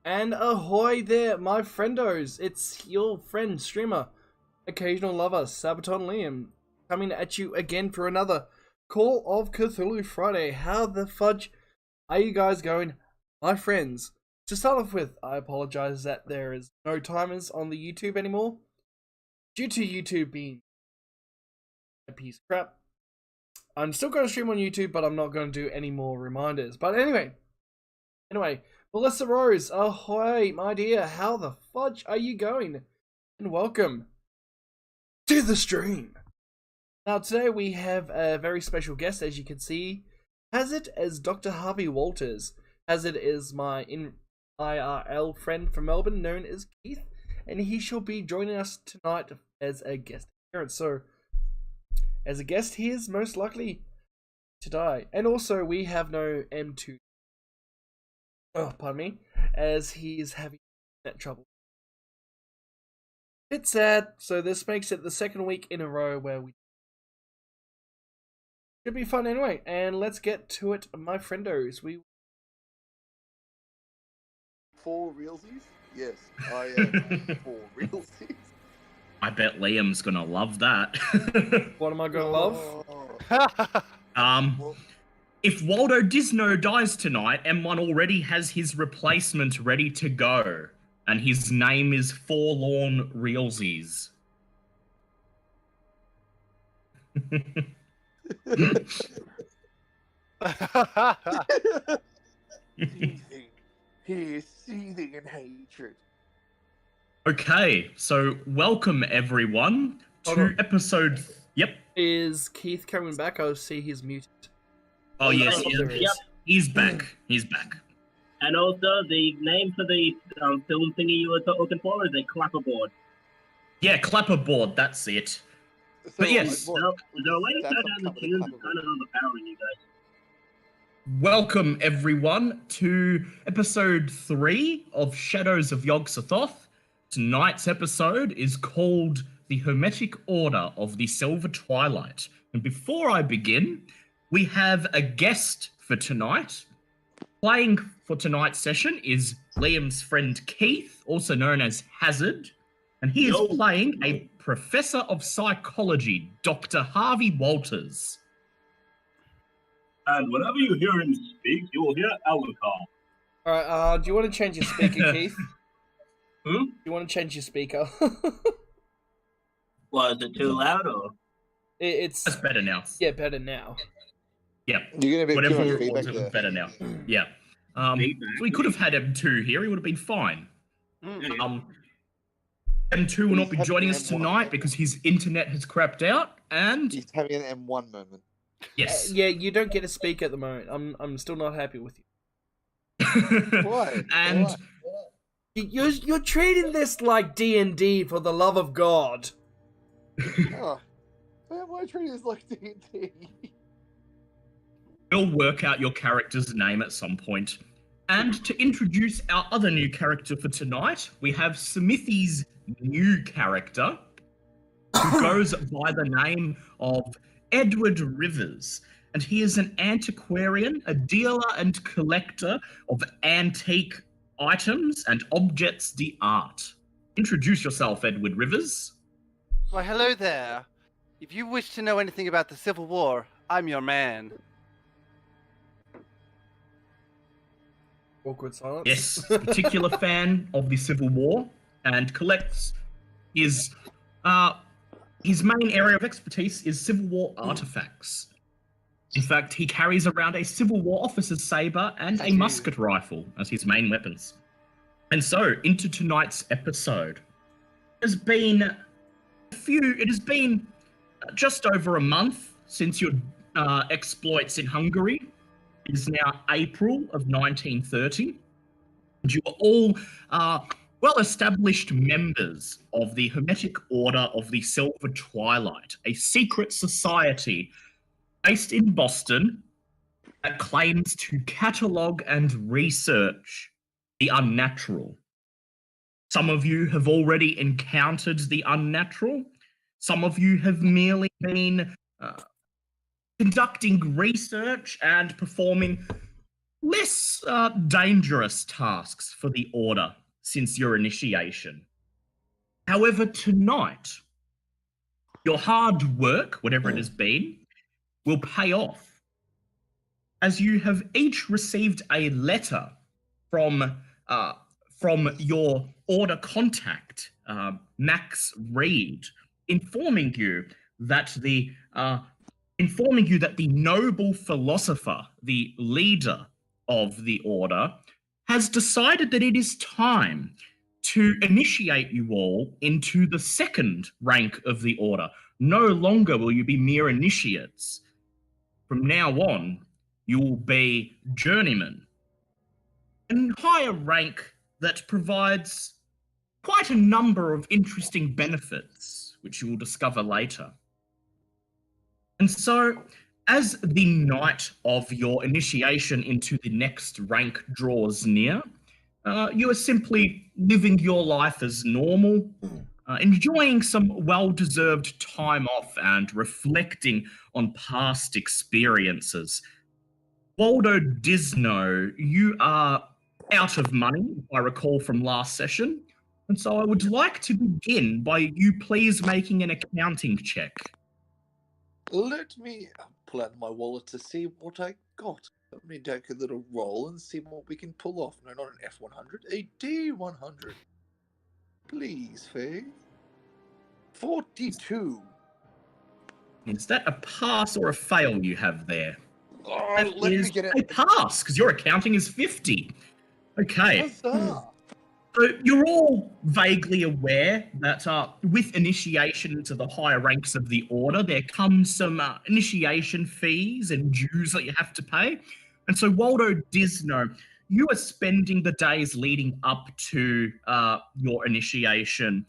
And ahoy there, my friendos! It's your friend, streamer, occasional lover, Sabaton Liam, coming at you again for another Call of Cthulhu Friday. How the fudge are you guys going, my friends? To start off with, I apologize that there is no timers on the YouTube anymore, due to YouTube being a piece of crap. I'm still going to stream on YouTube, but I'm not going to do any more reminders. But anyway, Melissa Rose, ahoy, my dear, how the fudge are you going? And welcome to the stream. Now, today we have a very special guest, as you can see. Hazard as Dr. Harvey Walters. Hazard is my IRL friend from Melbourne, known as Keith, and he shall be joining us tonight as a guest appearance. So, as a guest, he is most likely to die. And also, we have no M2. Oh, pardon me, as he is having that trouble. It's sad, so this makes it the second week in a row where we should be fun anyway. And let's get to it, my friendos. For realsies? Yes, I am for realsies. I bet Liam's gonna love that. What am I gonna love? Well, If Waldo Disno dies tonight, M1 already has his replacement ready to go, and his name is Forlorn Realsies. he is seething in hatred. Okay, so welcome everyone to episode. Yep. Is Keith coming back? I see he's muted. Oh yes, there is. yep. He's back. He's back. And also, the name for the film thingy you were looking for is a clapperboard. Yeah, clapperboard. That's it. But yes. Is there a way to turn down the tunes? It's kind of overpowering, you guys. Welcome everyone to episode 3 of Shadows of Yog-Sothoth. Tonight's episode is called The Hermetic Order of the Silver Twilight. And before I begin, we have a guest for tonight. Playing for tonight's session is Liam's friend Keith, also known as Hazard. And he is playing a professor of psychology, Dr. Harvey Walters. And whenever you hear him speak, you will hear Alucard. Alright, do you want to change your speaker, Keith? Hmm? Do you want to change your speaker? Was it too loud, or? It's That's better now. yeah, better now. Yeah. You're gonna be Whatever giving it feedback was, it there. was better now. Yeah. So we could have had M2 here. He would have been fine. M2 will not be He's joining having us an M1 tonight because his internet has crapped out. And He's having an M1 moment. yes. Yeah, you don't get a speaker at the moment. I'm still not happy with you. Why? And Why? You're treating this like D&D, for the love of God. Oh, why am I treating this like D&D? we'll work out your character's name at some point. And to introduce our other new character for tonight, we have Smithy's new character, who goes by the name of Edward Rivers. And he is an antiquarian, a dealer and collector of antique items and objets d'art. Introduce yourself, Edward Rivers. Why, hello there. If you wish to know anything about the Civil War, I'm your man. Awkward silence. Yes, particular fan of the Civil War and collects his main area of expertise is Civil War artifacts. In fact, he carries around a Civil War officer's saber and a musket rifle as his main weapons. And so, into tonight's episode. It has been just over a month since your exploits in Hungary. It is now April of 1930. And you are all well-established members of the Hermetic Order of the Silver Twilight, a secret society based in Boston that claims to catalogue and research the unnatural. Some of you have already encountered the unnatural. Some of you have merely been conducting research and performing less dangerous tasks for the Order since your initiation. However, tonight, your hard work, whatever it has been, will pay off, as you have each received a letter from your Order contact, Max Reed, informing you that the noble philosopher, the leader of the Order, has decided that it is time to initiate you all into the second rank of the Order. No longer will you be mere initiates. From now on, you will be journeymen. And higher rank that provides quite a number of interesting benefits, which you will discover later. And so, as the night of your initiation into the next rank draws near, you are simply living your life as normal, enjoying some well-deserved time off and reflecting on past experiences. Waldo Disno, you are out of money, if I recall from last session, and so I would like to begin by you please making an accounting check. Let me pull out my wallet to see what I got. Let me take a little roll and see what we can pull off. No, not an F100, a D100. Please, Faye. 42. Is that a pass or a fail you have there? Oh, That let is me get a it. pass, because your accounting is 50. Okay. Huzzah. So you're all vaguely aware that with initiation into the higher ranks of the Order, there comes some initiation fees and dues that you have to pay. And so, Waldo Disno, you are spending the days leading up to your initiation,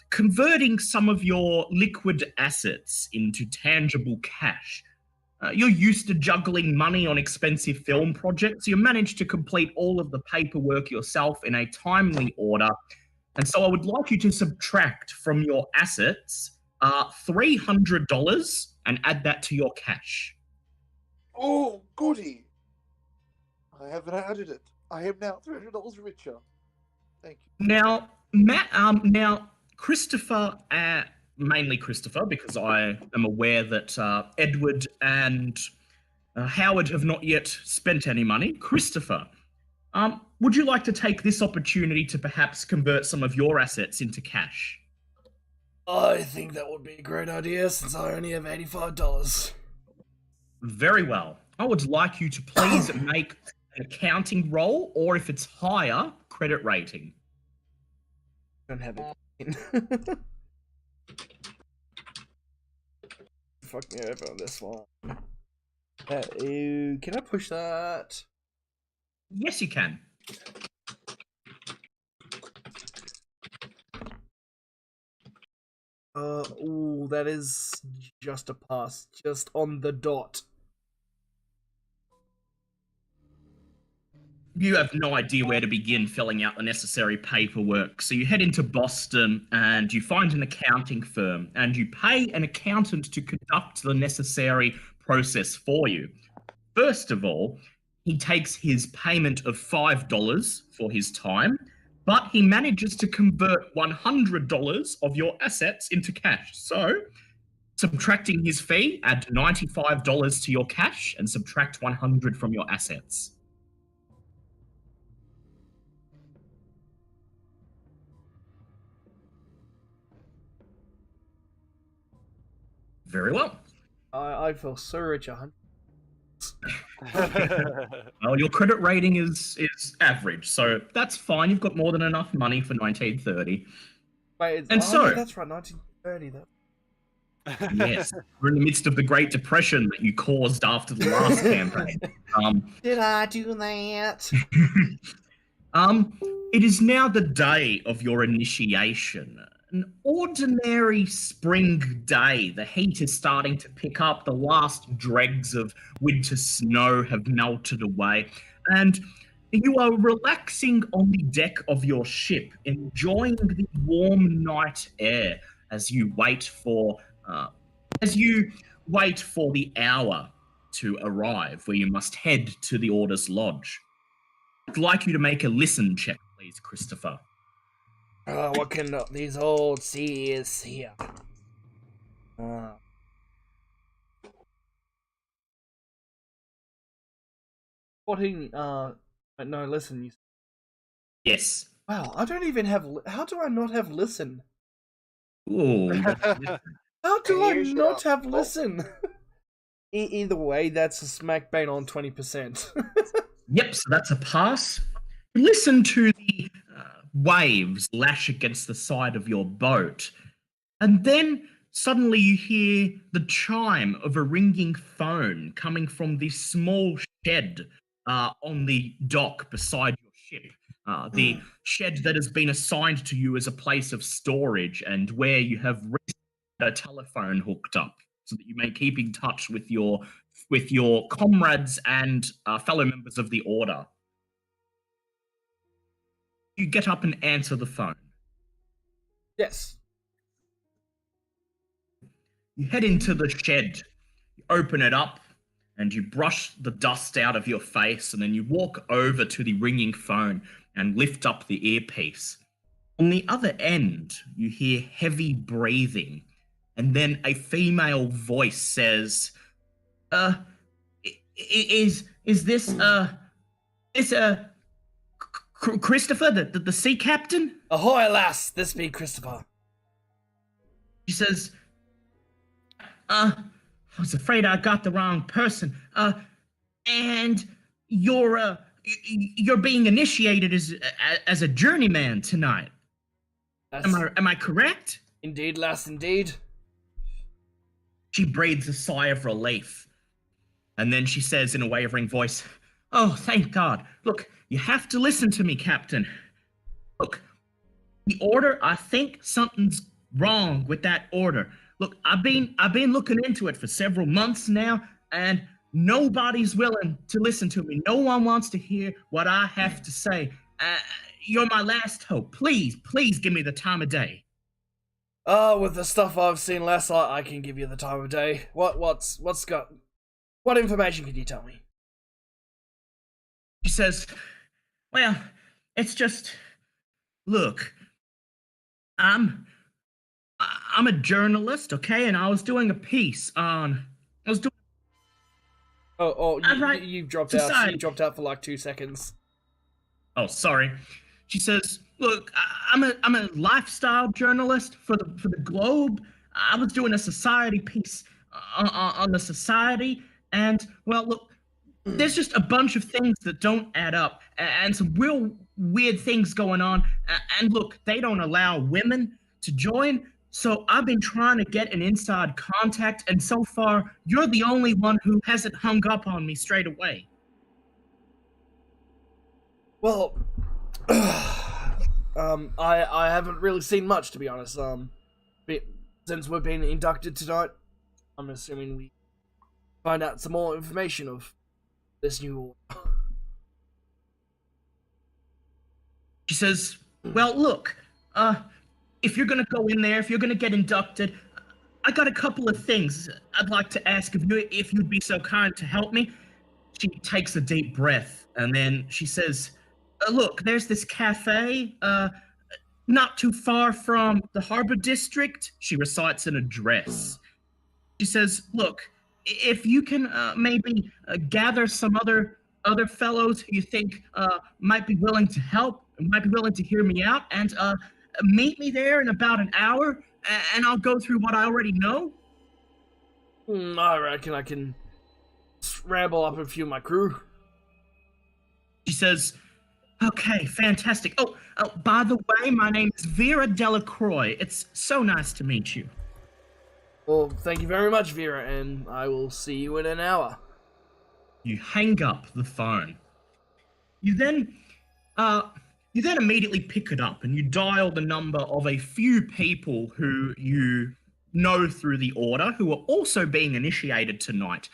converting some of your liquid assets into tangible cash. You're used to juggling money on expensive film projects. You managed to complete all of the paperwork yourself in a timely order. And so I would like you to subtract from your assets $300 and add that to your cash. Oh, goody. I haven't added it. I am now $300 richer. Thank you. Now, Christopher, mainly Christopher, because I am aware that Edward and Howard have not yet spent any money. Christopher, would you like to take this opportunity to perhaps convert some of your assets into cash? I think that would be a great idea since I only have $85. Very well. I would like you to please make an accounting roll, or if it's higher, credit rating. Don't have it. Fuck me over on this one. Can I push that? Yes, you can. Ooh, that is just a pass, just on the dot. You have no idea where to begin filling out the necessary paperwork. So you head into Boston and you find an accounting firm and you pay an accountant to conduct the necessary process for you. First of all, he takes his payment of $5 for his time, but he manages to convert $100 of your assets into cash. So, subtracting his fee, add $95 to your cash and subtract $100 from your assets. Very well. I feel so rich, 100. Well, your credit rating is average, so that's fine. You've got more than enough money for 1930. Wait, And so- yeah, that's right, 1930. Yes, we're in the midst of the Great Depression that you caused after the last campaign. Did I do that? It is now the day of your initiation. An ordinary spring day. The heat is starting to pick up. The last dregs of winter snow have melted away. And you are relaxing on the deck of your ship, enjoying the warm night air as you wait for the hour to arrive, where you must head to the Order's lodge. I'd like you to make a listen check, please, Christopher. What can these old seers hear? 14, no, listen. Yes. Wow, I don't even have, how do I not have listen? Ooh. How do I Here's not your- have listen? Either way, that's a smack bang on 20%. Yep, so that's a pass. Listen to the waves lash against the side of your boat, and then suddenly you hear the chime of a ringing phone coming from the small shed on the dock beside your ship. The shed that has been assigned to you as a place of storage and where you have a telephone hooked up so that you may keep in touch with your comrades and fellow members of the Order. You get up and answer the phone. Yes. You head into the shed, you open it up, and you brush the dust out of your face, and then you walk over to the ringing phone and lift up the earpiece. On the other end, you hear heavy breathing, and then a female voice says, is this Christopher, the sea captain? Ahoy, lass! This be Christopher. She says, I was afraid I got the wrong person. And you're being initiated as a journeyman tonight. Am I correct? Indeed, lass, indeed. She breathes a sigh of relief. And then she says in a wavering voice, "Oh, thank God. Look, you have to listen to me, Captain. Look, the Order, I think something's wrong with that Order. Look, I've been looking into it for several months now, and nobody's willing to listen to me. No one wants to hear what I have to say. You're my last hope. Please give me the time of day." With the stuff I've seen last night, I can give you the time of day. What information can you tell me? She says, "Well, it's just, look, I'm a journalist, okay, and I was doing a piece on, You dropped out. society. You dropped out for like 2 seconds. Oh, sorry." She says, "Look, I'm a lifestyle journalist for the Globe. I was doing a society piece on the society, and well, look, there's just a bunch of things that don't add up, and some real weird things going on. And look, they don't allow women to join. So I've been trying to get an inside contact, and so far, you're the only one who hasn't hung up on me straight away." Well, I haven't really seen much, to be honest. Since we've been inducted tonight, I'm assuming we find out some more information of this new Order. She says, "Well, look, if you're going to go in there, if you're going to get inducted, I got a couple of things I'd like to ask of you, if you'd be so kind to help me." She takes a deep breath, and then she says, "Look, there's this cafe, not too far from the Harbor District." She recites an address. She says, "Look, if you can maybe gather some other fellows who you think might be willing to help, might be willing to hear me out, and meet me there in about an hour, and I'll go through what I already know." I reckon I can scramble up a few of my crew. She says, "Okay, fantastic. Oh, by the way, my name is Vera Delacroix. It's so nice to meet you." Well, thank you very much, Vera, and I will see you in an hour. You hang up the phone. You then immediately pick it up and you dial the number of a few people who you know through the Order who are also being initiated tonight.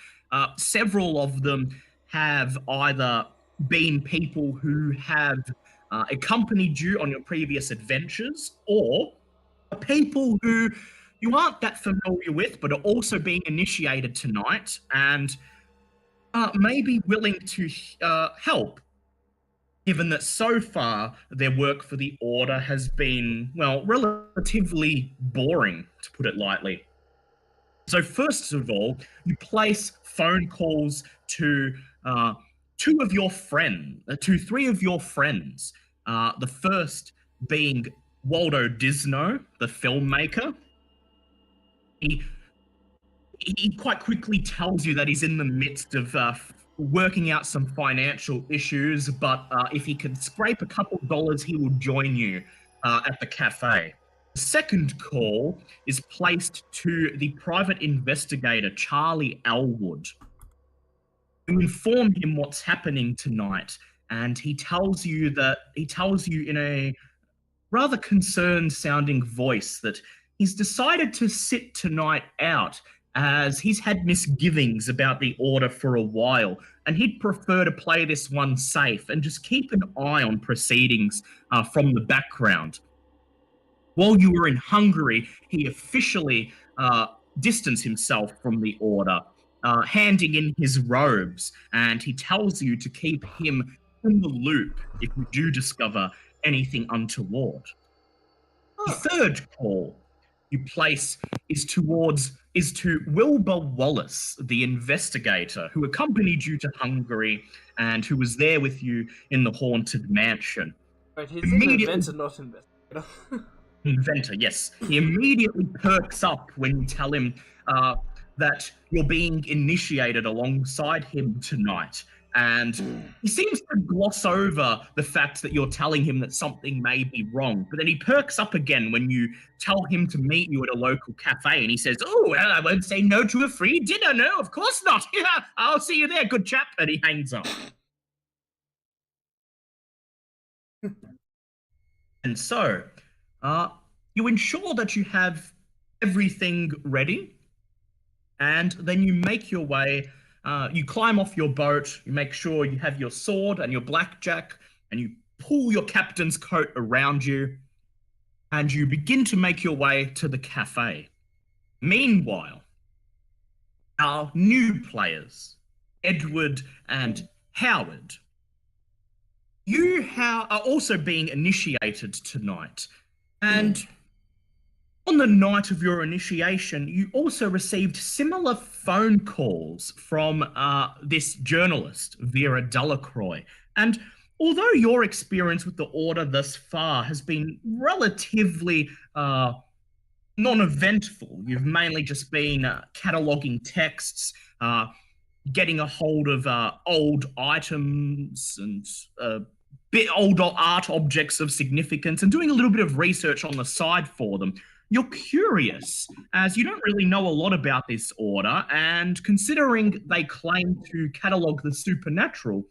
Several of them have either been people who have accompanied you on your previous adventures, or people who you aren't that familiar with but are also being initiated tonight. And may be willing to help, given that so far their work for the Order has been, well, relatively boring, to put it lightly. So first of all, you place phone calls to three of your friends. The first being Waldo Disno, the filmmaker. He quite quickly tells you that he's in the midst of working out some financial issues, but if he can scrape a couple dollars, he will join you at the cafe. The second call is placed to the private investigator, Charlie Elwood. You inform him what's happening tonight, and he tells you in a rather concerned sounding voice that he's decided to sit tonight out as he's had misgivings about the Order for a while, and he'd prefer to play this one safe and just keep an eye on proceedings from the background. While you were in Hungary, he officially distanced himself from the Order, handing in his robes, and he tells you to keep him in the loop if you do discover anything untoward. The third call you place is to Wilbur Wallace, the investigator who accompanied you to Hungary and who was there with you in the haunted mansion. Wait, he's an inventor, not investigator. Inventor, yes. He immediately perks up when you tell him that you're being initiated alongside him tonight. And he seems to gloss over the fact that you're telling him that something may be wrong. But then he perks up again when you tell him to meet you at a local cafe. And he says, "Oh, well, I won't say no to a free dinner. No, of course not. Yeah, I'll see you there, good chap." And he hangs up. And so, you ensure that you have everything ready. And then you make your way. You climb off your boat, you make sure you have your sword and your blackjack, and you pull your captain's coat around you, and you begin to make your way to the cafe. Meanwhile, our new players, Edward and Howard, you are also being initiated tonight, and on the night of your initiation, you also received similar phone calls from this journalist, Vera Delacroix. And although your experience with the Order thus far has been relatively non-eventful, you've mainly just been cataloguing texts, getting a hold of old items and old art objects of significance and doing a little bit of research on the side for them. You're curious, as you don't really know a lot about this Order, and considering they claim to catalogue the supernatural,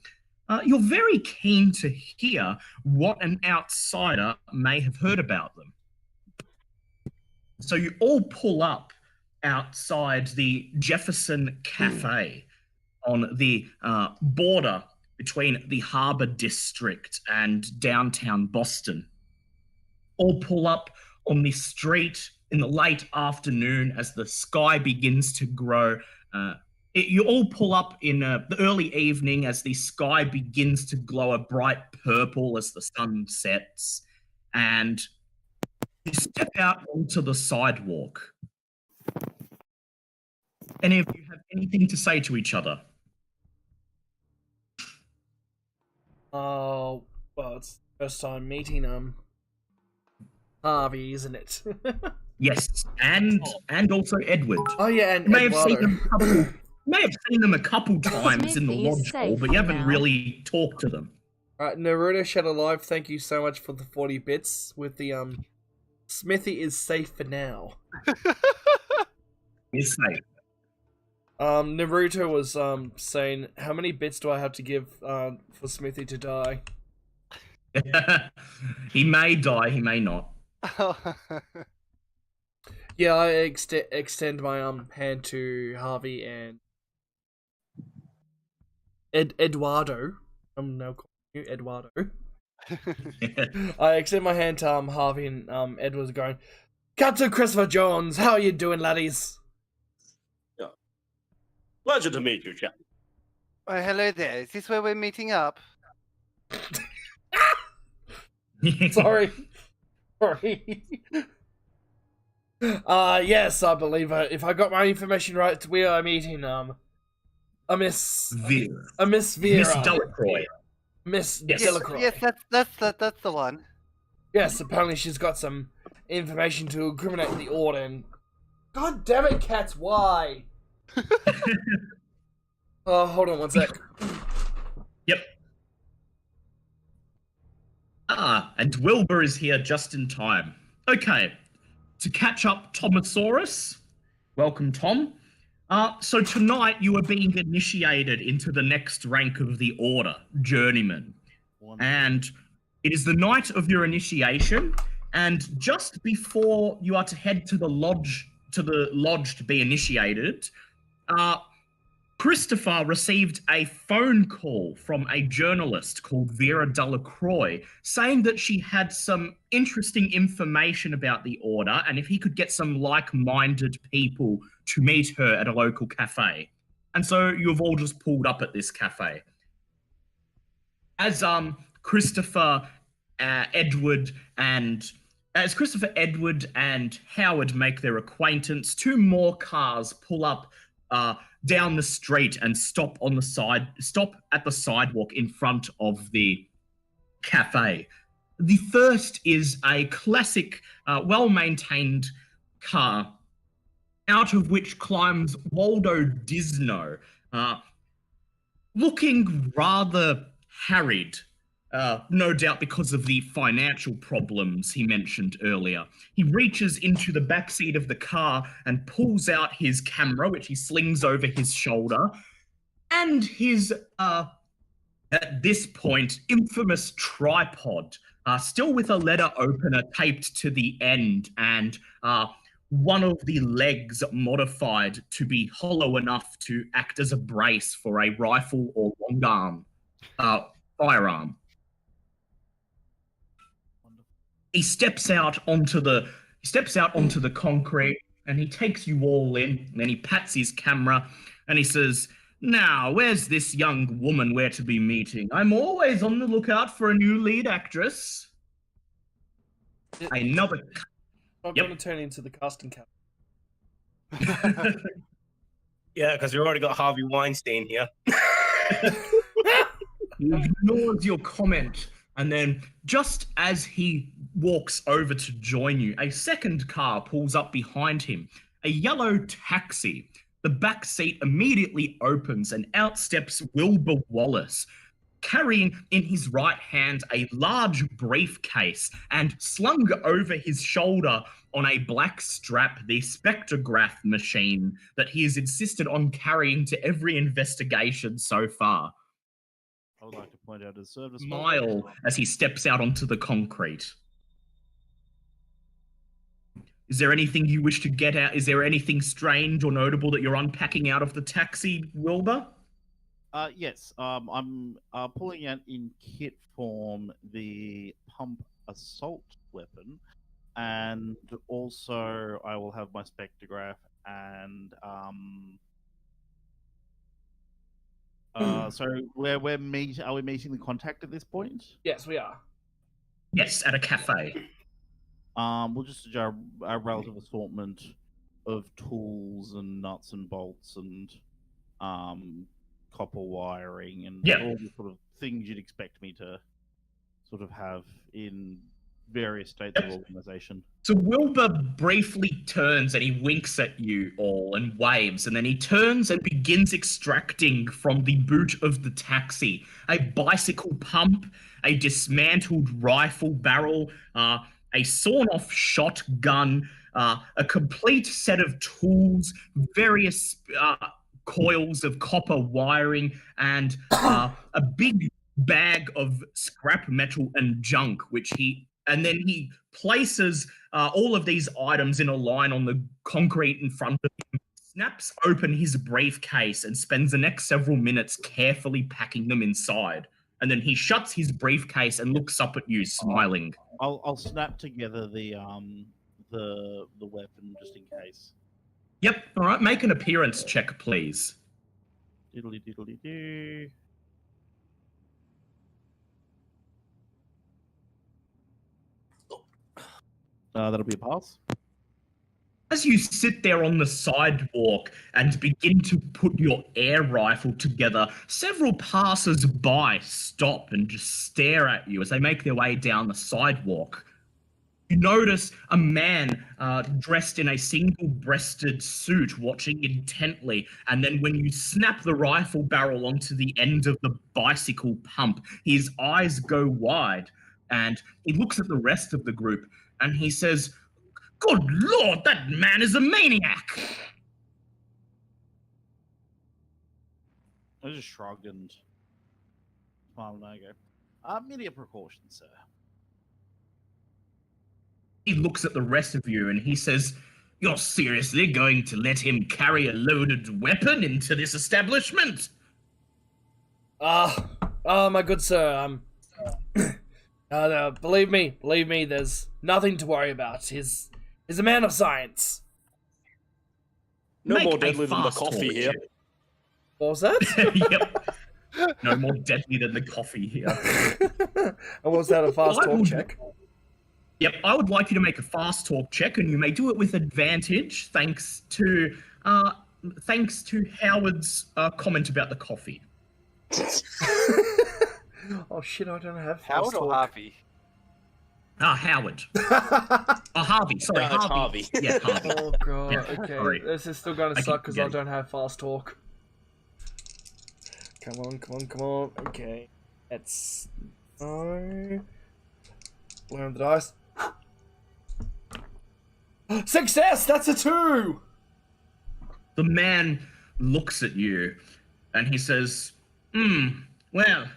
you're very keen to hear what an outsider may have heard about them. So you all pull up outside the Jefferson Cafe on the border between the Harbor District and downtown Boston. All pull up on the street in the late afternoon as the sky begins to grow. You all pull up in the early evening as the sky begins to glow a bright purple as the sun sets. And you step out onto the sidewalk. Any of you have anything to say to each other? Oh, well, it's the first time meeting Harvey, isn't it? Yes, and also Edward. Oh yeah, and you may Eduardo. have seen them a couple times in the Smithy is lodge hall, safe but you haven't now. really talked to them. Alright, Naruto Shed Alive, thank you so much for the 40 bits with the Smithy is safe for now. It's safe. Naruto was saying, how many bits do I have to give for Smithy to die? He may die, he may not. Yeah, I extend my hand to Harvey and Eduardo. I'm now calling you Eduardo. I extend my hand to Harvey and Edward's going, Captain Christopher Jones, how are you doing, laddies? Pleasure to meet you, chap. Oh, hello there. Is this where we're meeting up? Sorry. Sorry. Yes, I believe if I got my information right, we are meeting a Miss Vera. Miss Vera. Miss Delacroix. Miss Yes. Delacroix. Yes, that's the one. Yes, apparently she's got some information to incriminate the Order and... God damn it, cats, why? Hold on one sec. Yep. And Wilbur is here just in time. Okay, to catch up, Tomosaurus. Welcome, Tom. So tonight you are being initiated into the next rank of the Order, Journeyman. And it is the night of your initiation, and just before you are to head to the lodge to be initiated, Christopher received a phone call from a journalist called Vera Delacroix saying that she had some interesting information about the Order and if he could get some like-minded people to meet her at a local cafe. And so you've all just pulled up at this cafe. As Christopher Edward and Howard make their acquaintance, two more cars pull up down the street and stop at the sidewalk in front of the cafe. The first is a classic, well-maintained car, out of which climbs Waldo Disno, looking rather harried, no doubt because of the financial problems he mentioned earlier. He reaches into the backseat of the car and pulls out his camera, which he slings over his shoulder, and his, at this point, infamous tripod, still with a letter opener taped to the end, and one of the legs modified to be hollow enough to act as a brace for a rifle or long arm firearm. He steps out onto the concrete and he takes you all in, and then he pats his camera and he says, "Now, where's this young woman we're to be meeting? I'm always on the lookout for a new lead actress." Another. I'm Yep. going to turn into the casting couch. Yeah, because we already got Harvey Weinstein here. He ignores your comment, and then just as he walks over to join you, a second car pulls up behind him, a yellow taxi. The back seat immediately opens and out steps Wilbur Wallace, carrying in his right hand a large briefcase, and slung over his shoulder on a black strap the spectrograph machine that he has insisted on carrying to every investigation so far. I would like to point out his service Smile as he steps out onto the concrete. Is there anything you wish to get out? Is there anything strange or notable that you're unpacking out of the taxi, Wilbur? Yes, I'm pulling out in kit form the pump assault weapon, and also I will have my spectrograph and so are we meeting the contact at this point? Yes, we are. Yes, at a cafe. We'll just do a relative assortment of tools and nuts and bolts and copper wiring and all the sort of things you'd expect me to sort of have in various states of organization. So Wilbur briefly turns and he winks at you all and waves, and then he turns and begins extracting from the boot of the taxi a bicycle pump, a dismantled rifle barrel, a sawn-off shotgun, a complete set of tools, various coils of copper wiring, and a big bag of scrap metal and junk, and then he places all of these items in a line on the concrete in front of him, snaps open his briefcase, and spends the next several minutes carefully packing them inside. And then he shuts his briefcase and looks up at you, smiling. I'll snap together the weapon just in case. Yep. All right. Make an appearance check, please. Diddly diddly do. That'll be a pass. As you sit there on the sidewalk and begin to put your air rifle together, several passers-by stop and just stare at you as they make their way down the sidewalk. You notice a man dressed in a single-breasted suit watching intently, and then when you snap the rifle barrel onto the end of the bicycle pump, his eyes go wide, and he looks at the rest of the group, and he says, "Good Lord, that man is a maniac!" I just shrugged and smiled and I go, "Media precautions, sir." He looks at the rest of you and he says, "You're seriously going to let him carry a loaded weapon into this establishment?" My good sir, believe me, there's nothing to worry about. He's a man of science. No Make more a deadly than the fast coffee talk here. check. What was that? Yep. No more deadly than the coffee here. And was that a fast talk check? Yep, I would like you to make a fast talk check, and you may do it with advantage, thanks to Howard's comment about the coffee. Oh shit, I don't have fast Howard or talk. Harvey? Howard. Harvey. Sorry, No, it's Harvey. Harvey. Yeah, Harvey. Oh god, Yeah, okay. sorry. This is still gonna I suck keep because I forgetting. don't have fast talk. Come on. Okay. Let's learn the dice. Success! That's a 2! The man looks at you and he says, well,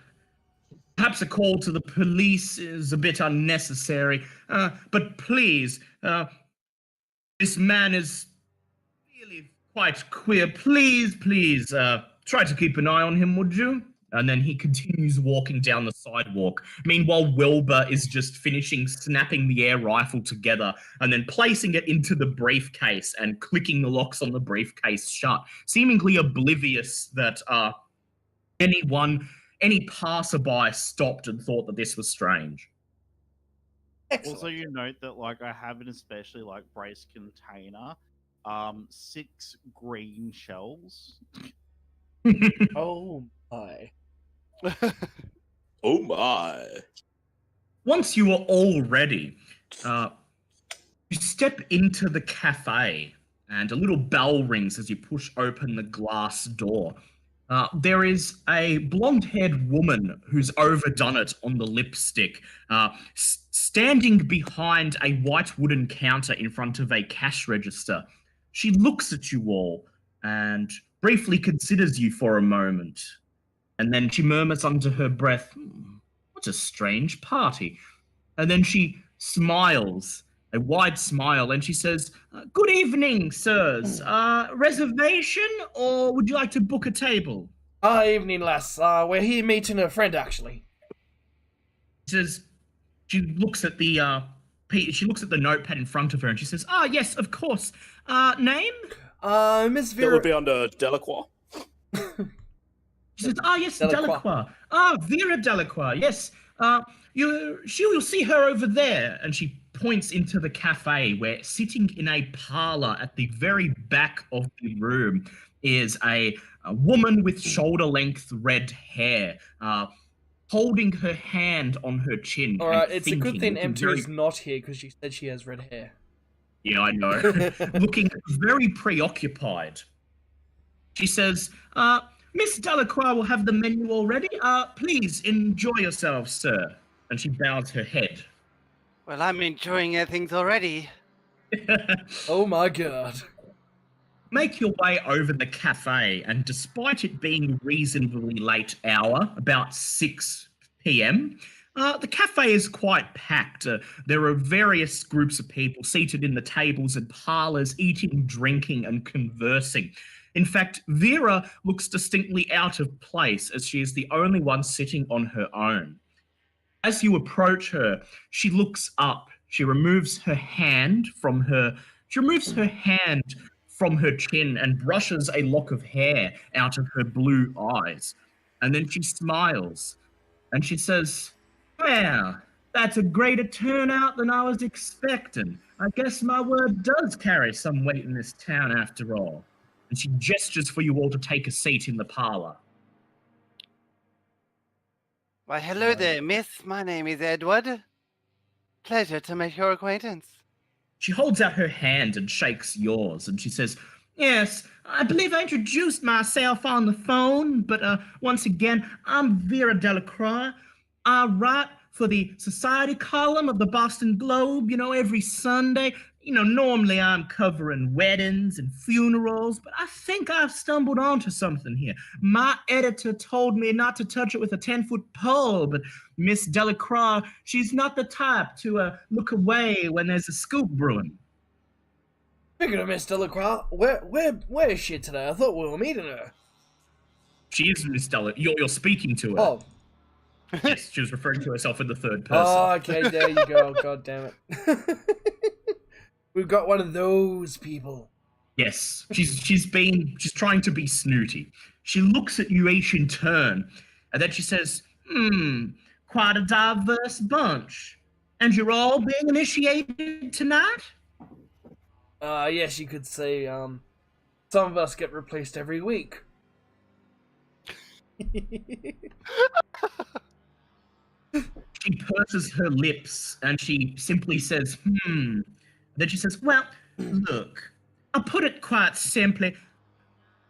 perhaps a call to the police is a bit unnecessary, but please, this man is really quite queer. Please, try to keep an eye on him, would you? And then he continues walking down the sidewalk. Meanwhile, Wilbur is just finishing snapping the air rifle together and then placing it into the briefcase and clicking the locks on the briefcase shut, seemingly oblivious that any passerby stopped and thought that this was strange. Also, you note that I have an especially brace container, 6 green shells. Oh my. Oh my. Once you are all ready, you step into the cafe and a little bell rings as you push open the glass door. There is a blonde-haired woman who's overdone it on the lipstick, standing behind a white wooden counter in front of a cash register. She looks at you all and briefly considers you for a moment. And then she murmurs under her breath, "What a strange party." And then she smiles, a wide smile, and she says, "Good evening, sirs. Reservation, or would you like to book a table?" Evening, lass. We're here meeting a friend, actually. She looks at the notepad in front of her, and she says, yes, of course. Name? Miss That Vera. would be under Delacroix. She says, yes, Delacroix. Delacroix. Vera Delacroix, yes. You'll see her over there. And she points into the cafe where, sitting in a parlor at the very back of the room, is a woman with shoulder-length red hair, holding her hand on her chin. Alright, and it's a good thing looking M2 is not here because she said she has red hair. Yeah, I know. Looking very preoccupied. She says, Miss Delacroix will have the menu already. Please enjoy yourselves, sir. And she bows her head. Well, I'm enjoying things already. Oh my god. Make your way over the cafe, and despite it being a reasonably late hour, about 6 p.m., the cafe is quite packed. There are various groups of people seated in the tables and parlors, eating, drinking, and conversing. In fact, Vera looks distinctly out of place, as she is the only one sitting on her own. As you approach her, she looks up. She removes her hand from from her chin and brushes a lock of hair out of her blue eyes. And then she smiles and she says, "Well, that's a greater turnout than I was expecting. I guess my word does carry some weight in this town after all." And she gestures for you all to take a seat in the parlor. Why, hello there, miss. My name is Edward. Pleasure to make your acquaintance. She holds out her hand and shakes yours, and she says, "Yes, I believe I introduced myself on the phone, but once again, I'm Vera Delacroix. I write for the Society column of the Boston Globe, every Sunday. Normally I'm covering weddings and funerals, but I think I've stumbled onto something here. My editor told me not to touch it with a 10-foot pole, but Miss Delacroix, she's not the type to look away when there's a scoop brewing." Speaking of Miss Delacroix, where is she today? I thought we were meeting her. She is Miss Delacroix. You're speaking to her. Oh. Yes, she was referring to herself in the third person. Oh, okay, there you go. God damn it. We've got one of those people. Yes, she's trying to be snooty. She looks at you each in turn, and then she says, quite a diverse bunch. And you're all being initiated tonight? Yes, you could say, some of us get replaced every week. She purses her lips, and she simply says, Then she says, "Well, look, I'll put it quite simply.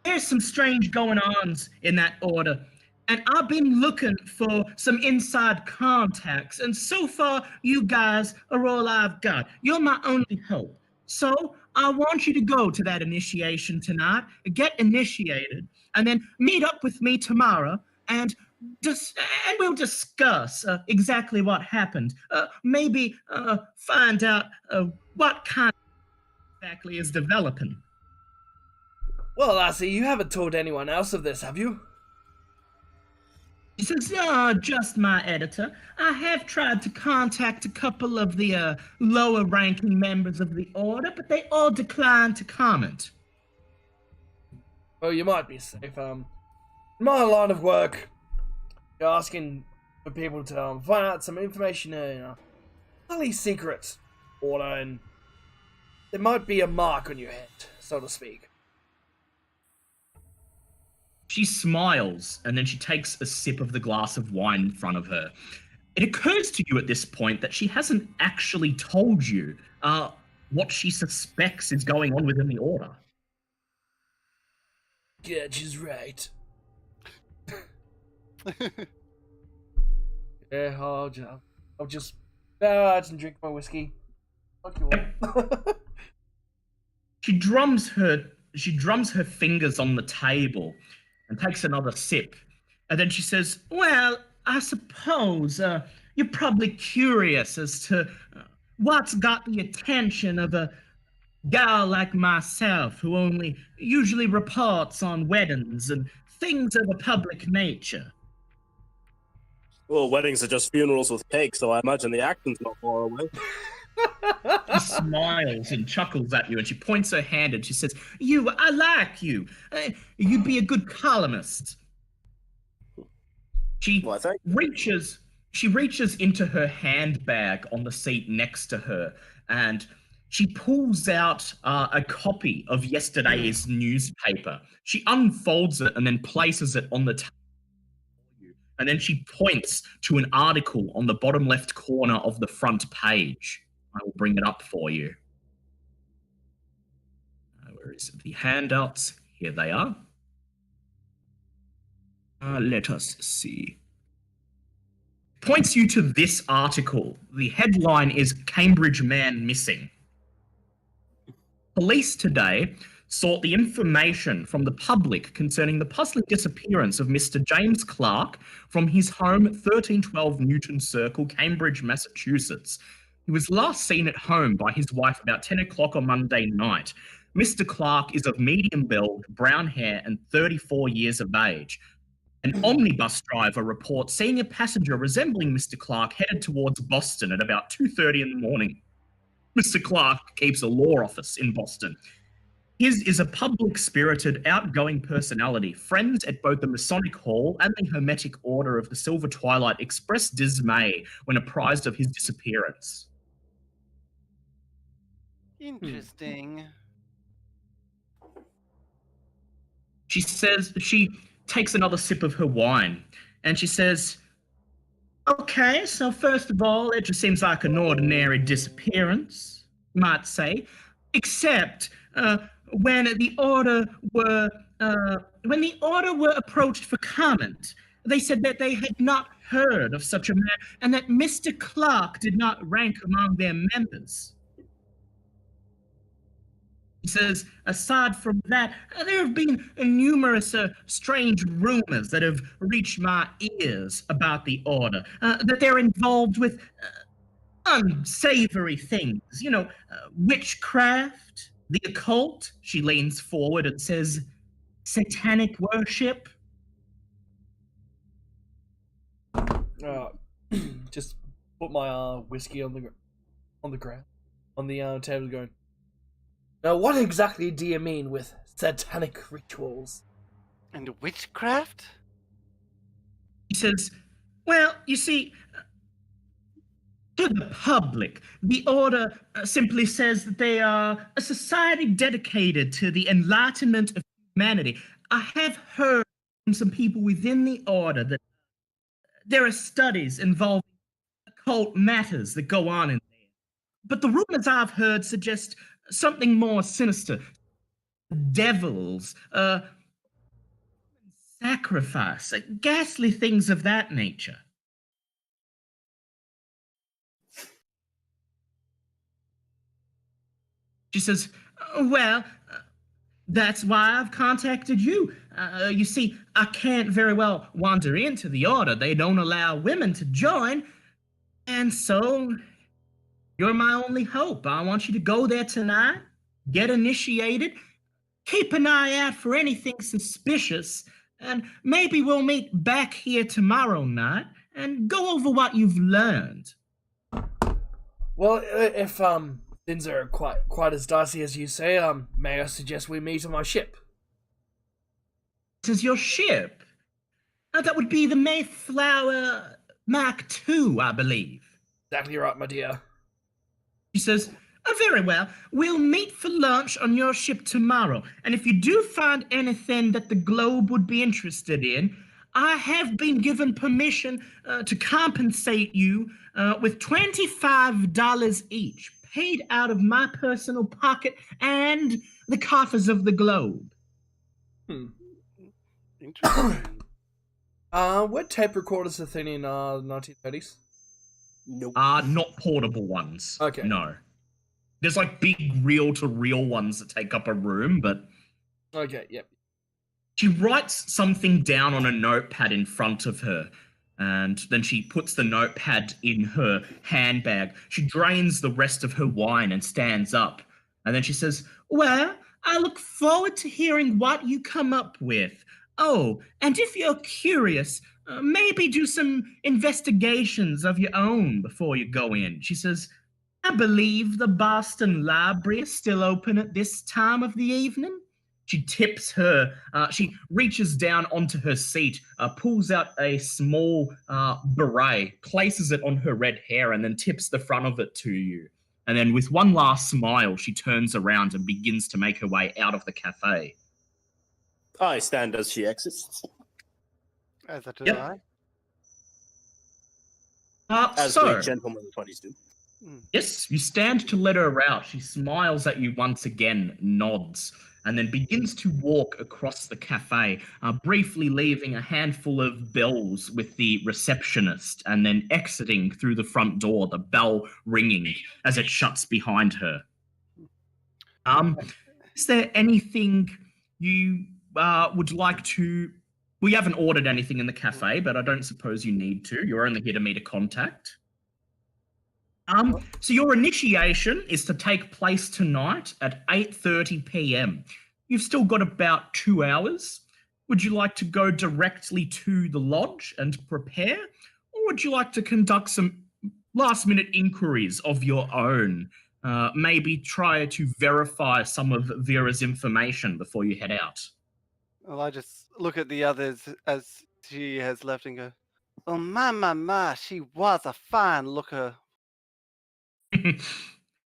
There's some strange going-ons in that order, and I've been looking for some inside contacts, and so far, you guys are all I've got. You're my only hope. So I want you to go to that initiation tonight, get initiated, and then meet up with me tomorrow, and we'll discuss exactly what happened. Maybe find out what kind exactly is developing." Well, Lassie, you haven't told anyone else of this, have you? She says, "Oh, just my editor. I have tried to contact a couple of the lower-ranking members of the order, but they all declined to comment." Well, you might be safe. My line of work, you're asking for people to find out some information in a highly secret order, and there might be a mark on your head, so to speak. She smiles, and then she takes a sip of the glass of wine in front of her. It occurs to you at this point that she hasn't actually told you what she suspects is going on within the order. Yeah, she's right. Yeah, I'll just bow out and drink my whiskey. Fuck you all. She drums her fingers on the table and takes another sip. And then she says, "Well, I suppose you're probably curious as to what's got the attention of a gal like myself who only usually reports on weddings and things of a public nature." Well, weddings are just funerals with cake, so I imagine the action's not far away. She smiles and chuckles at you, and she points her hand and she says, I like you. You'd be a good columnist." She reaches into her handbag on the seat next to her, and she pulls out a copy of yesterday's newspaper. She unfolds it and then places it on the table. And then she points to an article on the bottom left corner of the front page. I will bring it up for you. Where is it? The handouts? Here they are. Let us see. Points you to this article. The headline is "Cambridge Man Missing." Police today sought the information from the public concerning the puzzling disappearance of Mr. James Clark from his home at 1312 Newton Circle, Cambridge, Massachusetts. He was last seen at home by his wife about 10 o'clock on Monday night. Mr. Clark is of medium build, brown hair, and 34 years of age. An omnibus driver reports seeing a passenger resembling Mr. Clark headed towards Boston at about 2:30 in the morning. Mr. Clark keeps a law office in Boston. His is a public-spirited, outgoing personality. Friends at both the Masonic Hall and the Hermetic Order of the Silver Twilight expressed dismay when apprised of his disappearance. Interesting. She takes another sip of her wine, and she says, okay, so first of all, it just seems like an ordinary disappearance, you might say, except when the order were approached for comment, they said that they had not heard of such a man and that Mr. Clark did not rank among their members. He says, aside from that, there have been numerous strange rumors that have reached my ears about the order, that they're involved with unsavory things, witchcraft, the occult. She leans forward and says, satanic worship. Just put my whiskey on the ground, on the table, going, now, what exactly do you mean with satanic rituals? And witchcraft? He says, well, you see, to the public, the Order simply says that they are a society dedicated to the enlightenment of humanity. I have heard from some people within the Order that there are studies involving occult matters that go on in there. But the rumors I've heard suggest something more sinister. Devils, sacrifice, ghastly things of that nature. She says, well, that's why I've contacted you. You see, I can't very well wander into the Order. They don't allow women to join. And so, you're my only hope. I want you to go there tonight, get initiated, keep an eye out for anything suspicious, and maybe we'll meet back here tomorrow night and go over what you've learned. Well, if things are quite as dicey as you say, may I suggest we meet on my ship? This is your ship? That would be the Mayflower Mark II, I believe. Exactly right, my dear. She says, very well, we'll meet for lunch on your ship tomorrow, and if you do find anything that the Globe would be interested in, I have been given permission to compensate you with $25 each, paid out of my personal pocket and the coffers of the Globe. Interesting. Were tape recorders a thing in 1930s? Nope. Not portable ones. Okay. No. There's like big reel-to-reel ones that take up a room, but... Okay, yep. She writes something down on a notepad in front of her, and then she puts the notepad in her handbag. She drains the rest of her wine and stands up. And then she says, well, I look forward to hearing what you come up with. Oh, and if you're curious, maybe do some investigations of your own before you go in. She says, I believe the Boston Library is still open at this time of the evening. She tips her, she reaches down onto her seat, pulls out a small beret, places it on her red hair, and then tips the front of it to you. And then with one last smile, she turns around and begins to make her way out of the cafe. I stand as she exits. As I do Yep. I. As So, the gentleman 20s do. yes, you stand to let her out. She smiles at you once again, nods, and then begins to walk across the cafe, briefly leaving a handful of bells with the receptionist, and then exiting through the front door, the bell ringing as it shuts behind her. Is there anything you would like to... We haven't ordered anything in the cafe, but I don't suppose you need to. You're only here to meet a contact. So your initiation is to take place tonight at 8:30 p.m. You've still got about 2 hours. Would you like to go directly to the lodge and prepare? Or would you like to conduct some last-minute inquiries of your own maybe try to verify some of Vera's information before you head out. Well, I just look at the others as she has left and go, oh, my, she was a fine looker.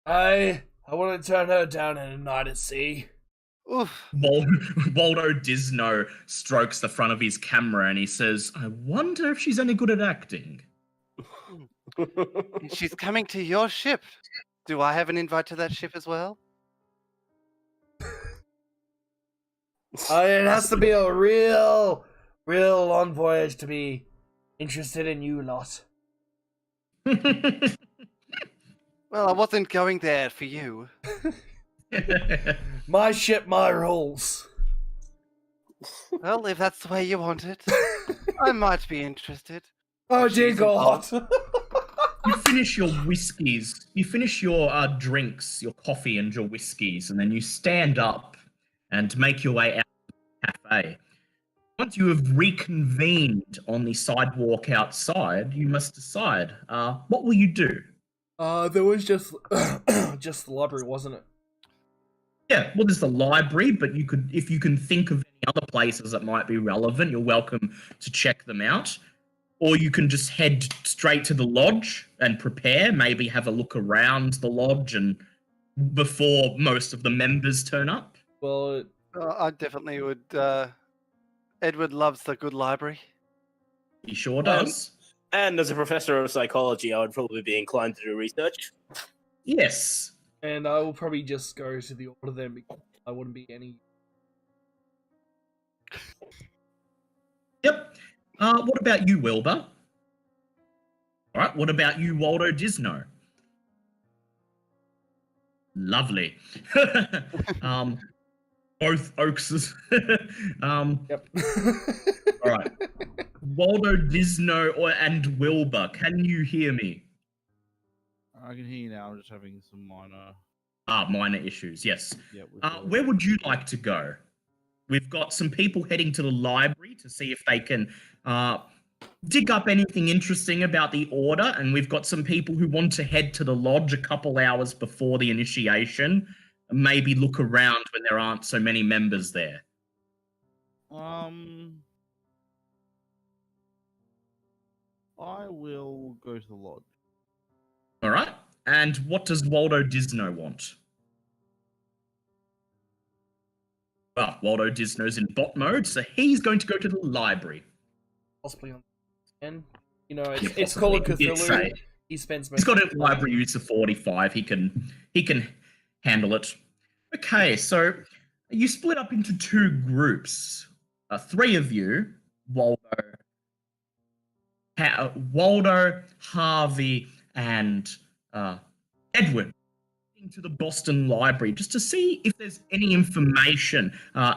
I want to turn her down in a night at sea. Oof. Waldo Disno strokes the front of his camera and he says, I wonder if she's any good at acting. She's coming to your ship. Do I have an invite to that ship as well? It has to be a real long voyage to be interested in you lot. Well, I wasn't going there for you. My ship, my rules. Well, if that's the way you want it, I might be interested. Oh dear God. You finish your whiskeys, you finish your drinks, your coffee and your whiskeys, and then you stand up and make your way out of the cafe. Once you have reconvened on the sidewalk outside, you must decide, what will you do? There was just the library, wasn't it? Yeah, well, there's the library, but you could, if you can think of any other places that might be relevant, you're welcome to check them out. Or you can just head straight to the lodge and prepare, maybe have a look around the lodge and before most of the members turn up. Well, I definitely would. Edward loves the good library. He sure does. And as a professor of psychology, I would probably be inclined to do research. Yes. and I will probably just go to the order then because I wouldn't be any. Yep. What about you, Wilbur? All right. What about you, Waldo Disno? Lovely. Both Oakses. Yep. All right. Waldo Disno and Wilbur, can you hear me? I can hear you now. I'm just having some minor. Minor issues. Yes. Yeah. Where would you like to go? We've got some people heading to the library to see if they can dig up anything interesting about the order, and we've got some people who want to head to the lodge a couple hours before the initiation, and maybe look around when there aren't so many members there. I will go to the lodge. All right. And what does Waldo Disno want? Well, Waldo Disno's in bot mode, so he's going to go to the library. Possibly on. And you know, Yeah, it's Call of possibly. He did Cthulhu. say. He spends. He's got a library use of 45. He can handle it. Okay, so you split up into two groups. Three of you, Waldo, Harvey, and Edward, to the Boston Library just to see if there's any information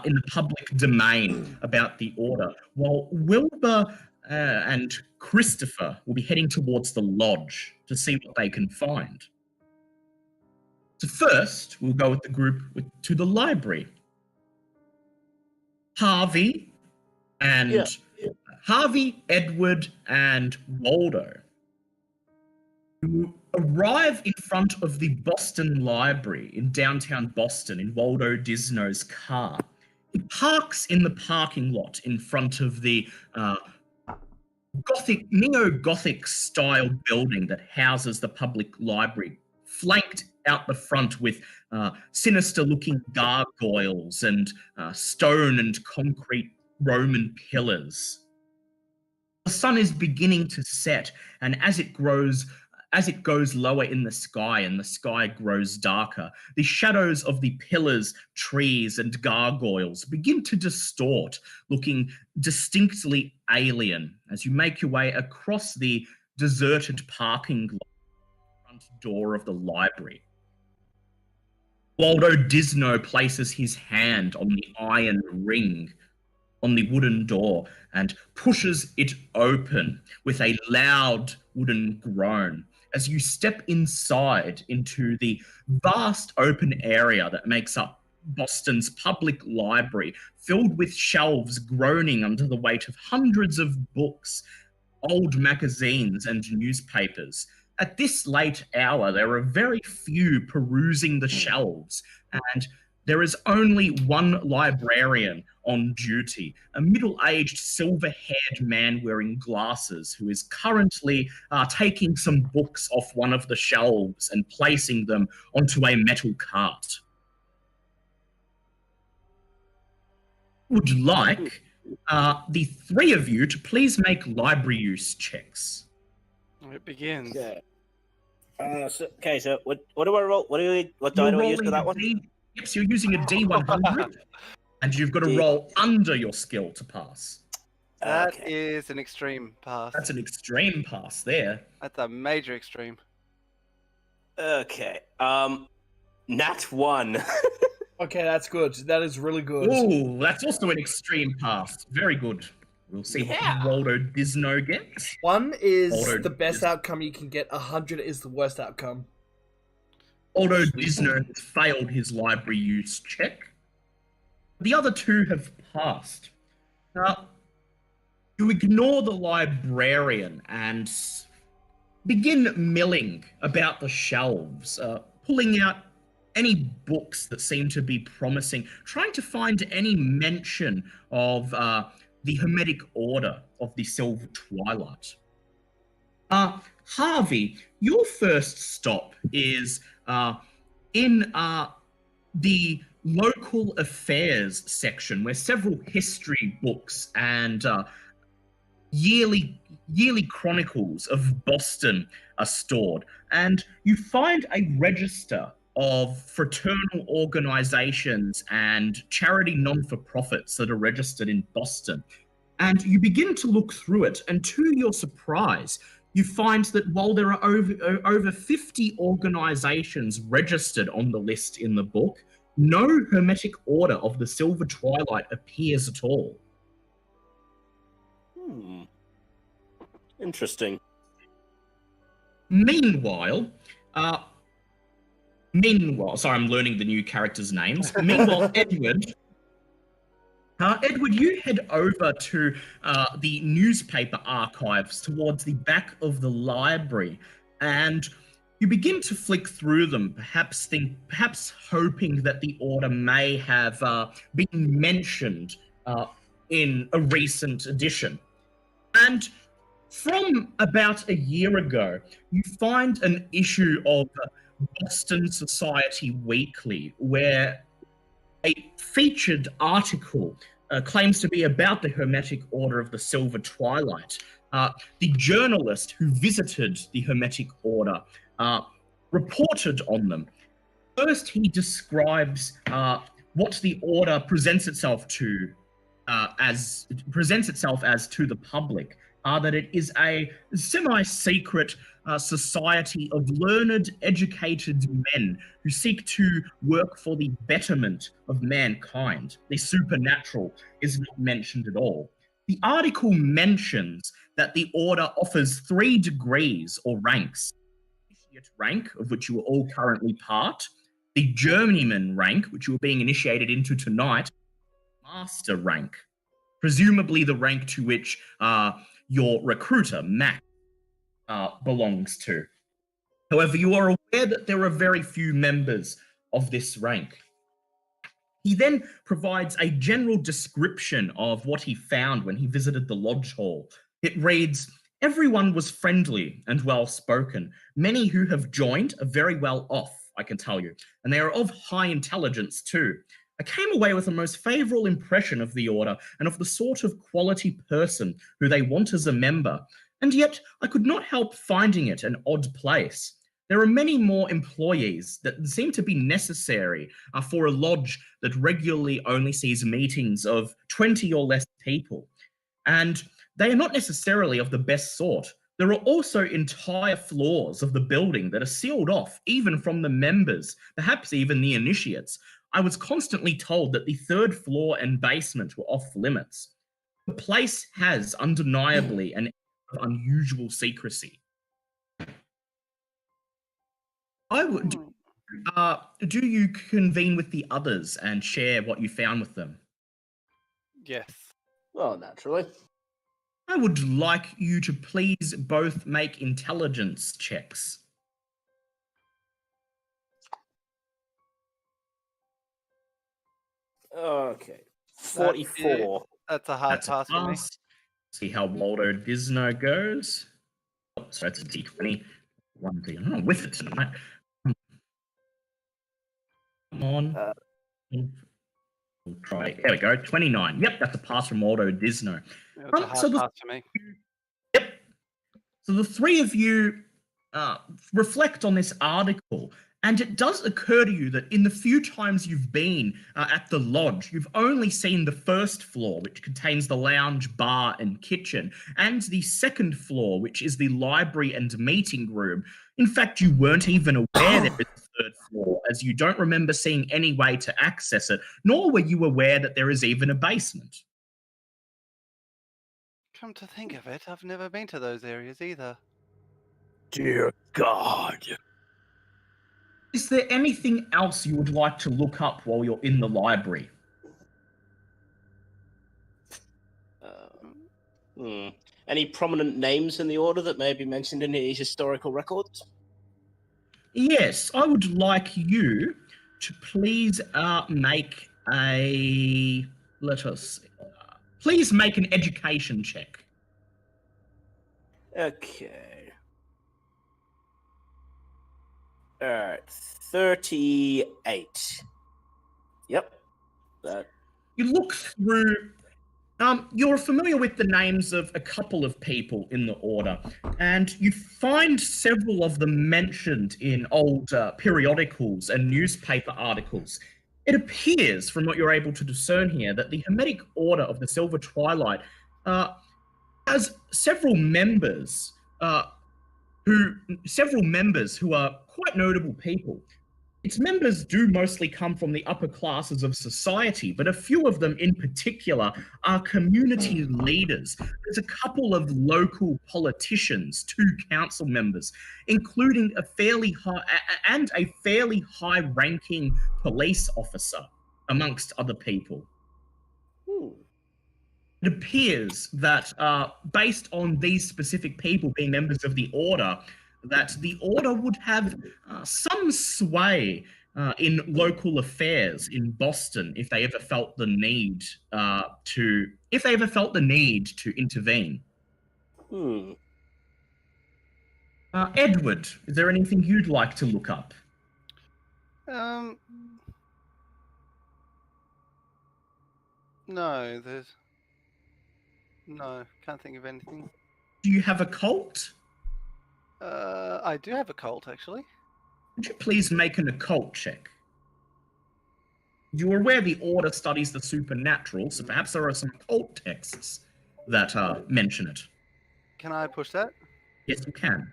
in the public domain about the order, while Wilbur and Christopher will be heading towards the lodge to see what they can find. So first, we'll go with the group to the library. Harvey, Edward, and Waldo. You arrive in front of the Boston Library in downtown Boston in Waldo Disno's car. He parks in the parking lot in front of the neo-Gothic style building that houses the public library, flanked out the front with sinister-looking gargoyles and stone and concrete Roman pillars. The sun is beginning to set, and as it goes lower in the sky and the sky grows darker, the shadows of the pillars, trees, and gargoyles begin to distort, looking distinctly alien as you make your way across the deserted parking lot front door of the library. Waldo Disno places his hand on the iron ring on the wooden door and pushes it open with a loud wooden groan as you step inside into the vast open area that makes up Boston's public library, filled with shelves groaning under the weight of hundreds of books, old magazines and newspapers, At this late hour, there are very few perusing the shelves, and there is only one librarian on duty, a middle-aged, silver-haired man wearing glasses who is currently taking some books off one of the shelves and placing them onto a metal cart. Would like the three of you to please make library use checks. It begins. Okay. So what do I roll? What die do I use for that one? Yep, so you're using a D100, and you've got to roll under your skill to pass. That is an extreme pass. That's an extreme pass there. That's a major extreme. Okay. Nat 1. Okay, that's good. That is really good. Ooh, that's also an extreme pass. Very good. We'll see what Waldo Disno gets. 1 is Waldo the best outcome you can get. 100 is the worst outcome. Waldo Disno has failed his library use check. The other two have passed. You ignore the librarian and begin milling about the shelves, pulling out any books that seem to be promising, trying to find any mention of the Hermetic Order of the Silver Twilight. Harvey, your first stop is in the local affairs section, where several history books and yearly chronicles of Boston are stored, and you find a register of fraternal organizations and charity non-for-profits that are registered in Boston. And you begin to look through it, and to your surprise, you find that while there are over 50 organizations registered on the list in the book, no Hermetic Order of the Silver Twilight appears at all. Interesting. Meanwhile, sorry, I'm learning the new characters' names. Meanwhile, Edward, you head over to the newspaper archives towards the back of the library, and you begin to flick through them, perhaps hoping that the order may have been mentioned in a recent edition. And from about a year ago, you find an issue of Boston Society Weekly, where a featured article claims to be about the Hermetic Order of the Silver Twilight. The journalist who visited the Hermetic Order reported on them. First, he describes what the order presents itself as to the public. That it is a semi-secret society of learned, educated men who seek to work for the betterment of mankind. The supernatural is not mentioned at all. The article mentions that the order offers 3 degrees or ranks. Initiate rank, of which you are all currently part, the journeyman rank, which you are being initiated into tonight, master rank, presumably the rank to which your recruiter, Mac, belongs to. However, you are aware that there are very few members of this rank. He then provides a general description of what he found when he visited the lodge hall. It reads, "Everyone was friendly and well-spoken. Many who have joined are very well off, I can tell you, and they are of high intelligence too. I came away with a most favourable impression of the order and of the sort of quality person who they want as a member, and yet I could not help finding it an odd place. There are many more employees that seem to be necessary for a lodge that regularly only sees meetings of 20 or less people, and they are not necessarily of the best sort. There are also entire floors of the building that are sealed off, even from the members, perhaps even the initiates. I was constantly told that the 3rd floor and basement were off limits. The place has undeniably an air of unusual secrecy." Do you convene with the others and share what you found with them? Yes. Well, naturally. I would like you to please both make intelligence checks. Okay. 44. That's a hard That's a pass for me. pass. See how Waldo Disno goes. Oh, so that's a D20. One D. Oh, with it tonight. Come on. We'll try. There we go. 29. Yep, that's a pass from Waldo Disno. That's a hard pass for me. Yep. So the three of you reflect on this article, and it does occur to you that in the few times you've been at the lodge, you've only seen the first floor, which contains the lounge, bar, and kitchen, and the second floor, which is the library and meeting room. In fact, you weren't even aware there was a third floor, as you don't remember seeing any way to access it, nor were you aware that there is even a basement. Come to think of it, I've never been to those areas either. Dear God. Is there anything else you would like to look up while you're in the library? Any prominent names in the order that may be mentioned in these historical records? Yes, I would like you to please make a... Let us... please make an education check. Okay. Alright. 38. Yep. That. You look through... you're familiar with the names of a couple of people in the order, and you find several of them mentioned in old periodicals and newspaper articles. It appears, from what you're able to discern here, that the Hermetic Order of the Silver Twilight has several members who are quite notable people. Its members do mostly come from the upper classes of society, but a few of them in particular are community leaders. There's a couple of local politicians, 2 council members, including a fairly high-ranking police officer, amongst other people. It appears that, based on these specific people being members of the Order, that the Order would have some sway in local affairs in Boston if they ever felt the need to intervene. Edward, is there anything you'd like to look up? No, can't think of anything. Do you have a cult? I do have a cult, actually. Would you please make an occult check? You're aware the Order studies the supernatural, so perhaps there are some occult texts that mention it. Can I push that? Yes, you can.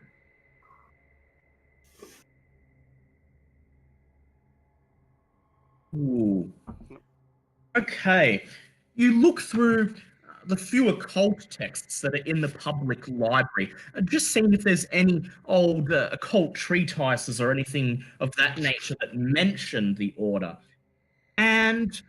Ooh. Okay. You look through the few occult texts that are in the public library, just seeing if there's any old occult treatises or anything of that nature that mention the Order. And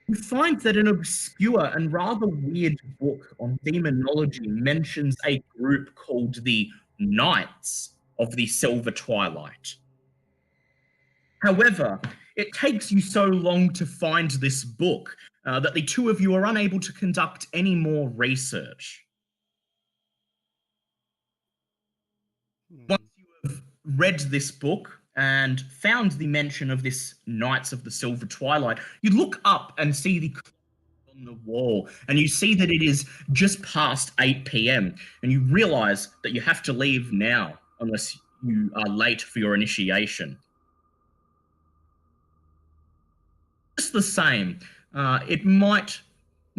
you find that an obscure and rather weird book on demonology mentions a group called the Knights of the Silver Twilight. However, it takes you so long to find this book that the two of you are unable to conduct any more research. Once you have read this book and found the mention of this Knights of the Silver Twilight, you look up and see the clock on the wall, and you see that it is just past 8 p.m, and you realize that you have to leave now unless you are late for your initiation. Just the same, it might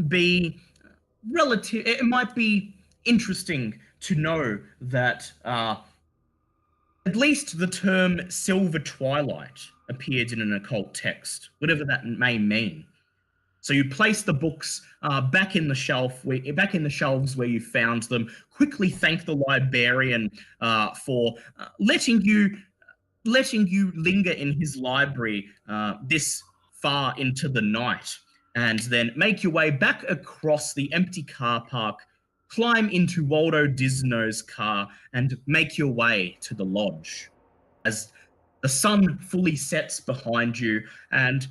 be interesting to know that at least the term Silver Twilight appeared in an occult text, whatever that may mean. So you place the books back in the shelves where you found them. Quickly thank the librarian for letting you linger in his library this far into the night, and then make your way back across the empty car park, climb into Waldo Disno's car and make your way to the lodge. As the sun fully sets behind you and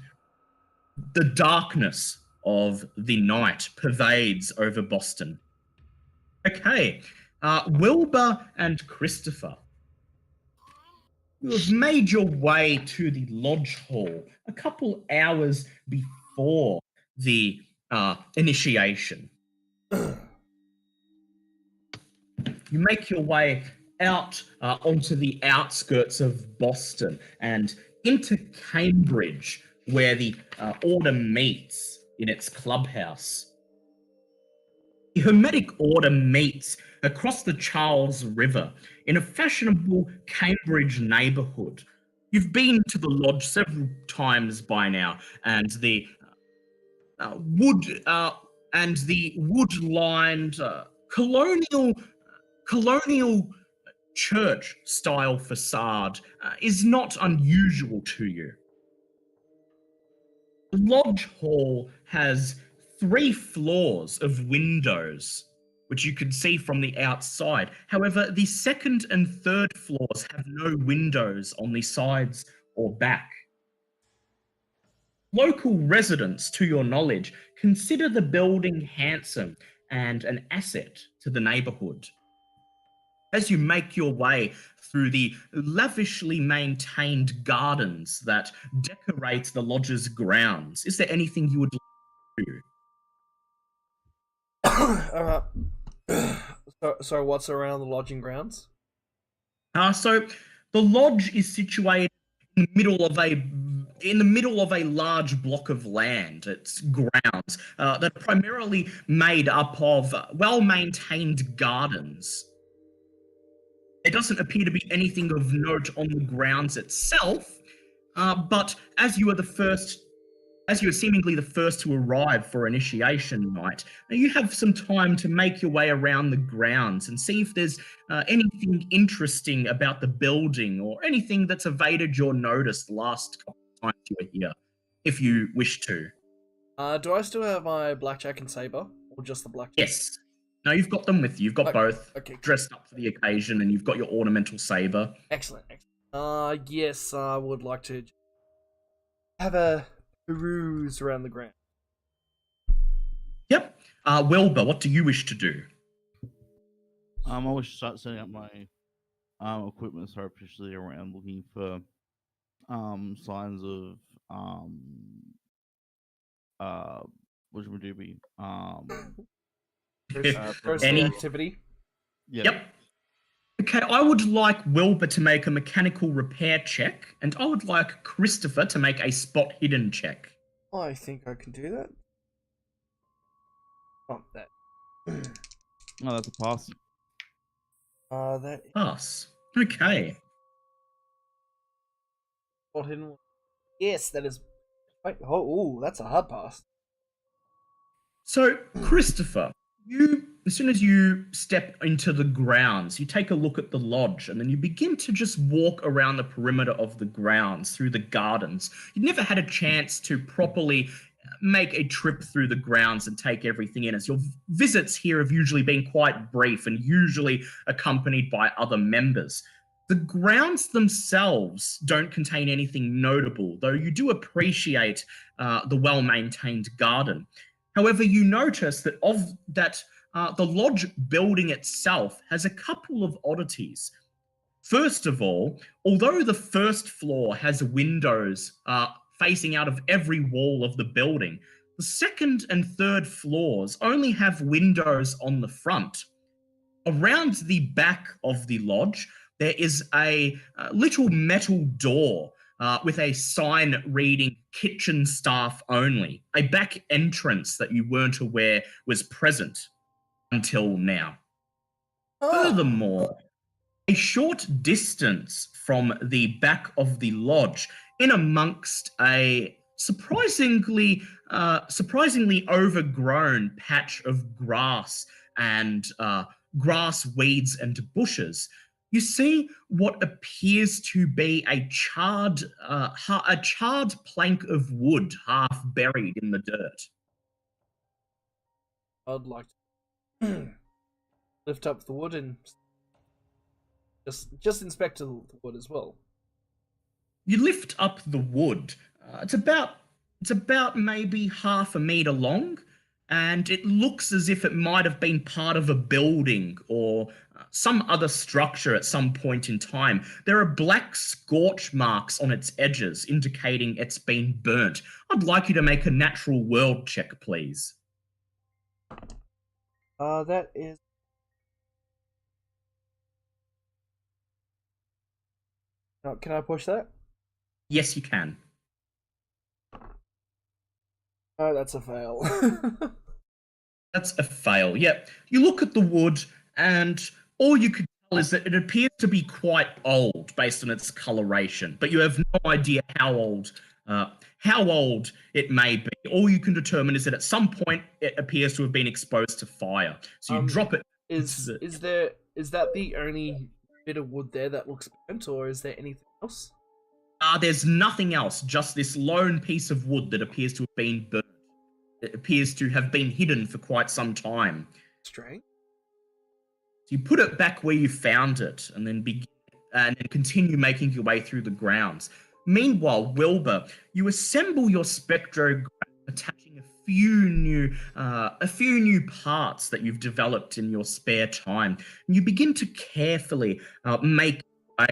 the darkness of the night pervades over Boston. Okay, Wilbur and Christopher, you have made your way to the lodge hall a couple hours before the initiation. You make your way out onto the outskirts of Boston and into Cambridge, where the order meets in its clubhouse. The Hermetic Order meets across the Charles River in a fashionable Cambridge neighbourhood. You've been to the lodge several times by now, and the wood-lined colonial church style facade is not unusual to you. The lodge hall has 3 floors of windows, which you could see from the outside. However, the second and third floors have no windows on the sides or back. Local residents, to your knowledge, consider the building handsome and an asset to the neighbourhood. As you make your way through the lavishly maintained gardens that decorate the lodge's grounds, is there anything you would like to do? So what's around the lodging grounds? So the lodge is situated in the middle of a large block of land. It's grounds that are primarily made up of well-maintained gardens. There doesn't appear to be anything of note on the grounds itself, but as you are seemingly the first to arrive for initiation night, you have some time to make your way around the grounds and see if there's anything interesting about the building or anything that's evaded your notice the last couple of times you were here, if you wish to. Do I still have my blackjack and saber, or just the blackjack? Yes. No, you've got them with you. You've got both. Okay. Dressed up for the occasion, and you've got your ornamental saber. Excellent. Yes, I would like to have a peruse around the ground. Yep. Wilbur, what do you wish to do? I wish to start setting up my equipment surreptitiously around, looking for signs of what would it be? Any activity? Yep. Okay, I would like Wilbur to make a mechanical repair check, and I would like Christopher to make a spot hidden check. I think I can do that. That. Oh, that's a pass. That Pass. Okay. spot hidden. Yes, that is. Wait, oh, that's a hard pass. So, Christopher, as soon as you step into the grounds, you take a look at the lodge, and then you begin to just walk around the perimeter of the grounds through the gardens. You've never had a chance to properly make a trip through the grounds and take everything in, as your visits here have usually been quite brief and usually accompanied by other members. The grounds themselves don't contain anything notable, though you do appreciate the well-maintained garden. However, you notice that the lodge building itself has a couple of oddities. First of all, although the first floor has windows facing out of every wall of the building, the second and third floors only have windows on the front. Around the back of the lodge, there is a little metal door with a sign reading kitchen staff only, a back entrance that you weren't aware was present until now. Furthermore, a short distance from the back of the lodge, in amongst a surprisingly overgrown patch of grass and grass, weeds, and bushes, you see what appears to be a charred plank of wood half buried in the dirt. I'd like to lift up the wood and just inspect the wood as well. You lift up the wood. It's about maybe half a meter long, and it looks as if it might have been part of a building or some other structure at some point in time. There are black scorch marks on its edges, indicating it's been burnt. I'd like you to make a natural world check, please. That is. Can I push that? Yes, you can. Oh, that's a fail. That's a fail. Yeah. You look at the wood, and all you could tell is that it appears to be quite old based on its coloration, but you have no idea how old it may be. All you can determine is that at some point it appears to have been exposed to fire. So you drop it. Is that the only bit of wood there that looks burnt, or is there anything else? There's nothing else, just this lone piece of wood that appears to have been burnt. It appears to have been hidden for quite some time. Strange. So you put it back where you found it, and then continue making your way through the grounds. Meanwhile, Wilbur, you assemble your spectrograph, attaching a few new parts that you've developed in your spare time. And you begin to carefully make your way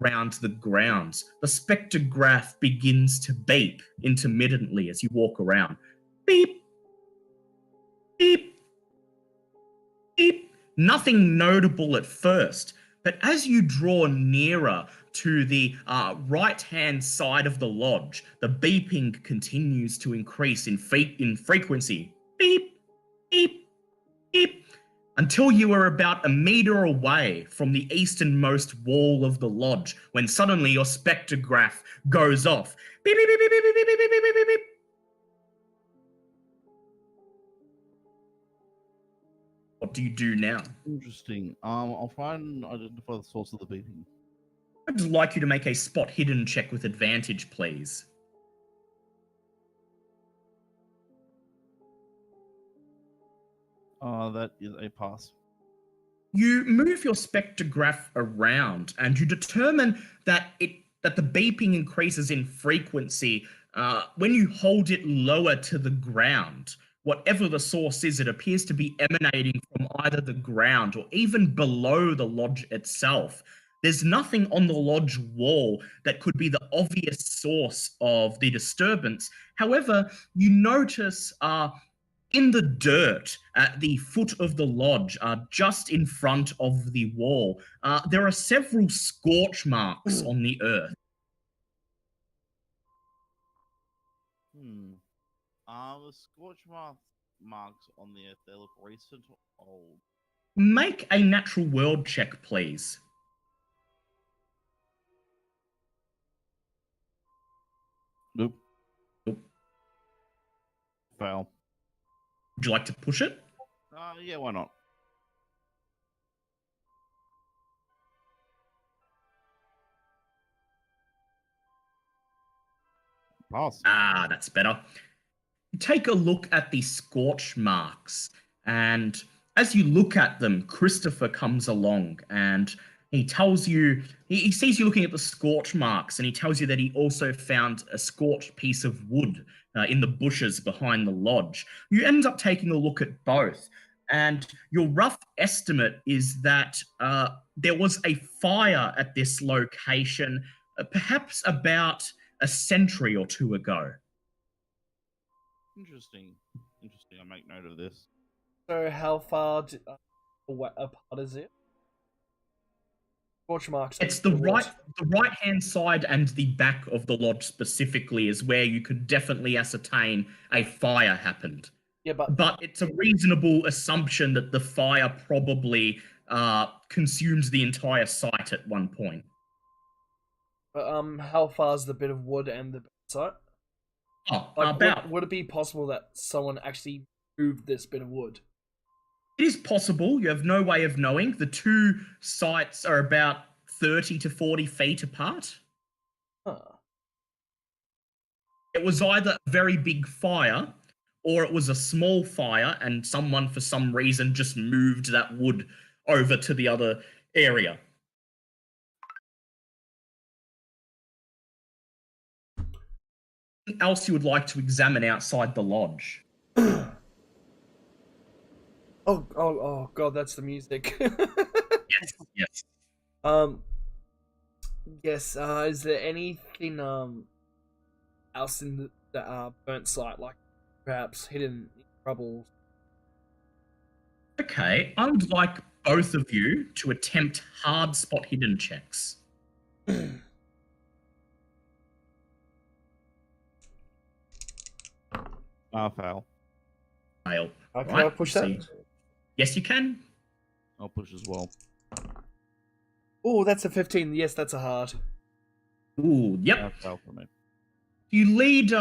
around the grounds. The spectrograph begins to beep intermittently as you walk around. Beep, beep, beep. Nothing notable at first, but as you draw nearer to the right-hand side of the lodge, the beeping continues to increase in frequency. Beep, beep, beep, until you are about a meter away from the easternmost wall of the lodge, when suddenly your spectrograph goes off. Beep, beep, beep, beep, beep, beep, beep, beep, beep, beep, beep. What do you do now? Interesting. I'll try and identify the source of the beeping. I'd like you to make a spot hidden check with advantage, please. That is a pass. You move your spectrograph around, and you determine that the beeping increases in frequency when you hold it lower to the ground. Whatever the source is, it appears to be emanating from either the ground or even below the lodge itself. There's nothing on the lodge wall that could be the obvious source of the disturbance. However, you notice in the dirt at the foot of the lodge, just in front of the wall, there are several scorch marks on the earth. The scorch marks on the earth, they look recent or old? Make a natural world check, please. Nope. Fail. Would you like to push it? Yeah, why not? Pass. That's better. Take a look at the scorch marks, and as you look at them, Christopher comes along and he tells you, he sees you looking at the scorch marks, and he tells you that he also found a scorched piece of wood in the bushes behind the lodge. You end up taking a look at both, and your rough estimate is that there was a fire at this location perhaps about a century or two ago. Interesting. I'll make note of this. So how far apart is it? Scorch marks. It's the right-hand side and the back of the lodge specifically is where you could definitely ascertain a fire happened. Yeah, but it's a reasonable assumption that the fire probably consumes the entire site at one point. But how far is the bit of wood and the site? Would it be possible that someone actually moved this bit of wood? It is possible. You have no way of knowing. The two sites are about 30 to 40 feet apart. Huh. It was either a very big fire or it was a small fire and someone for some reason just moved that wood over to the other area. Anything else you would like to examine outside the lodge? Oh god, that's the music. Yes. Yes, is there anything else in the burnt site, like perhaps hidden troubles? Okay, I would like both of you to attempt hard spot hidden checks. Fail. Fail. Can I push that? see. Yes, you can. I'll push as well. Oh, that's a 15. Yes, that's a hard. Ooh, yep. That fail for me. You lead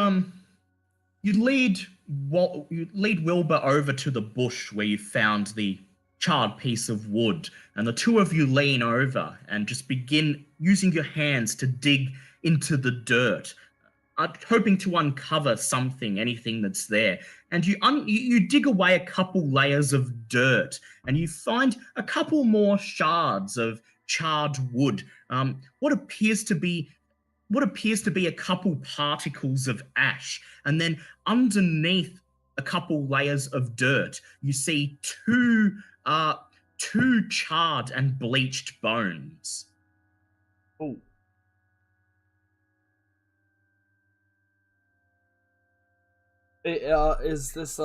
Wilbur over to the bush where you found the charred piece of wood, and the two of you lean over and just begin using your hands to dig into the dirt, hoping to uncover something, anything that's there. And you dig away a couple layers of dirt, and you find a couple more shards of charred wood. What appears to be a couple particles of ash, and then underneath a couple layers of dirt, you see two charred and bleached bones. Oh. Is this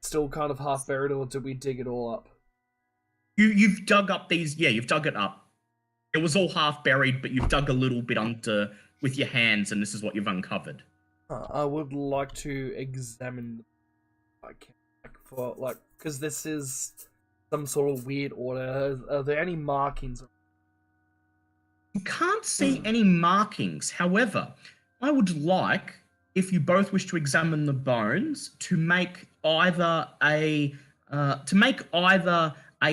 still kind of half buried, or did we dig it all up? You've dug up these. Yeah, you've dug it up. It was all half buried, but you've dug a little bit under with your hands, and this is what you've uncovered. I would like to examine, because this is some sort of weird order. Are there any markings? You can't see any markings. However, I would like, if you both wish to examine the bones, to make either a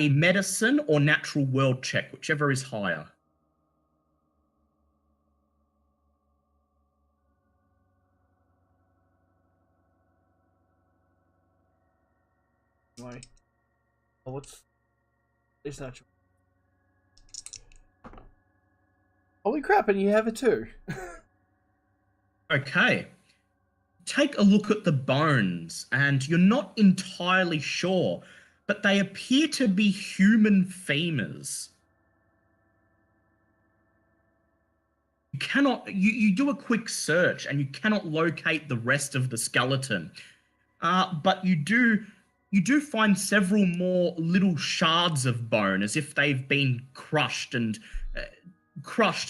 medicine or natural world check, whichever is higher. Why? Oh, it's natural. Holy crap! And you have it too. Okay. Take a look at the bones, and you're not entirely sure, but they appear to be human femurs. You do a quick search, and you cannot locate the rest of the skeleton. But you do find several more little shards of bone, as if they've been crushed and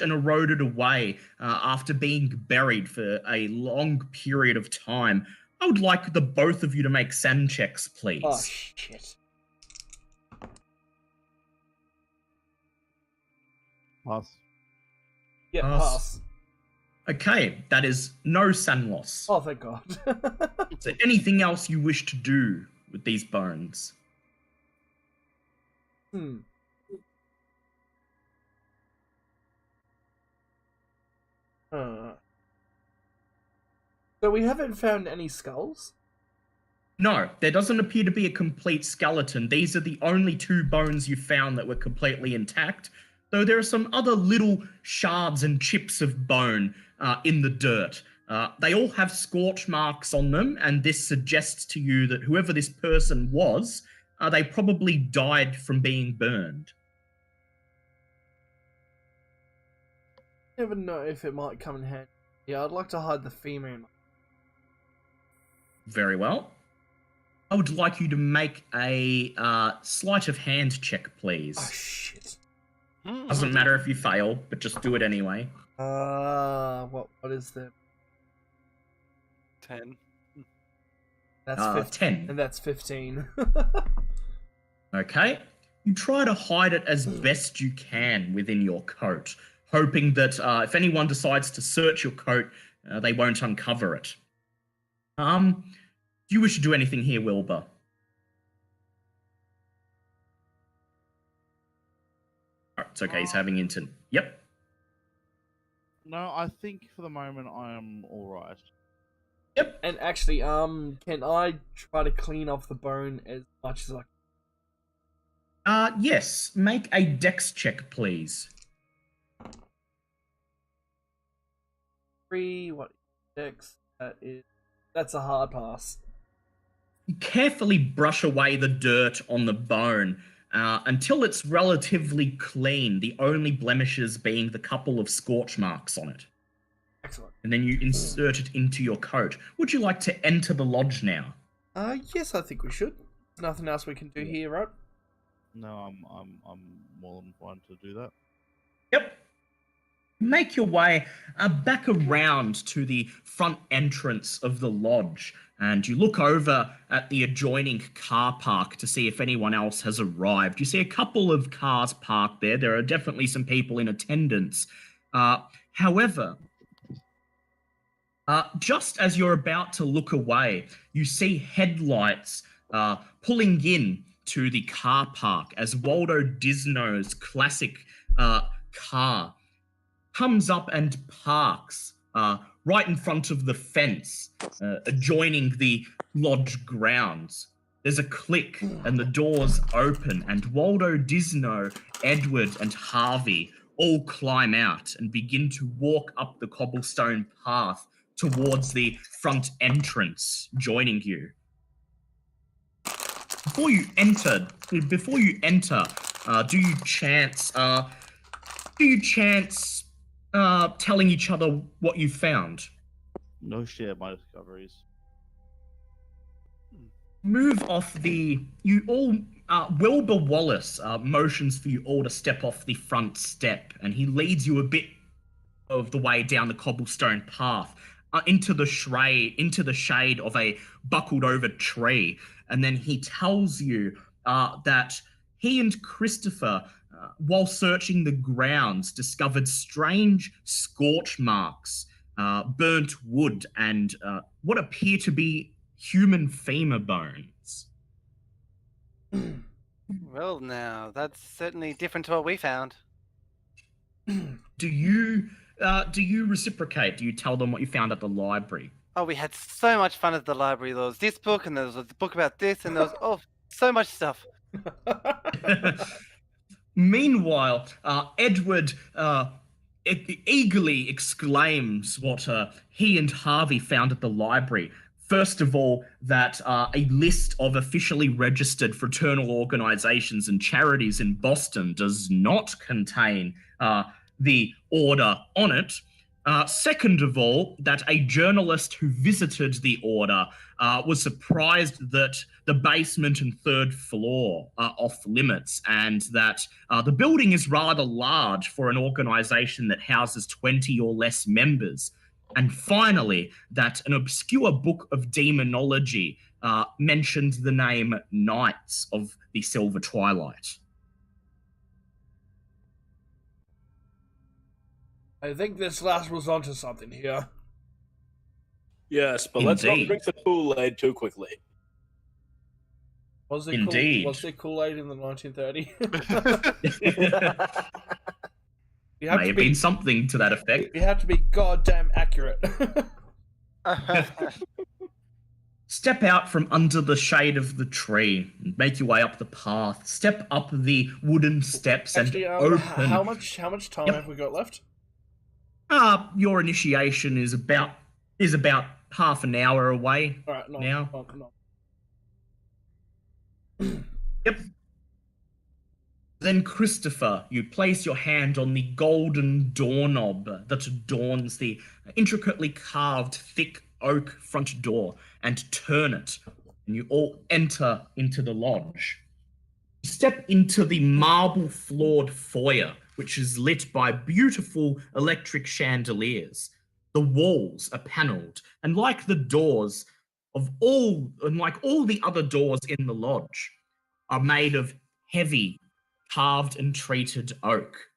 eroded away after being buried for a long period of time. I would like the both of you to make SAN checks, please. Oh, shit. Pass. Yeah, pass. Okay, that is no SAN loss. Oh, thank God. Is there anything else you wish to do with these bones? So we haven't found any skulls? No, there doesn't appear to be a complete skeleton. These are the only two bones you found that were completely intact, though there are some other little shards and chips of bone in the dirt. They all have scorch marks on them, and this suggests to you that whoever this person was, they probably died from being burned. Never know if it might come in handy. Yeah, I'd like to hide the femur. Very well. I would like you to make a sleight of hand check, please. Oh, shit. Doesn't matter if you fail, but just do it anyway. What is that? 10. That's 15. 10. And that's 15. Okay. You try to hide it as best you can within your coat, hoping that if anyone decides to search your coat, they won't uncover it. Do you wish to do anything here, Wilbur? Oh, it's okay, he's having internet. Yep. No, I think for the moment I am alright. Yep. And actually, can I try to clean off the bone as much as I Yes. Make a dex check, please. 3, what? 6. That's a hard pass. You carefully brush away the dirt on the bone until it's relatively clean, the only blemishes being the couple of scorch marks on it. Excellent. And then you insert it into your coat. Would you like to enter the lodge now? Yes, I think we should. Nothing else we can do here, right? No, I'm more than fine to do that. Yep. Make your way back around to the front entrance of the lodge, and you look over at the adjoining car park to see if anyone else has arrived. You see a couple of cars parked there. There are definitely some people in attendance. However, just as you're about to look away, you see headlights pulling in to the car park as Waldo Disno's classic car comes up and parks right in front of the fence adjoining the lodge grounds. There's a click and the doors open, and Waldo Disno, Edward, and Harvey all climb out and begin to walk up the cobblestone path towards the front entrance, joining you. Before you enter, do you chance telling each other what you found? No share my discoveries. Move off you all, Wilbur Wallace motions for you all to step off the front step, and he leads you a bit of the way down the cobblestone path into the shade of a buckled over tree. And then he tells you that he and Christopher, while searching the grounds, discovered strange scorch marks, burnt wood, and what appear to be human femur bones. Well, now, that's certainly different to what we found. Do you reciprocate? Do you tell them what you found at the library? Oh, we had so much fun at the library. There was this book, and there was a book about this, and there was, so much stuff. Meanwhile, Edward eagerly exclaims what he and Harvey found at the library. First of all, that a list of officially registered fraternal organizations and charities in Boston does not contain the order on it. Second of all, that a journalist who visited the order was surprised that the basement and third floor are off limits, and that the building is rather large for an organization that houses 20 or less members. And finally, that an obscure book of demonology mentioned the name Knights of the Silver Twilight. I think this last was onto something here. Yes, but let's not Indeed. drink the Kool-Aid too quickly. Was there Indeed. Was there Kool-Aid in the 1930? May have been something to that effect. You have to be goddamn accurate. Step out from under the shade of the tree and make your way up the path. Step up the wooden steps Actually, and open. how much time Yep. have we got left? Your initiation is about half an hour away. All right, Now? no. Yep. Then, Christopher, you place your hand on the golden doorknob that adorns the intricately carved thick oak front door and turn it, and you all enter into the lodge. You step into the marble-floored foyer, which is lit by beautiful electric chandeliers. The walls are panelled, and like all the other doors in the lodge, are made of heavy, carved and treated oak.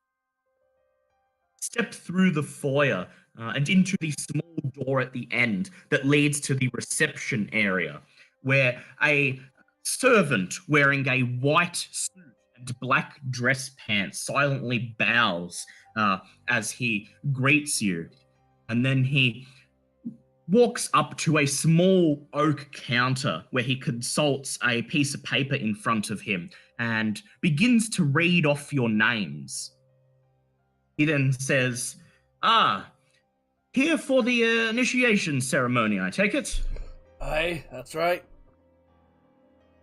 Step through the foyer and into the small door at the end that leads to the reception area, where a servant wearing a white suit and black dress pants silently bows as he greets you. And then he walks up to a small oak counter where he consults a piece of paper in front of him and begins to read off your names. He then says, here for the initiation ceremony, I take it? Aye, that's right.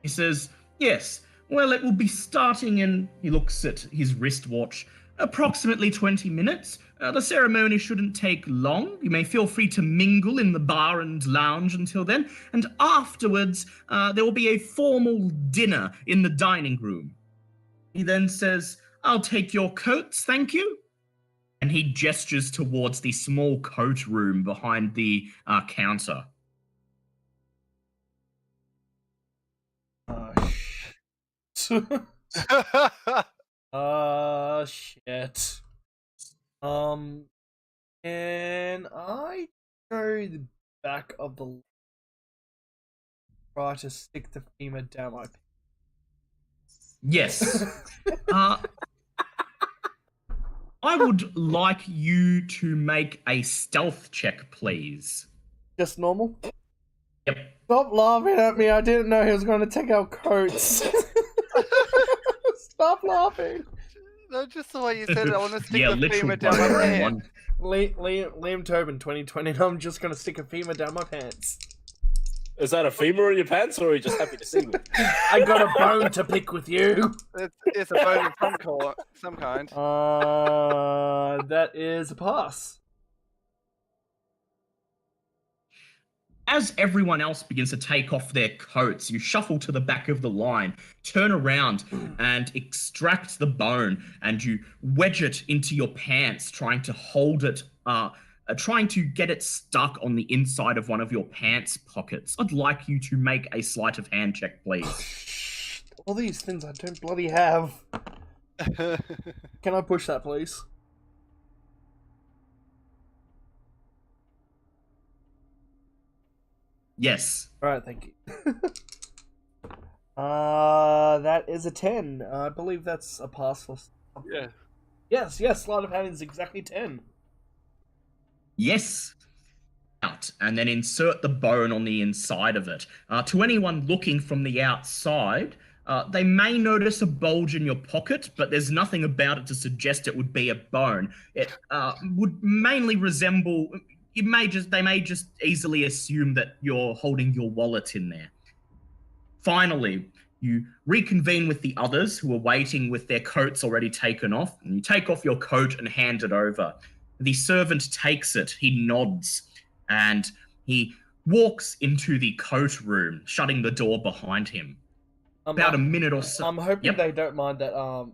He says, yes, well, it will be starting in, he looks at his wristwatch, approximately 20 minutes. The ceremony shouldn't take long. You may feel free to mingle in the bar and lounge until then. And afterwards, there will be a formal dinner in the dining room. He then says, I'll take your coats, thank you. And he gestures towards the small coat room behind the counter. Shit. Shit. Can I go the back of the try to stick the femur down my Yes. I would like you to make a stealth check, please. Just normal? Yep. Stop laughing at me. I didn't know he was going to take our coats. Stop laughing. No, just the way you said it, I want to stick Yeah, the femur literal down my bone pants. one. Liam Tobin, 2020. I'm just going to stick a femur down my pants. Is that a femur in your pants, or are you just happy to see me? I got a bone to pick with you. It's a bone of some kind. That is a pass. As everyone else begins to take off their coats, you shuffle to the back of the line, turn around and extract the bone, and you wedge it into your pants, trying to hold it, trying to get it stuck on the inside of one of your pants pockets. I'd like you to make a sleight of hand check, please. All these things I don't bloody have. Can I push that, please? Yes. Alright, thank you. That is a 10. I believe that's a pass for... Yeah. Yes, sleight of hand is exactly 10. Yes. Out, and then insert the bone on the inside of it. To anyone looking from the outside, they may notice a bulge in your pocket, but there's nothing about it to suggest it would be a bone. It would mainly resemble... they may just easily assume that you're holding your wallet in there. Finally, you reconvene with the others who are waiting with their coats already taken off, and you take off your coat and hand it over. The servant takes it, he nods, and he walks into the coat room, shutting the door behind him. About a minute or so. I'm hoping Yep. they don't mind that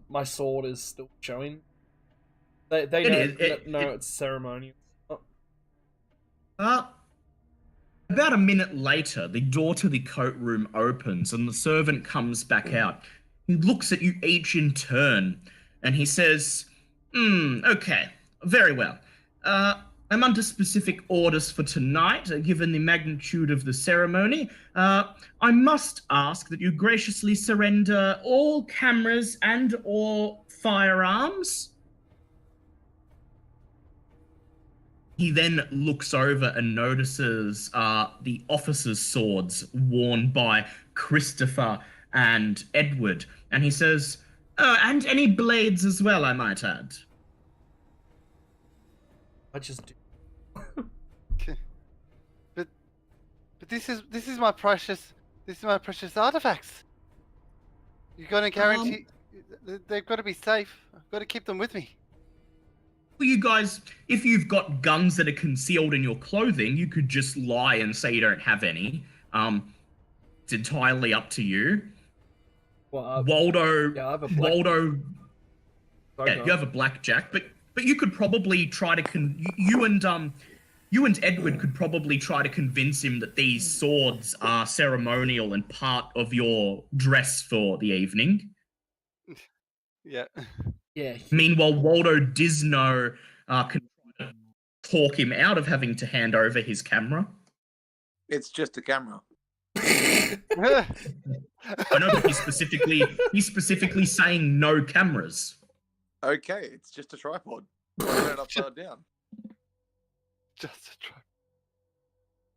my sword is still showing. They know it's ceremonial. About a minute later, the door to the coat room opens and the servant comes back out. He looks at you each in turn and he says, okay, very well. I'm under specific orders for tonight, given the magnitude of the ceremony. I must ask that you graciously surrender all cameras and or firearms. He then looks over and notices the officers' swords worn by Christopher and Edward. And he says, oh, and any blades as well, I might add. I just do. But this is my precious artifacts. You're gonna guarantee they've got to be safe. I've got to keep them with me. Well, you guys, if you've got guns that are concealed in your clothing, you could just lie and say you don't have any. It's entirely up to you. Well, Waldo, yeah, I have a black... Waldo, Sorry, yeah, you have a blackjack, but you could probably try to you and Edward could probably try to convince him that these swords are ceremonial and part of your dress for the evening. Yeah. Yeah. Meanwhile, Waldo Disno can talk him out of having to hand over his camera. It's just a camera. I know, but he's specifically saying no cameras. Okay, it's just a tripod. Turn it upside down. Just a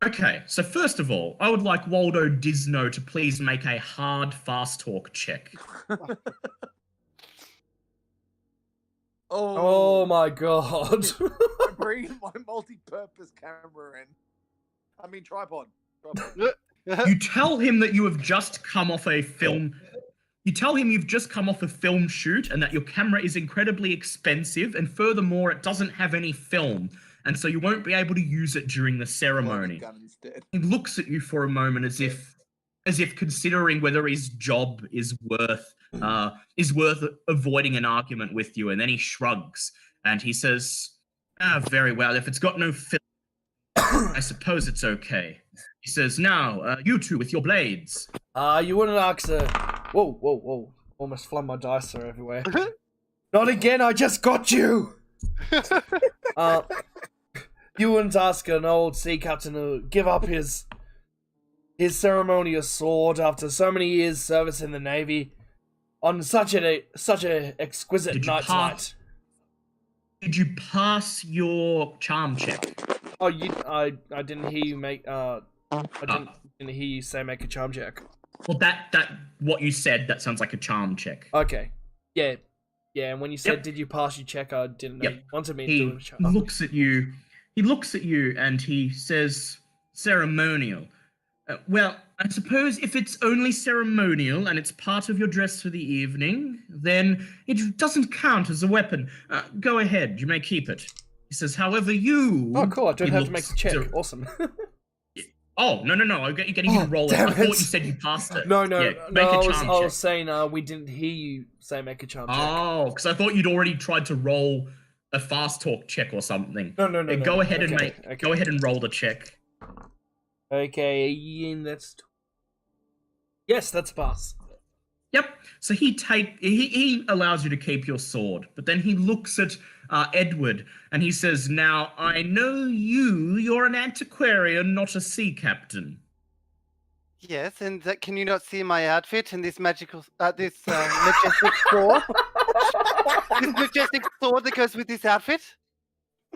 try. Okay, so first of all, I would like Waldo Disno to please make a hard fast talk check. Oh my god. I'm bringing my multi-purpose camera in. I mean tripod. You tell him that you have just come off a film. You tell him you've just come off a film shoot and that your camera is incredibly expensive, and furthermore, it doesn't have any film, and so you won't be able to use it during the ceremony. Gun instead. He looks at you for a moment as if considering whether his job is worth avoiding an argument with you, and then he shrugs and he says, very well, if it's got no film, I suppose it's okay. He says, now, you two with your blades. You wouldn't ask her. Whoa. Almost flung my dice are everywhere. Not again, I just got you! You wouldn't ask an old sea captain to give up his ceremonial sword after so many years' service in the Navy on such a exquisite night tonight. Did you pass your charm check? Oh, I didn't hear you make didn't hear you say make a charm check. Well, that what you said, that sounds like a charm check. Okay. Yeah. And when you said, "Did you pass your check?" I didn't know you wanted me to do a charm. He looks at you. He looks at you and he says, "Ceremonial. Well, I suppose if it's only ceremonial and it's part of your dress for the evening, then it doesn't count as a weapon. Go ahead, you may keep it." He says, "However, you..." Oh, cool! I don't have to make the check. Awesome. Oh, no, I'm getting you to roll it. I thought you said you passed it. No, make I a charm check. was saying we didn't hear you say make a charm check. Oh, because I thought you'd already tried to roll a fast talk check or something. No. Go ahead and Okay. Go ahead and roll the check. Okay, and yes, that's a pass. Yep. So he allows you to keep your sword, but then he looks at Edward and he says, "Now I know you're an antiquarian, not a sea captain." Yes, and can you not see my outfit and this majestic sword? This majestic sword that goes with this outfit?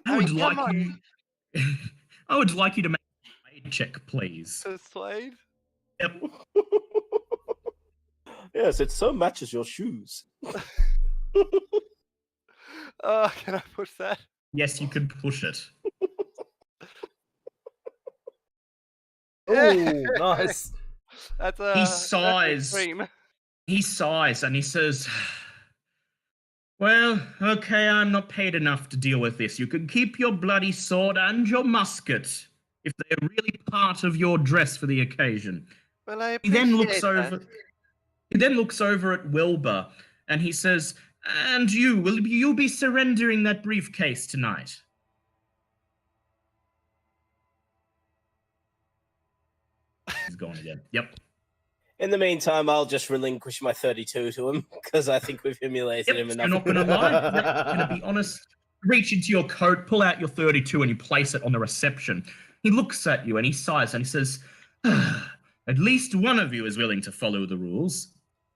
I would come like you. I would like you to make a blade check, please. Persuade? Yep. Yes, it so matches your shoes. Can I push that? Yes, you can push it. Oh, nice. That's He sighs. He sighs and he says, "Well, okay, I'm not paid enough to deal with this. You can keep your bloody sword and your musket if they're really part of your dress for the occasion." Well, I He then looks appreciate over. He then looks over at Wilbur and he says, "And will you be surrendering that briefcase tonight?" He's gone again. Yep. In the meantime, I'll just relinquish my 32 to him because I think we've humiliated him enough. You're not going to lie. I'm going to be honest. Reach into your coat, pull out your 32, and you place it on the reception. He looks at you and he sighs and he says, "At least one of you is willing to follow the rules."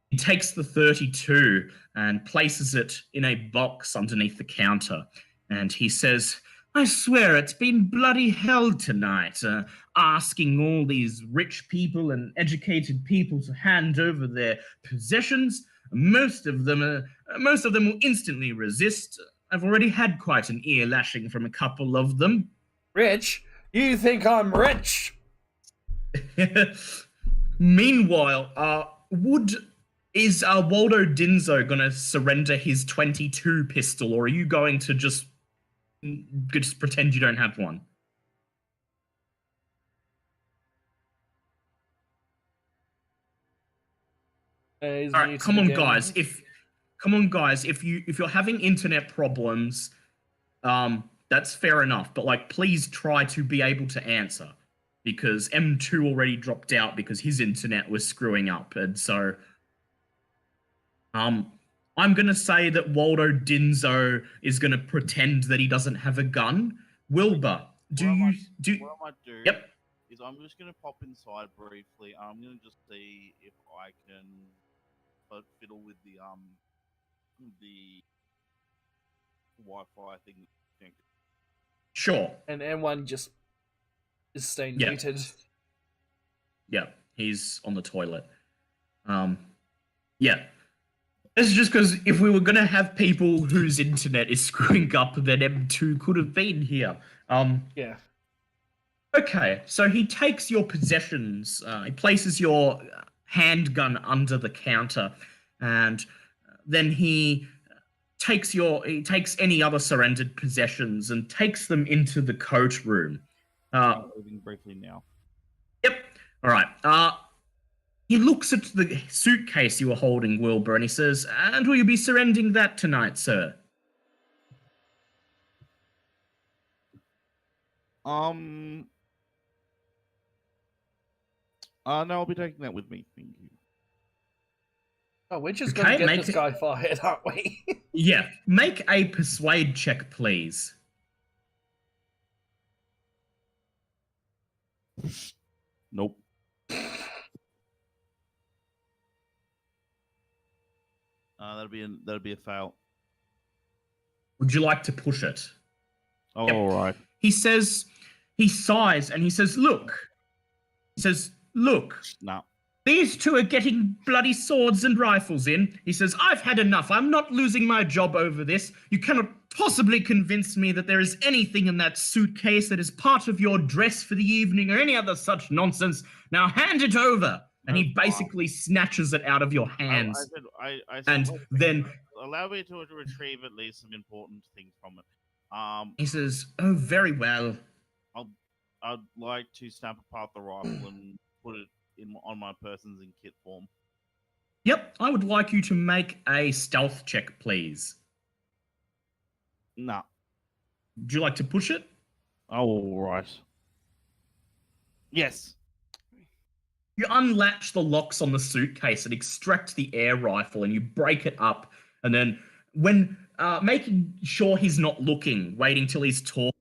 He takes the 32 and places it in a box underneath the counter. And he says, "I swear it's been bloody hell tonight, asking all these rich people and educated people to hand over their possessions. Most of them will instantly resist. I've already had quite an ear lashing from a couple of them." Rich? You think I'm rich? Meanwhile, is Waldo Dinzo going to surrender his 22 pistol, or are you going to just pretend you don't have one? All right, come on, guys. If you're having internet problems, that's fair enough. But please try to be able to answer, because M2 already dropped out because his internet was screwing up, and so I'm gonna say that Waldo Dinzo is gonna pretend that he doesn't have a gun. Wilbur, What I might do Yep. is I'm just going to pop inside briefly. I'm going to just see if I can fiddle with the Wi-Fi thing. Sure. And one just is staying Yeah. muted. Yeah, he's on the toilet. Yeah. This is just because if we were going to have people whose internet is screwing up, then M2 could have been here. Yeah. Okay, so he takes your possessions. He places your handgun under the counter, and then he takes any other surrendered possessions and takes them into the coat room. I'm moving briefly now. Yep. All right. He looks at the suitcase you were holding, Wilbur, and he says, "And will you be surrendering that tonight, sir?" No, I'll be taking that with me. Thank you. Oh, we're just Okay, gonna get make this it- guy fired, aren't we? Yeah. Make a persuade check, please. Nope. That'll be a fail. Would you like to push it? Oh, Yep. all right. He says, he sighs and he says, "Look." He says, "Look. No. These two are getting bloody swords and rifles in." He says, "I've had enough. I'm not losing my job over this. You cannot possibly convince me that there is anything in that suitcase that is part of your dress for the evening or any other such nonsense. Now hand it over." And he basically snatches it out of your hands. I said, And wait a then- second, allow me to retrieve at least some important things from it. He says, "Oh, very well." I'd like to stamp apart the rifle and put it on my persons in kit form. Yep, I would like you to make a stealth check, please. No. Would you like to push it? Oh, all right. Yes. You unlatch the locks on the suitcase and extract the air rifle and you break it up. And then when making sure he's not looking, waiting till he's talking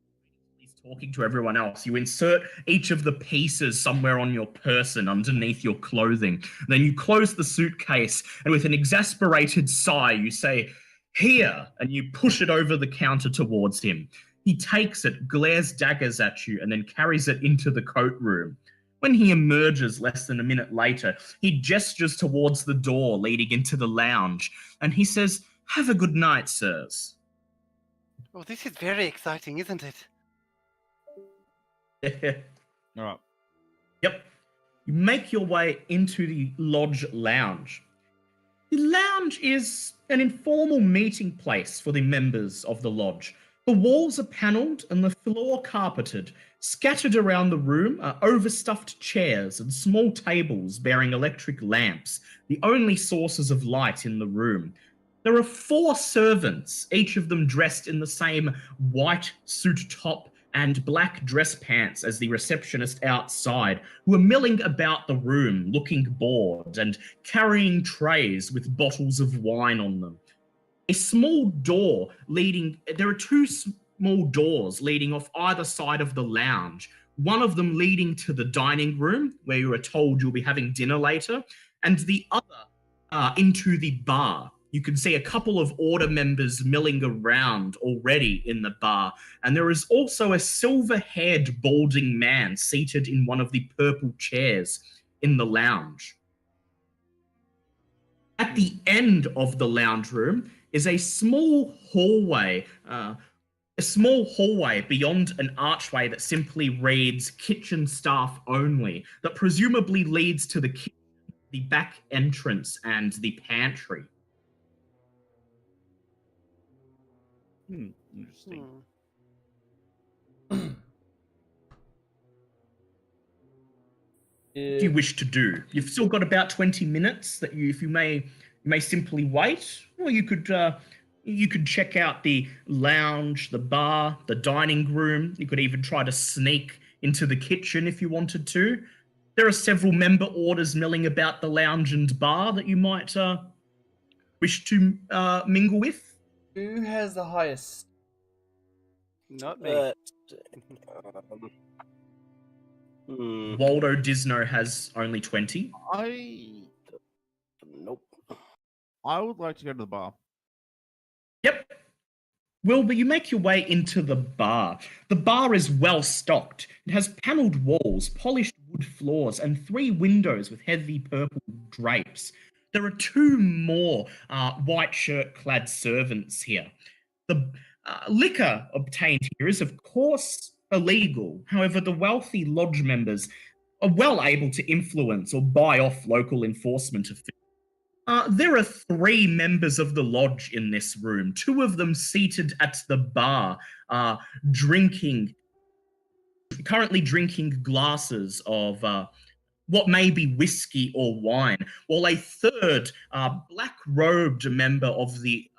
to everyone else, you insert each of the pieces somewhere on your person underneath your clothing. Then you close the suitcase and with an exasperated sigh, you say, "Here," and you push it over the counter towards him. He takes it, glares daggers at you, and then carries it into the coat room. When he emerges less than a minute later, he gestures towards the door leading into the lounge, and he says, "Have a good night, sirs." Oh, this is very exciting, isn't it? All right. Yep. You make your way into the lodge lounge. The lounge is an informal meeting place for the members of the lodge. The walls are panelled and the floor carpeted. Scattered around the room are overstuffed chairs and small tables bearing electric lamps, the only sources of light in the room. There are 4 servants, each of them dressed in the same white suit top and black dress pants as the receptionist outside, who are milling about the room, looking bored and carrying trays with bottles of wine on them. There are 2 small doors leading off either side of the lounge, one of them leading to the dining room, where you are told you'll be having dinner later, and the other into the bar. You can see a couple of order members milling around already in the bar, and there is also a silver-haired, balding man seated in one of the purple chairs in the lounge. At the end of the lounge room is a small hallway beyond an archway that simply reads "kitchen staff only," that presumably leads to the kitchen, the back entrance, and the pantry. Interesting. What do you wish to do? You've still got about 20 minutes that you may simply wait, or you could check out the lounge, the bar, the dining room. You could even try to sneak into the kitchen if you wanted to. There are several member orders milling about the lounge and bar that you might wish to mingle with. Who has the highest? Not me. Waldo Disno has only 20. Nope. I would like to go to the bar. Yep. Wilbur, you make your way into the bar. The bar is well stocked. It has panelled walls, polished wood floors, and 3 windows with heavy purple drapes. There are 2 more white shirt clad servants here. The liquor obtained here is, of course, illegal. However, the wealthy lodge members are well able to influence or buy off local enforcement officials. There are 3 members of the lodge in this room, 2 of them seated at the bar, drinking, currently drinking glasses of what may be whiskey or wine, while a third black-robed member of the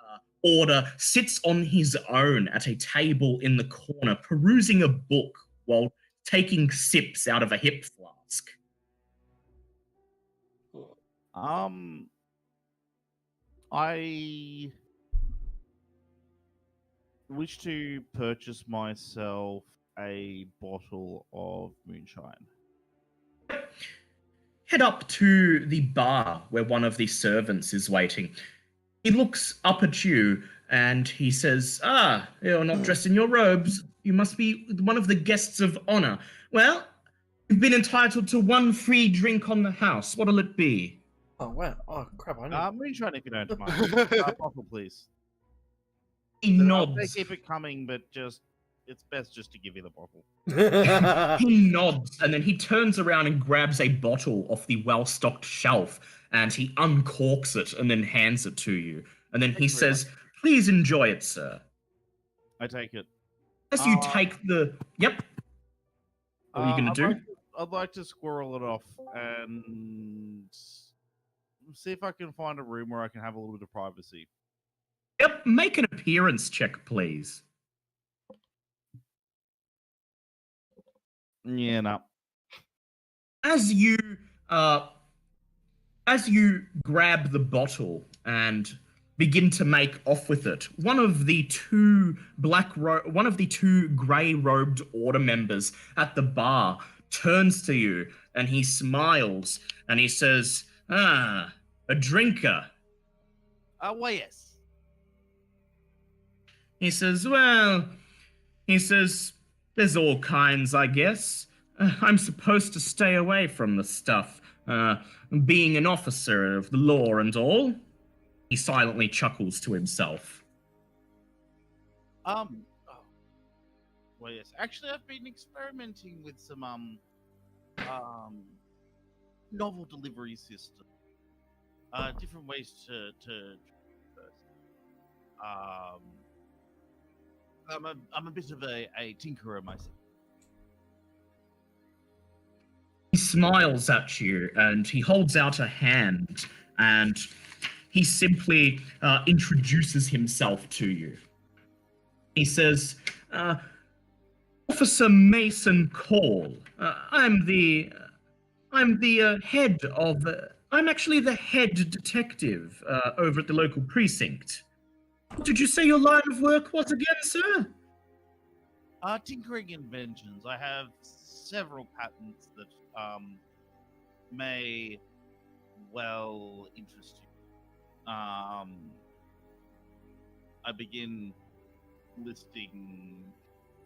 order sits on his own at a table in the corner, perusing a book while taking sips out of a hip flask. I wish to purchase myself a bottle of moonshine. Head up to the bar where one of the servants is waiting. He looks up at you and he says, you're not dressed in your robes. You must be one of the guests of honor. Well, you've been entitled to 1 free drink on the house. What'll it be? Oh, wow. Oh, crap. I know. Moonshine, if you don't mind. Bottle, please. He They nods. keep it coming, but it's best just to give you the bottle. He nods, and then he turns around and grabs a bottle off the well-stocked shelf, and he uncorks it and then hands it to you. And then he says, please enjoy it, sir. I take it. As you take the... Yep. What are you going to do? I'd like to squirrel it off and see if I can find a room where I can have a little bit of privacy. Yep, make an appearance check, please. Yeah, no. As you grab the bottle and begin to make off with it, one of the 2 grey-robed order members at the bar turns to you and he smiles and he says, a drinker. Well, yes. He says, there's all kinds, I guess. I'm supposed to stay away from the stuff, being an officer of the law and all. He silently chuckles to himself. Well, yes. Actually, I've been experimenting with some novel delivery system. Different ways to I'm a bit of a tinkerer myself. He smiles at you and he holds out a hand and he simply introduces himself to you. He says, Officer Mason Call. I'm actually the head detective over at the local precinct. What did you say your line of work was again, sir? Tinkering inventions. I have several patents that may well interest you. I begin listing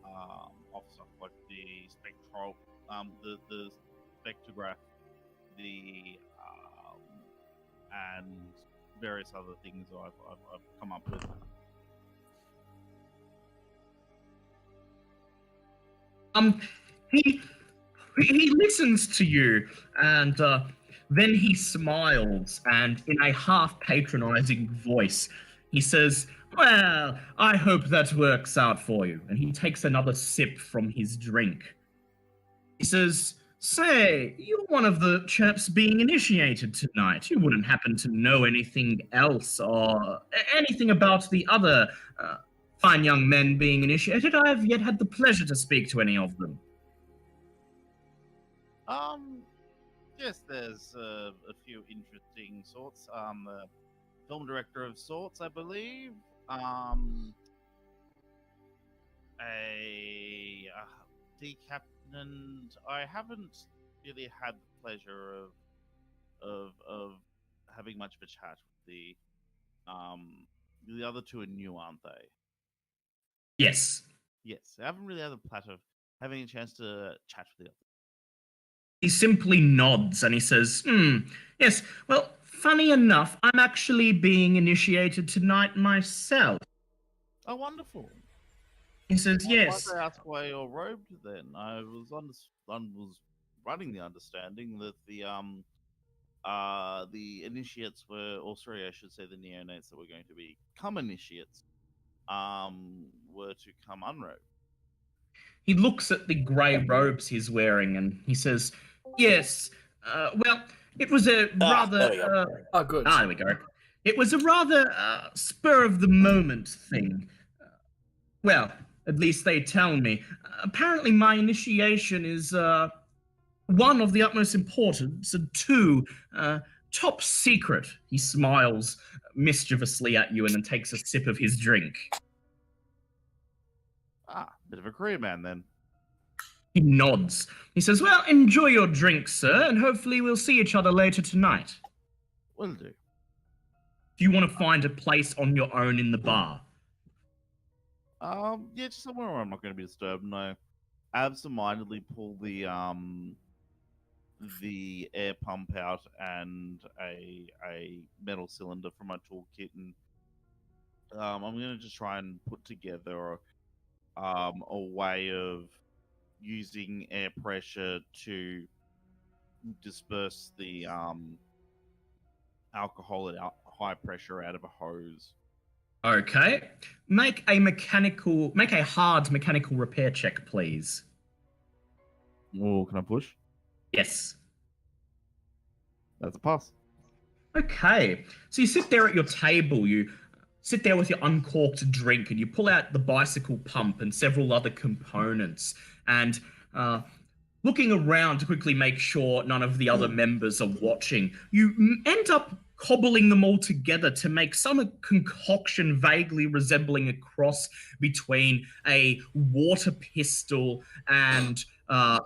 off stuff like the spectral, the spectrograph, and various other things I've come up with. He listens to you, and then he smiles, and in a half-patronizing voice, he says, well, I hope that works out for you. And he takes another sip from his drink. He says, say, you're one of the chaps being initiated tonight. You wouldn't happen to know anything else or anything about the other fine young men being initiated? I have yet had the pleasure to speak to any of them. Yes, there's a few interesting sorts. The film director of sorts, I believe. A sea captain. I haven't really had the pleasure of having much of a chat with the other 2 are new, aren't they? Yes. Yes, I haven't really had the pleasure of having a chance to chat with the other. He simply nods and he says, yes, well, funny enough, I'm actually being initiated tonight myself. Oh, wonderful. He says, yes. Why did I ask why you're robed then? I was running the understanding that the initiates were, or sorry, I should say the neonates that were going to become initiates, were to come unrobed. He looks at the grey robes he's wearing and he says, yes, well, it was a rather... there we go. Oh, good. there we go. It was a rather spur-of-the-moment thing. Well, at least they tell me. Apparently my initiation is, one, of the utmost importance, and two, top secret. He smiles mischievously at you and then takes a sip of his drink. Bit of a career man then. He nods. He says, well, enjoy your drink, sir, and hopefully we'll see each other later tonight. Will do. Do you want to find a place on your own in the bar? Yeah, just somewhere where I'm not going to be disturbed, and I absentmindedly pull the air pump out and a metal cylinder from my toolkit, and I'm going to just try and put together a way of using air pressure to disperse the alcohol at high pressure out of a hose. Okay. Make a hard mechanical repair check, please. Oh, can I push? Yes. That's a pass. Okay. So you sit there at your table, you sit there with your uncorked drink, and you pull out the bicycle pump and several other components, and looking around to quickly make sure none of the other members are watching, you end up cobbling them all together to make some concoction vaguely resembling a cross between a water pistol and a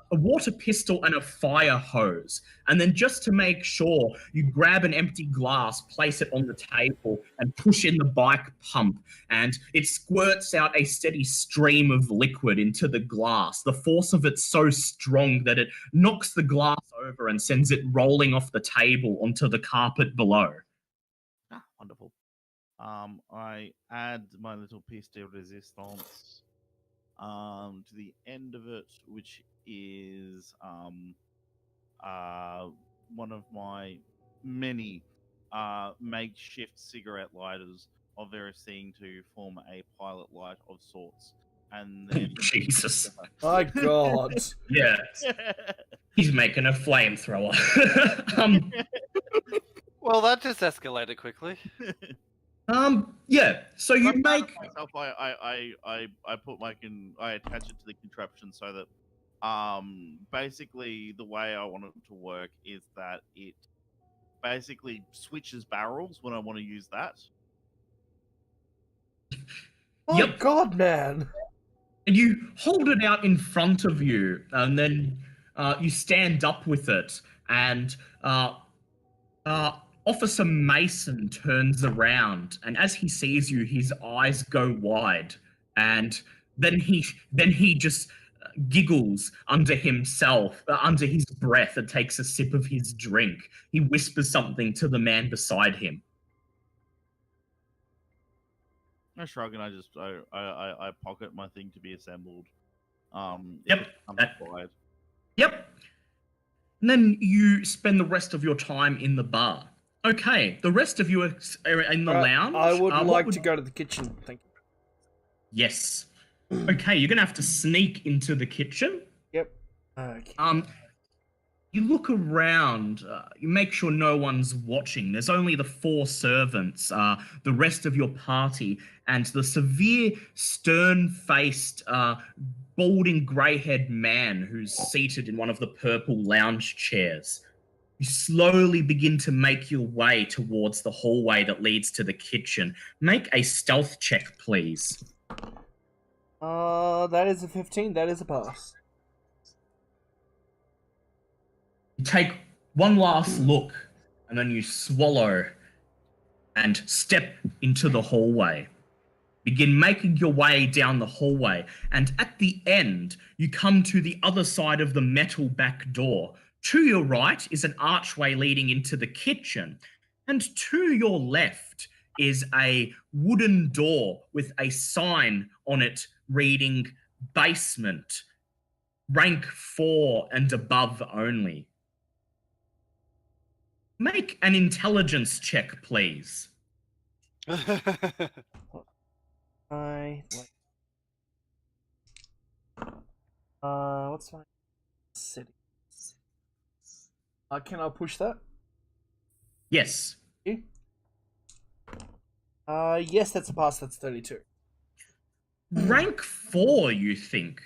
fire hose. And then just to make sure, you grab an empty glass, place it on the table, and push in the bike pump, and it squirts out a steady stream of liquid into the glass. The force of it's so strong that it knocks the glass over and sends it rolling off the table onto the carpet below. Wonderful. I add my little piece de resistance to the end of it, which is one of my many makeshift cigarette lighters of various things to form a pilot light of sorts. And then Jesus. My God. Yeah. He's making a flamethrower. Well, that just escalated quickly. Yeah. So you I'm proud of make... myself. I attach it to the contraption so that basically the way I want it to work is that it basically switches barrels when I want to use that. My Yep. God, man. And you hold it out in front of you, and then you stand up with it, and Officer Mason turns around, and as he sees you, his eyes go wide, and then he just giggles under his breath, and takes a sip of his drink. He whispers something to the man beside him. I shrug and I pocket my thing to be assembled. Yep. I'm required. Yep. And then you spend the rest of your time in the bar. Okay, the rest of you are in the lounge. I would like to go to the kitchen. Thank you. Yes. Okay, you're gonna have to sneak into the kitchen. Yep. Okay. You look around, you make sure no one's watching. There's only the 4 servants, the rest of your party, and the severe, stern-faced, balding, grey-haired man who's seated in one of the purple lounge chairs. You slowly begin to make your way towards the hallway that leads to the kitchen. Make a stealth check, please. That is a 15. That is a pass. You take one last look, and then you swallow and step into the hallway. Begin making your way down the hallway, and at the end, you come to the other side of the metal back door. To your right is an archway leading into the kitchen, and to your left is a wooden door with a sign on it reading basement, rank 4 and above only. Make an intelligence check, please. What's my city? Can I push that? Yes. Yes, that's a pass. That's 32. Rank 4, you think?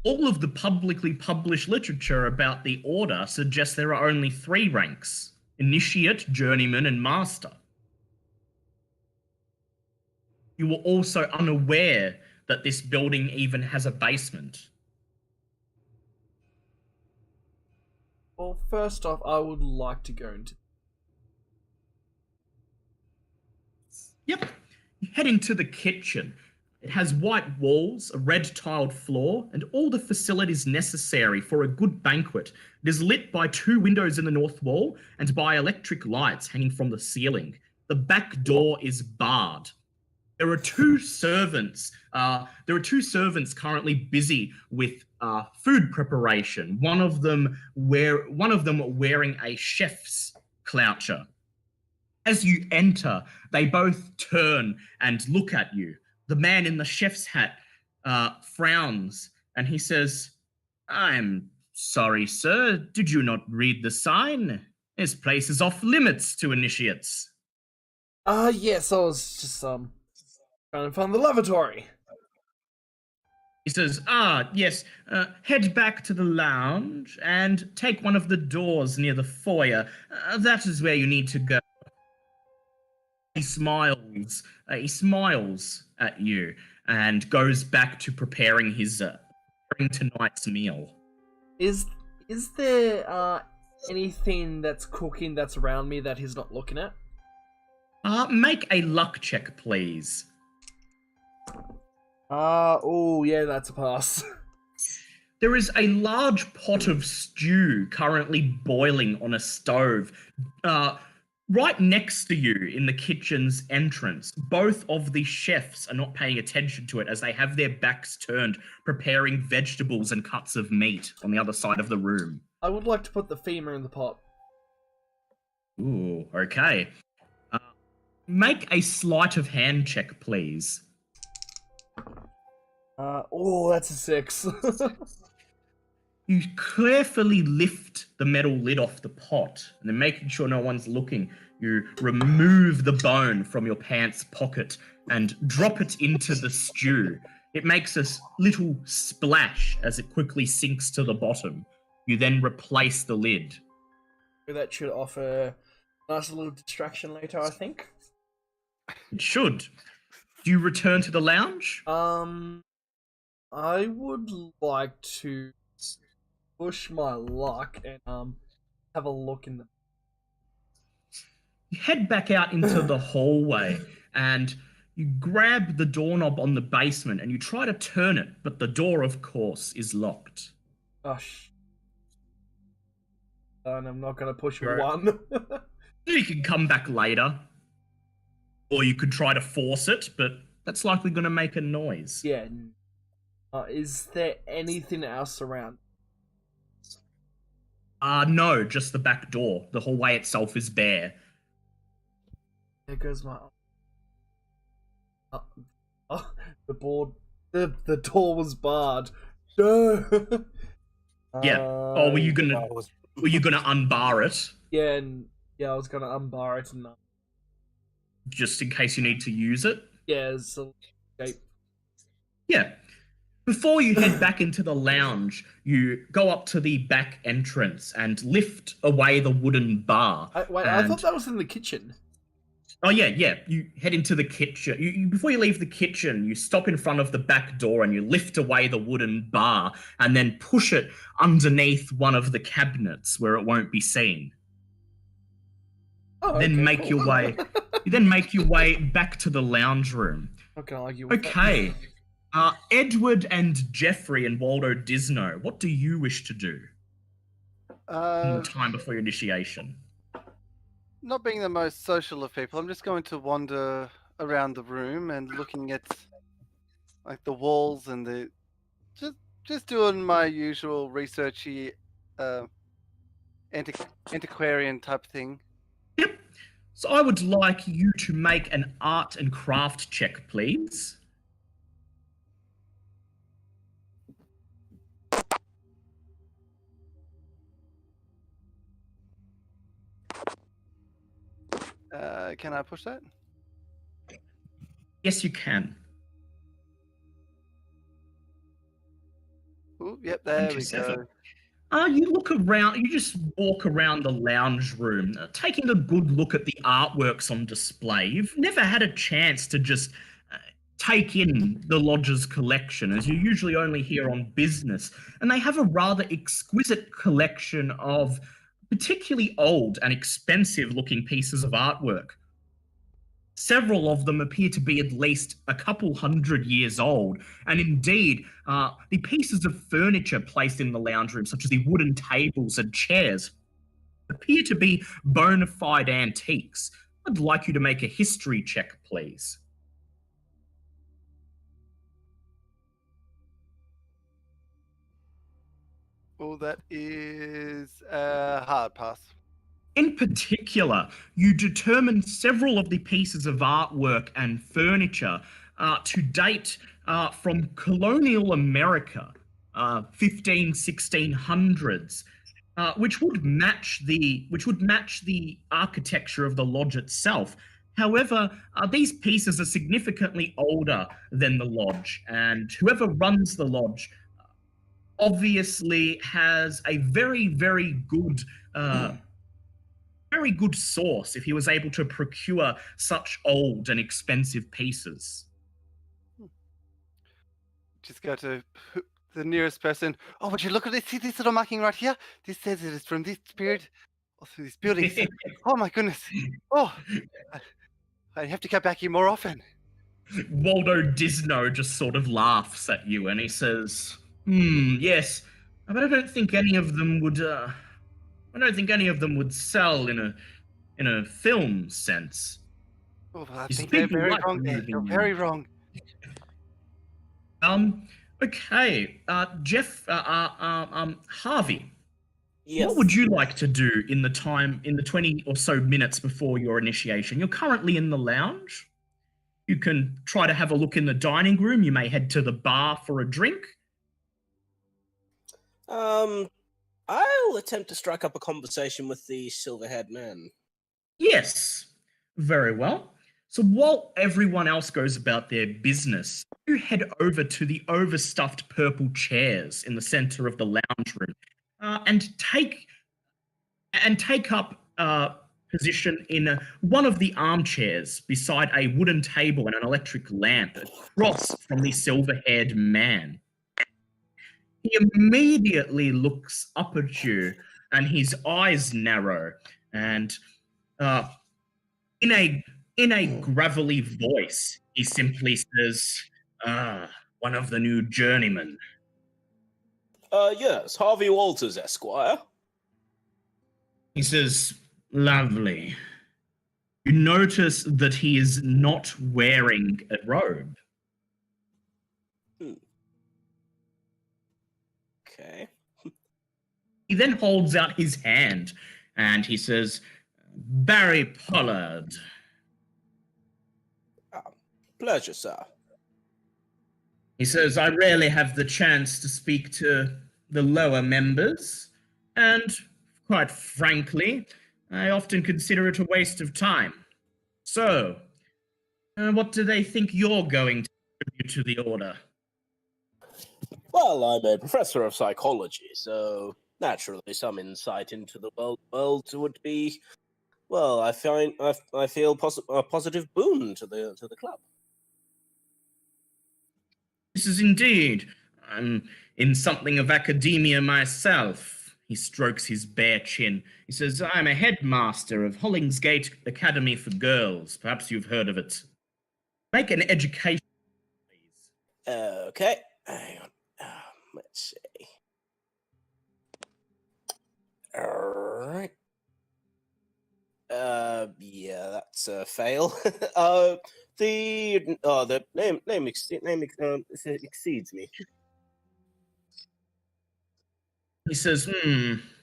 All of the publicly published literature about the Order suggests there are only 3 ranks: Initiate, Journeyman, and Master. You were also unaware that this building even has a basement. Well, first off, I would like to go into... Yep. You head into the kitchen. It has white walls, a red tiled floor, and all the facilities necessary for a good banquet. It is lit by 2 windows in the north wall and by electric lights hanging from the ceiling. The back door is barred. There are 2 servants. Currently busy with food preparation. One of them wearing a chef's cloucher. As you enter, they both turn and look at you. The man in the chef's hat frowns and he says, "I'm sorry, sir. Did you not read the sign? This place is off limits to initiates." Yes, I was just trying to find the lavatory. He says, yes, head back to the lounge and take one of the doors near the foyer. That is where you need to go. He smiles at you and goes back to preparing tonight's meal. Is there anything that's cooking that's around me that he's not looking at? Make a luck check, please. Oh yeah, that's a pass. There is a large pot of stew currently boiling on a stove. Right next to you in the kitchen's entrance, both of the chefs are not paying attention to it as they have their backs turned, preparing vegetables and cuts of meat on the other side of the room. I would like to put the femur in the pot. Ooh, okay. Make a sleight of hand check, please. That's a 6. You carefully lift the metal lid off the pot, and then making sure no one's looking, you remove the bone from your pants pocket and drop it into the stew. It makes a little splash as it quickly sinks to the bottom. You then replace the lid. That should offer a nice little distraction later, I think. It should. Do you return to the lounge? I would like to push my luck and have a look in the... You head back out into the hallway and you grab the doorknob on the basement and you try to turn it, but the door, of course, is locked. Gosh. And I'm not going to push Right. 1. You can come back later. Or you could try to force it, but that's likely going to make a noise. Yeah. Is there anything else around? No, just the back door. The hallway itself is bare. There goes my... the board... The door was barred. No! Yeah. Were you gonna unbar it? Yeah, I was gonna unbar it and... Just in case you need to use it? Yeah, so... Okay. Yeah. Before you head back into the lounge, you go up to the back entrance and lift away the wooden bar. I thought that was in the kitchen. Oh, yeah. You head into the kitchen. Before you leave the kitchen, you stop in front of the back door and you lift away the wooden bar and then push it underneath one of the cabinets where it won't be seen. Oh, then okay, make cool. your way. You then make your way back to the lounge room. Not gonna argue with that. Okay. Edward and Jeffrey and Waldo Disno, what do you wish to do in the time before your initiation? Not being the most social of people, I'm just going to wander around the room and looking at like the walls and the just doing my usual researchy antiquarian type thing. Yep. So I would like you to make an art and craft check, please. Can I push that? Yes, you can. Ooh, yep, there we 27. go. You look around, you just walk around the lounge room, taking a good look at the artworks on display. You've never had a chance to just take in the lodge's collection, as you're usually only here on business. And they have a rather exquisite collection of particularly old and expensive looking pieces of artwork. Several of them appear to be at least a couple hundred years old, and indeed, the pieces of furniture placed in the lounge room, such as the wooden tables and chairs, appear to be bona fide antiques. I'd like you to make a history check, please. Oh, that is a hard pass. In particular, you determine several of the pieces of artwork and furniture to date from colonial America, 1600s, which would match the architecture of the lodge itself. However, these pieces are significantly older than the lodge, and whoever runs the lodge obviously has a very, very good source if he was able to procure such old and expensive pieces. Just go to the nearest person. Oh, would you look at this? See this little marking right here? This says it is from this period or through these buildings. Oh my goodness. Oh, I have to come back here more often. Waldo Disno just sort of laughs at you and he says, yes, but I don't think any of them would sell in a film sense. Oh, I These think they're people very like wrong there. moving They're very wrong. Okay, Jeff, Harvey. Yes. What would you like to do in the 20 or so minutes before your initiation? You're currently in the lounge. You can try to have a look in the dining room. You may head to the bar for a drink. I'll attempt to strike up a conversation with the silver-haired man. Yes, very well. So while everyone else goes about their business, you head over to the overstuffed purple chairs in the center of the lounge room and take up position in one of the armchairs beside a wooden table and an electric lamp across from the silver-haired man. He immediately looks up at you and his eyes narrow and in a gravelly voice, he simply says, one of the new journeymen. Yes, Harvey Walters, Esquire. He says, lovely. You notice that he is not wearing a robe. Okay. He then holds out his hand and he says, Barry Pollard. Pleasure, sir. He says, I rarely have the chance to speak to the lower members, and quite frankly, I often consider it a waste of time. So, what do they think you're going to contribute to the Order? Well, I'm a professor of psychology, so naturally some insight into the world would be, well, I feel a positive boon to the club. This is indeed. I'm in something of academia myself. He strokes his bare chin. He says, I'm a headmaster of Hollingsgate Academy for Girls. Perhaps you've heard of it. Make an education, please. Okay. Hang on. Let's see. Alright. Yeah, that's a fail. The name exceeds me. He says,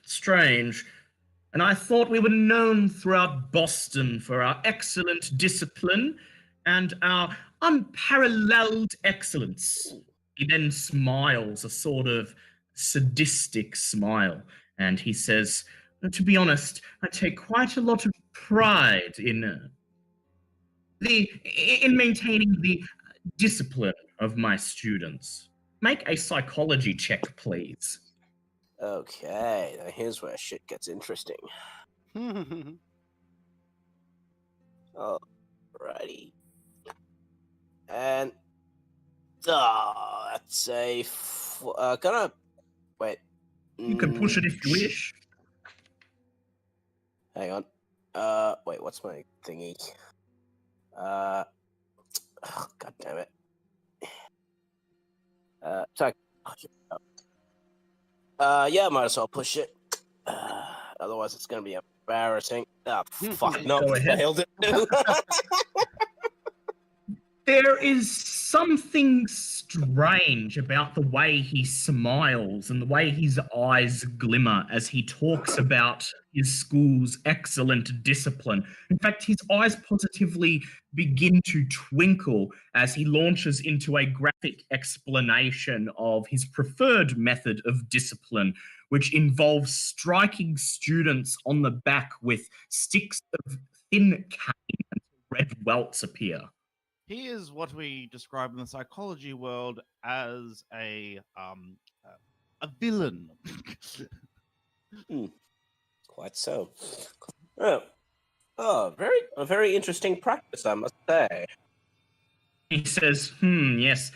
strange. And I thought we were known throughout Boston for our excellent discipline and our unparalleled excellence. He then smiles, a sort of sadistic smile, and he says, to be honest, I take quite a lot of pride in maintaining the discipline of my students. Make a psychology check, please. Okay, now here's where shit gets interesting. Alrighty. And that's a gonna wait. You can push it if you wish. Hang on. Wait, what's my thingy? God damn it. Sorry. Yeah, might as well push it. Otherwise, it's gonna be embarrassing. Oh, fuck! No, Go ahead. failed it. There is something strange about the way he smiles and the way his eyes glimmer as he talks about his school's excellent discipline. In fact, his eyes positively begin to twinkle as he launches into a graphic explanation of his preferred method of discipline, which involves striking students on the back with sticks of thin cane until red welts appear. He is what we describe in the psychology world as a villain. Quite so. Oh, a very interesting practice, I must say. He says, yes.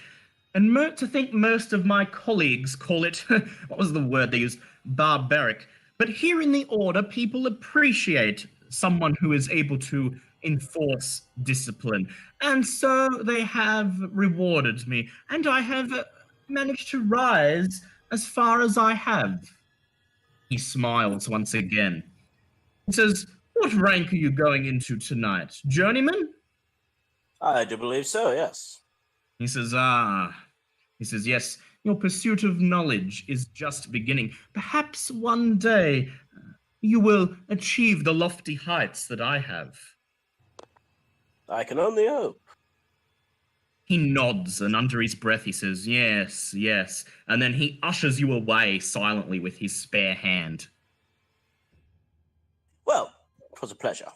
And to think most of my colleagues call it, what was the word they used? Barbaric. But here in the Order, people appreciate someone who is able to enforce discipline. And so they have rewarded me. And I have managed to rise as far as I have. He smiles once again. He says, what rank are you going into tonight? Journeyman? I do believe so, yes. He says, He says, yes, your pursuit of knowledge is just beginning. Perhaps one day you will achieve the lofty heights that I have. I can only hope. He nods, and under his breath he says, yes, yes. And then he ushers you away silently with his spare hand. Well, it was a pleasure.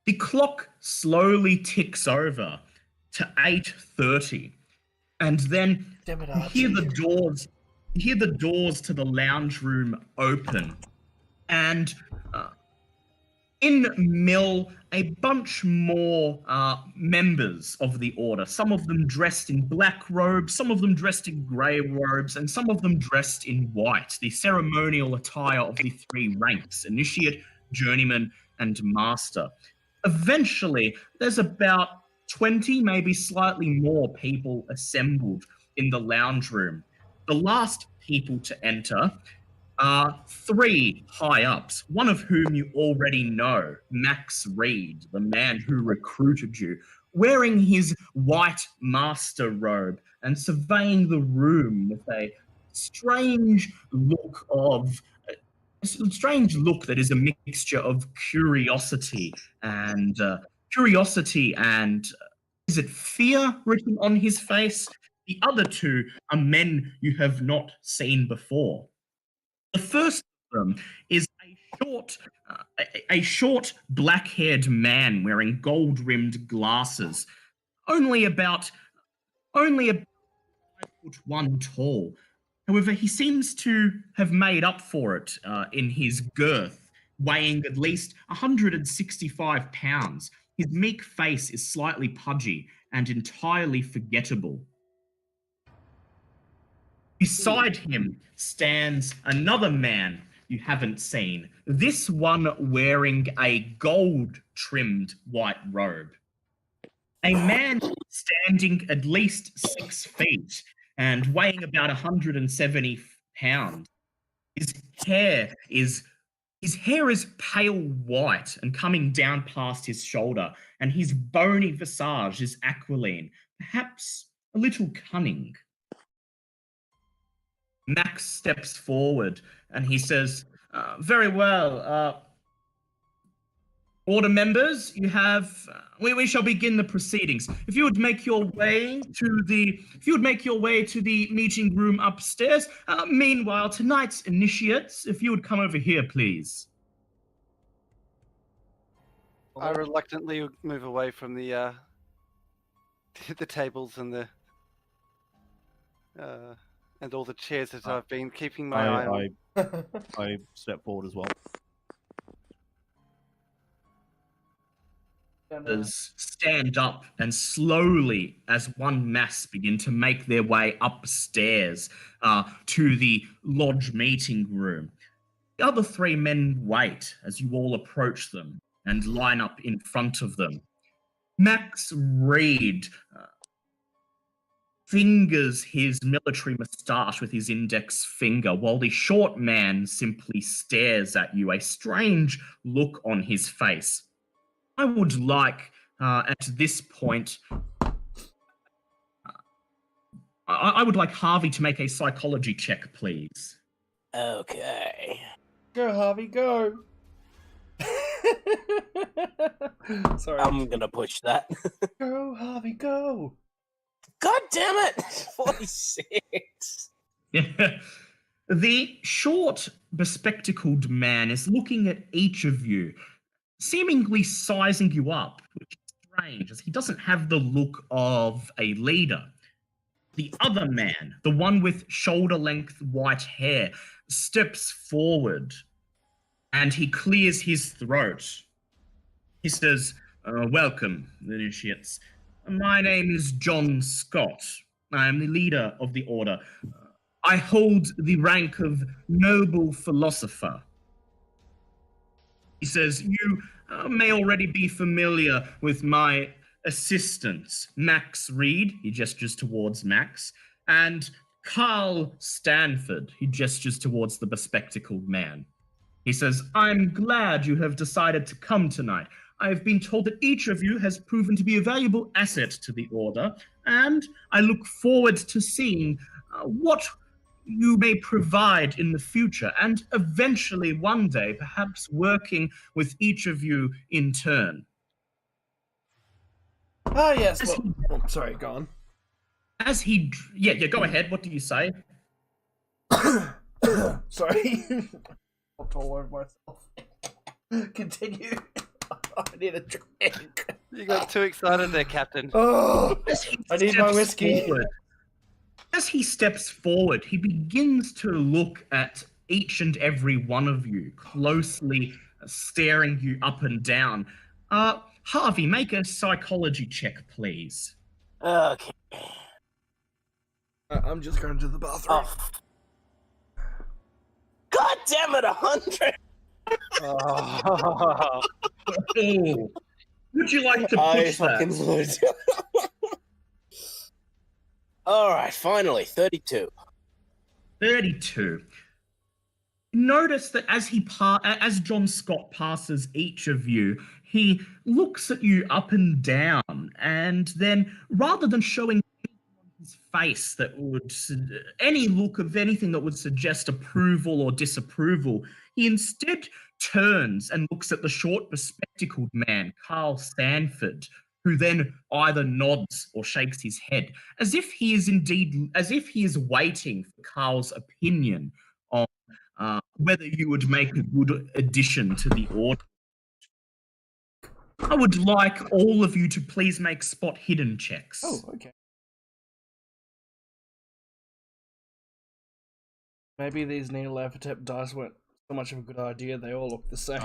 The clock slowly ticks over to 8:30. And then Damn it, you hear the doors to the lounge room open. And in mill a bunch more members of the Order, some of them dressed in black robes, some of them dressed in grey robes, and some of them dressed in white, the ceremonial attire of the three ranks: Initiate, Journeyman, and Master. Eventually, there's about 20, maybe slightly more people assembled in the lounge room. The last people to enter are three high-ups, one of whom you already know, Max Reed, the man who recruited you, wearing his white master robe and surveying the room with a strange look that is a mixture of curiosity and is it fear written on his face? The other two are men you have not seen before. The first of them is a short black-haired man wearing gold-rimmed glasses, only about 5'1" tall. However, he seems to have made up for it in his girth, weighing at least 165 pounds. His meek face is slightly pudgy and entirely forgettable. Beside him stands another man you haven't seen, this one wearing a gold-trimmed white robe. A man standing at least 6 feet and weighing about 170 pounds. His hair is pale white and coming down past his shoulder, and his bony visage is aquiline, perhaps a little cunning. Max steps forward and he says, very well, Order members, you have. We shall begin the proceedings. If you would make your way to the meeting room upstairs. Meanwhile, tonight's initiates, if you would come over here, please. I reluctantly move away from the tables and all the chairs that I've been keeping my eye on. I step forward as well. Others stand up and slowly, as one mass, begin to make their way upstairs to the lodge meeting room. The other 3 men wait as you all approach them and line up in front of them. Max Reed fingers his military moustache with his index finger, while the short man simply stares at you, a strange look on his face. I would like, at this point, I would like Harvey to make a psychology check, please. Okay. Go, Harvey, go. Sorry. I'm gonna push that. Go, Harvey, go. God damn it! 46. The short, bespectacled man is looking at each of you, seemingly sizing you up, which is strange, as he doesn't have the look of a leader. The other man, the one with shoulder-length white hair, steps forward and he clears his throat. He says, welcome, initiates. My name is John Scott. I am the leader of the Order. I hold the rank of Noble Philosopher. He says, you may already be familiar with my assistants, Max Reed, he gestures towards Max, and Carl Stanford, he gestures towards the bespectacled man. He says, I'm glad you have decided to come tonight. I have been told that each of you has proven to be a valuable asset to the Order, and I look forward to seeing what you may provide in the future, and eventually one day perhaps working with each of you in turn. Ah, yes. Well, sorry, go on. As he... Yeah, go ahead. What do you say? Sorry. I'll all over myself. Continue. I need a drink. You got too excited there, Captain. Oh, I need my whiskey. Forward, as he steps forward, he begins to look at each and every one of you, closely staring you up and down. Harvey, make a psychology check, please. Okay. I'm just going to the bathroom. Oh. God damn it, 100! Oh. Would you like to push that? Alright, finally, 32. 32. Notice that as John Scott passes each of you, he looks at you up and down, and then rather than showing his face that would any look of anything that would suggest approval or disapproval, he instead turns and looks at the short bespectacled man, Carl Stanford, who then either nods or shakes his head, as if he is waiting for Carl's opinion on whether you would make a good addition to the Order. I would like all of you to please make spot hidden checks. Oh, okay. Maybe these Neolaphatep dice weren't so much of a good idea. They all look the same.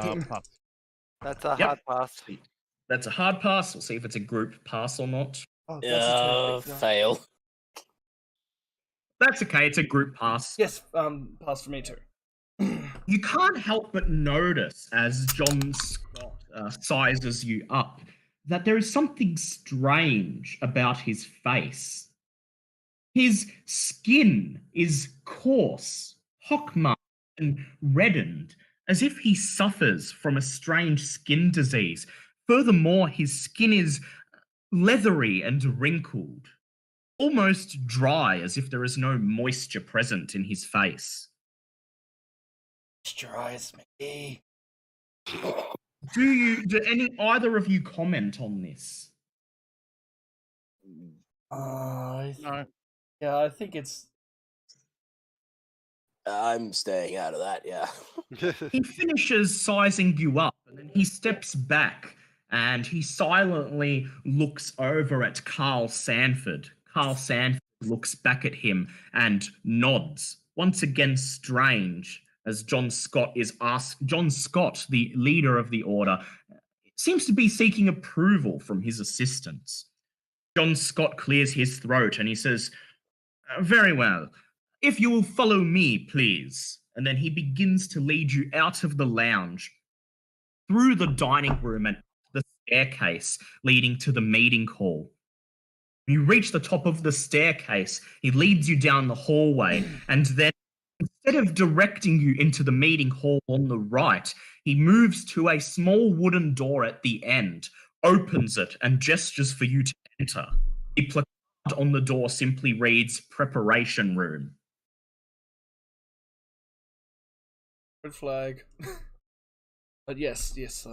That's a hard pass. That's a hard pass. We'll see if it's a group pass or not. Oh, that's a Fail. That's okay. It's a group pass. Yes, pass for me too. You can't help but notice as John Scott sizes you up that there is something strange about his face. His skin is coarse, pockmarked, and reddened, as if he suffers from a strange skin disease. Furthermore, his skin is leathery and wrinkled, almost dry, as if there is no moisture present in his face. Moisturize me. Do either of you comment on this? No. Yeah, I think it's. I'm staying out of that, yeah. He finishes sizing you up, and then he steps back and he silently looks over at Carl Sanford. Carl Sanford looks back at him and nods. Once again, strange, as John Scott, the leader of the order, seems to be seeking approval from his assistants. John Scott clears his throat and he says, "Very well. If you will follow me, please." And then he begins to lead you out of the lounge, through the dining room and the staircase leading to the meeting hall. When you reach the top of the staircase, he leads you down the hallway, and then instead of directing you into the meeting hall on the right, he moves to a small wooden door at the end, opens it, and gestures for you to enter. The placard on the door simply reads "Preparation Room." Red flag. But yes,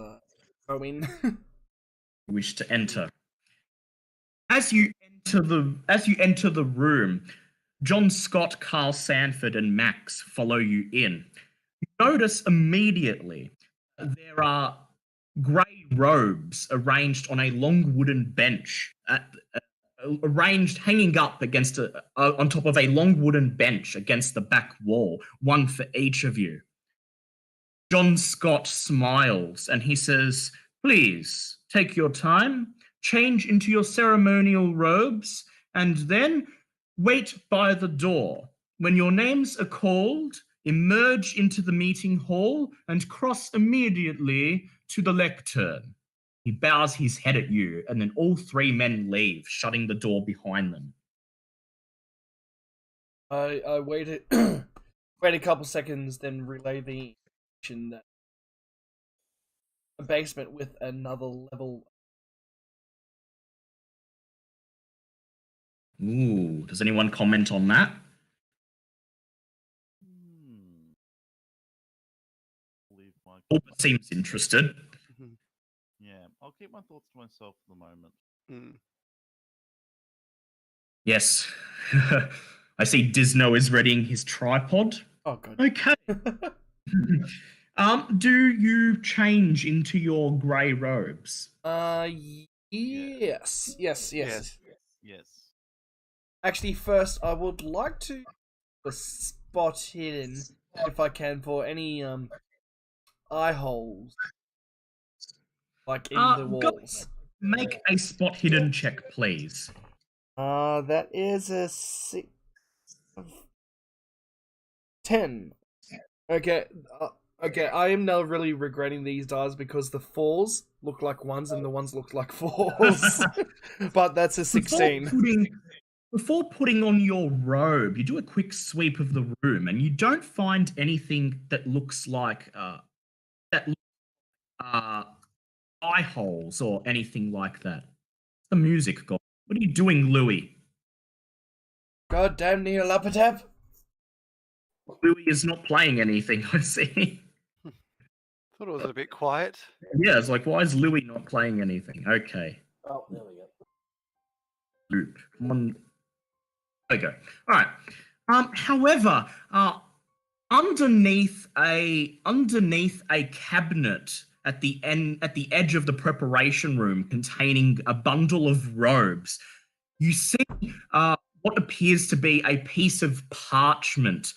I mean, You wish to enter. As you enter the room, John Scott, Carl Sanford, and Max follow you in. You notice immediately there are grey robes arranged on a long wooden bench, arranged hanging up against on top of a long wooden bench against the back wall, one for each of you. John Scott smiles and he says, "Please take your time, change into your ceremonial robes, and then wait by the door. When your names are called, emerge into the meeting hall and cross immediately to the lectern." He bows his head at you, and then all three men leave, shutting the door behind them. I waited wait a couple seconds, then relay the information that a basement with another level. Ooh, does anyone comment on that? Leave my Albert seems interested. Yeah, I'll keep my thoughts to myself for the moment. Mm. Yes. I see Disno is readying his tripod. Oh god. Okay. Do you change into your grey robes? Yes. Yes. Actually, first, I would like to spot hidden, if I can, for any eye holes, like in the walls. Make a spot hidden check, please. That is a 10. Okay. Okay, I am now really regretting these dice because the 4s look like 1s and the 1s look like 4s. But that's a 16. Before putting on your robe, you do a quick sweep of the room, and you don't find anything that looks like eye holes or anything like that. The music god. What are you doing, Louis? God damn Neolapatap. Louis is not playing anything, I see. Thought it was a bit quiet. Yeah, it's like, why is Louis not playing anything? Okay. Oh, there we go. Loop. Come on. There we go. All right. However, underneath a cabinet at the edge of the preparation room containing a bundle of robes, you see what appears to be a piece of parchment,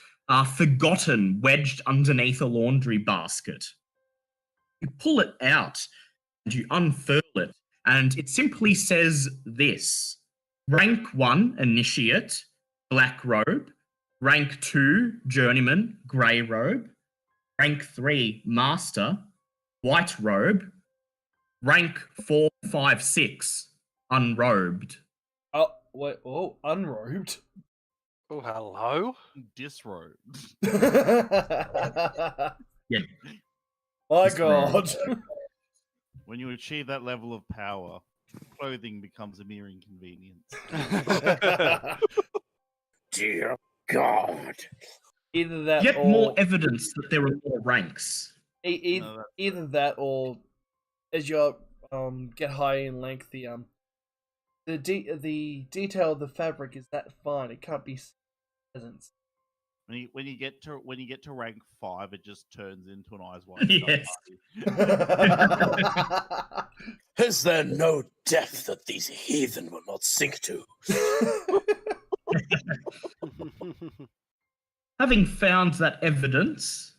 forgotten, wedged underneath a laundry basket. You pull it out and you unfurl it, and it simply says this: Rank 1 Initiate, black robe, Rank 2, Journeyman, grey robe. Rank 3, Master, white robe. Rank 4, 5, 6, unrobed. Oh, wait. Oh, unrobed. Oh, hello. Disrobed. Yeah. My Disrobed. God. When you achieve that level of power, clothing becomes a mere inconvenience. Dear God. Either that Yet or more evidence that there are more ranks. No, that's either that or as you get higher in length, the detail of the fabric is that fine. It can't be presence. when you get to rank 5, it just turns into an eyes wide Yes. shut Is there no depth that these heathen will not sink to? Having found that evidence,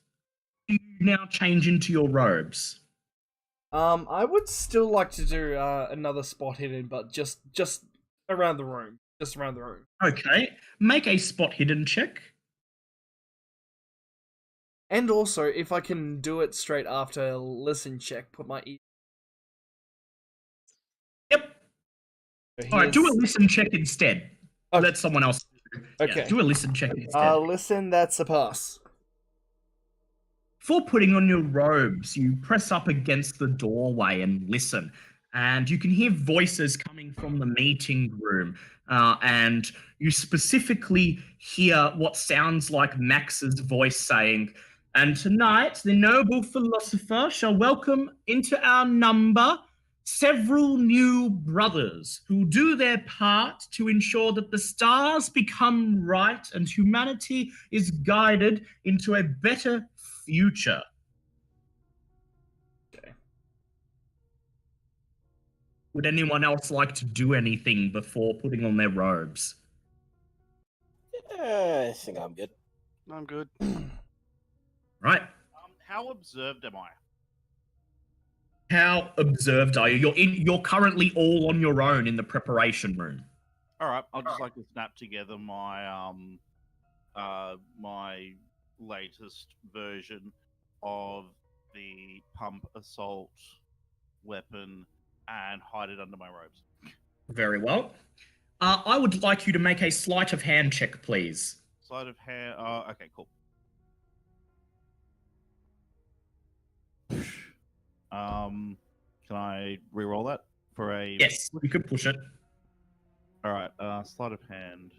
you now change into your robes. I would still like to do another spot hidden, but just around the room. Just around the room. Okay, make a spot hidden check. And also, if I can do it straight after a listen check, put my ear. Yep. All right, do a listen check instead. Oh. Let someone else. Okay. Yeah, do a listen check instead. Listen, that's a pass. Before putting on your robes, you press up against the doorway and listen. And you can hear voices coming from the meeting room. And you specifically hear what sounds like Max's voice saying, "And tonight the noble philosopher shall welcome into our number several new brothers who do their part to ensure that the stars become right and humanity is guided into a better future." Okay. Would anyone else like to do anything before putting on their robes? I think I'm good. I'm good. Right. How observed am I? How observed are you? You're currently all on your own in the preparation room. All right, I'll just like to snap together my my latest version of the pump assault weapon and hide it under my robes. Very well. I would like you to make a sleight of hand check, please. Sleight of hand. Okay, cool. Can I re-roll that for a? Yes, you could push it. All right. Sleight of hand.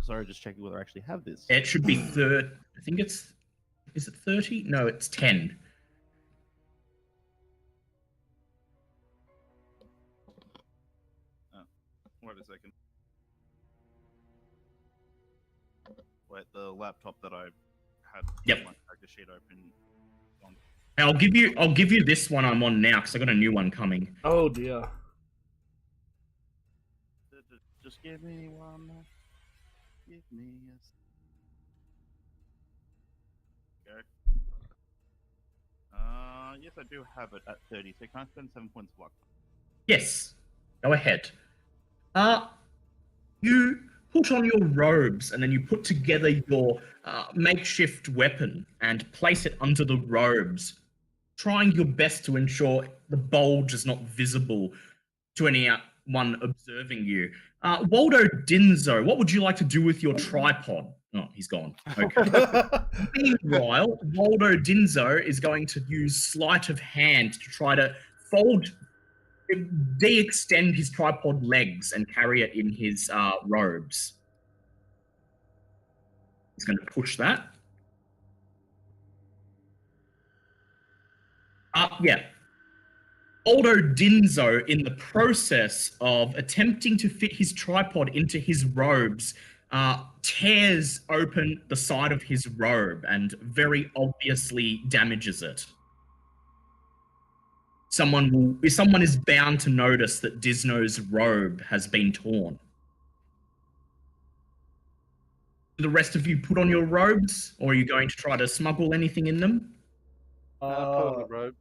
Sorry, just checking whether I actually have this. It should be third. I think it's. Is it 30? No, it's 10. Wait a second. Wait, the laptop that I had Yep. my character sheet open. I'll give you this one I'm on now because I got a new one coming. Oh dear. Just give me one. Give me a. Go. Yes, I do have it at 30. So can I spend 7 points of luck? Yes. Go ahead. You put on your robes and then you put together your makeshift weapon and place it under the robes, trying your best to ensure the bulge is not visible to anyone observing you. Waldo Dinzo, what would you like to do with your tripod? Oh, he's gone. Okay. Meanwhile, Waldo Dinzo is going to use sleight of hand to try to de-extend his tripod legs and carry it in his robes. He's going to push that. Yeah. Aldo Dinzo, in the process of attempting to fit his tripod into his robes, tears open the side of his robe and very obviously damages it. Someone is bound to notice that Disno's robe has been torn. Do the rest of you put on your robes, or are you going to try to smuggle anything in them? Put on the robe.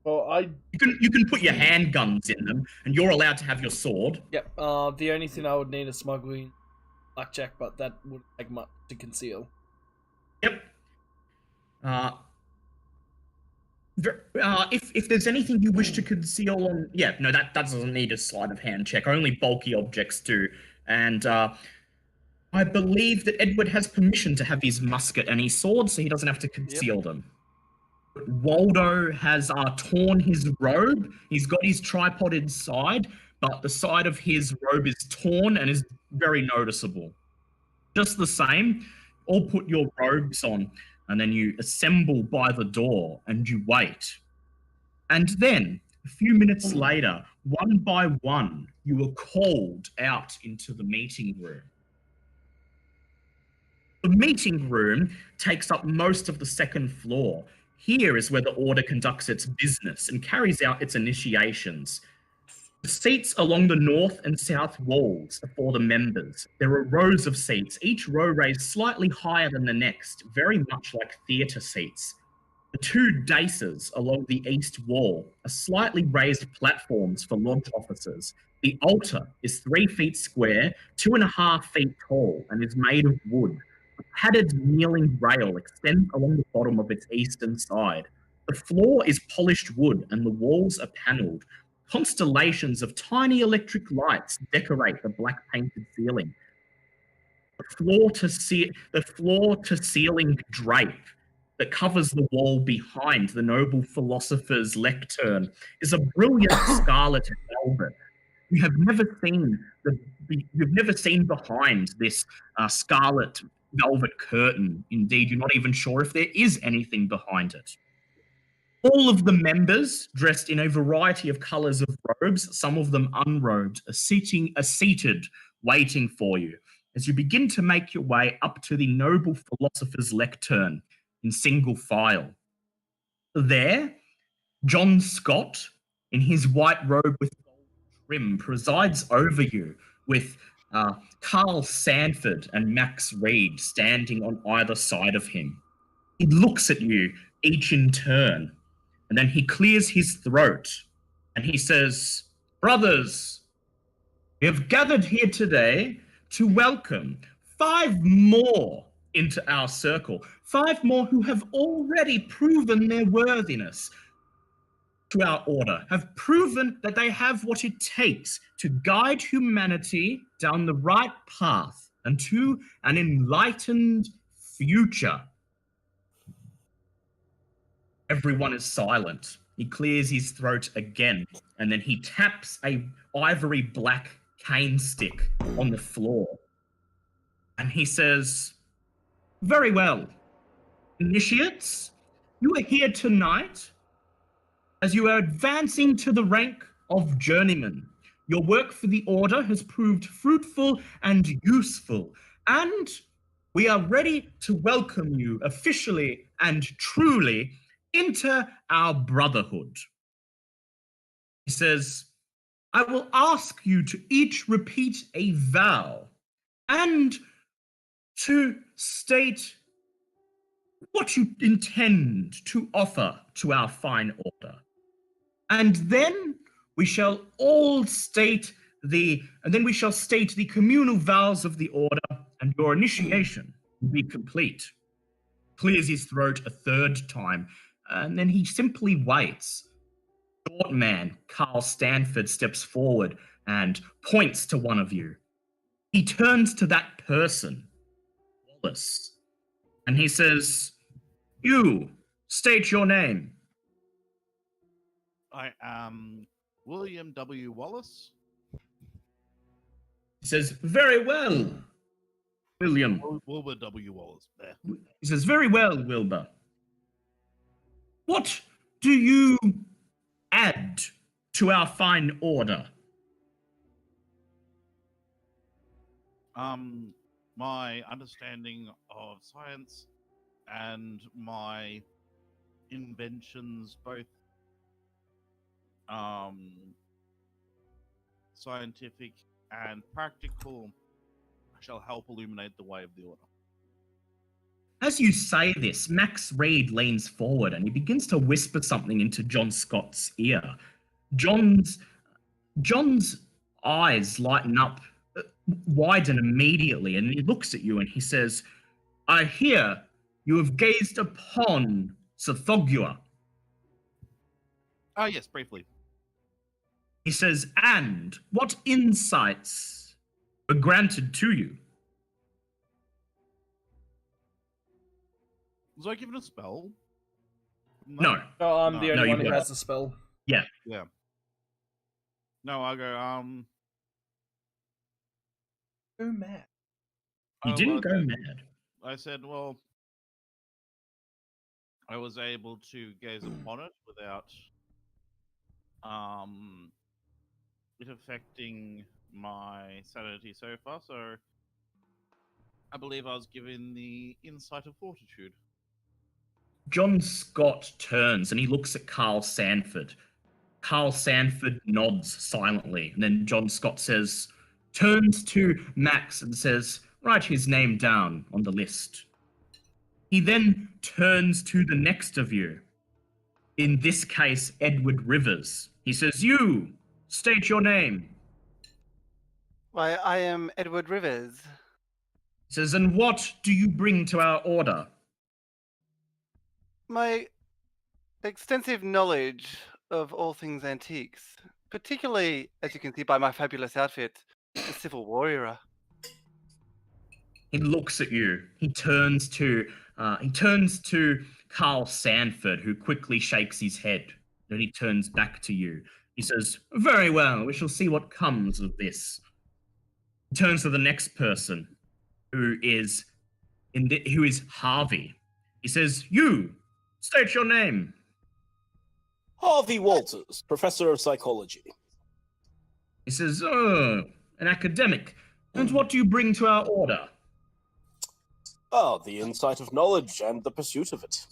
Well, You can put your handguns in them, and you're allowed to have your sword. Yep. The only thing I would need is smuggling dark check, but that wouldn't take much to conceal. Yep. If there's anything you wish to conceal on... Yeah, no, that doesn't need a sleight of hand check. Only bulky objects do. And I believe that Edward has permission to have his musket and his sword, so he doesn't have to conceal them. Waldo has torn his robe. He's got his tripod inside, but the side of his robe is torn and is very noticeable. Just the same, all put your robes on, and then you assemble by the door and you wait. And then, a few minutes later, one by one, you are called out into the meeting room. The meeting room takes up most of the second floor. Here is where the Order conducts its business and carries out its initiations. The seats along the north and south walls are for the members. There are rows of seats, each row raised slightly higher than the next, very much like theatre seats. The two daces along the east wall are slightly raised platforms for lodge officers. The altar is 3 feet square, 2.5 feet tall, and is made of wood. A padded kneeling rail extends along the bottom of its eastern side. The floor is polished wood and the walls are panelled. Constellations of tiny electric lights decorate the black painted ceiling. The floor to ceiling drape that covers the wall behind the noble philosopher's lectern is a brilliant scarlet velvet. You've never seen behind this scarlet velvet curtain. Indeed, you're not even sure if there is anything behind it. All of the members, dressed in a variety of colours of robes, some of them unrobed, are seated, waiting for you, as you begin to make your way up to the noble philosopher's lectern in single file. There, John Scott, in his white robe with gold trim, presides over you, with Carl Sanford and Max Reed standing on either side of him. He looks at you, each in turn, and then he clears his throat, and he says, "Brothers, we have gathered here today to welcome 5 more into our circle, 5 more who have already proven their worthiness to our order, have proven that they have what it takes to guide humanity down the right path and to an enlightened future." Everyone is silent. He clears his throat again, and then he taps a ivory black cane stick on the floor. And he says, "Very well, initiates, you are here tonight as you are advancing to the rank of journeyman. Your work for the Order has proved fruitful and useful, and we are ready to welcome you officially and truly into our brotherhood." He says, "I will ask you to each repeat a vow and to state what you intend to offer to our fine order. And then we shall all state the communal vows of the order, and your initiation will be complete." Clears his throat a third time, and then he simply waits. Short man, Carl Stanford, steps forward and points to one of you. He turns to that person, Wallace, and he says, "You, state your name." I am William W. Wallace. He says, "Very well, William." Wilbur W. Wallace. There. He says, "Very well, Wilbur. What do you add to our fine order?" My understanding of science and my inventions, both scientific and practical, shall help illuminate the way of the Order. As you say this, Max Reed leans forward and he begins to whisper something into John Scott's ear. John's eyes lighten up widen immediately, and he looks at you and he says, I hear you have gazed upon Sothogua. Oh, yes, briefly. He says, and what insights were granted to you? Was I given a spell? No. No, I'm the No, only you one who weren't. has the spell. Yeah. No, I go, Who mad? You oh, didn't well, go mad. I said, well, I was able to gaze upon it without it affecting my sanity so far, so I believe I was given the insight of fortitude. John Scott turns and he looks at Carl Sanford. Carl Sanford nods silently, and then John Scott turns to Max and says, write his name down on the list. He then turns to the next of you, in this case, Edward Rivers. He says, you, state your name. Why, I am Edward Rivers. He says, and what do you bring to our order? My extensive knowledge of all things antiques, particularly, as you can see by my fabulous outfit, the Civil Warrior. He looks at you. He turns to Carl Sanford, who quickly shakes his head. Then he turns back to you. He says, very well, we shall see what comes of this. He turns to the next person, who is Harvey. He says, you, state your name. Harvey Walters, professor of psychology. He says, oh, an academic. And what do you bring to our order? Oh, the insight of knowledge and the pursuit of it.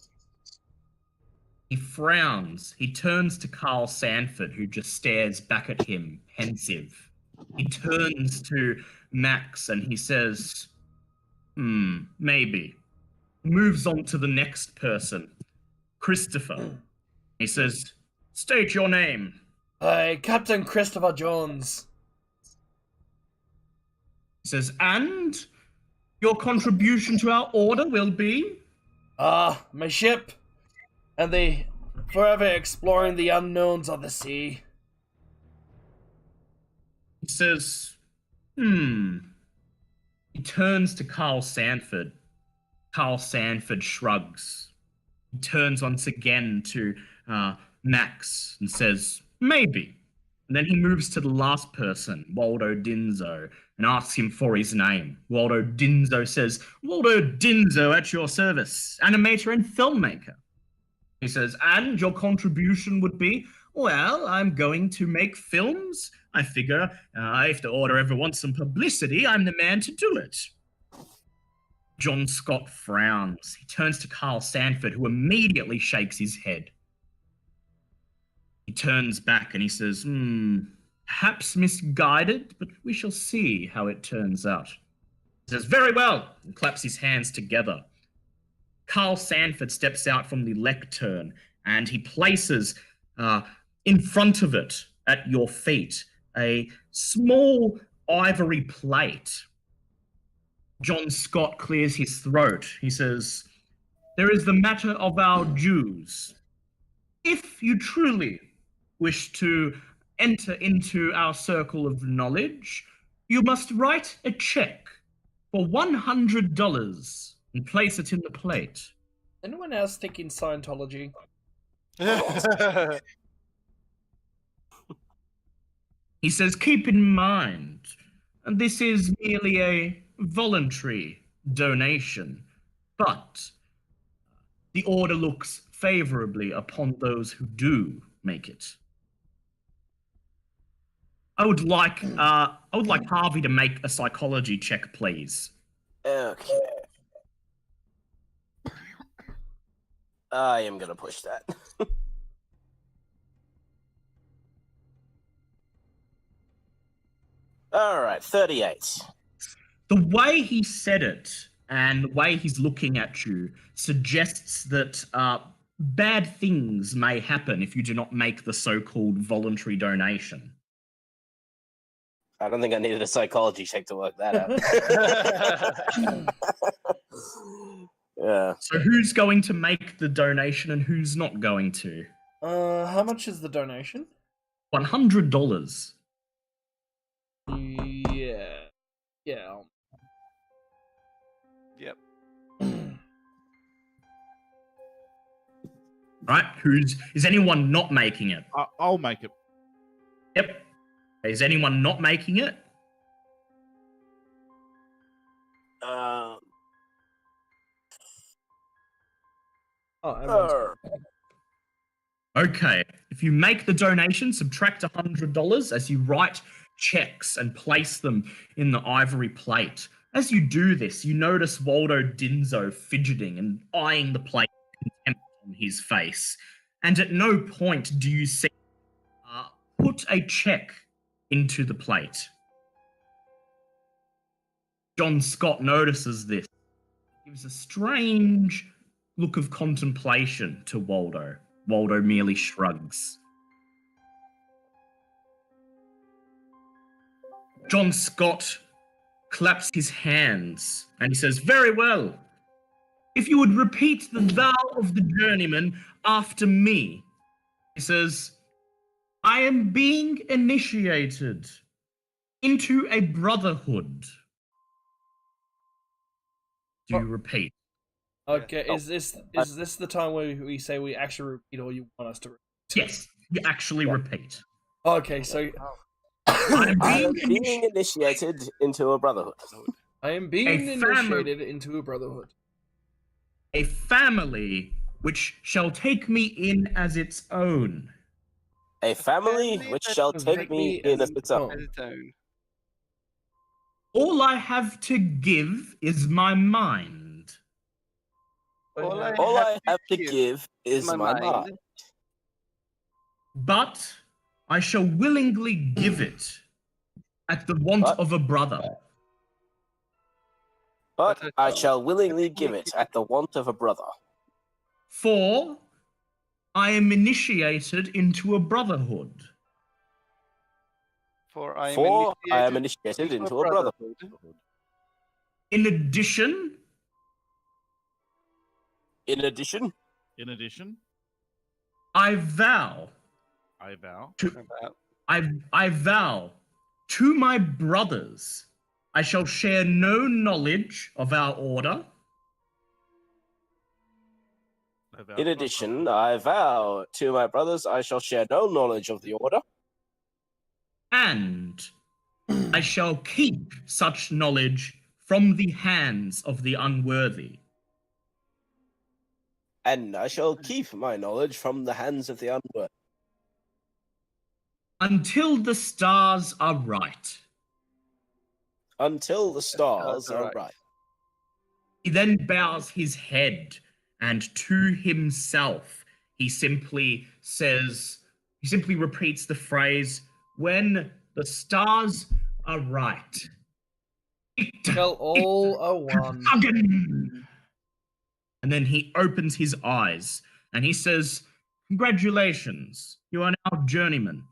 He frowns. He turns to Carl Sanford, who just stares back at him, pensive. He turns to Max and he says, maybe. Moves on to the next person, Christopher. He says, state your name. Hi, Captain Christopher Jones. He says, and your contribution to our order will be? My ship. And the forever exploring the unknowns of the sea. He says, He turns to Carl Sanford. Carl Sanford shrugs. He turns once again to Max and says, maybe. And then he moves to the last person, Waldo Dinzo, and asks him for his name. Waldo Dinzo says, Waldo Dinzo at your service, animator and filmmaker. He says, and your contribution would be, well, I'm going to make films. I figure if the order ever wants some publicity, I'm the man to do it. John Scott frowns. He turns to Carl Sanford, who immediately shakes his head. He turns back and he says, perhaps misguided, but we shall see how it turns out. He says, very well, and claps his hands together. Carl Sanford steps out from the lectern and he places in front of it at your feet a small ivory plate. John Scott clears his throat. He says, there is the matter of our dues. If you truly wish to enter into our circle of knowledge, you must write a check for $100 and place it in the plate. Anyone else thinking Scientology? He says, keep in mind, this is merely a voluntary donation, but the order looks favorably upon those who do make it. I would like Harvey to make a psychology check, please. Okay. I am gonna push that. All right, 38. The way he said it and the way he's looking at you suggests that bad things may happen if you do not make the so-called voluntary donation. I don't think I needed a psychology check to work that out. Yeah. So who's going to make the donation and who's not going to? How much is the donation? $100. Yeah. Yeah. Yep. Right? Is anyone not making it? I'll make it. Yep. Is anyone not making it? Oh, Okay. If you make the donation, subtract $100 as you write checks and place them in the ivory plate. As you do this, you notice Waldo Dinzo fidgeting and eyeing the plate with contempt on his face. And at no point do you see put a check into the plate. John Scott notices this. Gives a strange look of contemplation to Waldo. Waldo merely shrugs. John Scott claps his hands and he says, "Very well. If you would repeat the vow of the journeyman after me." He says, "I am being initiated into a brotherhood." Do you repeat? okay. Is this the time where we say we actually repeat, or you want us to repeat? Yes, you actually repeat. Okay, so I am I am being being initiated into a brotherhood. I am being initiated into a brotherhood. a family which shall take me in as its own. A family which shall take me in as its own. As its own. All I have to give is my mind. All I have to give is my mind. But I shall willingly give it at the want of a brother. But I shall willingly give it at the want of a brother. For I am initiated into a brotherhood. For I am initiated into a brotherhood. In addition, In addition, I vow I vow I vow to my brothers I shall share no knowledge of our order. In addition, I vow to my brothers I shall share no knowledge of the order. And I shall keep such knowledge from the hands of the unworthy. And I shall keep my knowledge from the hands of the unworthy. Until the stars are right. Until the stars are right. He then bows his head, and to himself, he simply repeats the phrase, "When the stars are right." Shall all are one. And then he opens his eyes and he says, "Congratulations, you are now journeyman.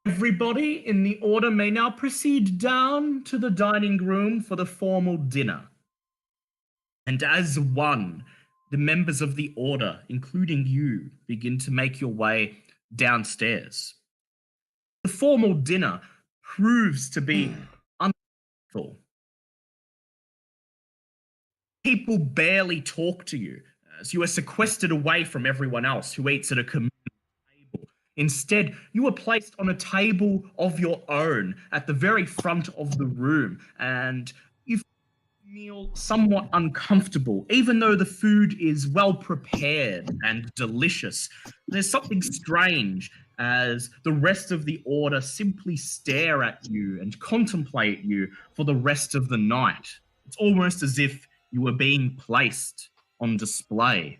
Everybody in the order may now proceed down to the dining room for the formal dinner." And as one, the members of the order, including you, begin to make your way downstairs. The formal dinner proves to be uneventful. People barely talk to you, as you are sequestered away from everyone else who eats at a communal table. Instead, you are placed on a table of your own at the very front of the room, and you feel somewhat uncomfortable, even though the food is well prepared and delicious. There's something strange as the rest of the order simply stare at you and contemplate you for the rest of the night. It's almost as if you were being placed on display.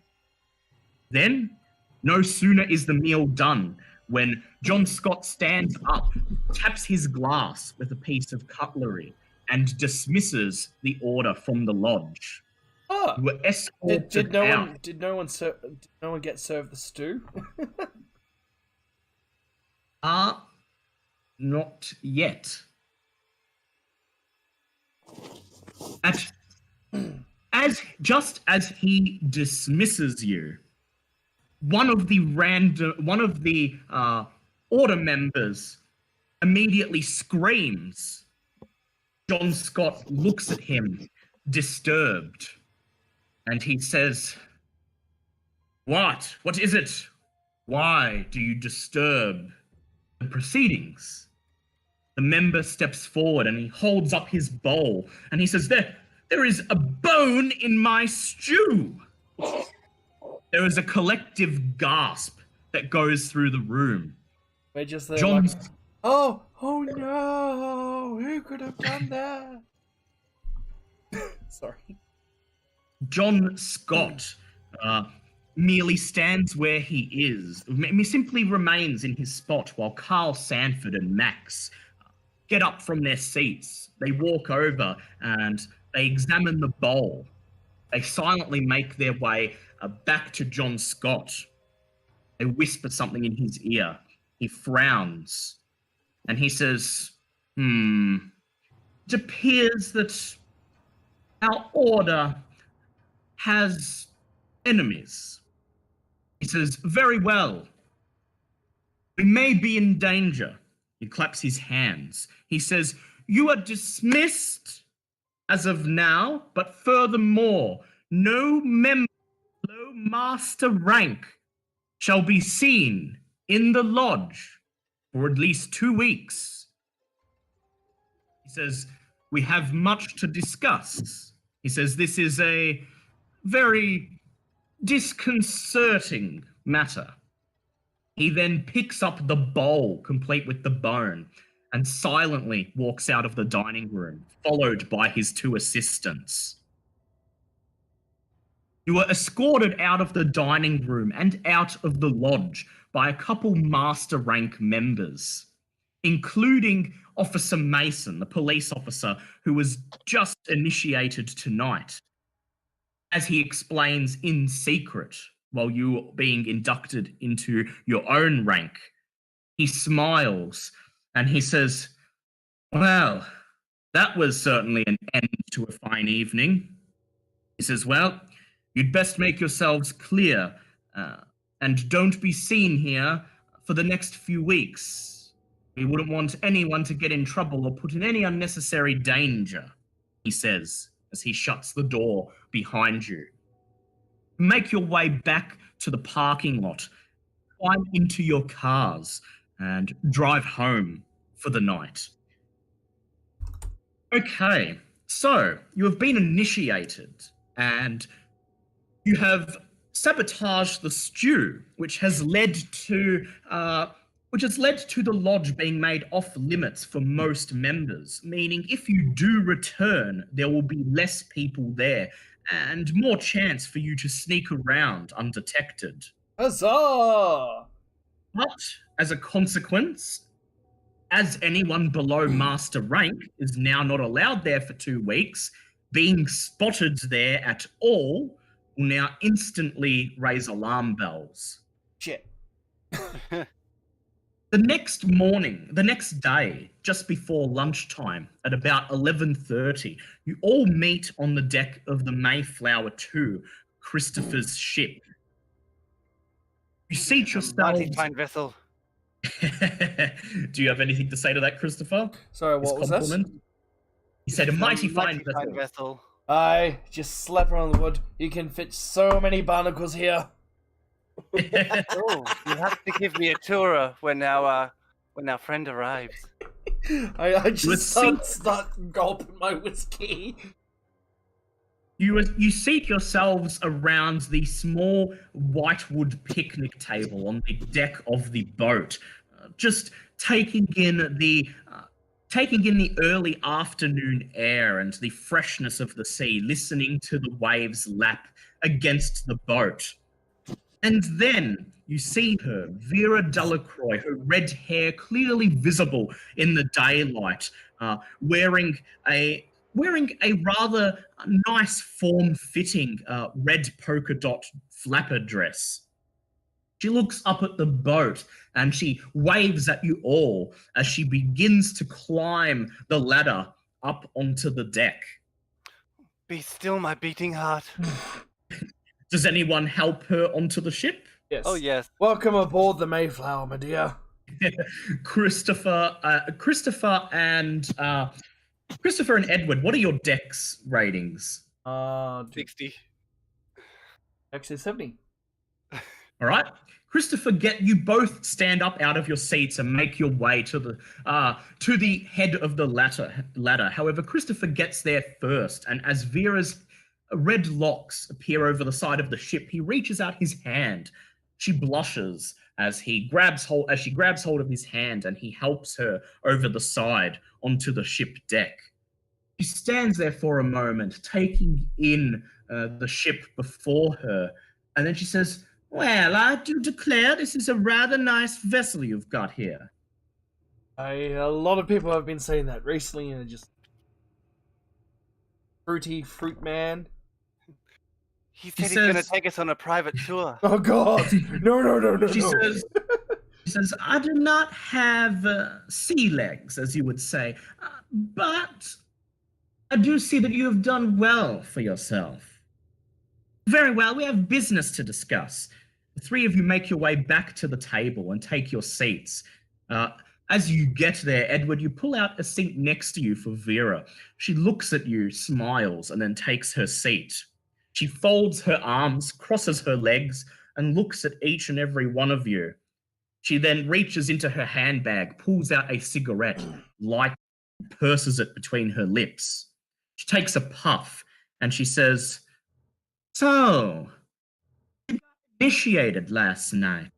Then, no sooner is the meal done when John Scott stands up, taps his glass with a piece of cutlery, and dismisses the order from the lodge. Oh, You were escorted did out. no one get served the stew? not yet. Just as he dismisses you, one of the order members immediately screams. John Scott looks at him, disturbed, and he says, "What? What is it? Why do you disturb the proceedings?" The member steps forward and he holds up his bowl and he says, There is a bone in my stew. There is a collective gasp that goes through the room. We're just there John's... like, oh no, who could have done that? Sorry. John Scott merely stands where he is. He simply remains in his spot while Carl Sanford and Max get up from their seats. They walk over and they examine the bowl. They silently make their way back to John Scott. They whisper something in his ear. He frowns and he says, It appears that our order has enemies. He says, very well. We may be in danger. He claps his hands. He says, you are dismissed as of now, but furthermore, no member below master rank shall be seen in the lodge for at least 2 weeks. He says, we have much to discuss. He says, this is a very disconcerting matter. He then picks up the bowl, complete with the bone, and silently walks out of the dining room, followed by his 2 assistants. You were escorted out of the dining room and out of the lodge by a couple master rank members, including Officer Mason, the police officer who was just initiated tonight. As he explains in secret while you are being inducted into your own rank, he smiles and he says, well, that was certainly an end to a fine evening. He says, well, you'd best make yourselves clear and don't be seen here for the next few weeks. We wouldn't want anyone to get in trouble or put in any unnecessary danger, he says as he shuts the door behind you. Make your way back to the parking lot, climb into your cars, and drive home for the night. Okay, so you have been initiated, and you have sabotaged the stew, which has led to the lodge being made off limits for most members, meaning if you do return, there will be less people there and more chance for you to sneak around undetected. Huzzah! But as a consequence, as anyone below master rank is now not allowed there for 2 weeks, being spotted there at all will now instantly raise alarm bells. Shit. The next day, just before lunchtime, at about 11:30, you all meet on the deck of the Mayflower 2, Christopher's ship. You seat yourselves... Mighty fine vessel. Do you have anything to say to that, Christopher? Sorry, what was that? He said, a mighty fine vessel. Aye, just slap her on the wood. You can fit so many barnacles here. Oh, you have to give me a tour when our friend arrives. I just start gulping my whiskey. You seat yourselves around the small whitewood picnic table on the deck of the boat, just taking in the early afternoon air and the freshness of the sea, listening to the waves lap against the boat. And then you see her, Vera Delacroix, her red hair clearly visible in the daylight, wearing a rather nice form-fitting red polka dot flapper dress. She looks up at the boat and she waves at you all as she begins to climb the ladder up onto the deck. Be still, my beating heart. Does anyone help her onto the ship? Yes. Oh, yes. Welcome aboard the Mayflower, my dear. Christopher and Edward, what are your dex ratings? 60. Actually 70. All right. Christopher, you both stand up out of your seats and make your way to the head of the ladder. However, Christopher gets there first, and as Vera's red locks appear over the side of the ship, he reaches out his hand. She blushes as she grabs hold of his hand, and he helps her over the side onto the ship deck. She stands there for a moment, taking in the ship before her, and then she says, "Well, I do declare this is a rather nice vessel you've got here." A lot of people have been saying that recently, and just fruit man. He said he's going to take us on a private tour. Oh God! No! She says, "I do not have sea legs, as you would say, but I do see that you have done well for yourself." "Very well, we have business to discuss." The three of you make your way back to the table and take your seats. As you get there, Edward, you pull out a seat next to you for Vera. She looks at you, smiles, and then takes her seat. She folds her arms, crosses her legs, and looks at each and every one of you. She then reaches into her handbag, pulls out a cigarette, lights, and purses it between her lips. She takes a puff, and she says, "So, you got initiated last night."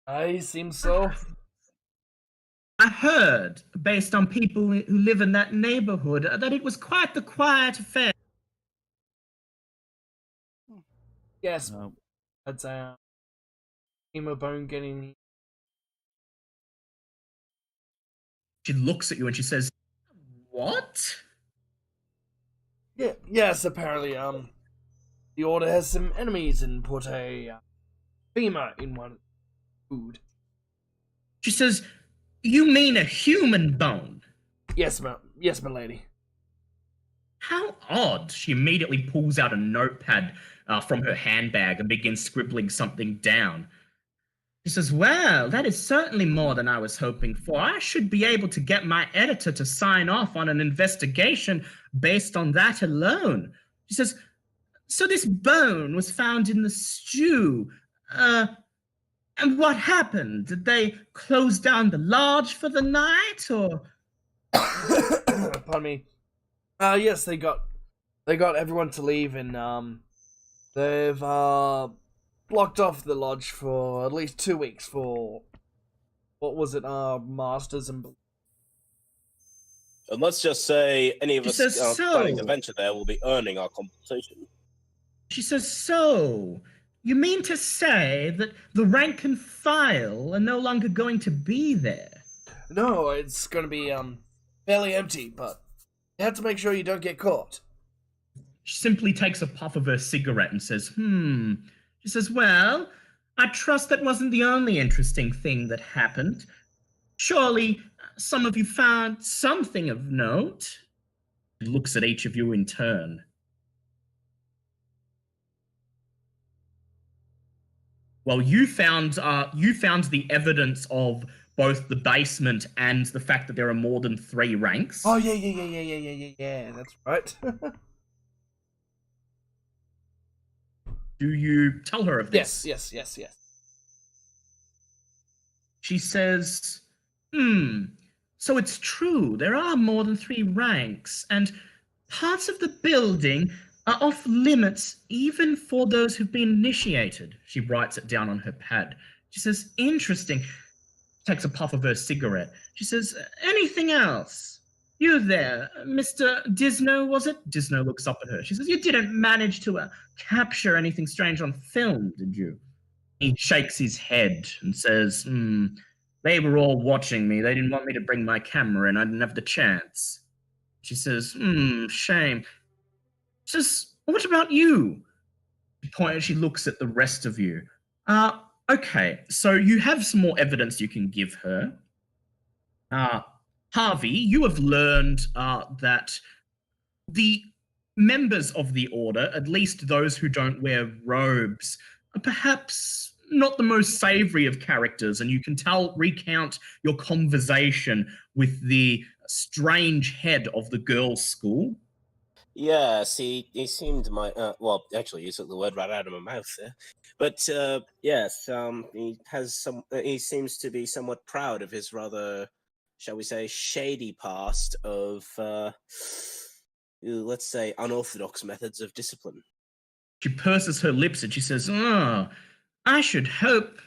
I seem so. "I heard, based on people who live in that neighborhood, that it was quite the quiet affair." Yes, that's Emo Bone getting. She looks at you and she says, "What?" Yeah, yes. Apparently, the Order has some enemies and put a femur in one food. She says, "You mean a human bone?" Yes, my lady. "How odd." She immediately pulls out a notepad from her handbag and begins scribbling something down. She says, "Well, that is certainly more than I was hoping for. I should be able to get my editor to sign off on an investigation based on that alone." She says, "So this bone was found in the stew. And what happened? Did they close down the lodge for the night, or?" Pardon me. Yes, they got everyone to leave, and they've blocked off the lodge for at least 2 weeks for what was it? Masters and. And let's just say any of She us says, planning "So." to venture there will be earning our compensation. She says, "So, you mean to say that the rank and file are no longer going to be there?" No, it's going to be fairly empty, but you have to make sure you don't get caught. She simply takes a puff of her cigarette and says, She says, "Well, I trust that wasn't the only interesting thing that happened. Surely some of you found something of note." She looks at each of you in turn. Well, you found the evidence of both the basement and the fact that there are more than 3 ranks. Oh yeah, that's right. Do you tell her of this? Yes. She says, "So it's true, there are more than 3 ranks, and parts of the building are off limits even for those who've been initiated." She writes it down on her pad. She says, "Interesting." Takes a puff of her cigarette. She says, "Anything else? You there, Mr. Disno, was it?" Disno looks up at her. She says, "You didn't manage to capture anything strange on film, did you?" He shakes his head and says, "They were all watching me. They didn't want me to bring my camera in. I didn't have the chance." She says, "Shame." She says, "What about you?" She looks at the rest of you. Okay, so you have some more evidence you can give her. Harvey, you have learned that the members of the order, at least those who don't wear robes, are perhaps not the most savory of characters, and you can recount your conversation with the strange head of the girls' school. Yes, he seemed well, actually, you took the word right out of my mouth there. But yes, he seems to be somewhat proud of his rather, shall we say, shady past of, let's say, unorthodox methods of discipline. She purses her lips and she says, "Oh, I should hope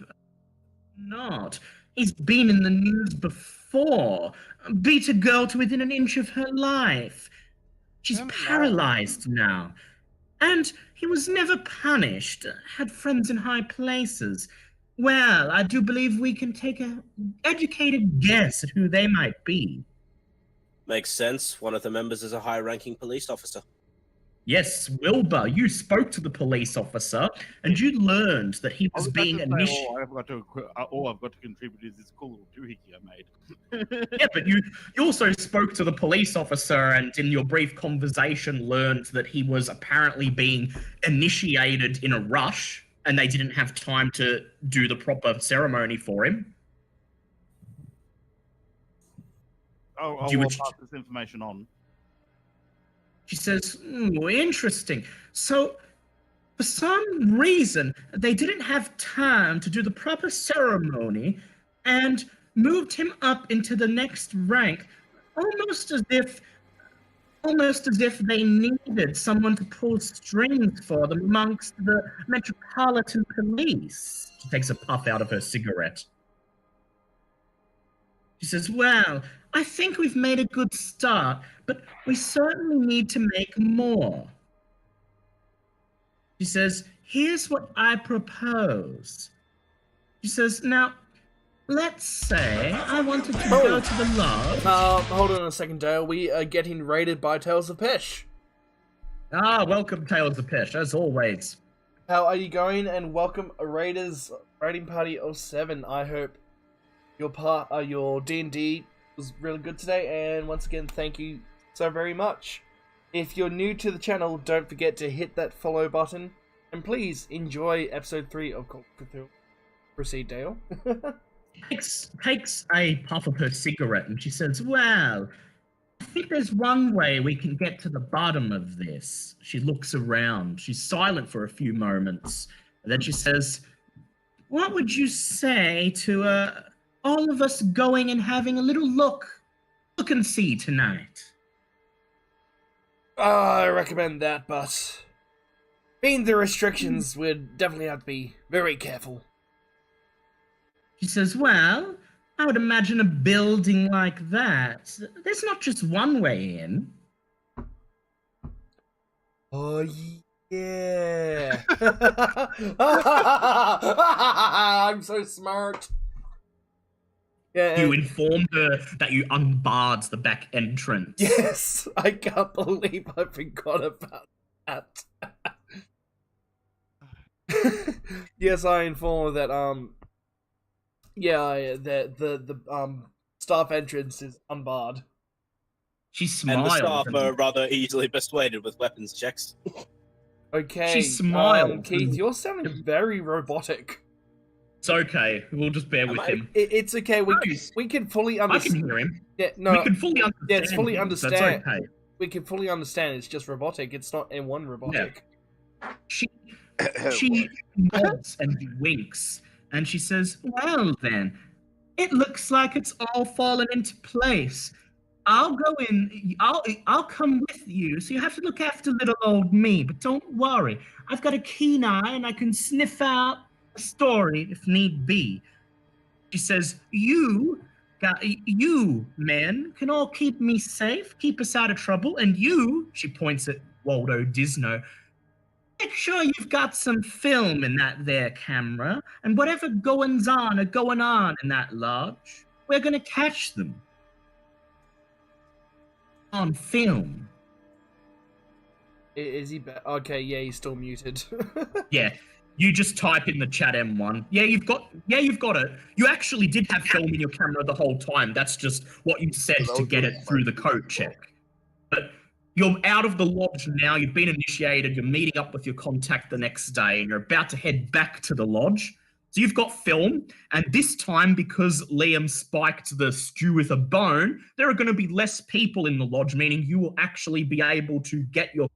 not. He's been in the news before. Beat a girl to within an inch of her life. She's paralyzed now. And he was never punished. Had friends in high places. Well, I do believe we can take an educated guess at who they might be." Makes sense. One of the members is a high-ranking police officer. Yes, Wilbur, you spoke to the police officer, and you learned that he was being initiated. All I've got to contribute is this cool little doohickey I made. Yeah, but you also spoke to the police officer, and in your brief conversation learned that he was apparently being initiated in a rush, and they didn't have time to do the proper ceremony for him. I'll pass this information on. She says, interesting. So, for some reason, they didn't have time to do the proper ceremony and moved him up into the next rank, almost as if they needed someone to pull strings for them amongst the Metropolitan Police. She takes a puff out of her cigarette. She says, "Well, I think we've made a good start, but we certainly need to make more." She says, "Here's what I propose." She says, "Now, let's say I wanted to go to the lodge." Hold on a second, Dale. We are getting raided by Tales of Pesh. Welcome, Tales of Pesh, as always. How are you going? And welcome, Raiders raiding party of 7. I hope your D&D was really good today, and once again, thank you so very much. If you're new to the channel, don't forget to hit that follow button, and please enjoy episode 3 of Cult of Cthulhu. Proceed, Dale. Takes a puff of her cigarette, and she says, "Well, I think there's one way we can get to the bottom of this." She looks around. She's silent for a few moments, and then she says, "What would you say to all of us going and having a little look and see tonight?" I recommend that, but being the restrictions, we'd definitely have to be very careful. She says, "Well, I would imagine a building like that, there's not just one way in." Oh, yeah. I'm so smart. Yeah. You informed her that you unbarred the back entrance. Yes, I can't believe I forgot about that. Yes, I informed that the staff entrance is unbarred. She smiled. And the staff are rather easily persuaded with weapons checks. Okay. She smiled. Keith, you're sounding very robotic. It's okay. We'll just bear with him. It's okay. We can fully understand. I can hear him. Yeah, no. We can fully understand. Yeah, it's fully understand. That's okay. We can fully understand. It's just robotic. It's not M1 robotic. Yeah. She nods and winks, and she says, "Well then, it looks like it's all fallen into place. I'll go in. I'll come with you. So you have to look after little old me, but don't worry. I've got a keen eye, and I can sniff out a story if need be." She says, "You men can all keep me safe, keep us out of trouble, and you," she points at Waldo Disno, "make sure you've got some film in that there camera, and whatever goings on are going on in that lodge, we're gonna catch them on film." Is he back? Okay, yeah, he's still muted. Yeah. You just type in the chat M1. Yeah, you've got it. You actually did have film in your camera the whole time. That's just what you said to get it through the code check. But you're out of the lodge now. You've been initiated. You're meeting up with your contact the next day, and you're about to head back to the lodge. So you've got film, and this time, because Liam spiked the stew with a bone, there are going to be less people in the lodge, meaning you will actually be able to get your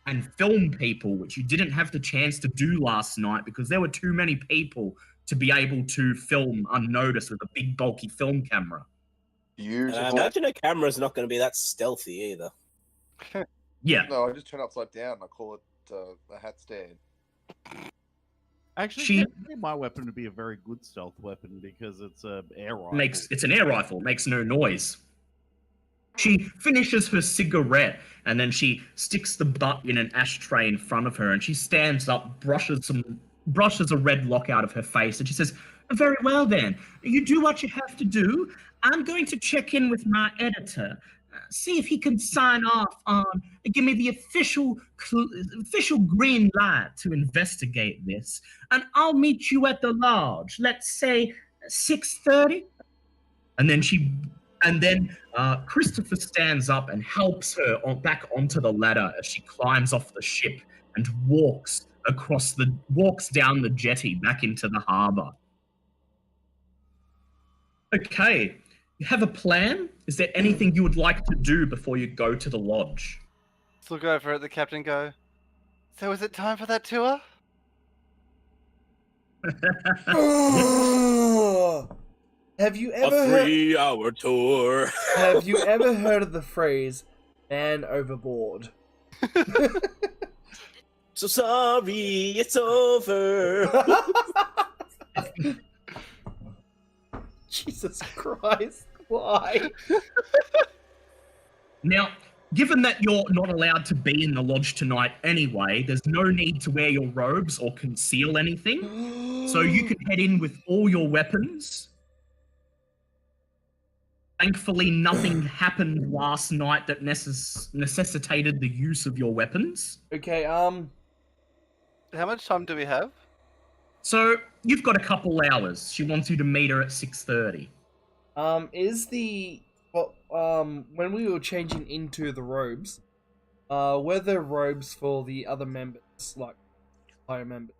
and film people, which you didn't have the chance to do last night because there were too many people to be able to film unnoticed with a big bulky film camera. I imagine a camera's not going to be that stealthy either. Yeah. No, I just turn upside down and I call it a hat stand. Actually, my weapon would be a very good stealth weapon because it's an air rifle. It's an air rifle, makes no noise. She finishes her cigarette and then she sticks the butt in an ashtray in front of her and she stands up, brushes a red lock out of her face and she says, "Very well then, you do what you have to do. I'm going to check in with my editor, see if he can sign off on, give me the official green light to investigate this. And I'll meet you at the lodge, let's say 6:30. And then Christopher stands up and helps her back onto the ladder as she climbs off the ship and walks down the jetty back into the harbour. Okay, you have a plan? Is there anything you would like to do before you go to the lodge? Let's look over at the captain and go, "So is it time for that tour?" Have you ever A 3-hour tour. Have you ever heard of the phrase "man overboard"? So sorry, it's over. Jesus Christ, why? Now, given that you're not allowed to be in the lodge tonight anyway, there's no need to wear your robes or conceal anything. So you can head in with all your weapons. Thankfully, nothing happened last night that necessitated the use of your weapons. Okay, How much time do we have? So you've got a couple hours. She wants you to meet her at 6:30. when we were changing into the robes, were there robes for the other members, like higher members?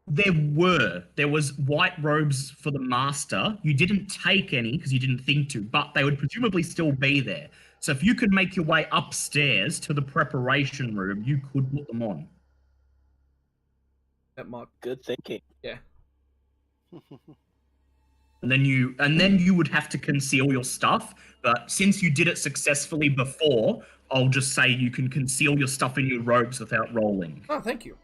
There was white robes for the master. You didn't take any because you didn't think to, but they would presumably still be there. So if you could make your way upstairs to the preparation room, you could put them on. That might. Good thinking. Yeah. And then you would have to conceal your stuff. But since you did it successfully before, I'll just say you can conceal your stuff in your robes without rolling. Oh, thank you.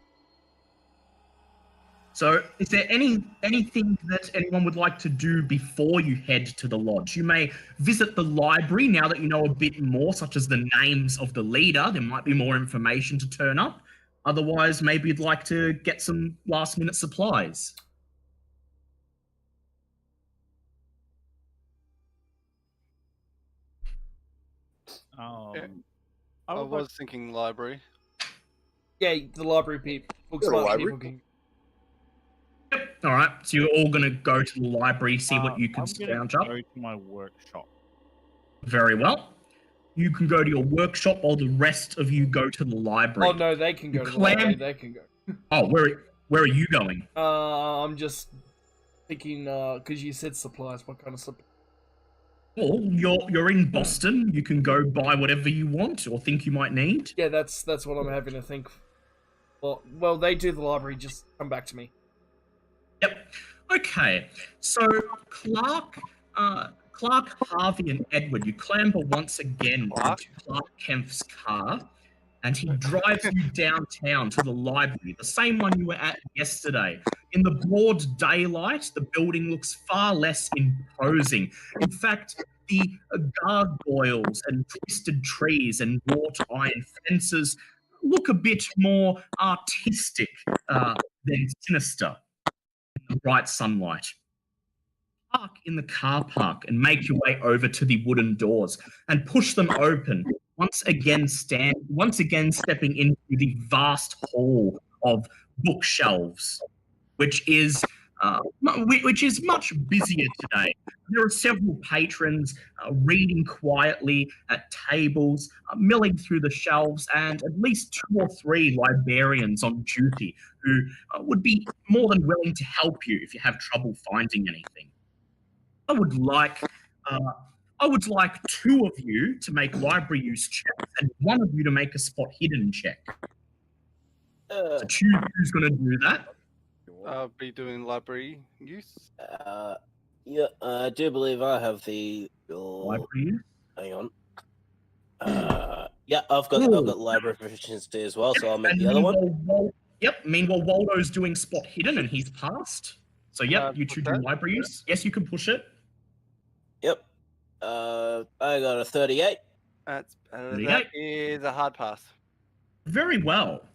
So is there anything that anyone would like to do before you head to the lodge? You may visit the library now that you know a bit more, such as the names of the leader. There might be more information to turn up. Otherwise, maybe you'd like to get some last-minute supplies. I was thinking library. Yeah, the library people. People can... All right, so you're all going to go to the library, see what you can scrounge up. I'm going to go to my workshop. Very well. You can go to your workshop, while the rest of you go to the library. Oh no, they can go to the library. They can go. Oh, where are you going? I'm just thinking, because you said supplies. What kind of supplies? Well, you're in Boston. You can go buy whatever you want or think you might need. Yeah, that's what I'm having to think. Well, they do the library. Just come back to me. Yep. Okay. So Clark, Harvey, and Edward, you clamber once again into Clark Kemp's car, and he drives you downtown to the library, the same one you were at yesterday. In the broad daylight, the building looks far less imposing. In fact, the gargoyles and twisted trees and wrought iron fences look a bit more artistic than sinister in the bright sunlight. Park in the car park and make your way over to the wooden doors and push them open, once again stepping into the vast hall of bookshelves, which is much busier today. There are several patrons reading quietly at tables, milling through the shelves, and at least 2 or 3 librarians on duty who would be more than willing to help you if you have trouble finding anything. I would like 2 of you to make library use checks and 1 of you to make a spot hidden check. So choose who's going to do that. I'll be doing library use. Yeah, I do believe I have the Library use? Hang on. Yeah, I've got library proficiency as well, so I'll make the other one. Meanwhile, Waldo's doing spot hidden and he's passed. So you 2 do library use. Yes, you can push it. Yep. I got a 38. That is a hard pass. Very well.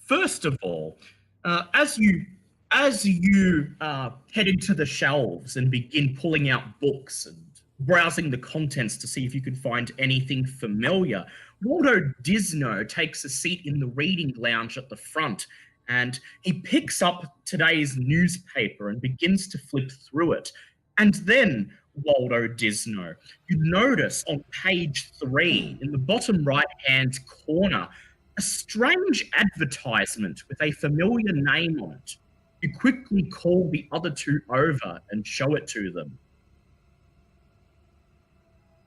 First of all, as you head into the shelves and begin pulling out books and browsing the contents to see if you can find anything familiar, Waldo Disno takes a seat in the reading lounge at the front, and he picks up today's newspaper and begins to flip through it. And then, Waldo Disno, you notice on page 3, in the bottom right-hand corner, a strange advertisement with a familiar name on it. You quickly call the other 2 over and show it to them.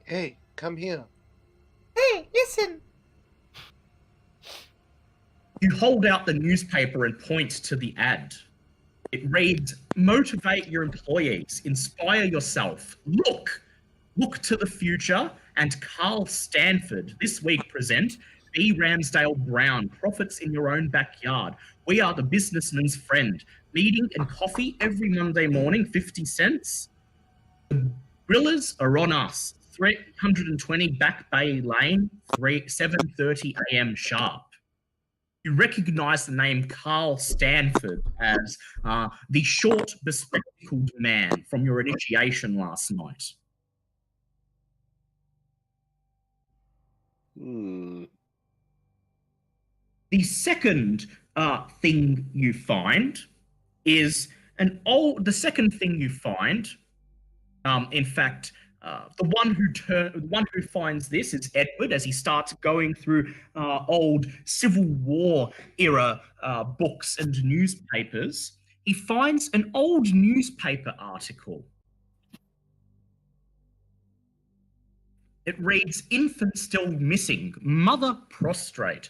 Hey, come here. Hey, listen. You hold out the newspaper and point to the ad. It reads, "Motivate your employees, inspire yourself. Look to the future." And Carl Stanford this week present B. Ramsdale Brown, Profits in Your Own Backyard. We are the businessman's friend. Meeting and coffee every Monday morning, 50 cents. The grillers are on us. 320 Back Bay Lane, 7:30 a.m. sharp. You recognize the name Carl Stanford as the short, bespectacled man from your initiation last night. The second thing you find is the one who finds this is Edward, as he starts going through old Civil War era books and newspapers. He finds an old newspaper article. It reads, "Infant still missing, mother prostrate.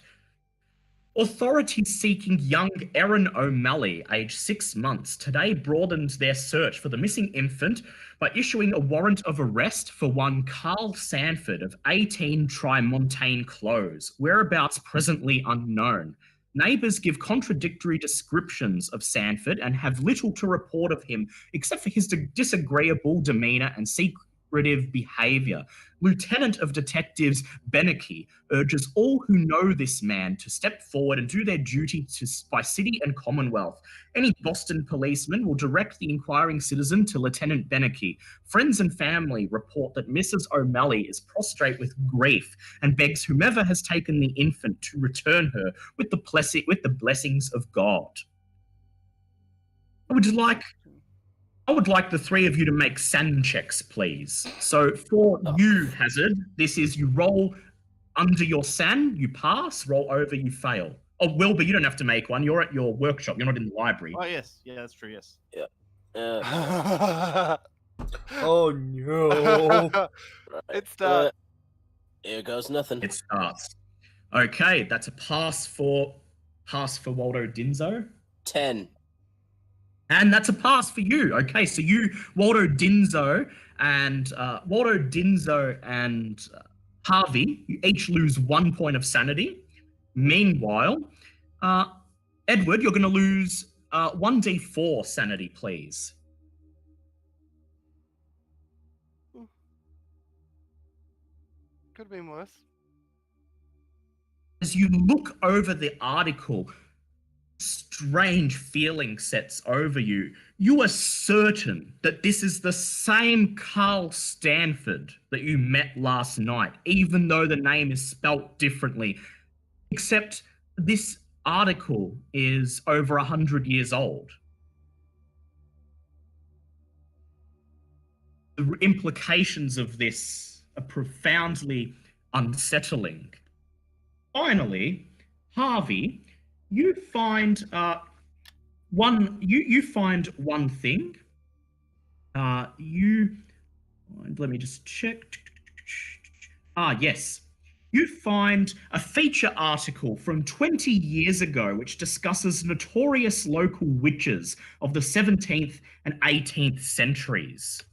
Authorities seeking young Erin O'Malley, age 6 months, today broadened their search for the missing infant by issuing a warrant of arrest for one Carl Sanford of 18 Trimontaine Close, whereabouts presently unknown. Neighbours give contradictory descriptions of Sanford and have little to report of him except for his disagreeable demeanour and secretive behaviour. Lieutenant of Detectives Beneke urges all who know this man to step forward and do their duty by city and commonwealth. Any Boston policeman will direct the inquiring citizen to Lieutenant Beneke. Friends and family report that Mrs. O'Malley is prostrate with grief and begs whomever has taken the infant to return her with the blessings of God." I would like the 3 of you to make SAN checks, please. So for you, Hazard, this is you roll under your SAN, you pass, roll over, you fail. Oh, Wilbur, you don't have to make one. You're at your workshop. You're not in the library. Oh, yes. Yeah, that's true, yes. Yeah. Oh, no. It's done. Here goes nothing. It starts. Okay, that's a pass for Waldo Dinzo. 10. And that's a pass for you. Okay, so you, Waldo Dinzo and Harvey, you each lose 1 point of sanity. Meanwhile, Edward, you're going to lose 1d4 sanity, please. Could have been worse. As you look over the article, strange feeling sets over you. You are certain that this is the same Carl Stanford that you met last night, even though the name is spelt differently. Except this article is over 100 years old. The implications of this are profoundly unsettling. Finally, Harvey, you find one thing. Let me just check. Yes. You find a feature article from 20 years ago which discusses notorious local witches of the 17th and 18th centuries.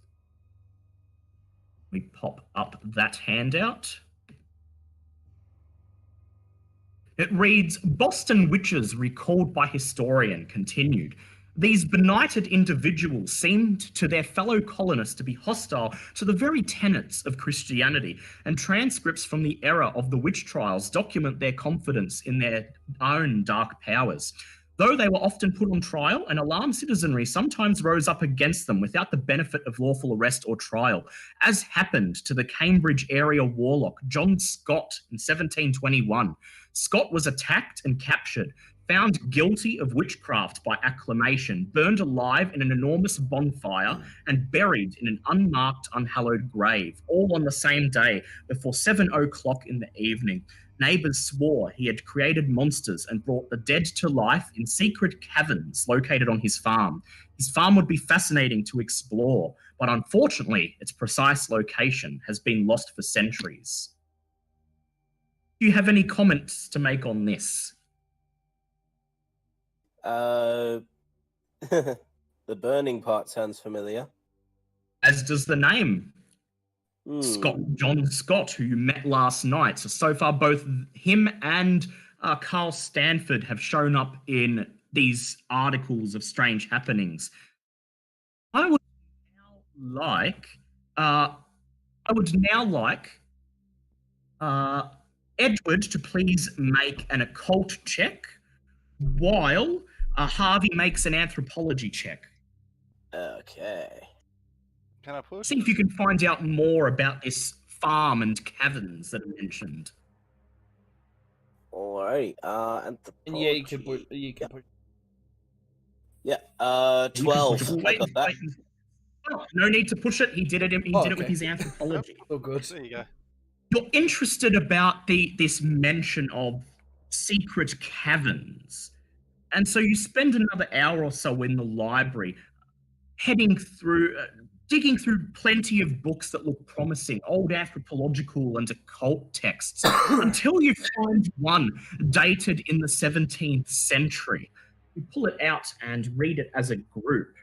We pop up that handout. It reads, Boston witches recalled by historian continued. These benighted individuals seemed to their fellow colonists to be hostile to the very tenets of Christianity, and transcripts from the era of the witch trials document their confidence in their own dark powers. Though they were often put on trial, an alarmed citizenry sometimes rose up against them without the benefit of lawful arrest or trial, as happened to the Cambridge area warlock John Scott in 1721. Scott was attacked and captured, found guilty of witchcraft by acclamation, burned alive in an enormous bonfire, and buried in an unmarked, unhallowed grave, all on the same day before 7 o'clock in the evening. Neighbours swore he had created monsters and brought the dead to life in secret caverns located on his farm. His farm would be fascinating to explore, but unfortunately, its precise location has been lost for centuries. Do you have any comments to make on this? The burning part sounds familiar. As does the name. John Scott, who you met last night. So far, both him and Carl Stanford have shown up in these articles of strange happenings. I would now like Edward to please make an occult check while Harvey makes an anthropology check. Okay. Can I push? See if you can find out more about this farm and caverns that are mentioned. Alright. And yeah, you can put. Yeah. 12. I got that. Oh, no need to push it. He did it. He did it with his anthropology. Oh, good. There you go. You're interested about this mention of secret caverns, and so you spend another hour or so in the library, digging through plenty of books that look promising, old anthropological and occult texts, until you find one dated in the 17th century. You pull it out and read it as a group.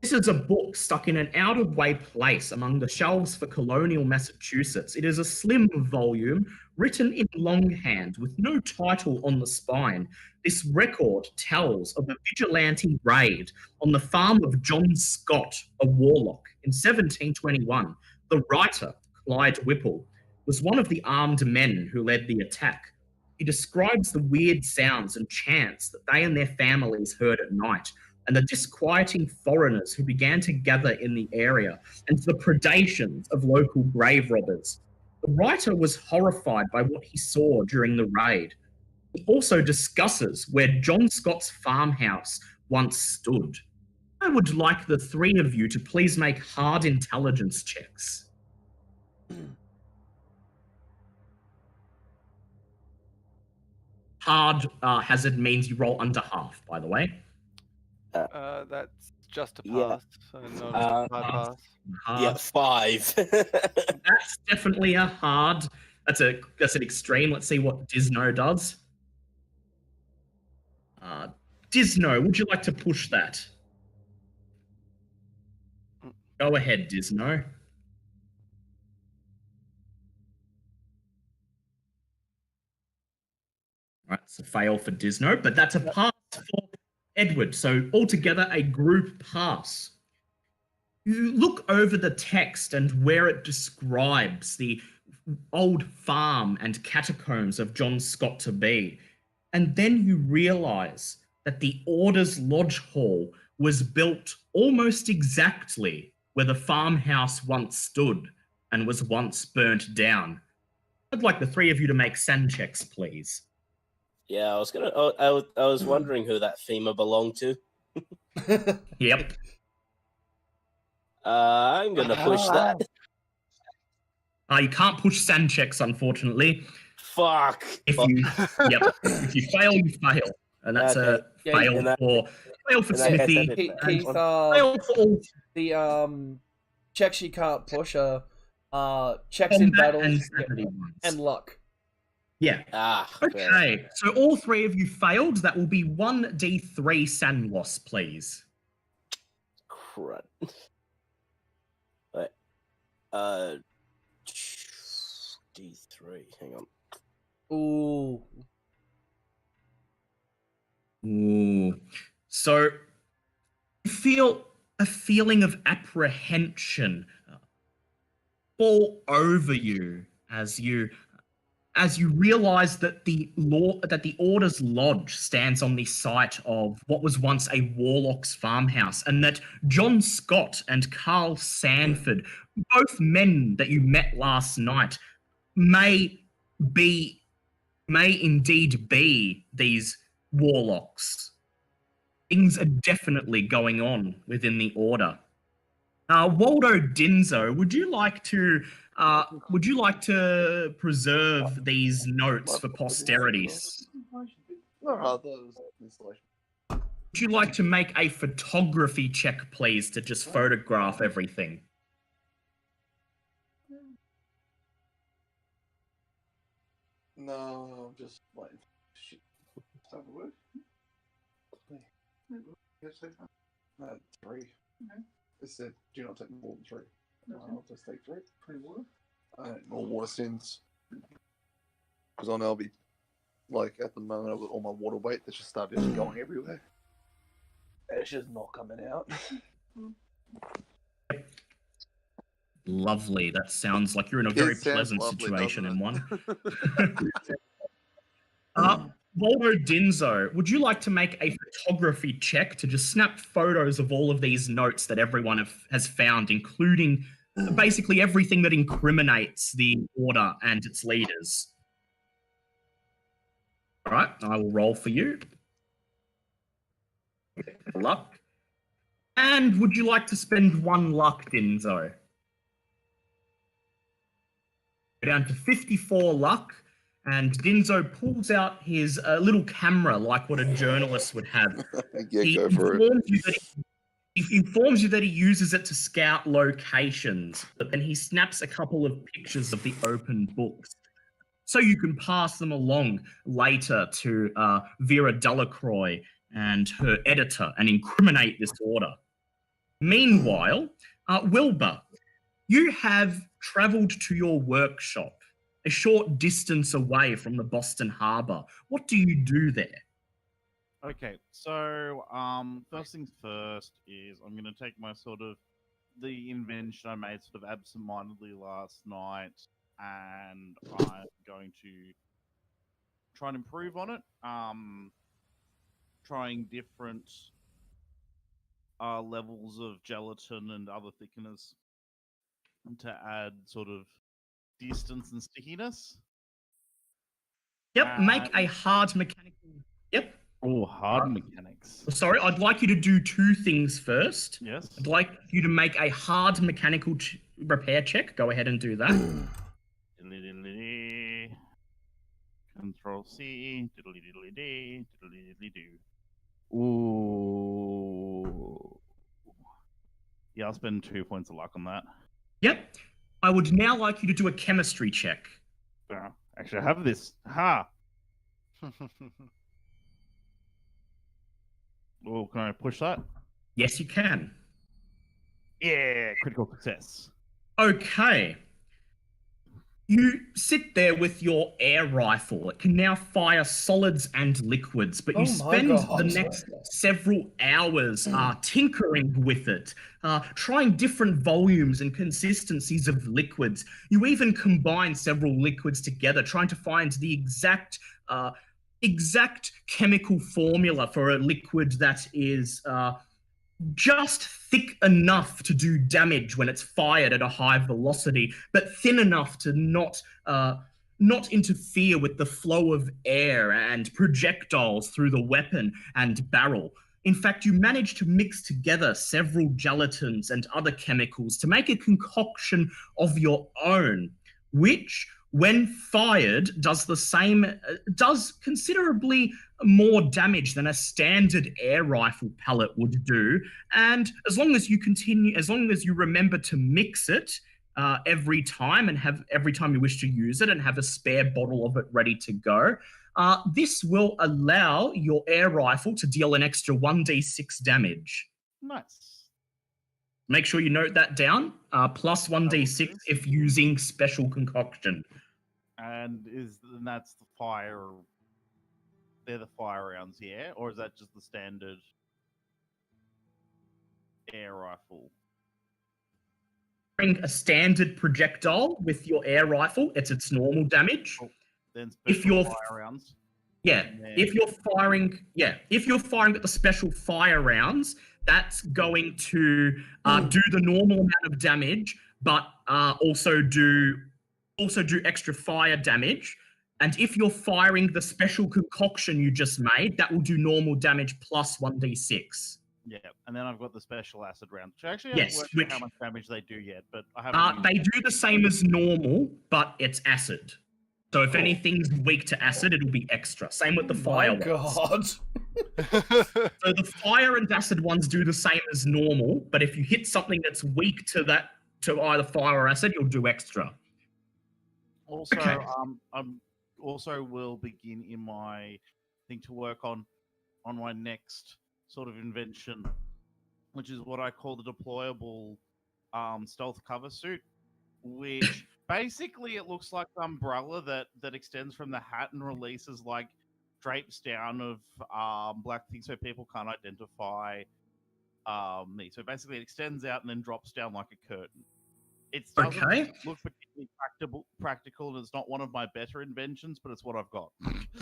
This is a book stuck in an out-of-way place among the shelves for colonial Massachusetts. It is a slim volume written in longhand with no title on the spine. This record tells of a vigilante raid on the farm of John Scott, a warlock, in 1721. The writer, Clyde Whipple, was one of the armed men who led the attack. He describes the weird sounds and chants that they and their families heard at night, and the disquieting foreigners who began to gather in the area, and the predations of local grave robbers. The writer was horrified by what he saw during the raid. He also discusses where John Scott's farmhouse once stood. I would like the three of you to please make hard intelligence checks. Hard hazard means you roll under half, by the way. That's just a pass. Yeah. So not a hard pass. Yeah, 5. That's definitely a hard. That's an extreme. Let's see what Disno does. Disno, would you like to push that? Go ahead, Disno. All right, it's a fail for Disno, but that's a pass for Edward. So altogether, a group pass. You look over the text and where it describes the old farm and catacombs of John Scott to be, and then you realise that the Order's Lodge Hall was built almost exactly where the farmhouse once stood and was once burnt down. I'd like the three of you to make sand checks, please. Yeah, I was gonna. Oh, I was wondering who that FEMA belonged to. Yep. I'm gonna push that. You can't push sand checks, unfortunately. Fuck. If you fail, you fail, and that's Okay. a Yeah, fail and that- for and that- Smithy. that- Keith, and Keith, fail for all the checks you can't push are checks in combat battles and sanity ones. and luck. Yeah. fair. Okay, so all three of you failed. That will be 1d3 sand loss, please. Crud. But, D3. Hang on. Ooh. Ooh. So you feel a feeling of apprehension fall over you as you realize that the Order's Lodge stands on the site of what was once a warlock's farmhouse, and that John Scott and Carl Sanford, both men that you met last night, may indeed be these warlocks. Things are definitely going on within the Order. Waldo Dinzo, would you like to preserve these notes for posterity? Would you like to make a photography check, please, to just photograph everything? No, I'm just waiting. Shit. Have a word. No, 3. It said, do not take more than 3. I'll just take 3. Pretty water. More water sins. Because I know I'll be, like, at the moment, I've got all my water weight that's just started going everywhere. It's just not coming out. Lovely. That sounds like you're in a very pleasant lovely, situation in doesn't one. Waldo Dinzo, would you like to make a photography check to just snap photos of all of these notes that everyone has found, including basically everything that incriminates the Order and its leaders? All right, I will roll for you. Luck. And would you like to spend 1 luck, Dinzo? Go down to 54 luck. And Dinzo pulls out his little camera, like what a journalist would have. Yeah, go for it. He informs you that he uses it to scout locations, but then he snaps a couple of pictures of the open books, so you can pass them along later to Vera Delacroix and her editor and incriminate this Order. Meanwhile, Wilbur, you have travelled to your workshop, a short distance away from the Boston Harbor. What do you do there? Okay, so first things first is I'm going to take my the invention I made absentmindedly last night, and I'm going to try and improve on it. Trying different levels of gelatin and other thickeners to add distance and stickiness. Yep, make a hard mechanical... Yep. Oh, hard mechanics. Sorry, I'd like you to do 2 things first. Yes. I'd like you to make a hard mechanical repair check. Go ahead and do that. Control C. Diddly diddly dee. Diddly diddly do. Ooh. Yeah, I'll spend 2 points of luck on that. Yep. I would now like you to do a chemistry check. Actually, I have this. Ha! Oh, can I push that? Yes, you can. Yeah, critical success. Okay. You sit there with your air rifle. It can now fire solids and liquids, but you spend the next several hours tinkering with it, trying different volumes and consistencies of liquids. You even combine several liquids together, trying to find the exact chemical formula for a liquid that is just thick enough to do damage when it's fired at a high velocity, but thin enough to not not interfere with the flow of air and projectiles through the weapon and barrel. In fact, you manage to mix together several gelatins and other chemicals to make a concoction of your own, which, when fired, does considerably more damage than a standard air rifle pellet would do. And as long as you remember to mix it every time you wish to use it and have a spare bottle of it ready to go, this will allow your air rifle to deal an extra 1d6 damage. Nice. Make sure you note that down. Plus 1d6 if using special concoction. And that's the fire. They're the fire rounds, yeah? Or is that just the standard air rifle? A standard projectile with your air rifle, it's its normal damage. Then If you're fire rounds. Yeah, if you're firing at the special fire rounds, that's going to do the normal amount of damage, but also do extra fire damage. And if you're firing the special concoction you just made, that will do normal damage plus 1d6. Yeah, and then I've got the special acid round, which actually Yes, haven't worked out how much damage they do yet, but I haven't. They do the same as normal, but it's acid. So if anything's weak to acid, it'll be extra. Same with the fire ones. God. So the fire and acid ones do the same as normal, but if you hit something that's weak to either fire or acid, you'll do extra. Also, Okay. I'm also will begin in my thing to work on my next sort of invention, which is what I call the deployable stealth cover suit, which basically it looks like an umbrella that extends from the hat and releases like drapes down of black things so people can't identify me. So basically it extends out and then drops down like a curtain. It doesn't look particularly practical, and it's not one of my better inventions, but it's what I've got.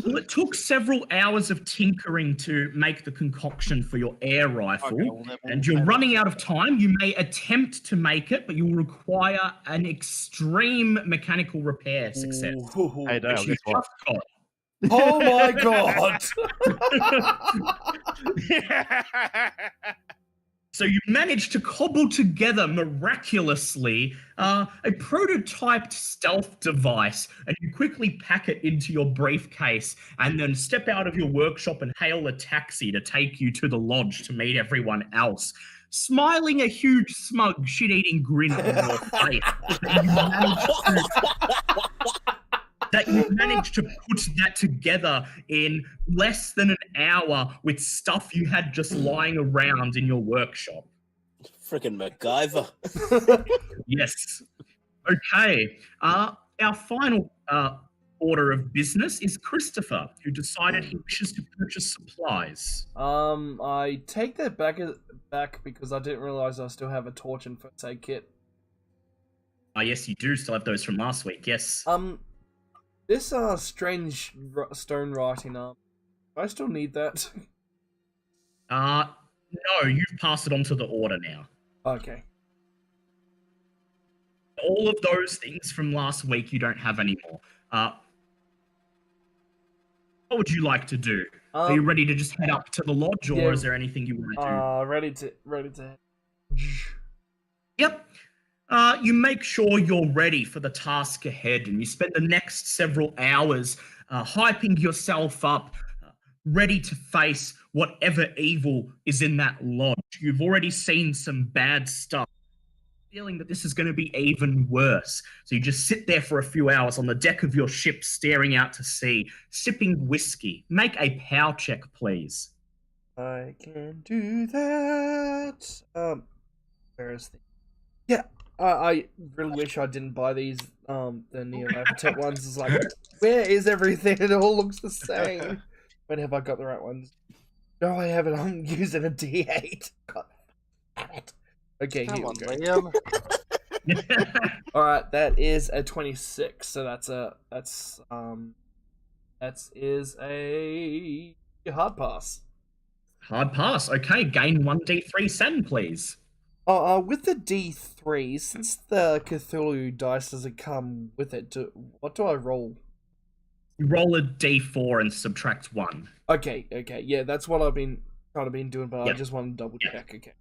Well, it took several hours of tinkering to make the concoction for your air rifle, and you're running out of time. You may attempt to make it, but you'll require an extreme mechanical repair success. Hey, Dale, which you guess what? just got. Oh my God. So you managed to cobble together miraculously a prototyped stealth device, and you quickly pack it into your briefcase and then step out of your workshop and hail a taxi to take you to the lodge to meet everyone else, smiling a huge, smug, shit-eating grin on your face. That you managed to put that together in less than an hour with stuff you had just lying around in your workshop. Freaking MacGyver. Yes. Okay. Our final order of business is Christopher, who decided he wishes to purchase supplies. I take that back because I didn't realize I still have a torch and first aid kit. Yes, you do still have those from last week. Yes. This strange stone writing do I still need that? No, you've passed it on to the order now. Okay. All of those things from last week you don't have anymore. What would you like to do? Are you ready to just head up to the lodge, or is there anything you want to do? Ready to. Yep. You make sure you're ready for the task ahead, and you spend the next several hours hyping yourself up, ready to face whatever evil is in that lodge. You've already seen some bad stuff, feeling that this is going to be even worse. So you just sit there for a few hours on the deck of your ship, staring out to sea, sipping whiskey. Make a power check, please. I can do that. Where is the... Yeah. I really wish I didn't buy these, the Neo-Avatar ones. It's like, where is everything? It all looks the same. But have I got the right ones? No, I haven't. I'm using a D8. God damn it. Okay, Come here on, we go. Liam. Alright, that is a 26. So that's a hard pass. Hard pass. Okay, gain 1d3 sen, please. With the D3, since the Cthulhu dice doesn't come with it, what do I roll You roll a d4 and subtract 1. Okay, yeah, that's what I've been doing, but I Yep. just want to double Yep. check. Okay.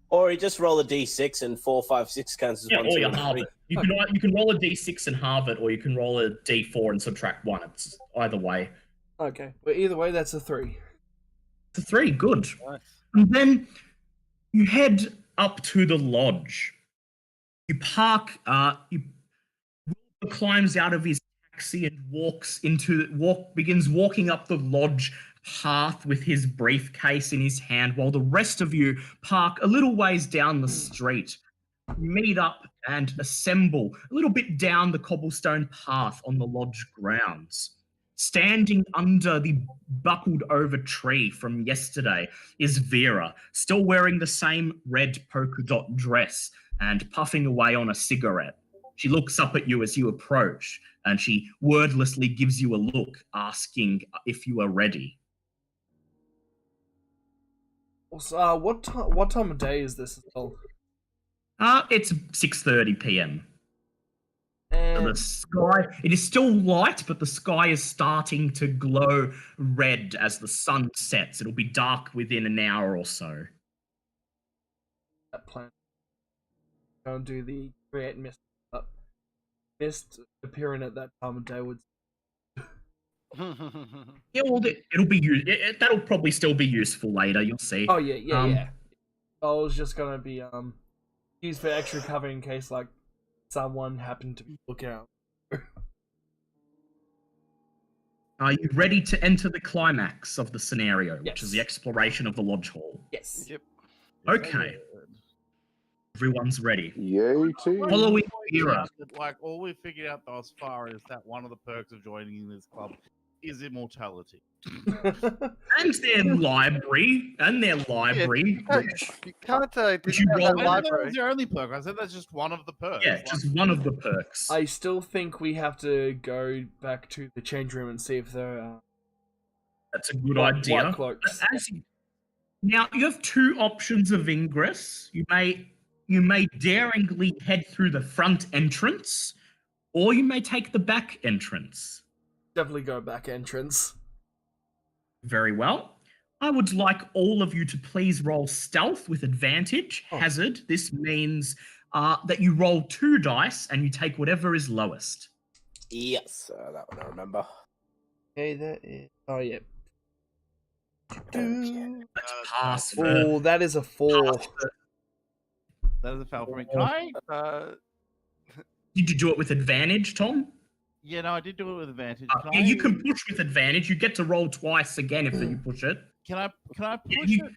Or you just roll a d6 and 4, 5, 6 counts as Yeah, 1, or 2, you and halve 3. it. You can roll a d6 and halve it, or you can roll a d4 and subtract 1. It's either way. Okay, but either way, that's a 3. It's a 3, good. Nice. And then you head up to the lodge. You park, Wilbur climbs out of his taxi and begins walking up the lodge path with his briefcase in his hand, while the rest of you park a little ways down the street. You meet up and assemble a little bit down the cobblestone path on the lodge grounds. Standing under the buckled over tree from yesterday is Vera, still wearing the same red polka dot dress and puffing away on a cigarette. She looks up at you as you approach, and she wordlessly gives you a look, asking if you are ready. Also, what time of day is this? It's 6:30 p.m. And The sky, it is still light, but the sky is starting to glow red as the sun sets. It'll be dark within an hour or so. that plan. Go and do the create mist. Mist appearing at that time of day would. Yeah, well, it'll be that'll probably still be useful later. You'll see. Oh yeah. Um, I was just gonna be used for extra cover in case like someone happened to be looking out. Are you ready to enter the climax of the scenario, which Yes. is the exploration of the lodge hall? Yes. Yep. Okay. Everyone's ready. Yay, team. Following Vera. Like all we figured out thus far is that one of the perks of joining this club is immortality. And their library. Which, You can't Would you roll I that said that library. was the only perk. I said that's just one of the perks. yeah, Like, just one of the perks. I still think we have to go back to the change room and see if there are That's a good white idea. cloaks. Now you have two options of ingress. You may daringly head through the front entrance, or you may take the back entrance. Definitely go back entrance. Very well. I would like all of you to please roll stealth with advantage. Oh. Hazard. This means that you roll 2 dice and you take whatever is lowest. Yes, that one I remember. Okay, that is. Oh yeah. Let's pass for. Oh, that is a 4. pass for- that is a foul for me. Can I? Did you do it with advantage, Tom? Yeah, no, I did do it with advantage. Yeah, you can push with advantage. You get to roll twice again if you push it. Can I Yeah, push you- it?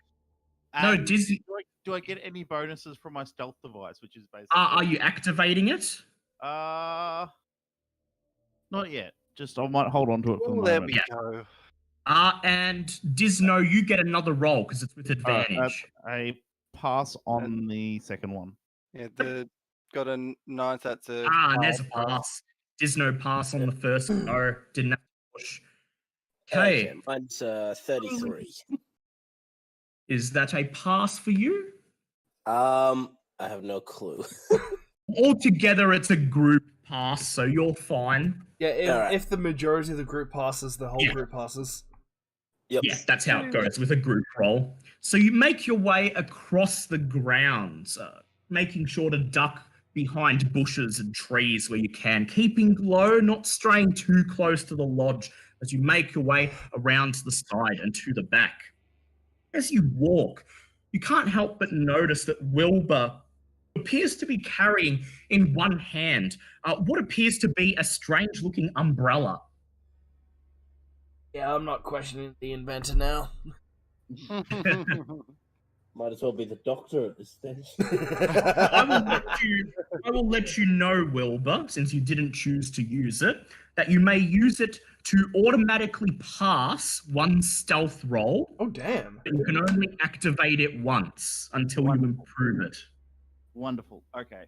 No, And Disney. do I get any bonuses from my stealth device, which is basically? Are you activating it? Not yet. Just I might hold on to it for the Oh, there moment. we Yeah. go. And Disno, you get another roll because it's with advantage. I pass on the second one. Yeah, got a 9. That's a. And there's a pass. Disno pass on the first go. Didn't have to push. Okay, Mine's 33. is that a pass for you? I have no clue. Altogether, it's a group pass, so you're fine. Yeah, Alright. if the majority of the group passes, the whole Yeah. group passes. Yep. Yeah, that's how it goes with a group roll. So you make your way across the grounds, making sure to duck behind bushes and trees where you can, keeping low, not straying too close to the lodge as you make your way around to the side and to the back. As you walk, you can't help but notice that Wilbur appears to be carrying in one hand what appears to be a strange-looking umbrella. Yeah, I'm not questioning the inventor now. Might as well be the doctor at this stage. I will let you know, Wilbur, since you didn't choose to use it, that you may use it to automatically pass one stealth roll, Oh damn. but you can only activate it once until you improve it. Wonderful. Okay,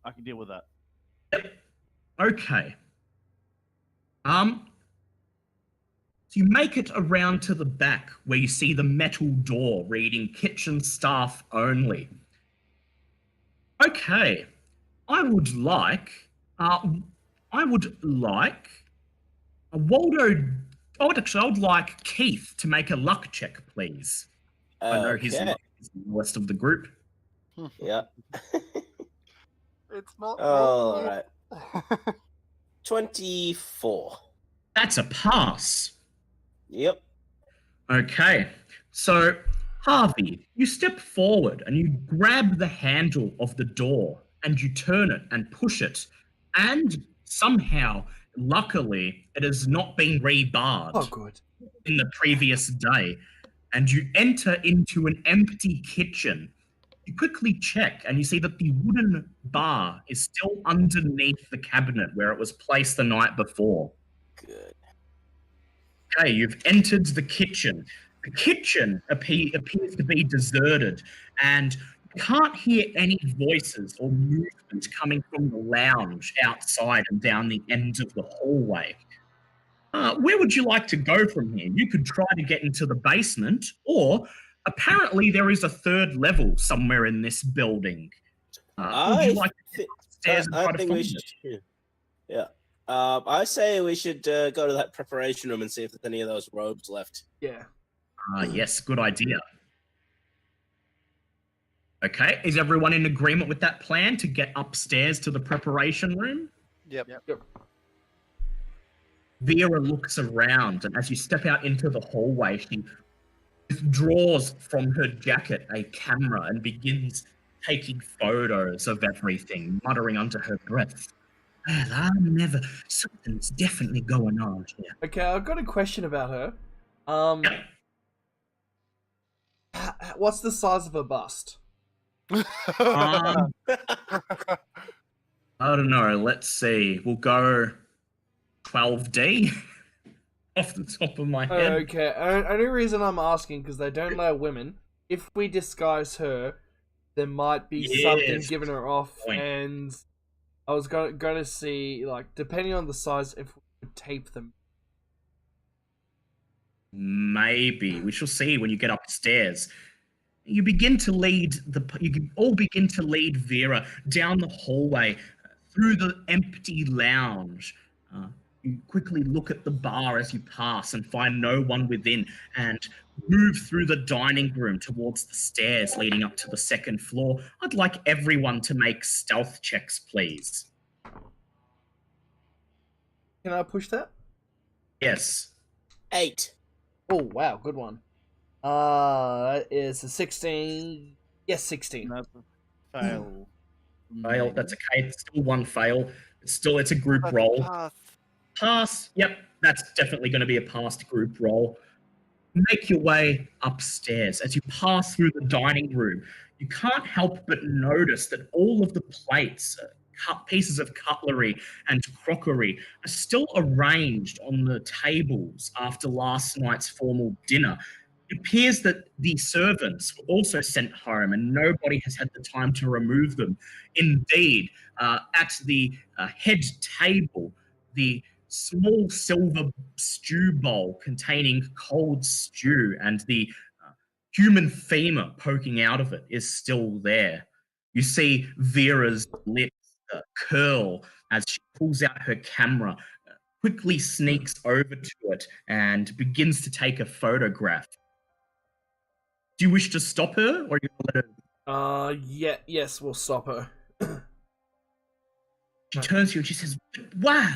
I can deal with that. Okay. So you make it around to the back where you see the metal door reading kitchen staff only. Okay. I would like Waldo, I would like Keith to make a luck check, please. I know his Okay. luck is the lowest of the group. Yeah. It's not. All right. 24. That's a pass. Yep. Okay, so Harvey, you step forward and you grab the handle of the door and you turn it and push it, and somehow, luckily, it has not been rebarred Oh, good. in the previous day, and you enter into an empty kitchen. You quickly check and you see that the wooden bar is still underneath the cabinet where it was placed the night before. Good. Okay, you've entered the kitchen. The kitchen appears to be deserted, and you can't hear any voices or movement coming from the lounge outside and down the end of the hallway. Where would you like to go from here? You could try to get into the basement, or apparently there is a third level somewhere in this building. Would you like to get upstairs and try I to think find we it? should. Yeah. I say we should go to that preparation room and see if there's any of those robes left. Yeah. Yes, good idea. Okay, is everyone in agreement with that plan to get upstairs to the preparation room? Yep. Vera looks around, and as you step out into the hallway, she withdraws from her jacket a camera and begins taking photos of everything, muttering under her breath. Well, something's definitely going on here. Okay, I've got a question about her. Yep. What's the size of her bust? Um, I don't know. Let's see. We'll go 12D off the top of my head. Okay, only reason I'm asking because they don't allow women. If we disguise her, there might be something Yes. giving her off, Point. and I was gonna see, like, depending on the size, if we could tape them. Maybe we shall see when you get upstairs. You all begin to lead Vera down the hallway through the empty lounge. You quickly look at the bar as you pass and find no one within, and move through the dining room towards the stairs leading up to the second floor. I'd like everyone to make stealth checks, please. Can I push that? Yes. 8. Oh wow, good one. That is a 16. Yes, 16. That's a fail. Fail. That's okay. It's still one fail. It's a group roll. Pass. Yep, that's definitely going to be a passed group roll. Make your way upstairs. As you pass through the dining room, you can't help but notice that all of the plates, pieces of cutlery and crockery are still arranged on the tables after last night's formal dinner. It appears that the servants were also sent home and nobody has had the time to remove them. Indeed, at the head table, the small silver stew bowl containing cold stew and the human femur poking out of it is still there. You see Vera's lips curl as she pulls out her camera, quickly sneaks over to it, and begins to take a photograph. Do you wish to stop her, or you let her? Yes, we'll stop her. She turns to you and she says, "Wow,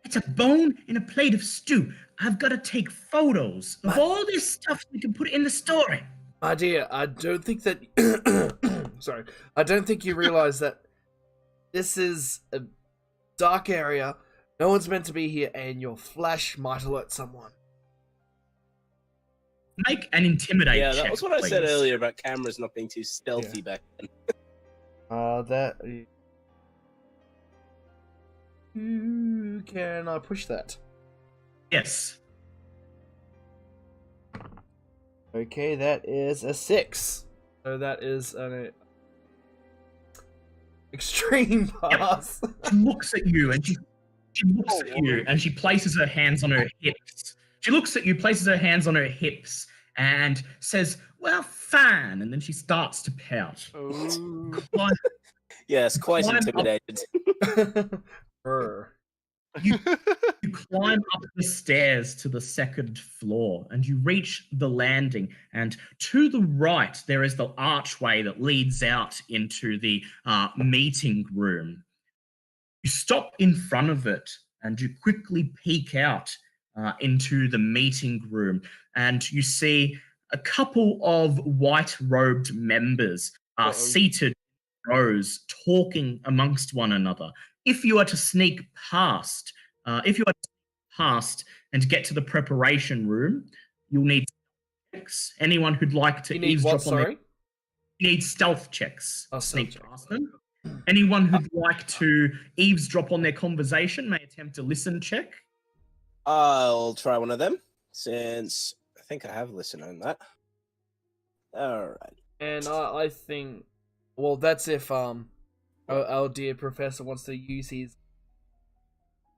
it's a bone in a plate of stew. I've got to take photos of all this stuff so we can put it in the story." My dear, I don't think that... Sorry. I don't think you realize that this is a dark area. No one's meant to be here, and your flash might alert someone. Make an intimidate check, Yeah, that was what I said please. earlier about cameras not being too stealthy back then. Can I push that? Yes. Okay, that is a 6. So that is an extreme pass. She looks at you and she looks at you and she places her hands on her hips. She looks at you, places her hands on her hips, and says, "Well, fine." And then she starts to pout. Ooh. Yes, quite Climb up. intimidated. Brr. You climb up the stairs to the second floor and you reach the landing. And to the right, there is the archway that leads out into the meeting room. You stop in front of it and you quickly peek out into the meeting room and you see a couple of white-robed members seated in rows talking amongst one another. If you are to sneak past, and get to the preparation room, you'll need checks. Anyone who'd like to eavesdrop on their... You need stealth checks to sneak past them. Anyone who'd like to eavesdrop on their conversation may attempt a listen check. I'll try one of them, since I think I have listened on that. Alright. And I think, well, that's if our dear professor wants to use his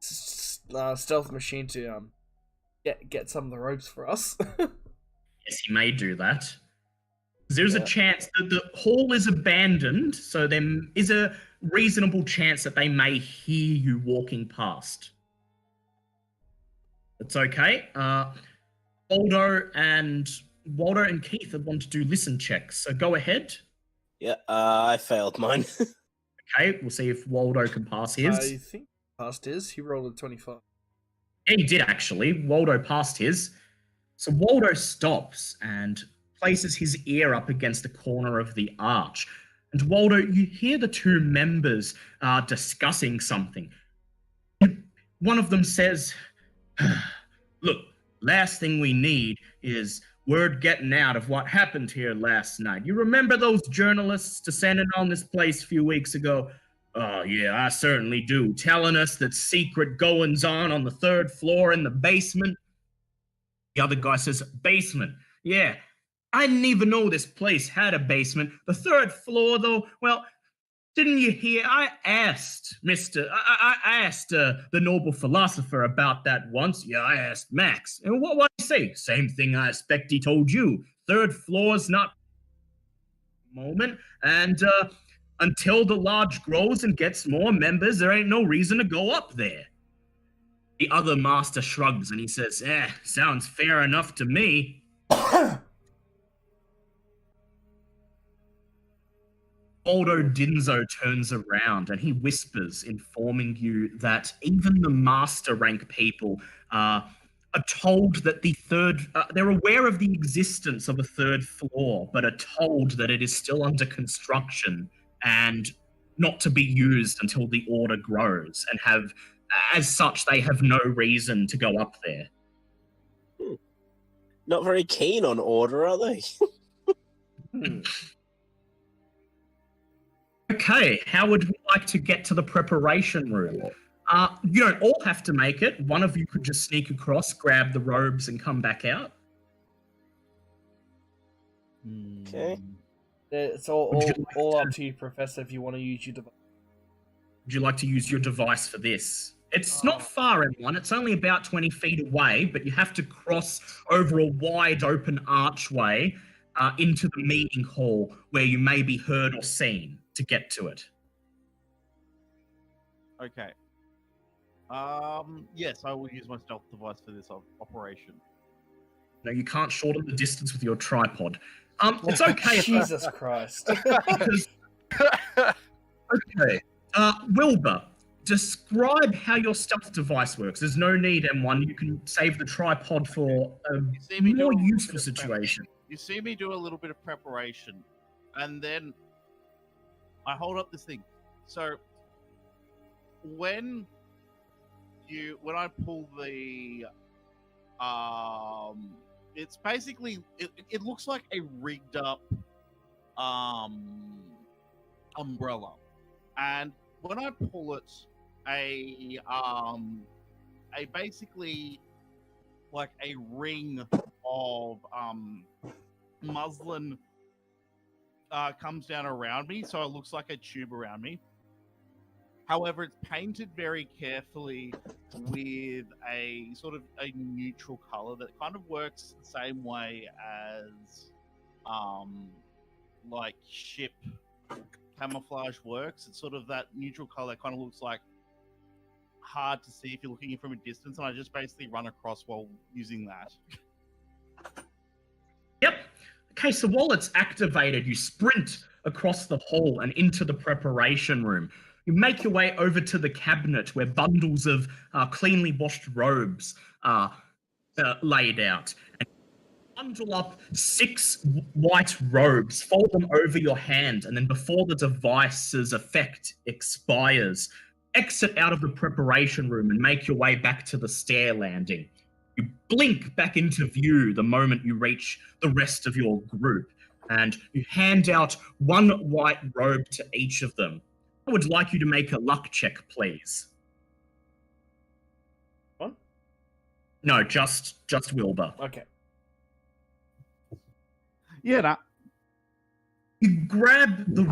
stealth machine to get some of the ropes for us. Yes, he may do that. There's a chance that the hall is abandoned, so there is a reasonable chance that they may hear you walking past. It's okay. Waldo and Keith want to do listen checks, so go ahead. Yeah, I failed mine. Okay, we'll see if Waldo can pass his. I think he passed his. He rolled a 25. Yeah, he did actually. Waldo passed his. So Waldo stops and places his ear up against the corner of the arch. And Waldo, you hear the two members discussing something. One of them says, "Look, last thing we need is word getting out of what happened here last night. You remember those journalists descending on this place a few weeks ago? Oh, yeah, I certainly do. Telling us that secret goings-on the third floor in the basement." The other guy says, "Basement? Yeah, I didn't even know this place had a basement. The third floor, though, well, didn't you hear? I asked I asked the noble philosopher about that once. Yeah, I asked Max. And what did he say? Same thing I expect he told you. Third floor's not moment. And until the lodge grows and gets more members, there ain't no reason to go up there." The other master shrugs and he says, sounds fair enough to me. Aldo Dinzo turns around and he whispers, informing you that even the master rank people are told that they're aware of the existence of a third floor, but are told that it is still under construction and not to be used until the order grows, and as such, they have no reason to go up there. Not very keen on order, are they? Okay, how would we like to get to the preparation room? You don't all have to make it. One of you could just sneak across, grab the robes, and come back out. Okay. It's all up to you, Professor, if you want to use your device. Would you like to use your device for this? It's not far, everyone. It's only about 20 feet away, but you have to cross over a wide open archway into the meeting hall where you may be heard or seen to get to it. Okay. Yes, I will use my stealth device for this operation. No, you can't shorten the distance with your tripod. It's okay. Jesus Christ. Okay. Wilbur, describe how your stealth device works. There's no need, M1. You can save the tripod for a more useful situation. You see me do a little bit of preparation, and then I hold up this thing. So when I pull the it's basically it looks like a rigged up umbrella, and when I pull it, a basically like a ring of muslin comes down around me, so it looks like a tube around me. However, it's painted very carefully with a sort of a neutral color that kind of works the same way as like ship camouflage works. It's sort of that neutral color kind of looks like hard to see if you're looking from a distance, and I just basically run across while using that. Yep. Okay, so while it's activated, you sprint across the hall and into the preparation room. You make your way over to the cabinet where bundles of cleanly washed robes are laid out. And bundle up 6 white robes, fold them over your hand, and then before the device's effect expires, exit out of the preparation room and make your way back to the stair landing. You blink back into view the moment you reach the rest of your group, and you hand out 1 white robe to each of them. I would like you to make a luck check, please. What? No, just Wilbur. Okay. Yeah, nah. You grab you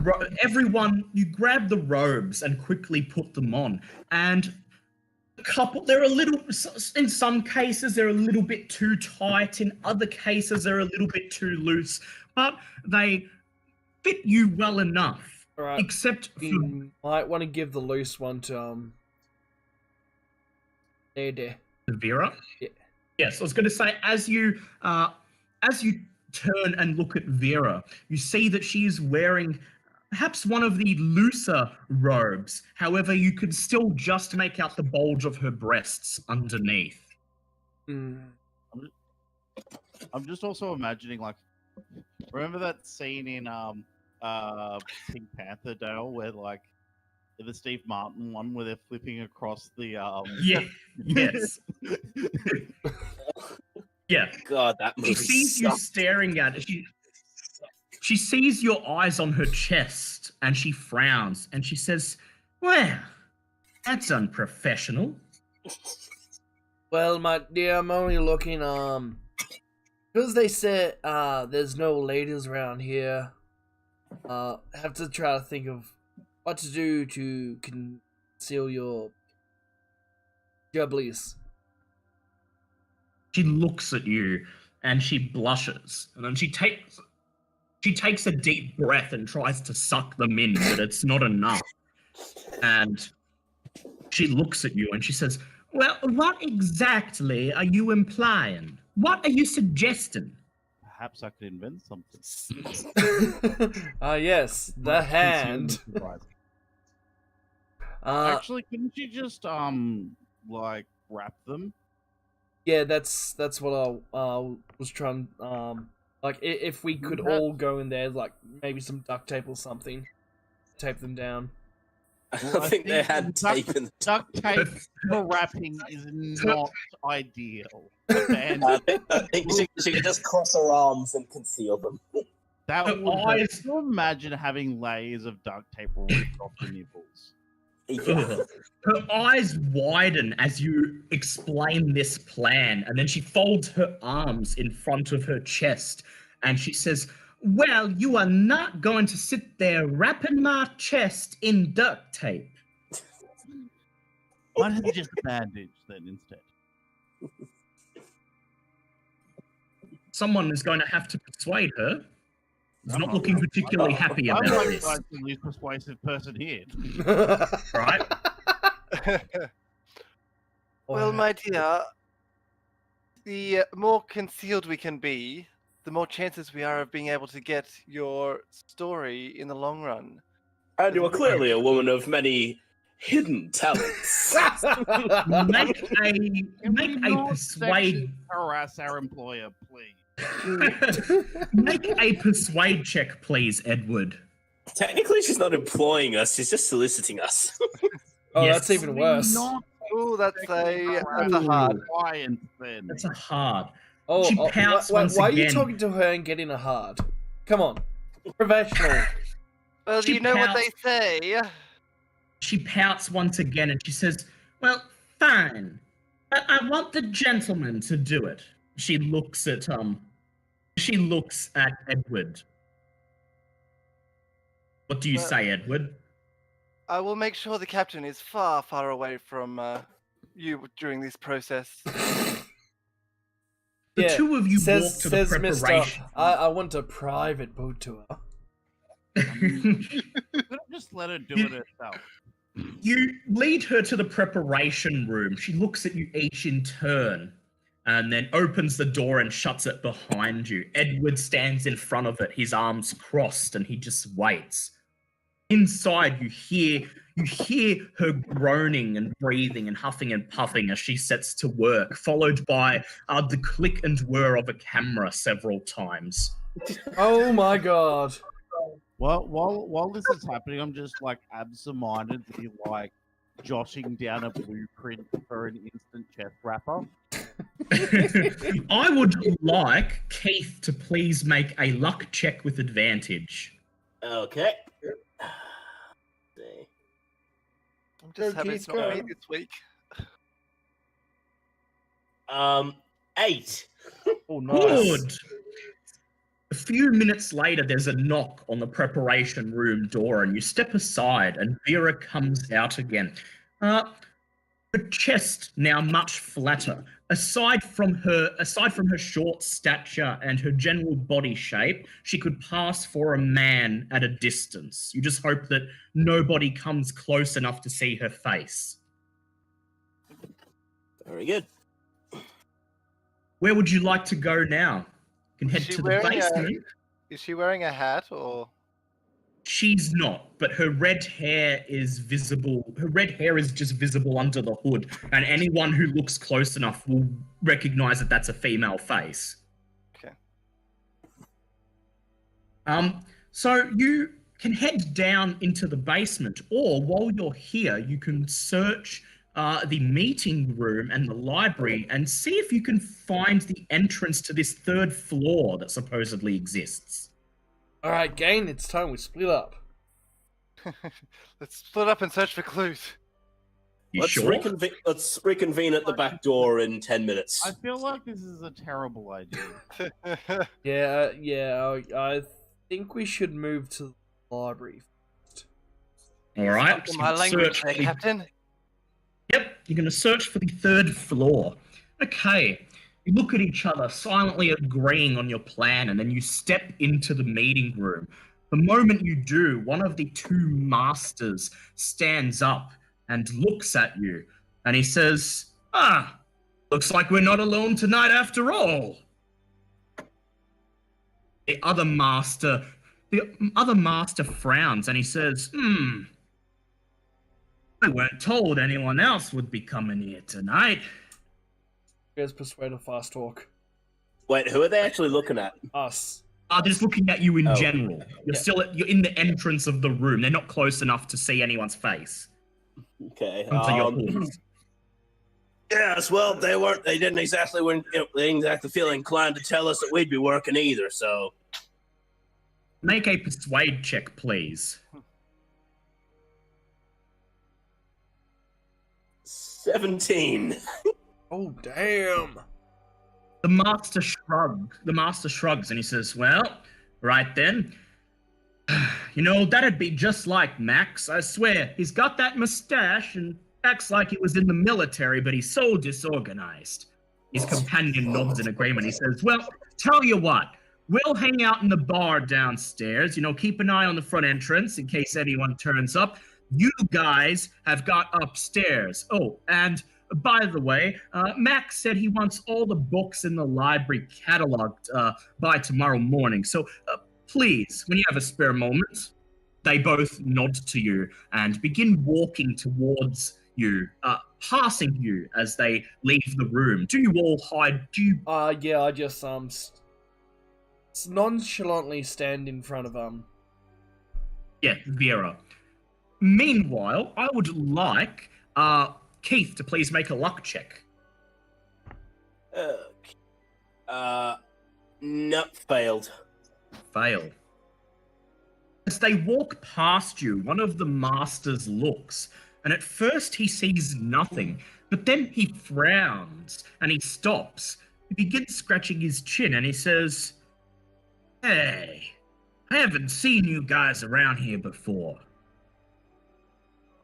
grab the robes and quickly put them on, and they're a little, in some cases they're a little bit too tight, in other cases they're a little bit too loose, but they fit you well enough. All right. Except for... You might want to give the loose one to there. Vera? Yeah. Yes, I was going to say, as you turn and look at Vera, you see that she is wearing perhaps one of the looser robes. However, you could still just make out the bulge of her breasts underneath. Mm. I'm just also imagining, like, remember that scene in Pink Panther, Dale, where like the Steve Martin one where they're flipping across the Yeah. Yes. Yeah. God, that movie She sees you sucked. staring at it. She sees your eyes on her chest and she frowns and she says, "Well, that's unprofessional." Well, my dear, I'm only looking, because they said, there's no ladies around here, have to try to think of what to do to conceal your jubblies. She looks at you and she blushes, and then she takes a deep breath and tries to suck them in, but it's not enough. And she looks at you and she says, "Well, what exactly are you implying? What are you suggesting?" Perhaps I could invent something. Yes, the hand. Actually, couldn't you just like wrap them? Yeah, that's what I was trying. Like if we could all go in there, like maybe some duct tape or something, tape them down. I think they had tape in the Duct tape for wrapping is not ideal. And I think she could just cross her arms and conceal them. that Her would eyes- Can you imagine having layers of duct tape ripped off the nipples? Yeah. Her eyes widen as you explain this plan, and then she folds her arms in front of her chest, and she says, "Well, you are not going to sit there wrapping my chest in duct tape." Why don't you just bandage then instead? Someone is going to have to persuade her. He's not looking particularly happy I'm about like this, the least persuasive person here. right? Well, my dear, the more concealed we can be, the more chances we are of being able to get your story in the long run. And you are clearly a woman of many hidden talents. Make a Can we not persuade sexually harass our employer, please? make a persuade check, please, Edward. Technically, she's not employing us; she's just soliciting us. Oh, Yes. that's even worse. Not Oh, that's a Ooh. hard. clients then. That's a hard. Oh, She oh, pouts why once are you again. talking to her and getting a hard? Come on, professional. Well, She you know what pouts. they say. She pouts once again and she says, "Well, fine. But I want the gentleman to do it." She looks at Edward. What do you Well- say, Edward? I will make sure the captain is far, far away from you during this process. The Yeah, two of you walk says to the Mister. preparation. I want a private boat tour. Couldn't just let her do it herself. You lead her to the preparation room. She looks at you each in turn and then opens the door and shuts it behind you. Edward stands in front of it, his arms crossed, and he just waits. Inside, you hear her groaning and breathing and huffing and puffing as she sets to work, followed by the click and whir of a camera several times. Oh my god. Well, while this is happening, I'm just like absentmindedly like jotting down a blueprint for an instant chest wrapper. I would like Keith to please make a luck check with advantage. Okay. I'm just happy it's not me this week. 8. Oh, nice. Good. A few minutes later, there's a knock on the preparation room door, and you step aside, and Vera comes out again. Her chest now much flatter. Aside from her short stature and her general body shape, she could pass for a man at a distance. You just hope that nobody comes close enough to see her face. Very good. Where would you like to go now? You can head to the basement. Is she wearing a hat or? She's not, but her red hair is visible. Her red hair is just visible under the hood, and anyone who looks close enough will recognize that that's a female face. Okay. So you can head down into the basement, or while you're here, you can search the meeting room and the library and see if you can find the entrance to this third floor that supposedly exists. Alright, Gain, it's time we split up. Let's split up and search for clues. You Let's sure? reconvene at the back door in 10 minutes. I feel like this is a terrible idea. I think we should move to the library first. All right. My language there, Captain. Yep, you're going to search for the third floor. Okay. You look at each other, silently agreeing on your plan, and then you step into the meeting room. The moment you do, one of the two masters stands up and looks at you, and he says, looks like we're not alone tonight after all. The other master frowns, and he says, I weren't told anyone else would be coming here tonight. You guys persuade a fast talk. Wait, who are they actually looking at? Us. They're just looking at you in Oh. general. You're in the entrance of the room. They're not close enough to see anyone's face. Okay. Onto your horse. Yes, well, they didn't exactly feel inclined to tell us that we'd be working either, so. Make a persuade check, please. 17. Oh, damn. The master shrugs and he says, well, right then. You know, that'd be just like Max, I swear. He's got that mustache and acts like he was in the military, but he's so disorganized. His companion nods in agreement. He says, well, tell you what, we'll hang out in the bar downstairs. You know, keep an eye on the front entrance in case anyone turns up. You guys have got upstairs. Oh, and by the way, Max said he wants all the books in the library cataloged by tomorrow morning. So please, when you have a spare moment, they both nod to you and begin walking towards you, passing you as they leave the room. Do you all hide? Yeah, I just nonchalantly stand in front of Yeah, Vera. Meanwhile, I would like Keith to please make a luck check. No, failed. Fail. As they walk past you, one of the masters looks, and at first he sees nothing, but then he frowns and he stops. He begins scratching his chin and he says, "Hey, I haven't seen you guys around here before."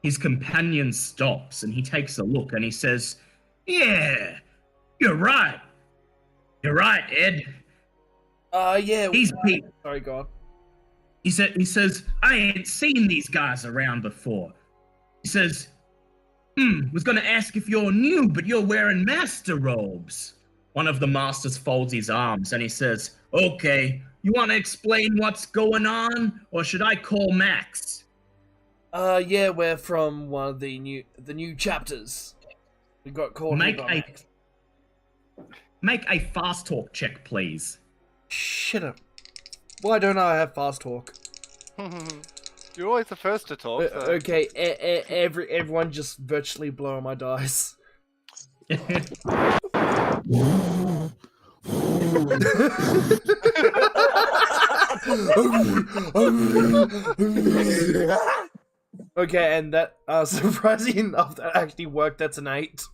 His companion stops and he takes a look and he says, "Yeah, you're right. You're right, Ed." Yeah. These people. Sorry, God. He says, "I ain't seen these guys around before. He says, was going to ask if you're new, but you're wearing master robes. One of the masters folds his arms and he says, okay, you want to explain what's going on, or should I call Max? Yeah, we're from one of the new chapters. We got called here by Max. Make a fast talk check, please. Shut up. Why don't I have fast talk? You're always the first to talk. So. Okay, everyone just virtually blow my dice. Okay, and that surprising enough, that actually worked. That's an 8.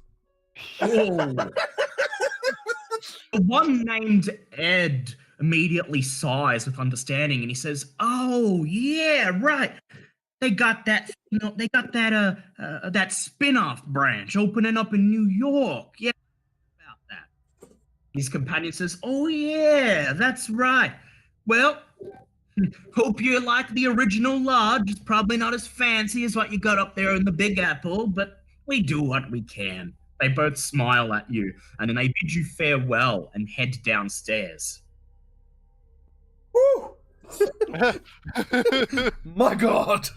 Oh. The one named Ed immediately sighs with understanding, and he says, "Oh yeah, right. They got that. They got that spin-off branch opening up in New York. Yeah, about that." His companion says, "Oh yeah, that's right. Well, hope you like the original lodge. It's probably not as fancy as what you got up there in the Big Apple, but we do what we can." They both smile at you, and then they bid you farewell and head downstairs. Woo! My God!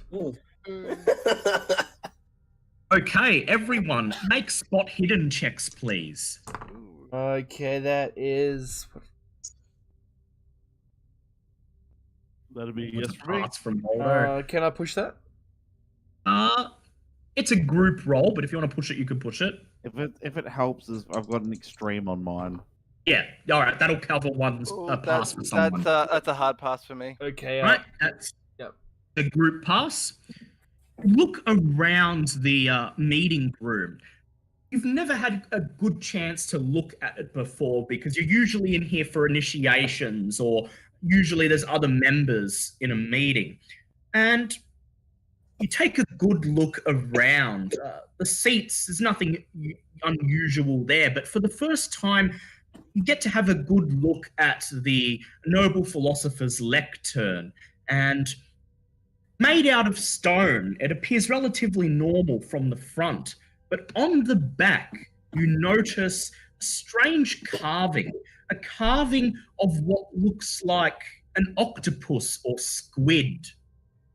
Okay, everyone, make spot hidden checks, please. Okay, that is... That'd be yes for me. Parts from Moldo. Can I push that? It's a group roll, but if you want to push it, you can push it. If it helps, is I've got an extreme on mine. Yeah, all right, that'll cover one pass for someone. That's a hard pass for me. Okay, Right, that's the group pass. Look around the meeting room. You've never had a good chance to look at it before because you're usually in here for initiations, or usually there's other members in a meeting. And you take a good look around. The seats, there's nothing unusual there, but for the first time, you get to have a good look at the noble philosopher's lectern. And made out of stone, it appears relatively normal from the front, but on the back, you notice a strange carving, a carving of what looks like an octopus or squid,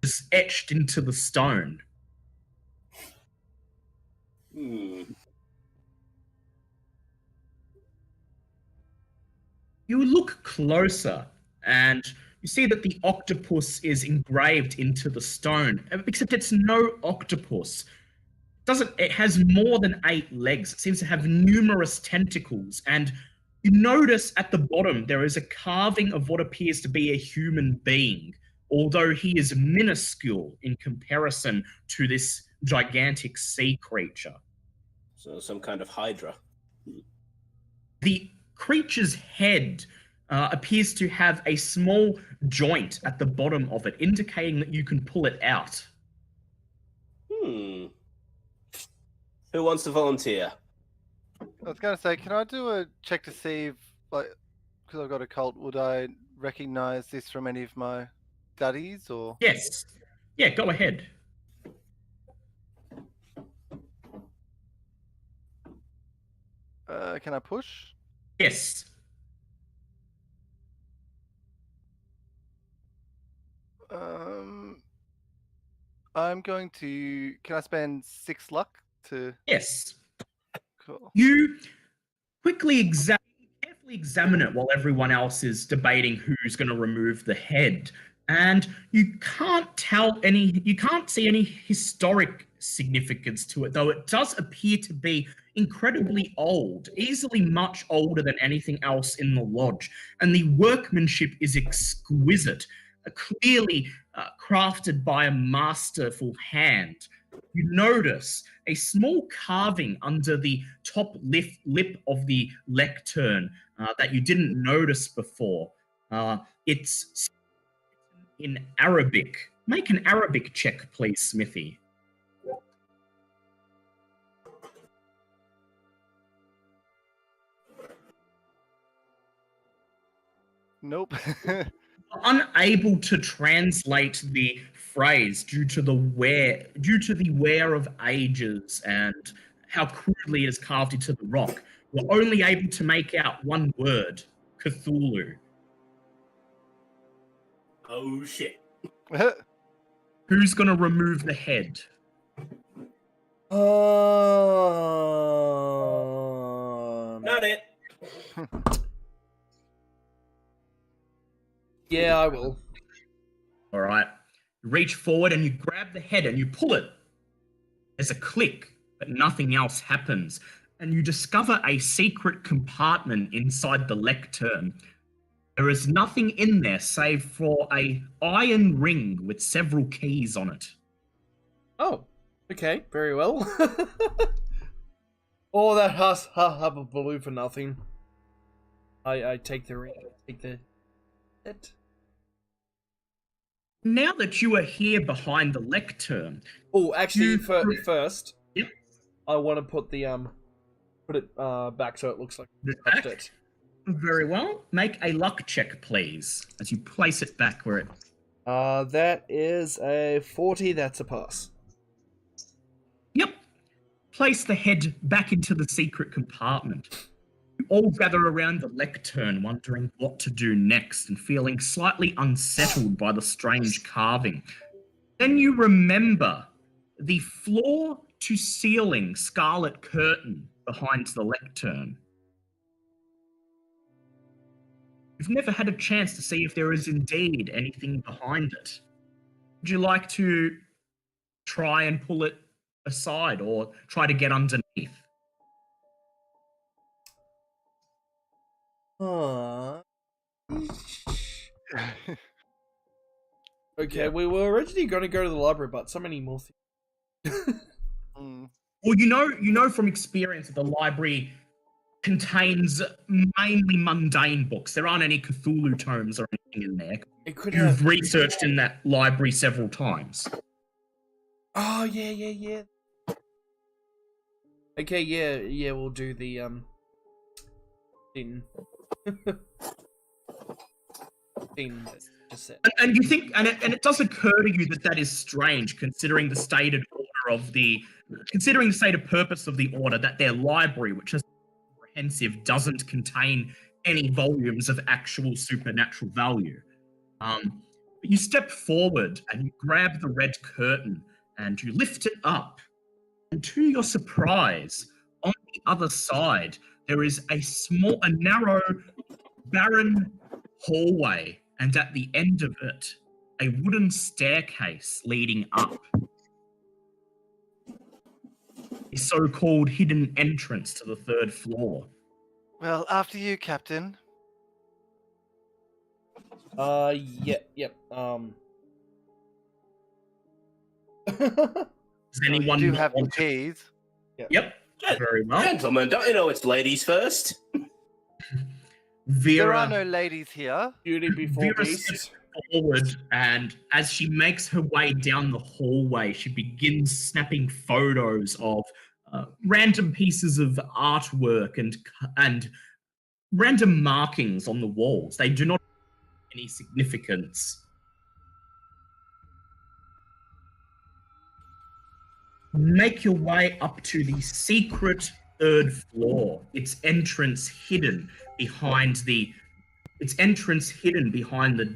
is etched into the stone. You look closer and you see that the octopus is engraved into the stone, except it's no octopus. It has more than 8 legs. It seems to have numerous tentacles, and you notice at the bottom there is a carving of what appears to be a human being, although he is minuscule in comparison to this gigantic sea creature. So some kind of hydra. The creature's head appears to have a small joint at the bottom of it, indicating that you can pull it out. Who wants to volunteer? I was going to say, can I do a check to see if, like, because I've got a cult, would I recognize this from any of my studies, or? Yes. Yeah, go ahead. Can I push? Yes. I'm going to. Can I spend 6 luck to? Yes. Cool. You quickly carefully examine it while everyone else is debating who's going to remove the head, and you can't see any historic significance to it, though it does appear to be incredibly old, easily much older than anything else in the lodge, and the workmanship is exquisite, clearly crafted by a masterful hand. You notice a small carving under the top lip of the lectern that you didn't notice before. It's in Arabic. Make an Arabic check, please, Smithy. Nope. Unable to translate the phrase due to the wear of ages and how crudely it is carved into the rock. You're only able to make out one word: Cthulhu. Oh shit. Who's going to remove the head? Not it. Yeah, I will. All right. You reach forward and you grab the head and you pull it. There's a click, but nothing else happens. And you discover a secret compartment inside the lectern. There is nothing in there save for an iron ring with several keys on it. Oh, okay, very well. Oh, that hubble for nothing. I take the ring. I take the it. Now that you are here behind the lectern... Oh, actually, first, Yep. I want to put the put it back so it looks like I touched it. Very well. Make a luck check, please, as you place it back where it... That is a 40. That's a pass. Yep. Place the head back into the secret compartment. You all gather around the lectern, wondering what to do next and feeling slightly unsettled by the strange carving. Then you remember the floor-to-ceiling scarlet curtain behind the lectern. You've never had a chance to see if there is indeed anything behind it. Would you like to try and pull it aside or try to get underneath? Okay, we were originally going to go to the library, but so many more things. Well, you know from experience that the library contains mainly mundane books. There aren't any Cthulhu tomes or anything in there. It could You've have... researched in that library several times. Oh, yeah. Okay, yeah, we'll do the, thing. Thing just said. And you think, and it does occur to you that is strange, considering the stated order of considering the stated purpose of the order, that their library, which is comprehensive, doesn't contain any volumes of actual supernatural value. But you step forward and you grab the red curtain and you lift it up. And to your surprise, on the other side, there is a narrow, barren hallway, and at the end of it, a wooden staircase leading up. A so-called hidden entrance to the third floor. Well, after you, Captain. Yep. Does anyone You do have the want to... keys. Yep. Very well. Gentlemen, don't you know it's ladies first? There are Vera, no ladies here. Beauty before Vera beast. steps forward, and as she makes her way down the hallway, she begins snapping photos of random pieces of artwork and random markings on the walls. They do not have any significance. Make your way up to the secret third floor. Its entrance hidden behind the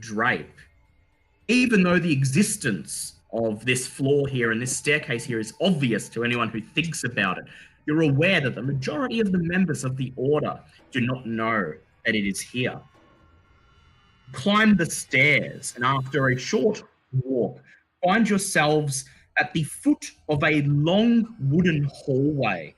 drape. Even though the existence of this floor here and this staircase here is obvious to anyone who thinks about it, you're aware that the majority of the members of the Order do not know that it is here. Climb the stairs, and after a short walk, find yourselves at the foot of a long wooden hallway.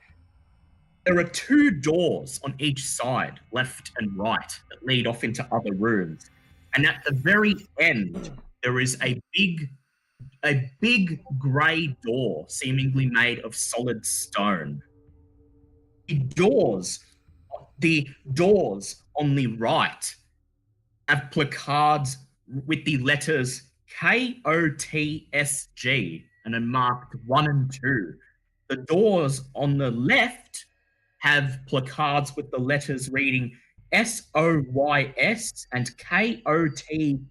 There are two doors on each side, left and right, that lead off into other rooms. And at the very end, there is a big grey door, seemingly made of solid stone. The doors on the right have placards with the letters KOTSG and are marked 1 and 2. The doors on the left have placards with the letters reading SOYS and KOTOV.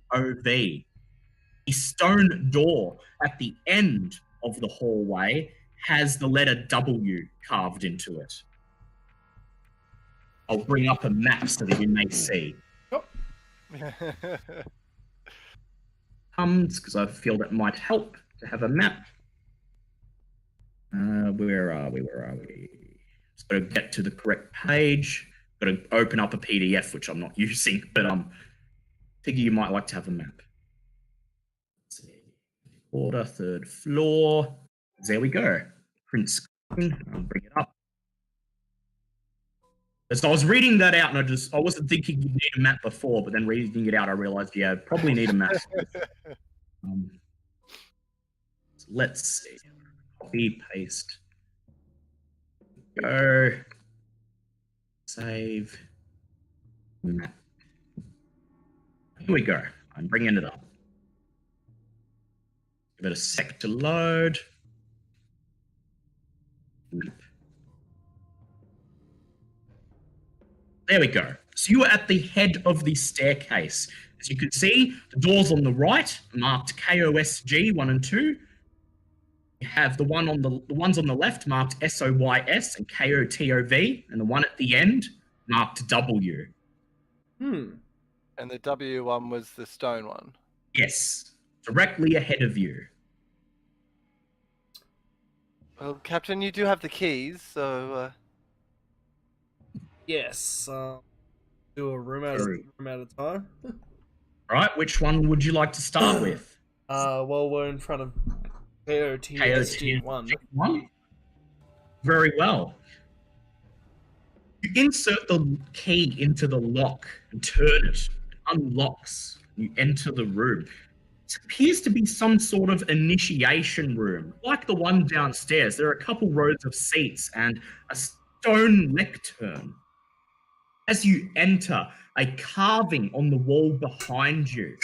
The stone door at the end of the hallway has the letter W carved into it. I'll bring up a map so that you may see. Because I feel that might help to have a map. Where are we? Just got to get to the correct page. Got to open up a PDF, which I'm not using, but figure you might like to have a map. Let's see. Order, 3rd floor. There we go. Print screen. I'll bring it up. So I was reading that out, and I wasn't thinking you'd need a map before, but then reading it out, I realized, yeah, probably need a map. So let's see. Copy, paste. Go. Save. Map. Here we go. I'm bringing it up. Give it a sec to load. Map. There we go. So you are at the head of the staircase. As you can see, the doors on the right are marked KOSG 1 and 2. You have the ones on the left marked SOYS and KOTOV, and the one at the end marked W. And the W one was the stone one. Yes, directly ahead of you. Well, Captain, you do have the keys, so. Yes. Do a room at a time. Right, which one would you like to start with? Well, we're in front of KOTSG1. Very well. You insert the key into the lock and turn it. It unlocks. You enter the room. It appears to be some sort of initiation room, like the one downstairs. There are a couple rows of seats and a stone lectern. As you enter, a carving on the wall behind you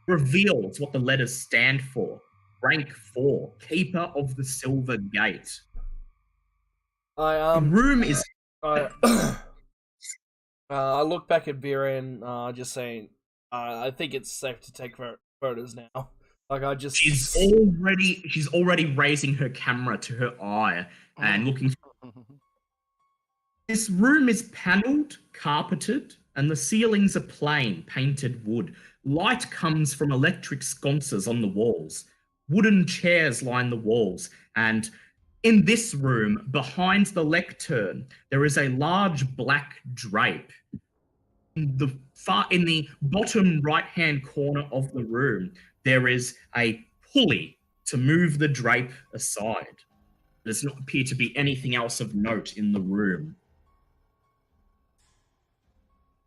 reveals what the letters stand for. Rank 4, Keeper of the Silver Gate. The room is... I look back at Vera and just saying, I think it's safe to take photos now. She's already raising her camera to her eye and looking. This room is panelled, carpeted, and the ceilings are plain, painted wood. Light comes from electric sconces on the walls. Wooden chairs line the walls, and in this room, behind the lectern, there is a large black drape. In the bottom right-hand corner of the room, there is a pulley to move the drape aside. There does not appear to be anything else of note in the room.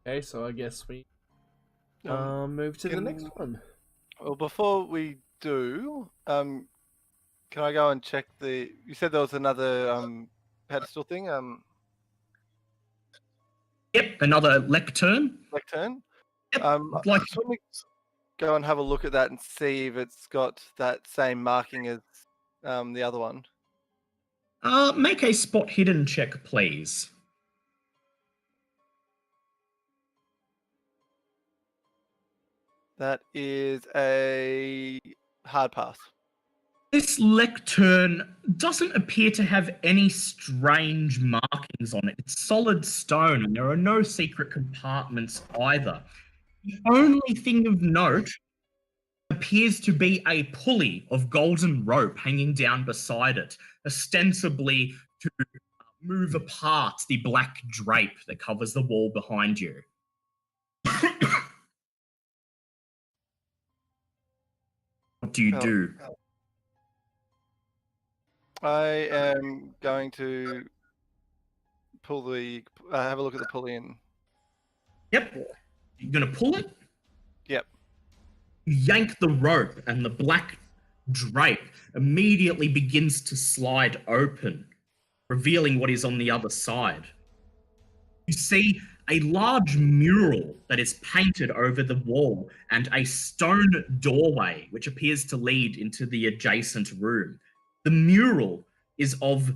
Okay, so I guess we move to the next one. Well, before we do, can I go and check the... You said there was another pedestal thing? Yep, another lectern. Lectern? Yep, Let me go and have a look at that and see if it's got that same marking as the other one. Make a spot hidden check, please. That is a hard pass. This lectern doesn't appear to have any strange markings on it. It's solid stone, and there are no secret compartments either. The only thing of note appears to be a pulley of golden rope hanging down beside it, ostensibly to move apart the black drape that covers the wall behind you. What do you do? I am going to have a look at the pulley and... Yep. You're going to pull it? Yep. You yank the rope and the black drape immediately begins to slide open, revealing what is on the other side. You see a large mural that is painted over the wall and a stone doorway which appears to lead into the adjacent room. The mural is of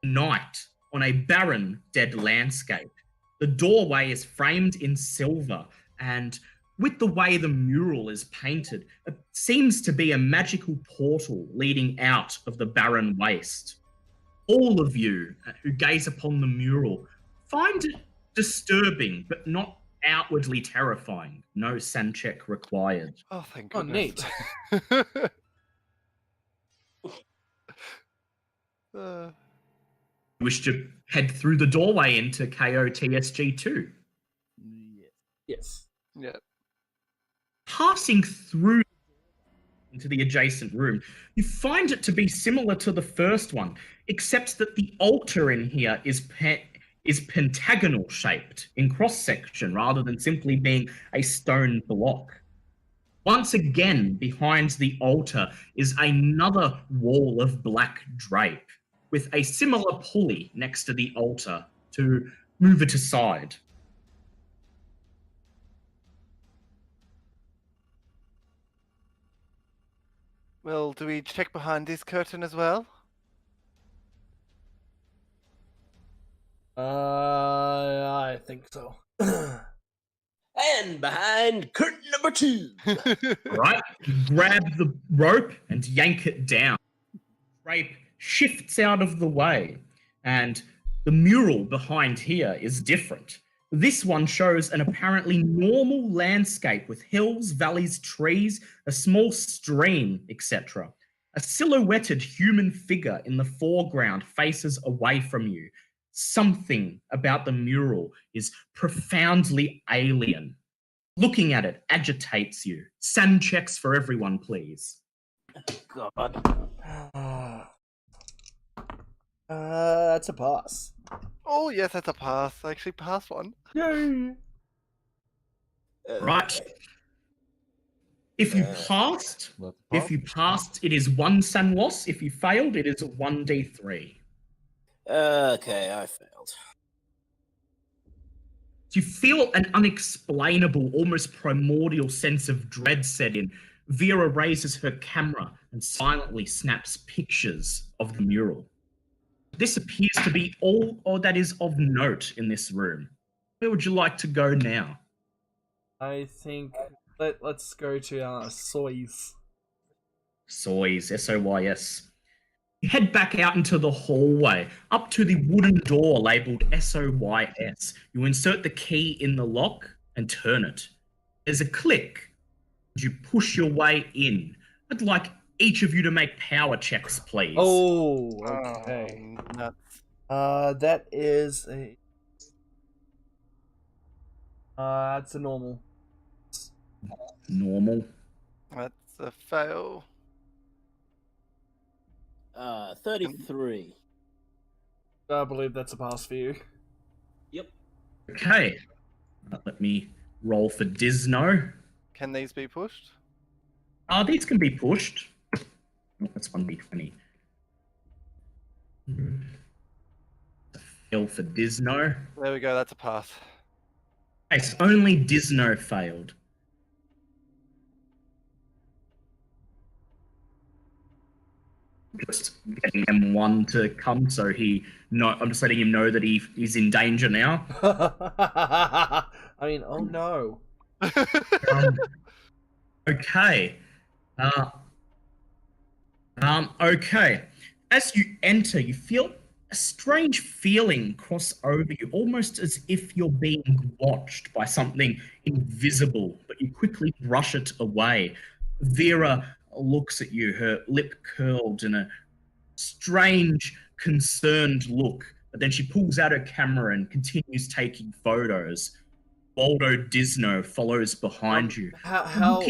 night on a barren, dead landscape. The doorway is framed in silver, and with the way the mural is painted, it seems to be a magical portal leading out of the barren waste. All of you who gaze upon the mural find it disturbing, but not outwardly terrifying. No sand check required. Oh, thank Oh, goodness. neat. Uh, You wish to head through the doorway into KOTSG2. Yes. yeah. Passing through into the adjacent room, you find it to be similar to the first one, except that the altar in here is pentagonal shaped in cross-section rather than simply being a stone block. Once again, behind the altar is another wall of black drape with a similar pulley next to the altar to move it aside. Well, do we check behind this curtain as well? I think so. And behind curtain number 2. Right? You grab the rope and yank it down. Drape shifts out of the way, and the mural behind here is different. This one shows an apparently normal landscape with hills, valleys, trees, a small stream, etc. A silhouetted human figure in the foreground faces away from you. Something about the mural is profoundly alien. Looking at it agitates you. Sand checks for everyone, please. God. That's a pass. Oh, yes, that's a pass. I actually passed one. Yay! Right. If you passed, it is 1 sand loss. If you failed, it is 1d3. Okay, I failed. You feel an unexplainable, almost primordial sense of dread set in. Vera raises her camera and silently snaps pictures of the mural. This appears to be all that is of note in this room. Where would you like to go now? I think let's go to Soys. Soys, S-O-Y-S. You head back out into the hallway, up to the wooden door labelled SOYS. You insert the key in the lock and turn it. There's a click. You push your way in. I'd like each of you to make power checks, please. Oh, okay. Nuts. That is a. That's a normal. Normal. That's a fail. 33. I believe that's a pass for you. Yep. Okay. Let me roll for Disno. Can these be pushed? These can be pushed. Oh, that's 1d20. Fail for Disno. There we go, that's a pass. Okay, so only Disno failed. Just getting M1 to come, so I'm just letting him know that he's in danger now. I mean, oh no. Okay. Okay. As you enter, you feel a strange feeling cross over you, almost as if you're being watched by something invisible, but you quickly brush it away. Vera looks at you, her lip curled in a strange, concerned look, but then she pulls out her camera and continues taking photos. Waldo Disno follows behind you. How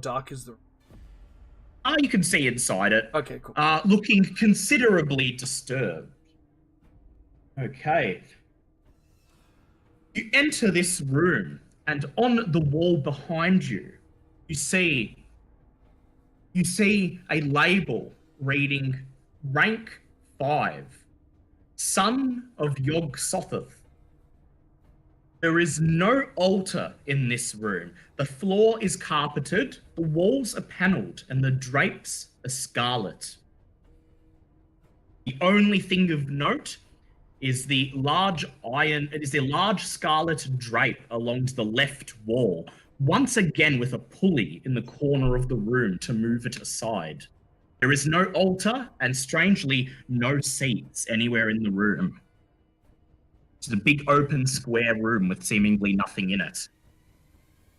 dark is the room? You can see inside it. Okay, cool. Looking considerably disturbed. Okay. You enter this room, and on the wall behind you, you see a label reading Rank 5, Son of Yog-Sothoth. There is no altar in this room. The floor is carpeted, the walls are panelled, and the drapes are scarlet. The only thing of note is the large scarlet drape along the left wall, once again with a pulley in the corner of the room to move it aside. There is no altar and, strangely, no seats anywhere in the room. It's a big open square room with seemingly nothing in it.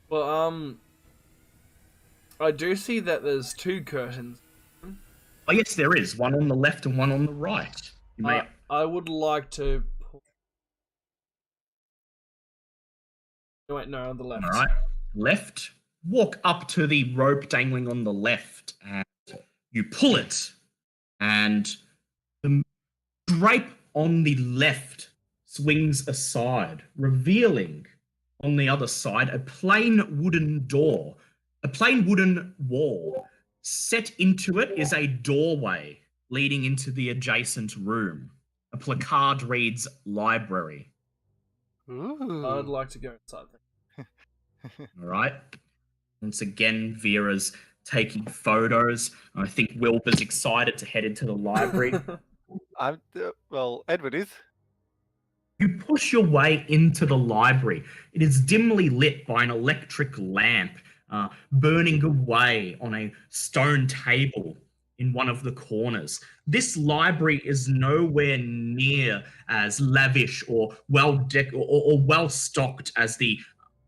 Well, I do see that there's 2 curtains. Oh yes, there is. One on the left and one on the right. You may... I would like to... Wait, no, on the left. All right. Left. Walk up to the rope dangling on the left and you pull it. And the drape on the left swings aside, revealing on the other side a plain wooden door, a plain wooden wall. Set into it is a doorway leading into the adjacent room. A placard reads library. Ooh. I'd like to go inside there. All right. Once again, Vera's taking photos. I think Wilbur's excited to head into the library. Well, Edward is. You push your way into the library. It is dimly lit by an electric lamp burning away on a stone table in one of the corners. This library is nowhere near as lavish or well stocked as the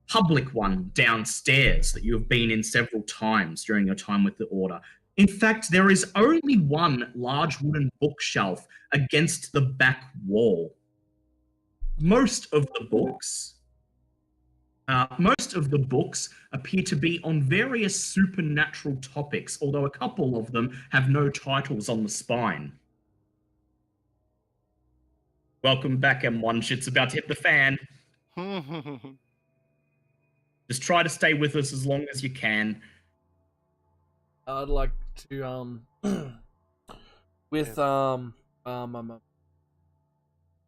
public one downstairs that you have been in several times during your time with the Order. In fact, there is only one large wooden bookshelf against the back wall. Most of the books appear to be on various supernatural topics, although a couple of them have no titles on the spine. Welcome back, M1. Shit's about to hit the fan. Just try to stay with us as long as you can. I'd like to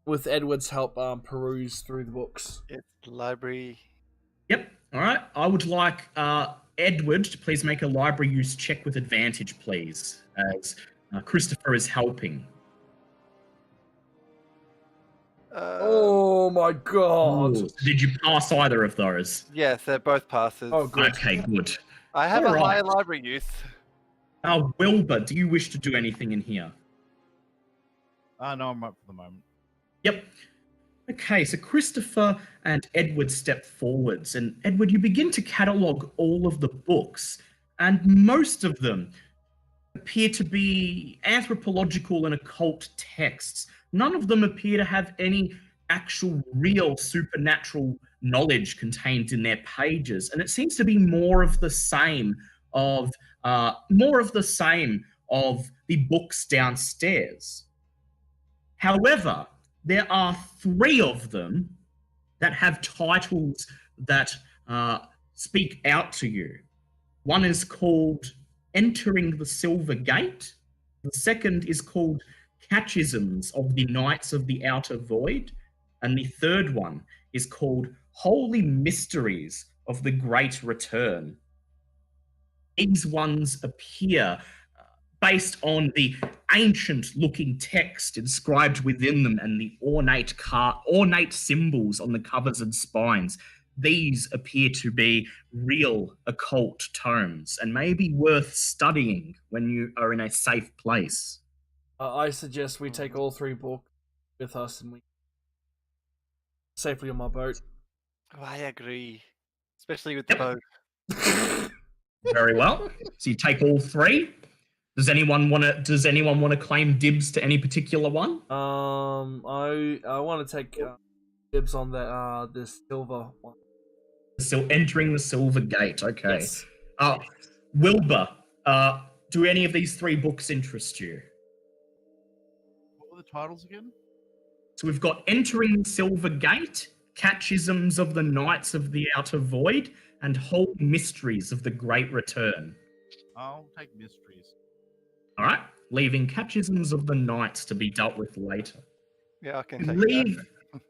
with Edward's help peruse through the books. It's the library. Yep. All right. I would like Edward to please make a library use check with advantage, please, as Christopher is helping. Oh my god! Ooh. Did you pass either of those? Yes, they're both passes. Oh, good. Okay, good. I have All a right. higher library use. Wilbur, do you wish to do anything in here? No, I'm up for the moment. Yep. Okay, so Christopher and Edward step forwards, and Edward, you begin to catalogue all of the books, and most of them appear to be anthropological and occult texts. None of them appear to have any actual real supernatural knowledge contained in their pages, and it seems to be more of the same of the books downstairs. However, there are 3 of them that have titles that speak out to you. One is called Entering the Silver Gate. The second is called Catechisms of the Knights of the Outer Void. And the third one is called Holy Mysteries of the Great Return. These ones appear based on the ancient-looking text inscribed within them and the ornate symbols on the covers and spines. These appear to be real occult tomes and may be worth studying when you are in a safe place. I suggest we take all 3 books with us and we safely on my boat. Oh, I agree, especially with the boat. Very well. So you take all 3. Does anyone want to claim dibs to any particular one? I want to take dibs on that this silver one. Still entering the Silver Gate. Okay. Yes. Wilbur, do any of these 3 books interest you? What were the titles again? So we've got Entering the Silver Gate, Catechisms of the Knights of the Outer Void, and Whole Mysteries of the Great Return. I'll take mysteries. All right, leaving Catechisms of the Knights to be dealt with later. Yeah, I can You take leave, that.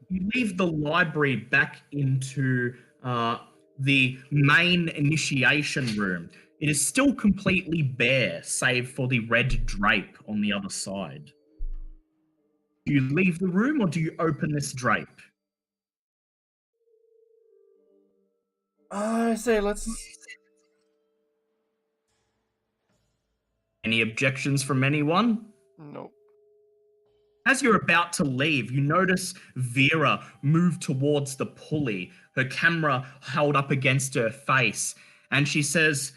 you leave the library back into the main initiation room. It is still completely bare, save for the red drape on the other side. Do you leave the room or do you open this drape? I say let's. Any objections from anyone? Nope. As you're about to leave, you notice Vera move towards the pulley, her camera held up against her face, and she says,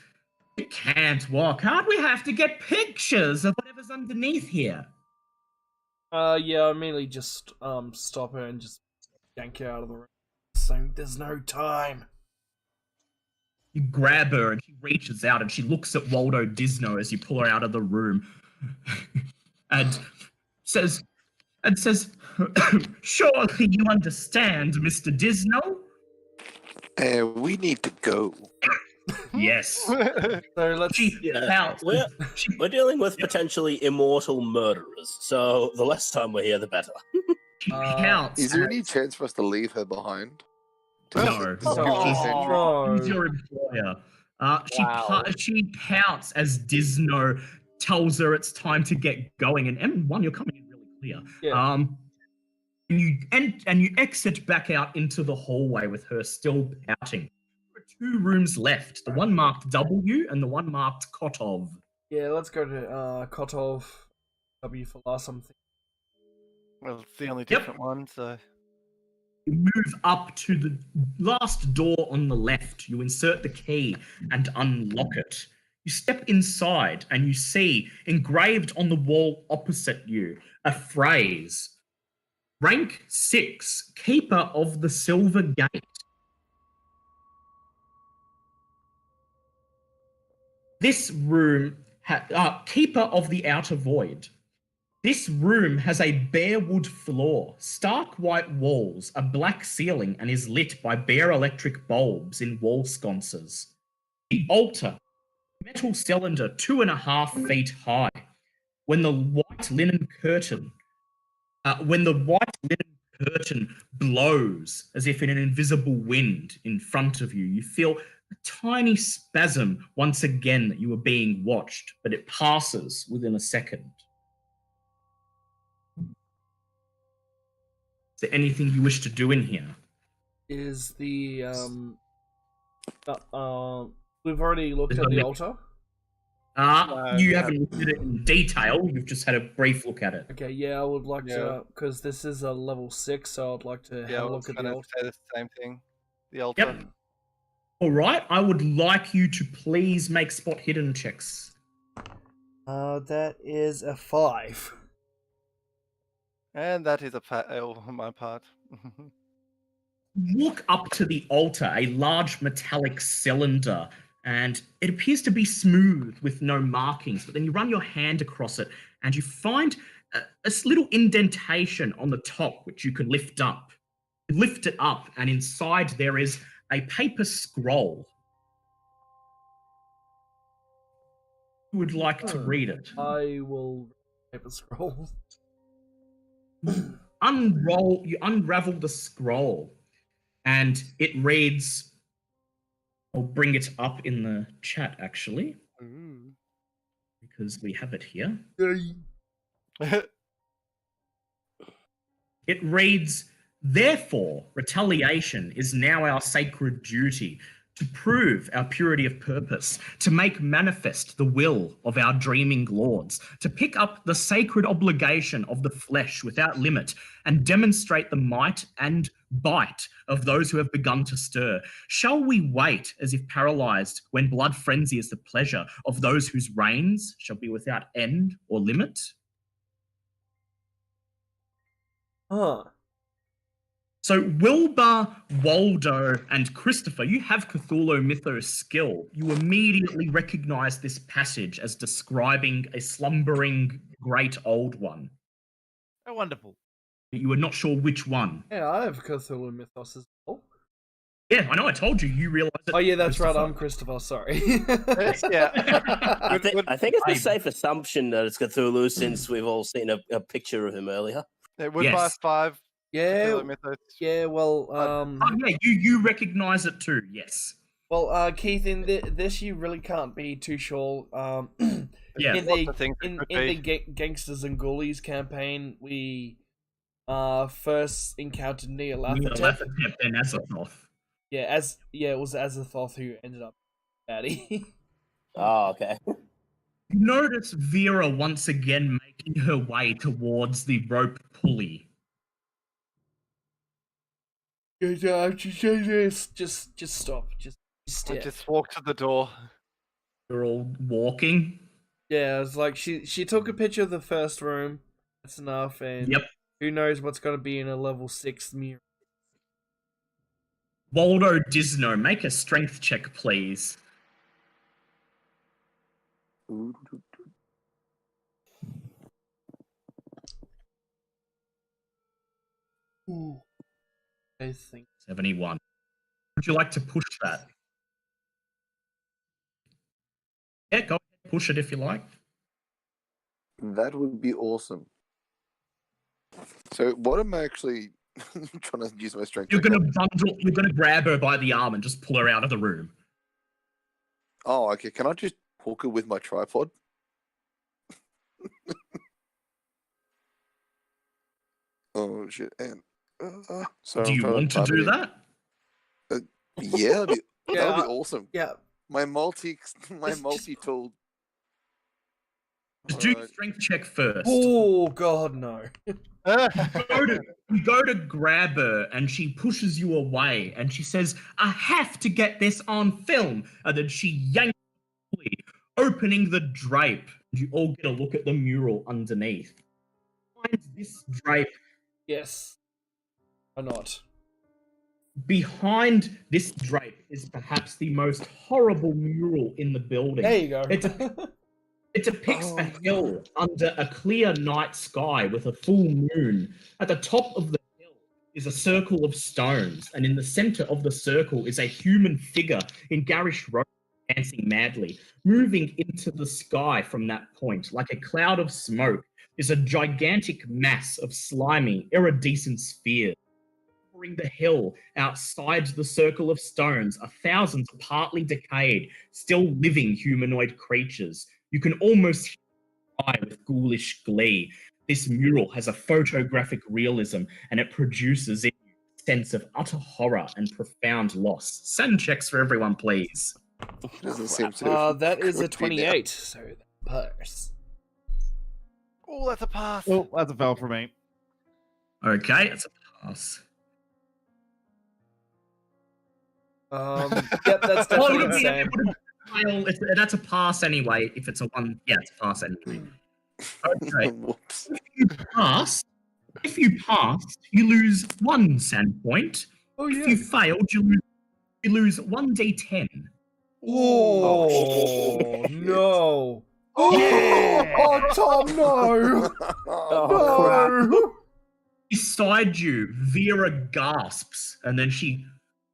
"It can't walk. Can't we have to get pictures of whatever's underneath here?" Yeah, I immediately just stop her and just yank her out of the room. Saying there's no time. You grab her and she reaches out and she looks at Waldo Disno as you pull her out of the room and says, "Surely you understand, Mr. Disno?" We need to go. Yes. So let's. She Yeah, pouts. we're dealing with potentially immortal murderers, so the less time we're here, the better. She pouts. Is there any chance for us to leave her behind? No. Oh. She's your employer. Wow. She pouts as Disno tells her it's time to get going. And M1, you're coming in really clear. Yeah. And you exit back out into the hallway with her still pouting. There are 2 rooms left, the one marked W and the one marked Kotov. Yeah, let's go to Kotov. W for last something. Well, it's the only different one, so. You move up to the last door on the left. You insert the key and unlock it. You step inside and you see engraved on the wall opposite you a phrase: Rank 6, Keeper of the Silver Gate. This room, Keeper of the Outer Void. This room has a bare wood floor, stark white walls, a black ceiling, and is lit by bare electric bulbs in wall sconces. The altar, metal cylinder 2.5 feet high. When the white linen curtain blows as if in an invisible wind in front of you, you feel a tiny spasm once again that you are being watched, but it passes within a second. Is there anything you wish to do in here? Is the we've already looked at the altar. You haven't looked at it in detail. You've just had a brief look at it. Okay, yeah, I would like to, because this is a level 6, so I'd like to have a look at the altar. Say the same thing. The altar. Yep. All right. I would like you to please make spot hidden checks. That is a 5. And that is a fail on my part. Walk up to the altar, a large metallic cylinder, and it appears to be smooth with no markings, but then you run your hand across it and you find a little indentation on the top which you can lift up. You lift it up and inside there is a paper scroll. Who would like to read it? I will paper scroll. You unravel the scroll, and it reads, I'll bring it up in the chat actually, because we have it here. It reads, "Therefore, retaliation is now our sacred duty, to prove our purity of purpose, to make manifest the will of our dreaming lords, to pick up the sacred obligation of the flesh without limit, and demonstrate the might and bite of those who have begun to stir. Shall we wait as if paralyzed when blood frenzy is the pleasure of those whose reigns shall be without end or limit?" Huh. So Wilbur, Waldo, and Christopher, you have Cthulhu Mythos skill. You immediately recognize this passage as describing a slumbering great old one. Oh, wonderful. But you were not sure which one. Yeah, I have Cthulhu Mythos as well. Yeah, I know, I told you. You realized it. Oh yeah, that's right, I'm Christopher, sorry. Yeah. I think it's a safe assumption that it's Cthulhu since we've all seen a picture of him earlier. It would Yes. buy 5. Yeah, Mythos. yeah, well, Oh yeah, you recognize it too, yes. well, Keith, in this you really can't be too sure. Yeah. In Lots the of things it in could the be. Gangsters and Ghoulies campaign, we first encountered Nyarlathotep. Nyarlathotep and Yog-Sothoth. it was Azathoth who ended up baddie. Oh, okay. You notice Vera once again making her way towards the rope pulley. Just stop. Just I stare. just walk to the door. You're all walking. Yeah, it's like she took a picture of the first room. That's enough, and Yep. who knows what's gonna be in a level 6 mirror. Waldo Disno, make a strength check, please. Ooh. I think 71. Would you like to push that? Yeah, go ahead, push it if you like. That would be awesome. So, what am I actually trying to use my strength? You're check gonna on? bundle. You're gonna grab her by the arm and just pull her out of the room. Oh, okay. Can I just hook her with my tripod? Oh shit! And so Do I'm you trying want to type it do in. that? Yeah, that'd be Yeah, awesome. yeah. My multi Just- tool. Just do your Alright. strength check first. Oh god, no. You go to grab her and she pushes you away and she says, I have to get this on film. And then she yanks the opening the drape. You all get a look at the mural underneath. This drape, Yes. Or not. behind this drape is perhaps the most horrible mural in the building. There you go. It depicts a Oh, hill under a clear night sky with a full moon. At the top of the hill is a circle of stones, and in the center of the circle is a human figure in garish robes dancing madly. Moving into the sky from that point, like a cloud of smoke, is a gigantic mass of slimy, iridescent spheres. Covering the hill outside the circle of stones are thousands of partly decayed, still living humanoid creatures. You can almost cry with ghoulish glee. This mural has a photographic realism, and it produces a sense of utter horror and profound loss. Send checks for everyone, please. Doesn't seem to. that is a could be now. 28, so that purse. Oh, that's a pass. Oh, that's a fail for me. Okay, it's a pass. Yep, that's Well, definitely it would be- insane. it would fail if- that's a pass anyway. If it's a one, yeah, it's a pass anyway. Okay, Whoops. if you pass, you lose 1 sand point. Oh If yeah. you failed, you lose 1d10. Oh no. Yeah. Oh Tom, no. Oh, No. Beside you, Vera gasps, and then she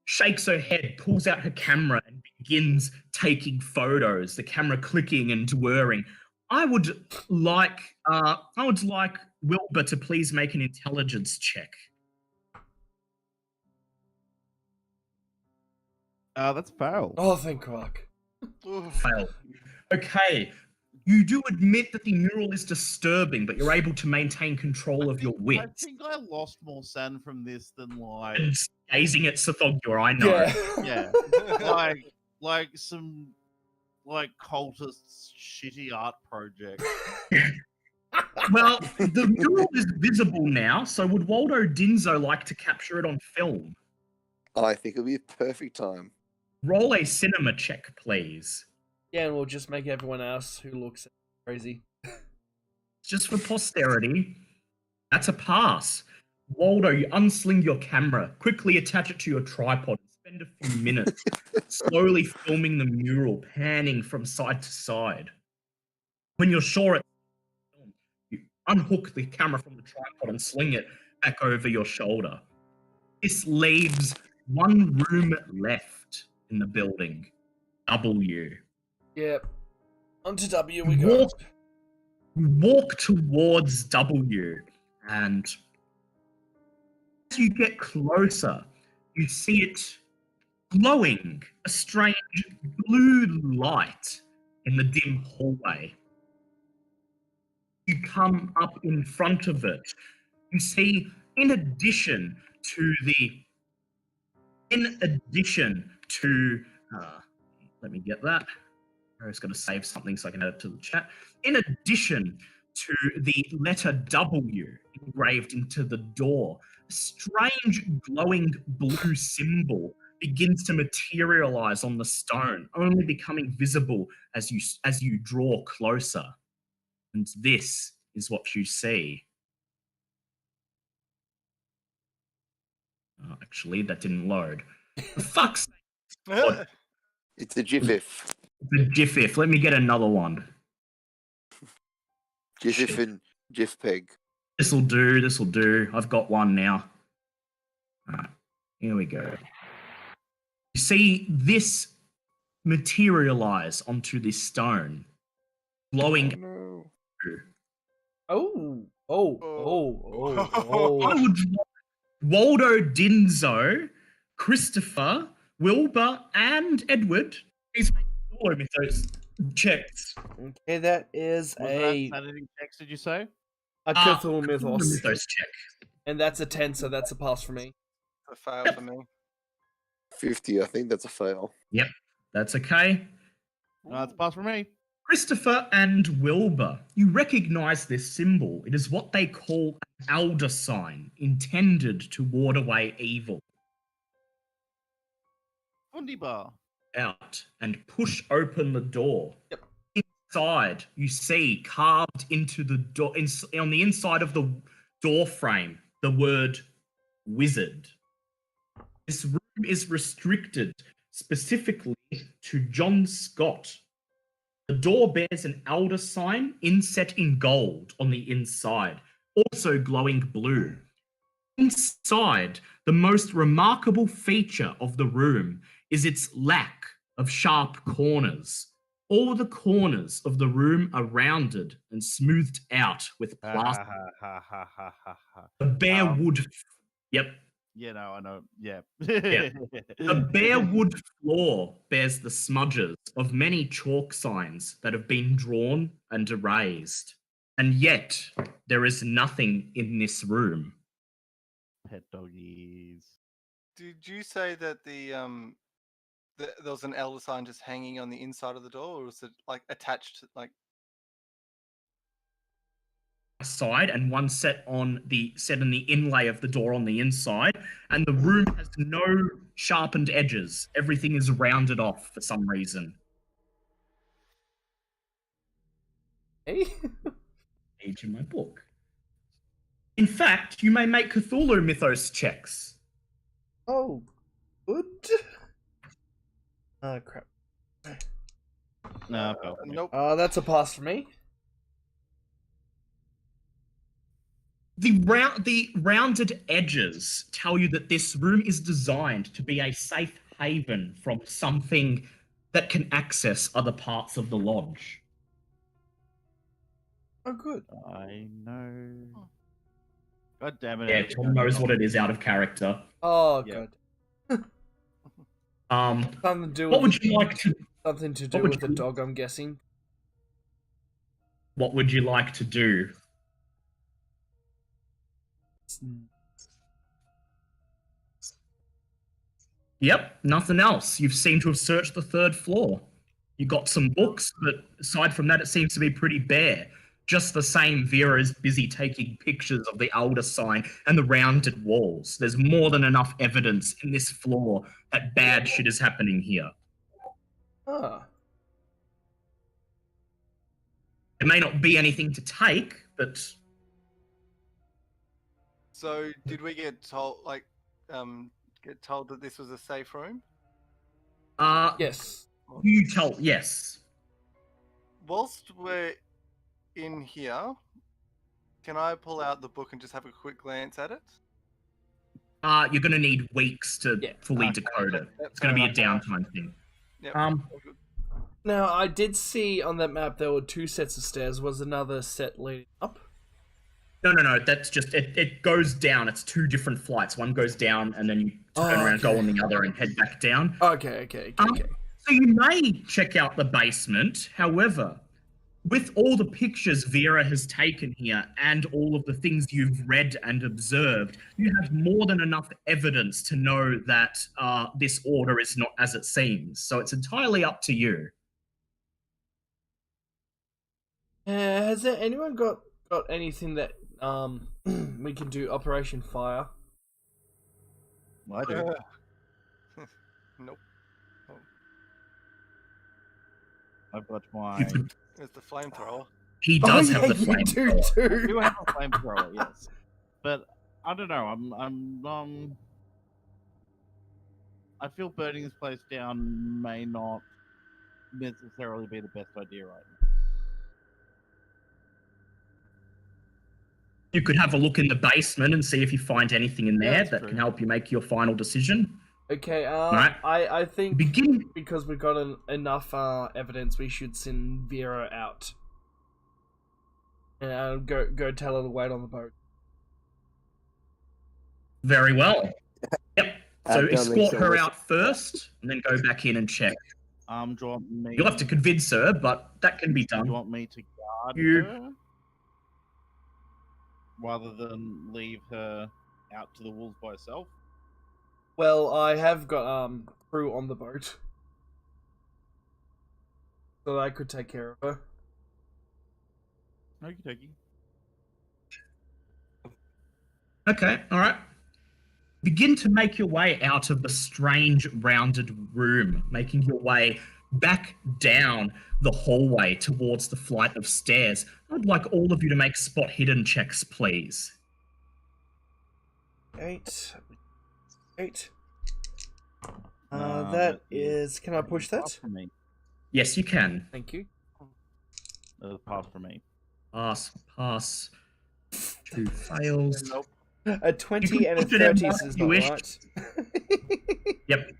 shakes her head, pulls out her camera, and begins taking photos. The camera clicking and whirring. I would like Wilbur to please make an intelligence check. That's fail. Oh, thank fuck. Fail. Okay. You do admit that the mural is disturbing, but you're able to maintain control of your I wits. think I lost more sand from this than like And gazing at Sothogor, I know. Yeah. yeah, like some like cultist shitty art project. Well, the mural is visible now, so would Waldo Dinzo like to capture it on film? I think it'll be a perfect time. Roll a cinema check, please. Yeah, and we'll just make everyone else who looks crazy. Just for posterity. That's a pass. Waldo, you unsling your camera, quickly attach it to your tripod, and spend a few minutes slowly filming the mural, panning from side to side. When you're sure it's filmed, you unhook the camera from the tripod and sling it back over your shoulder. This leaves one room left in the building. W. Yep. Onto W we go. Walk towards W, and as you get closer, you see it glowing, a strange blue light in the dim hallway. You come up in front of it. You see, in addition to the In addition to, let me get that. I was going to save something so I can add it to the chat. In addition to the letter W engraved into the door, a strange glowing blue symbol begins to materialize on the stone, only becoming visible as you draw closer. And this is what you see. Oh, actually, that didn't load. For fuck's sake. It's a GIF. The GIF. Let me get another one. GIF and GIFpeg. This'll do. I've got one now. Alright, here we go. You see this materialize onto this stone, glowing. Oh. Waldo Dinzo, Christopher, Wilbur, and Edward. Please make Cthulhu Mythos checks. Okay, that is Was a that editing text, did you say? Cthulhu Cthulhu Mythos. Mythos check. And that's a 10, so that's a pass for me. A fail for me. 50, I think that's a fail. Yep, that's okay. It's a pass for me. Christopher and Wilbur, you recognize this symbol. It is what they call an elder sign, intended to ward away evil. Fundibar. Out and push open the door. Yep. Inside, you see carved into the door, on the inside of the door frame, the word wizard. This room is restricted specifically to John Scott. The door bears an elder sign inset in gold on the inside, also glowing blue. Inside, the most remarkable feature of the room is its lack of sharp corners. All the corners of the room are rounded and smoothed out with plaster. The bare wood. Yep. Yeah, no, I know. Yeah. Yeah. The bare wood floor bears the smudges of many chalk signs that have been drawn and erased. And yet, there is nothing in this room. Pet doggies. Did you say that there was an elder sign just hanging on the inside of the door, or was it like attached? Like Side and one set in the inlay of the door on the inside, and the room has no sharpened edges. Everything is rounded off for some reason. Hey? Page in my book. In fact, you may make Cthulhu Mythos checks. Oh, good. Crap. No, nope. That's a pass for me. The rounded edges tell you that this room is designed to be a safe haven from something that can access other parts of the lodge. Oh, good. I know. God damn it. Yeah, Tom knows what it is out of character. Oh, Yeah. good. Something to do What with would you like to? something to do what would with the you- dog, I'm guessing. What would you like to do? Yep, nothing else. You seem to have searched the third floor. You got some books, but aside from that, it seems to be pretty bare. Just the same, Vera is busy taking pictures of the elder sign and the rounded walls. There's more than enough evidence in this floor that bad shit is happening here. Ah. There may not be anything to take, but So did we get told that this was a safe room? Yes. you tell, yes. Whilst we're in here, can I pull out the book and just have a quick glance at it? You're going to need weeks to Yeah. fully Okay. decode it. Yep, It's going to be a fair enough. downtime thing. Yep. Um, all good. Now, I did see on that map there were 2 sets of stairs. Was another set leading up? No. That's just it goes down. It's 2 different flights. One goes down, and then you turn around, go on the other, and head back down. Okay. So you may check out the basement. However, with all the pictures Vera has taken here and all of the things you've read and observed, you have more than enough evidence to know that this order is not as it seems. So it's entirely up to you. Has there anyone got anything that we can do Operation Fire? I do. Nope. I've got my. It's the flamethrower. He does yeah, have the you flame. do I too. do have a flamethrower, yes, but I don't know. I feel burning this place down may not necessarily be the best idea right now. You could have a look in the basement and see if you find anything in there that's that true. can help you make your final decision. Okay, Right. I think Begin. because we've got enough evidence, we should send Vera out. And go tell her to wait on the boat. Very well. Yep. So don't think escort so. her out first, and then go back in and check. Do you want me? You'll have to convince her, but that can be Do you done. want me to guard You- her rather than leave her out to the wolves by herself? Well, I have got crew on the boat, so I could take care of her. Okie dokie. Okay, all right. Begin to make your way out of the strange rounded room, making your way back down the hallway towards the flight of stairs. I'd like all of you to make spot hidden checks, please. 8. No, That but is. Can I push that? Pass for me. Yes, you can. Thank you. Pass for me. Pass. 2 fails. Nope. A 20 and a put it in 30 what is you not wish. right. Yep.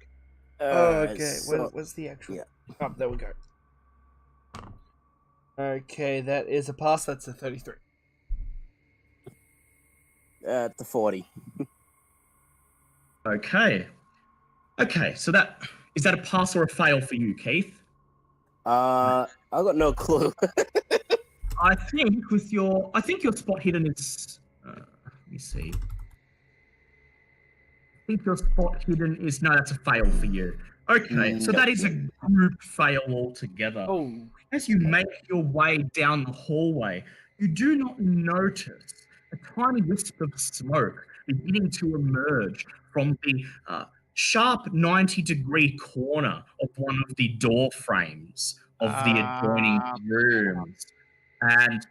Oh, okay. So- What's the actual? yeah. Oh, there we go. Okay, that is a pass. That's a 33. The 40. Okay. Okay, so that is that a pass or a fail for you, Keith? I got no clue. I think your spot hidden is. Let me see. I think your spot hidden is no. That's a fail for you. Okay, so that is a group fail altogether. Oh, As you make your way down the hallway, you do not notice a tiny wisp of smoke beginning to emerge from the sharp 90-degree corner of one of the door frames of the adjoining rooms. And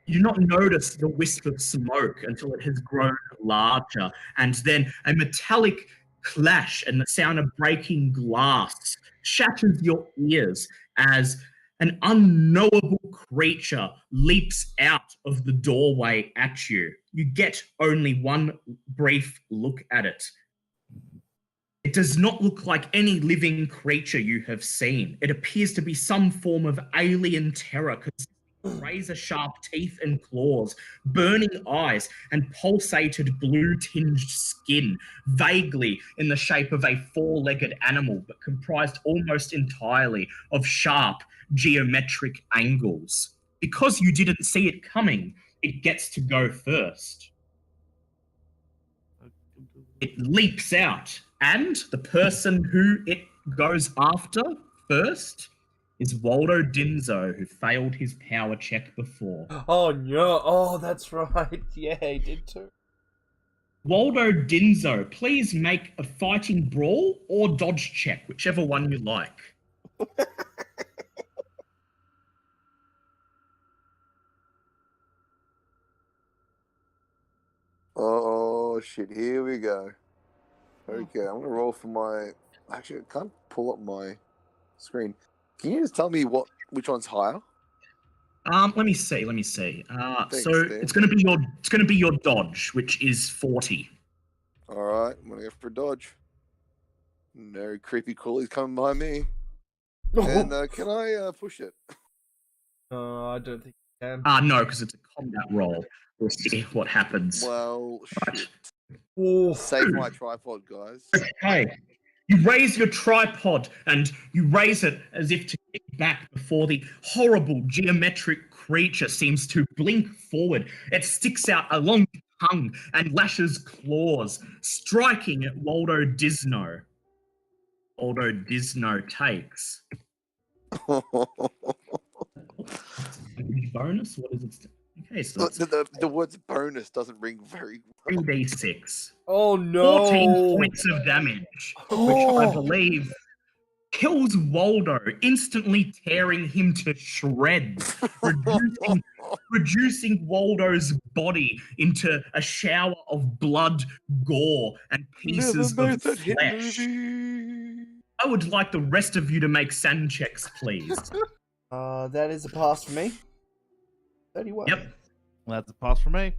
you do not notice the wisp of smoke until it has grown larger, and then a metallic clash and the sound of breaking glass shatters your ears as an unknowable creature leaps out of the doorway at you. You get only one brief look at it. It does not look like any living creature you have seen. It appears to be some form of alien terror, razor-sharp teeth and claws, burning eyes, and pulsated blue-tinged skin, vaguely in the shape of a four-legged animal, but comprised almost entirely of sharp, geometric angles. Because you didn't see it coming, it gets to go first. It leaps out, and the person who it goes after first is Waldo Dinzo, who failed his power check before. oh no! Oh, that's right. Yeah, he did too. Waldo Dinzo, please make a fighting brawl or dodge check, whichever one you like. Oh shit! Here we go. Okay, I'm gonna roll for my. Actually, I can't pull up my screen. Can you just tell me which one's higher? Let me see. Thanks, So Dan. it's gonna be your dodge, which is 40. All right, I'm gonna go for a dodge. No creepy crawlies coming behind me. And can I push it? I don't think you can. No, because it's a combat roll. We'll see what happens. Well, Right. shit. Oh, Save my tripod, guys. Okay. You raise your tripod and you raise it as if to kick back before the horrible geometric creature seems to blink forward. It sticks out a long tongue and lashes claws, striking at Waldo Disno. Waldo Disno takes. Bonus? What is it? Okay, so that's the words bonus doesn't ring very well. 3d6. Oh no! 14 points of damage, which I believe kills Waldo, instantly tearing him to shreds, reducing Waldo's body into a shower of blood, gore, and pieces Never of made that hit flesh. movie. I would like the rest of you to make sand checks, please. That is a pass for me. 31. Yep. That's a pass for me.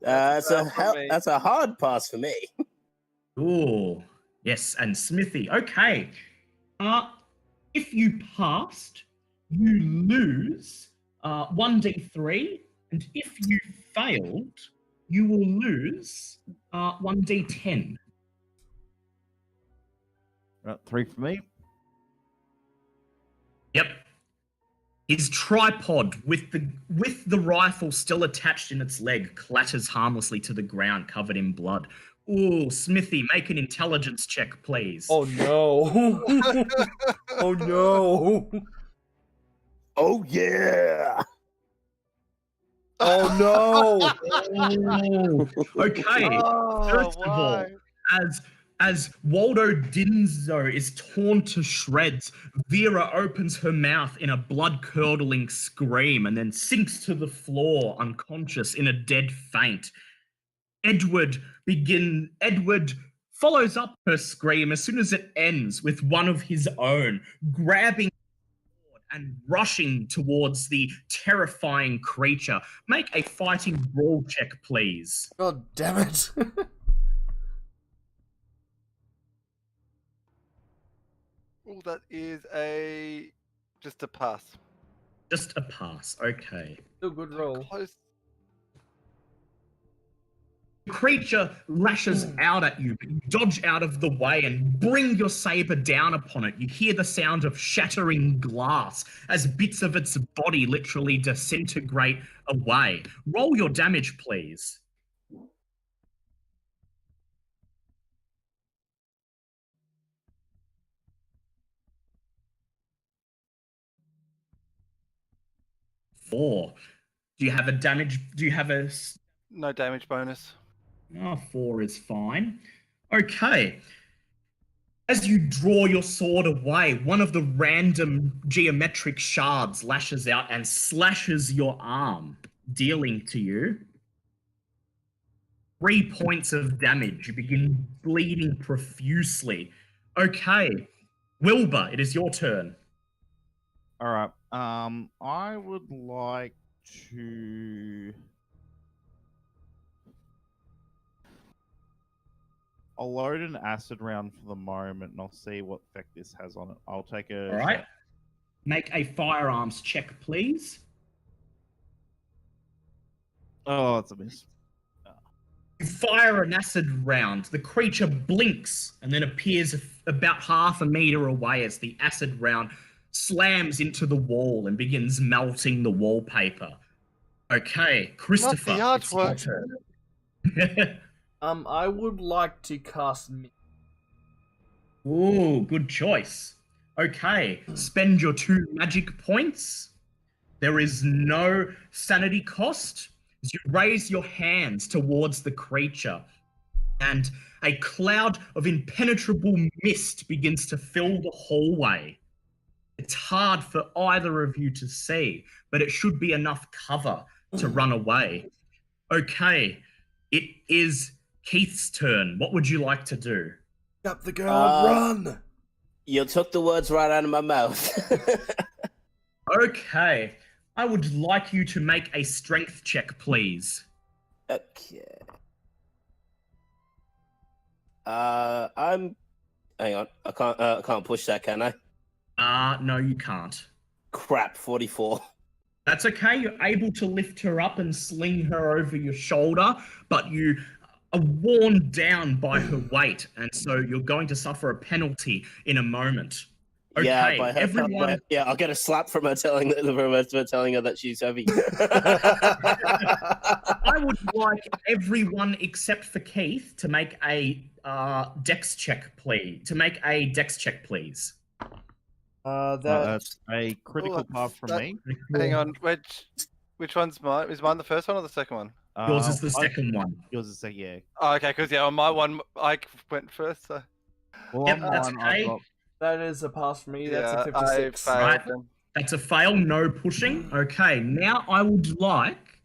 That's a hard pass for me. Ooh, yes, and Smithy. Okay. If you passed, you lose 1d3, and if you failed, you will lose 1d10. Right, 3 for me. Yep. His tripod with the rifle still attached in its leg clatters harmlessly to the ground, covered in blood. Ooh, Smithy, make an intelligence check, please. Oh no! Oh no! Oh yeah! Oh no! Oh, okay. First of all, as Waldo Dinzo is torn to shreds, Vera opens her mouth in a blood-curdling scream and then sinks to the floor unconscious in a dead faint. Edward follows up her scream as soon as it ends with one of his own, grabbing and rushing towards the terrifying creature. Make a fighting brawl check, please. God damn it! Oh, that is just a pass. Just a pass, okay. Still good roll. Close. The creature lashes out at you, but you dodge out of the way and bring your saber down upon it. You hear the sound of shattering glass as bits of its body literally disintegrate away. Roll your damage, please. Four. Do you have a damage? Do you have a... No damage bonus. Oh, 4 is fine. Okay. As you draw your sword away, one of the random geometric shards lashes out and slashes your arm, dealing to you 3 points of damage. You begin bleeding profusely. Okay. Wilbur, it is your turn. All right. I would like to. I'll load an acid round for the moment, and I'll see what effect this has on it. I'll take a. All right. Make a firearms check, please. Oh, it's a miss. You fire an acid round. The creature blinks and then appears about half a meter away as the acid round slams into the wall and begins melting the wallpaper. Okay, Christopher, Not it's the your artwork. turn. I would like to cast Ooh, good choice. Okay, spend your 2 magic points. There is no sanity cost. As you raise your hands towards the creature, and a cloud of impenetrable mist begins to fill the hallway. It's hard for either of you to see, but it should be enough cover to run away. Okay, it is Keith's turn. What would you like to do? Up the girl, run! You took the words right out of my mouth. Okay, I would like you to make a strength check, please. Okay. Hang on. I can't push that, can I? No, you can't. Crap. 44. That's okay. You're able to lift her up and sling her over your shoulder, but you worn down by her weight, and so you're going to suffer a penalty in a moment. Okay, Yeah, by her, everyone. yeah, I'll get a slap from her telling her that she's heavy. I would like everyone except for Keith to make a dex check, please. That's a critical path from me. Hang on, which one's mine? Is mine the first one or the second one? Yours is the second one. Yours is the yeah. Oh, okay, because on my one I went first. So. Well, Yep, on that's mine, I've okay. got- That is a pass for me. That's a I 56. failed Right. then. That's a fail, no pushing. Okay, now I would like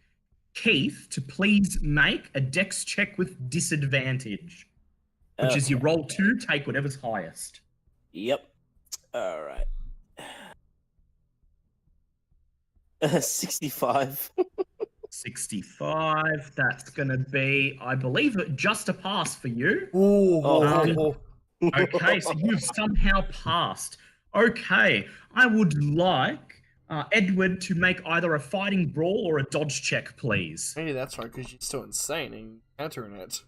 Keith to please make a dex check with disadvantage, which is you roll 2, take whatever's highest. Yep. All right. 65. 65. That's going to be, I believe, just a pass for you. Ooh. Okay, so you've somehow passed. Okay, I would like Edward to make either a fighting brawl or a dodge check, please. Maybe that's right, because you're still insane and countering it.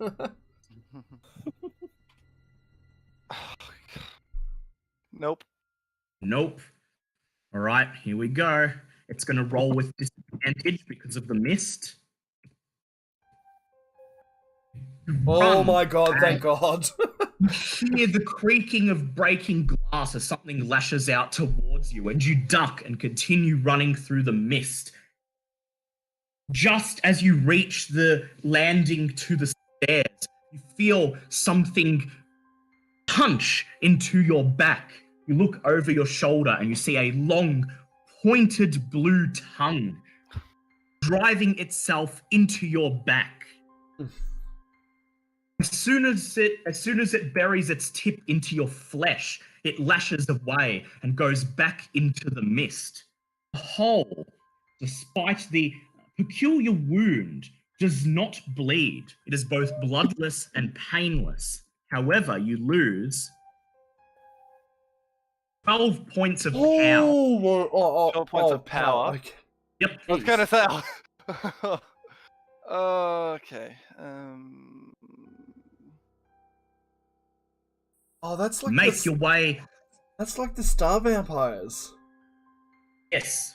Nope. Nope. All right, here we go. It's going to roll with disadvantage because of the mist. Oh Run. my god, thank god. You hear the creaking of breaking glass as something lashes out towards you, and you duck and continue running through the mist. Just as you reach the landing to the stairs, you feel something punch into your back. You look over your shoulder and you see a long, pointed blue tongue driving itself into your back. As soon as it buries its tip into your flesh, it lashes away and goes back into the mist. The hole, despite the peculiar wound, does not bleed. It is both bloodless and painless. However, you lose 12 points of power. 12 points of power. Okay. Yep. I was going to say. Okay. Oh, that's like Make your way. That's like the star vampires. Yes.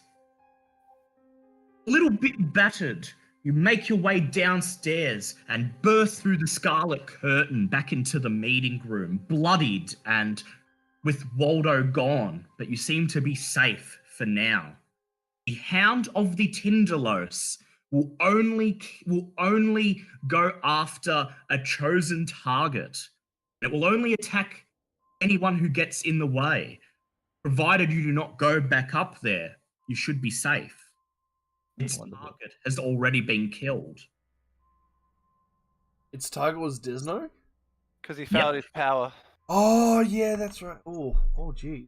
A little bit battered, you make your way downstairs and burst through the scarlet curtain back into the meeting room, bloodied and with Waldo gone, but you seem to be safe for now. The Hound of the Tinderlos will only go after a chosen target. It will only attack anyone who gets in the way. Provided you do not go back up there, you should be safe. Its target has already been killed. Its target was Disno? Because he failed his power. Oh, yeah, that's right. Oh, gee.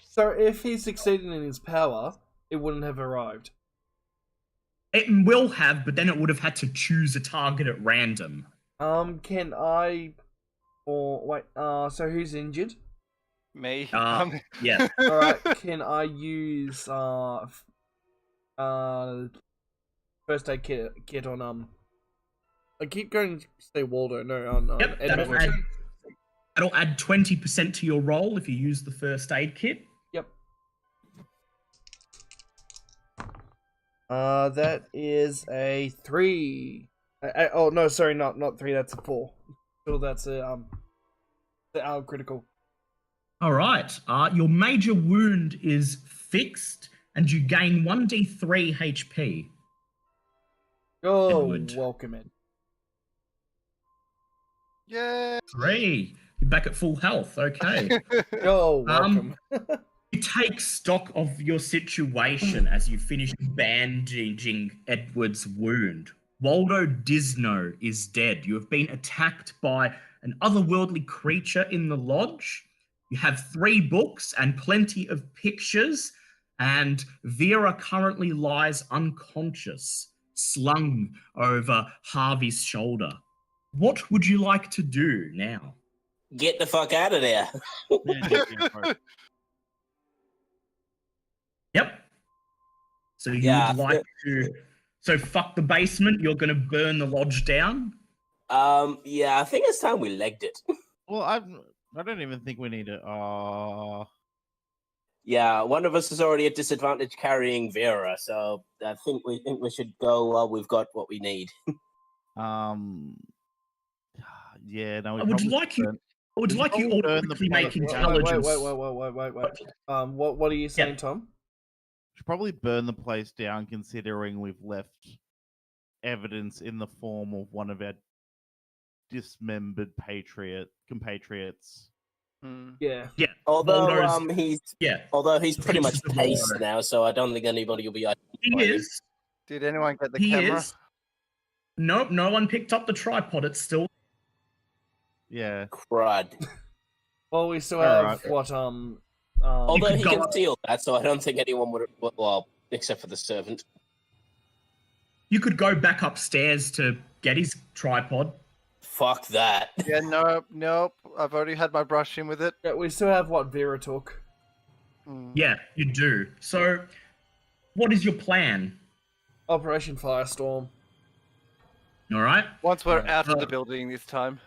So if he succeeded in his power, it wouldn't have arrived. It will have, but then it would have had to choose a target at random. Can I... Or, wait, so who's injured? Me. Yeah. Alright, can I use, first aid kit on, I keep going to say Waldo, no, on Yep, Edward. that'll add 20% to your roll if you use the first aid kit. Yep. That is a 3. Oh, no, sorry, not 3, that's a 4. So that's a, critical. All right. Your major wound is fixed, and you gain 1d3 HP. Oh, Edward. welcome in. Yeah. 3. You're back at full health. Okay. Oh, welcome. You take stock of your situation as you finish bandaging Edward's wound. Waldo Disno is dead. You have been attacked by an otherworldly creature in the lodge. You have 3 books and plenty of pictures, and Vera currently lies unconscious, slung over Harvey's shoulder. What would you like to do now? Get the fuck out of there. Yep. So Yeah, you'd like to... So fuck the basement, you're going to burn the lodge down? Yeah, I think it's time we legged it. Well, I don't even think we need it. Yeah, one of us is already at disadvantage carrying Vera, so I think we should go while we've got what we need. Yeah, no. I would like you all to quickly make intelligence. Wait. What are you saying, Tom? Should probably burn the place down, considering we've left evidence in the form of one of our dismembered compatriots. Yeah. Yeah. Although Waldo's- he's pretty much Pieces of paced water. now, so I don't think anybody will be. He is. Did anyone get the He camera? is. Nope, no one picked up the tripod. It's still. Yeah. Crud. Well, we still Alright. have what Although could he go can up- steal that, so I don't think anyone would. Well, except for the servant. You could go back upstairs to get his tripod. Fuck that. Yeah, nope. I've already had my brush in with it. yeah, we still have what Vera took. Yeah, you do. So, what is your plan? Operation Firestorm. All right. Once we're out of the building this time.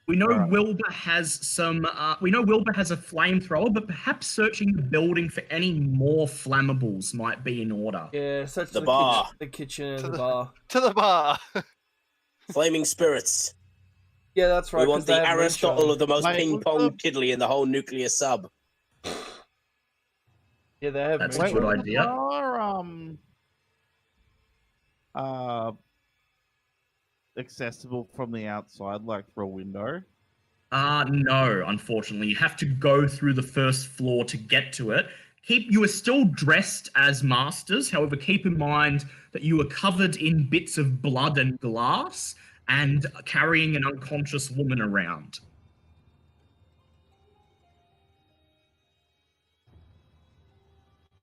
We know Wilbur has some. We know Wilbur has a flamethrower, but perhaps searching the building for any more flammables might be in order. Yeah, search The bar. the kitchen and To the the- bar. To the bar. Flaming spirits. Yeah, that's right. We want 'cause they the have Aristotle moonshine. of the most Mate, ping what's pong the- tiddly in the whole nuclear sub. Yeah, they have That's a moonshine. good idea. Are accessible from the outside, like through a window? No, unfortunately. You have to go through the first floor to get to it. You are still dressed as masters, however, keep in mind that you are covered in bits of blood and glass and carrying an unconscious woman around.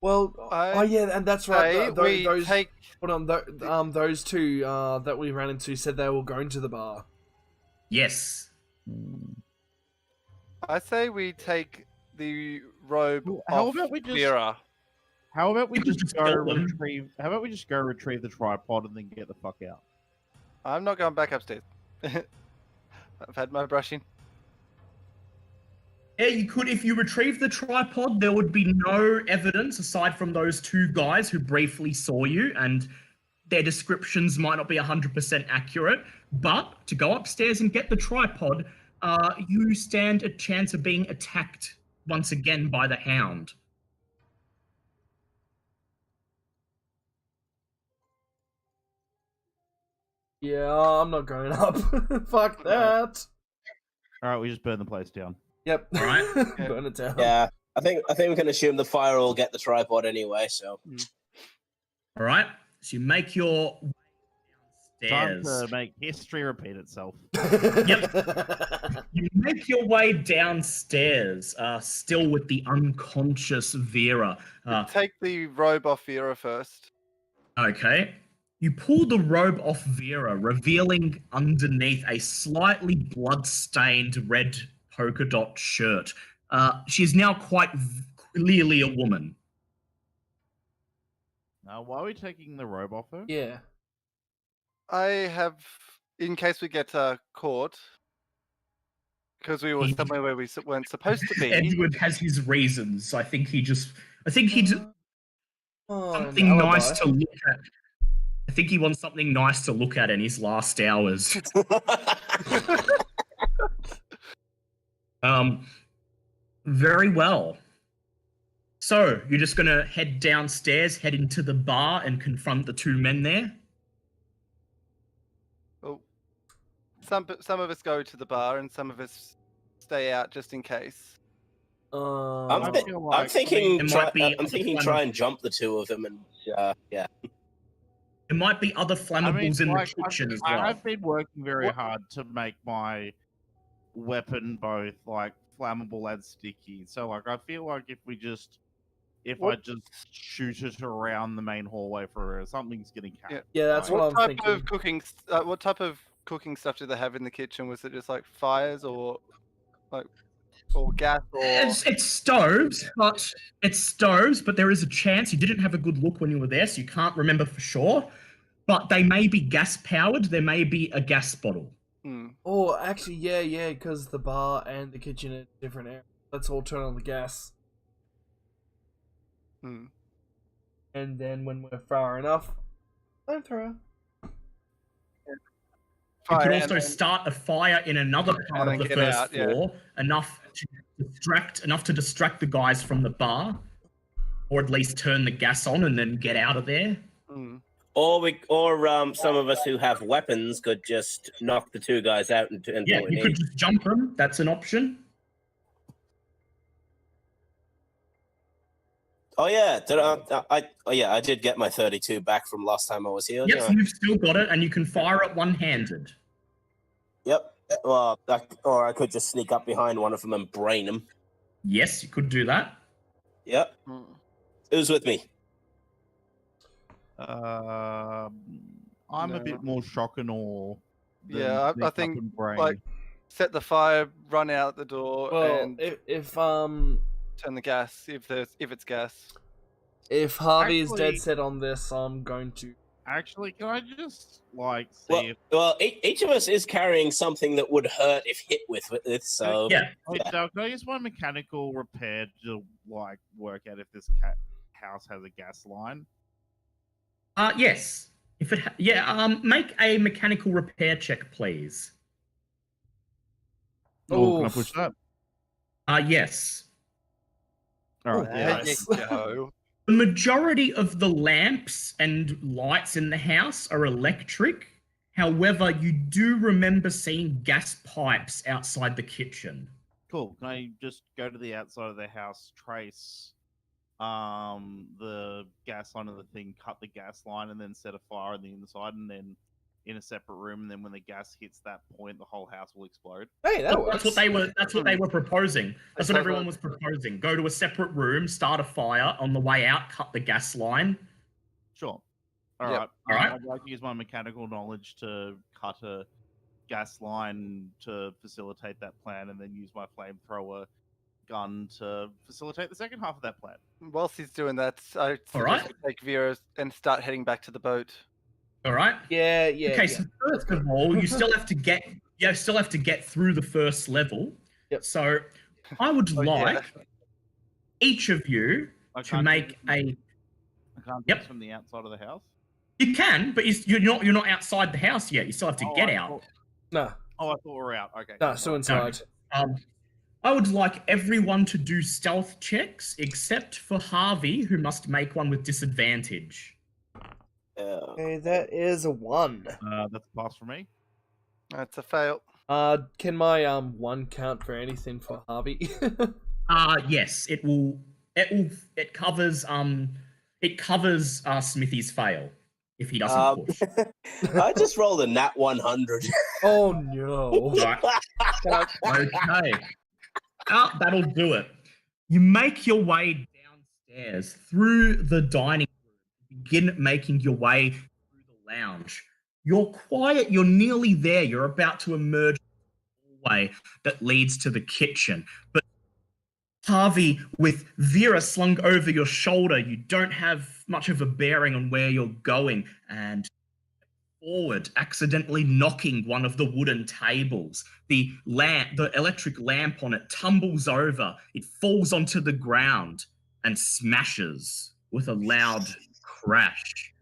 Well, oh yeah, and that's right. we Those take. hold on, those two that we ran into said they were going to the bar. Yes. I say we take the robe How off about we just- Vera. How about we You could just just go kill them. retrieve? How about we just go retrieve the tripod and then get the fuck out? I'm not going back upstairs. I've had my brushing. Yeah, you could. If you retrieve the tripod, there would be no evidence aside from those two guys who briefly saw you, and their descriptions might not be 100% accurate. But to go upstairs and get the tripod, you stand a chance of being attacked once again by the Hound. Yeah, I'm not going up. Fuck that. All right, we just burn the place down. Yep. Right. Burn it down. Yeah, I think we can assume the fire will get the tripod anyway. So All right. So you make your way Time downstairs. to make history repeat itself. You make your way downstairs, still with the unconscious Vera. Take the robe off Vera first. Okay. You pull the robe off Vera, revealing underneath a slightly blood-stained red polka dot shirt. She is now quite clearly a woman. Now, why are we taking the robe off her? Yeah. I have, in case we get caught, because we were somewhere where we weren't supposed to be. Edward has his reasons. I think he just Oh, something an nice alibi. to look at. I think he wants something nice to look at in his last hours. Very well. So, you're just gonna head downstairs, head into the bar, and confront the two men there? Oh, some of us go to the bar and some of us stay out just in case. I'm, I thi- feel I'm like- thinking. There Try, might be I'm other thinking. flammable- Try and jump the two of them, and yeah. There might be other flammables in like, the kitchen as I well. have been working very hard to make my weapon both like flammable and sticky. So like, I feel like if I just shoot it around the main hallway for her, something's getting catch. Yeah. Yeah, that's what I'm What type thinking. of cooking? What type of cooking stuff did they have in the kitchen? Was it just like fires or gas or? It's stoves, but there is a chance you didn't have a good look when you were there, so you can't remember for sure. But they may be gas powered. There may be a gas bottle. Oh, actually, yeah, because the bar and the kitchen are different areas. Let's all turn on the gas. Mm. And then when we're far enough, flamethrower. You could Fire, also start a fire in another part and of then the get first out, yeah. floor, enough to distract the guys from the bar, or at least turn the gas on and then get out of there. Mm. Or some of us who have weapons could just knock the two guys out and do Yeah, what we you could need. just jump them. That's an option. Oh yeah, I did get my 32 back from last time I was here. Yep, you've still got it, and you can fire it one-handed. Yep. Well, or I could just sneak up behind one of them and brain them. Yes, you could do that. Yep. Who's with me? I'm a bit more shock and awe. than Yeah, I sneak up think, and brain. like, set the fire, run out the door, Well, and if turn the gas if it's gas. Harvey is Actually- dead set on this, I'm going to. Actually, can I just see if Each of us is carrying something that would hurt if hit with it. So Yeah. Hey, Dale, can I use my mechanical repair to work out if this house has a gas line? Yes. If it make a mechanical repair check, please. Oh, can I push that? Yes. All right. There Yeah. you go. The majority of the lamps and lights in the house are electric. However, you do remember seeing gas pipes outside the kitchen. Cool. Can I just go to the outside of the house, trace the gas line of the thing, cut the gas line, and then set a fire on the inside, and then in a separate room, and then when the gas hits that point, the whole house will explode. Hey, that works. That's what they were proposing. That's what everyone was proposing. Go to a separate room, start a fire, on the way out, cut the gas line. Sure. All Yep. right. All right. I'd like to use my mechanical knowledge to cut a gas line to facilitate that plan, and then use my flamethrower gun to facilitate the second half of that plan. Whilst he's doing that, I All suggest right. we take Vera and start heading back to the boat. All right. Yeah. Okay, so first of all, you still have to get through the first level. Yep. So I would Oh, yeah. like each of you I to can't make do a. I can't do Yep. this from the outside of the house. You can, but you're not outside the house yet. You still have to get I out. thought- Nah, I thought we were out. Okay. nah, still inside. I would like everyone to do stealth checks except for Harvey, who must make one with disadvantage. Okay, that is a 1. That's a pass for me. That's a fail. Can my 1 count for anything for Harvey? Yes, it will. It covers Smithy's fail if he doesn't push. I just rolled a nat 100. Oh no. Right. Okay. That'll do it. You make your way downstairs through the dining room, begin making your way through the lounge. You're quiet, you're nearly there, you're about to emerge from the hallway that leads to the kitchen. But Harvey, with Vera slung over your shoulder, you don't have much of a bearing on where you're going, and forward, accidentally knocking one of the wooden tables. The electric lamp on it tumbles over. It falls onto the ground and smashes with a loud crash.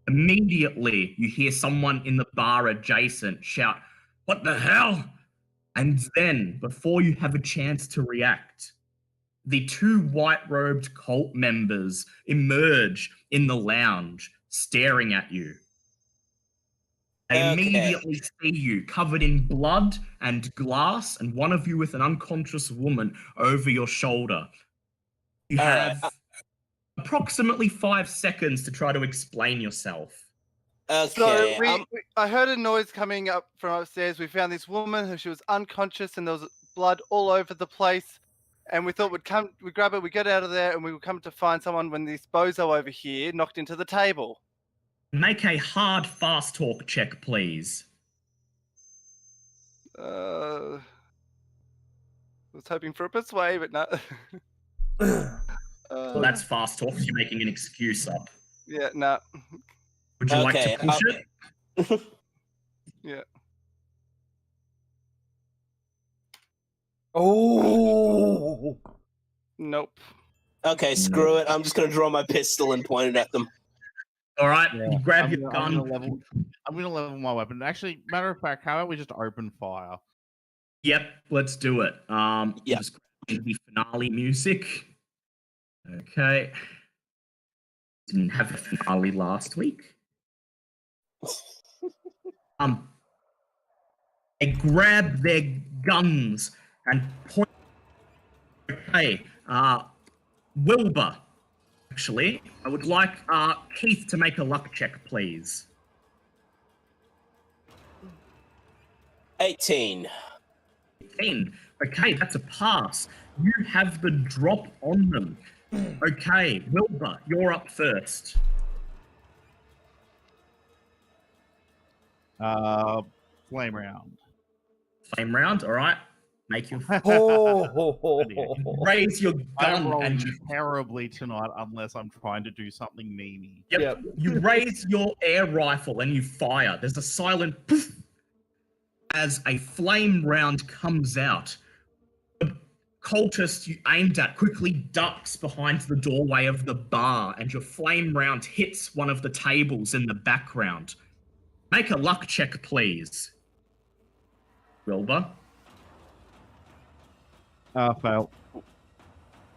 Immediately, you hear someone in the bar adjacent shout, "What the hell?" And then, before you have a chance to react, the 2 white-robed cult members emerge in the lounge, staring at you. They Okay. immediately see you covered in blood and glass, and one of you with an unconscious woman over your shoulder. You have approximately 5 seconds to try to explain yourself. Okay. So I heard a noise coming up from upstairs. We found this woman who she was unconscious, and there was blood all over the place. And we thought we'd grab it, we'd get out of there, and we would come to find someone when this bozo over here knocked into the table. Make a hard fast talk check, please. I was hoping for a persuade, but no. Well, that's fast talk. You're making an excuse up. Yeah, no. Would you like to push it? Yeah. Oh. Nope. Okay, screw it. I'm just gonna draw my pistol and point it at them. All right, Yeah, you grab I'm your gonna gun. I'm gonna level my weapon. Actually, matter of fact, how about we just open fire? Yep, let's do it. Yeah. Just grab the finale music. Okay. Didn't have a finale last week. They grab their guns and point. Okay, Wilbur. Actually, I would like Keith to make a luck check, please. 18. 18. Okay, that's a pass. You have the drop on them. Okay, Wilbur, you're up first. Flame round. Flame round, all right. Make your Oh. raise your I'm gun rolling and you, terribly tonight unless I'm trying to do something memey. yep, you raise your air rifle and you fire. There's a silent poof as a flame round comes out. The cultist you aimed at quickly ducks behind the doorway of the bar, and your flame round hits one of the tables in the background. Make a luck check, please. Wilbur. Fail.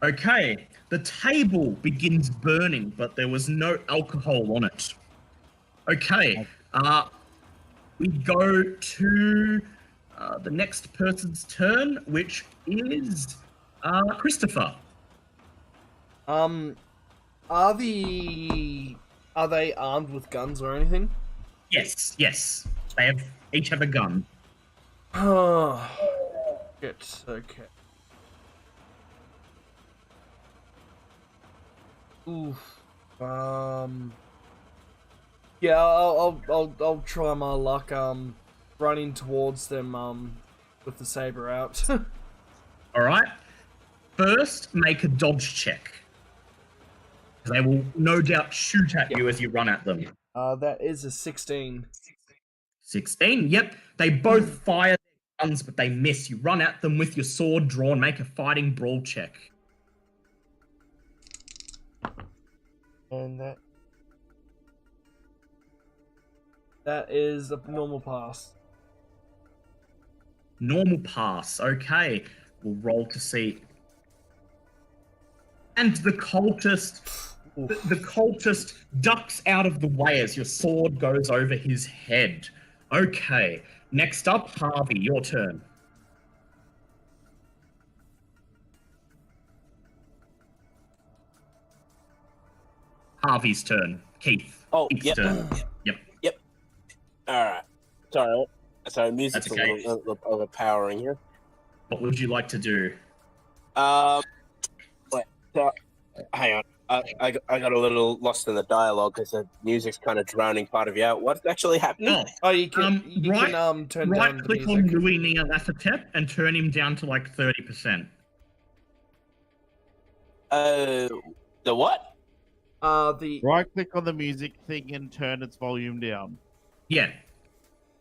Okay, the table begins burning, but there was no alcohol on it. Okay, we go to the next person's turn, which is Christopher. Are they armed with guns or anything? Yes, they each have a gun. Oh, shit. Okay. Oof. Yeah, I'll try my luck. Running towards them. With the saber out. All right. First, make a dodge check. They will no doubt shoot at you as you run at them. That is a 16. 16. Yep. They both fire their guns, but they miss. You run at them with your sword drawn. Make a fighting brawl check. And that is a normal pass. Normal pass. Okay. We'll roll to see. And the cultist, the cultist ducks out of the way as your sword goes over his head. Okay. Next up, Harvey, your turn. Harvey's turn. Keith. Oh, Keith's yep. turn. Yep. All right. Sorry, music's That's okay. a little overpowering here. What would you like to do? Wait, hang on. I got a little lost in the dialogue because the music's kind of drowning part of you out. What's actually happening? Oh, you can turn down Right the click on music. Louis Neolathatep and turn him down to like 30%. The what? The Right click on the music thing and turn its volume down. Yeah.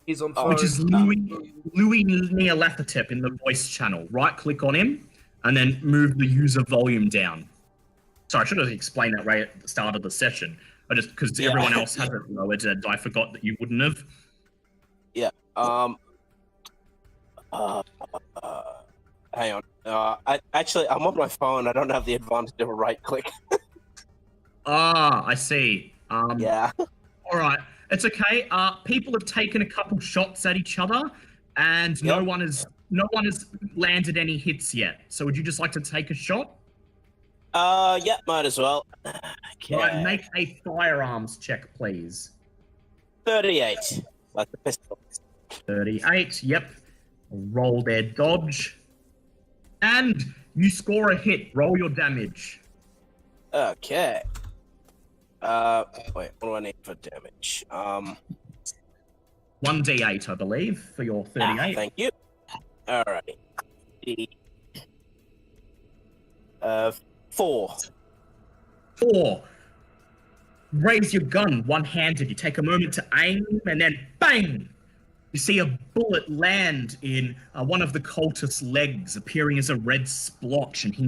he's on Oh, phone. Which is Louis Neolathatep in the voice channel. Right click on him and then move the user volume down. Sorry, I should have explained that right at the start of the session. I just because everyone else has it lowered, and I forgot that you wouldn't have. Yeah. Hang on. I'm on my phone. I don't have the advantage of a right click. I see. Yeah. All right, it's okay. People have taken a couple shots at each other, and no one has landed any hits yet. So, would you just like to take a shot? Yeah, might as well. Okay. Right, make a firearms check, please. 38. Like the pistol. 38. Yep. Roll their dodge, and you score a hit. Roll your damage. Okay. Wait, what do I need for damage? 1d8, I believe, for your 38. Thank you. Alright. 4. 4. Raise your gun one-handed. You take a moment to aim, and then bang! You see a bullet land in one of the cultist's legs, appearing as a red splotch, and he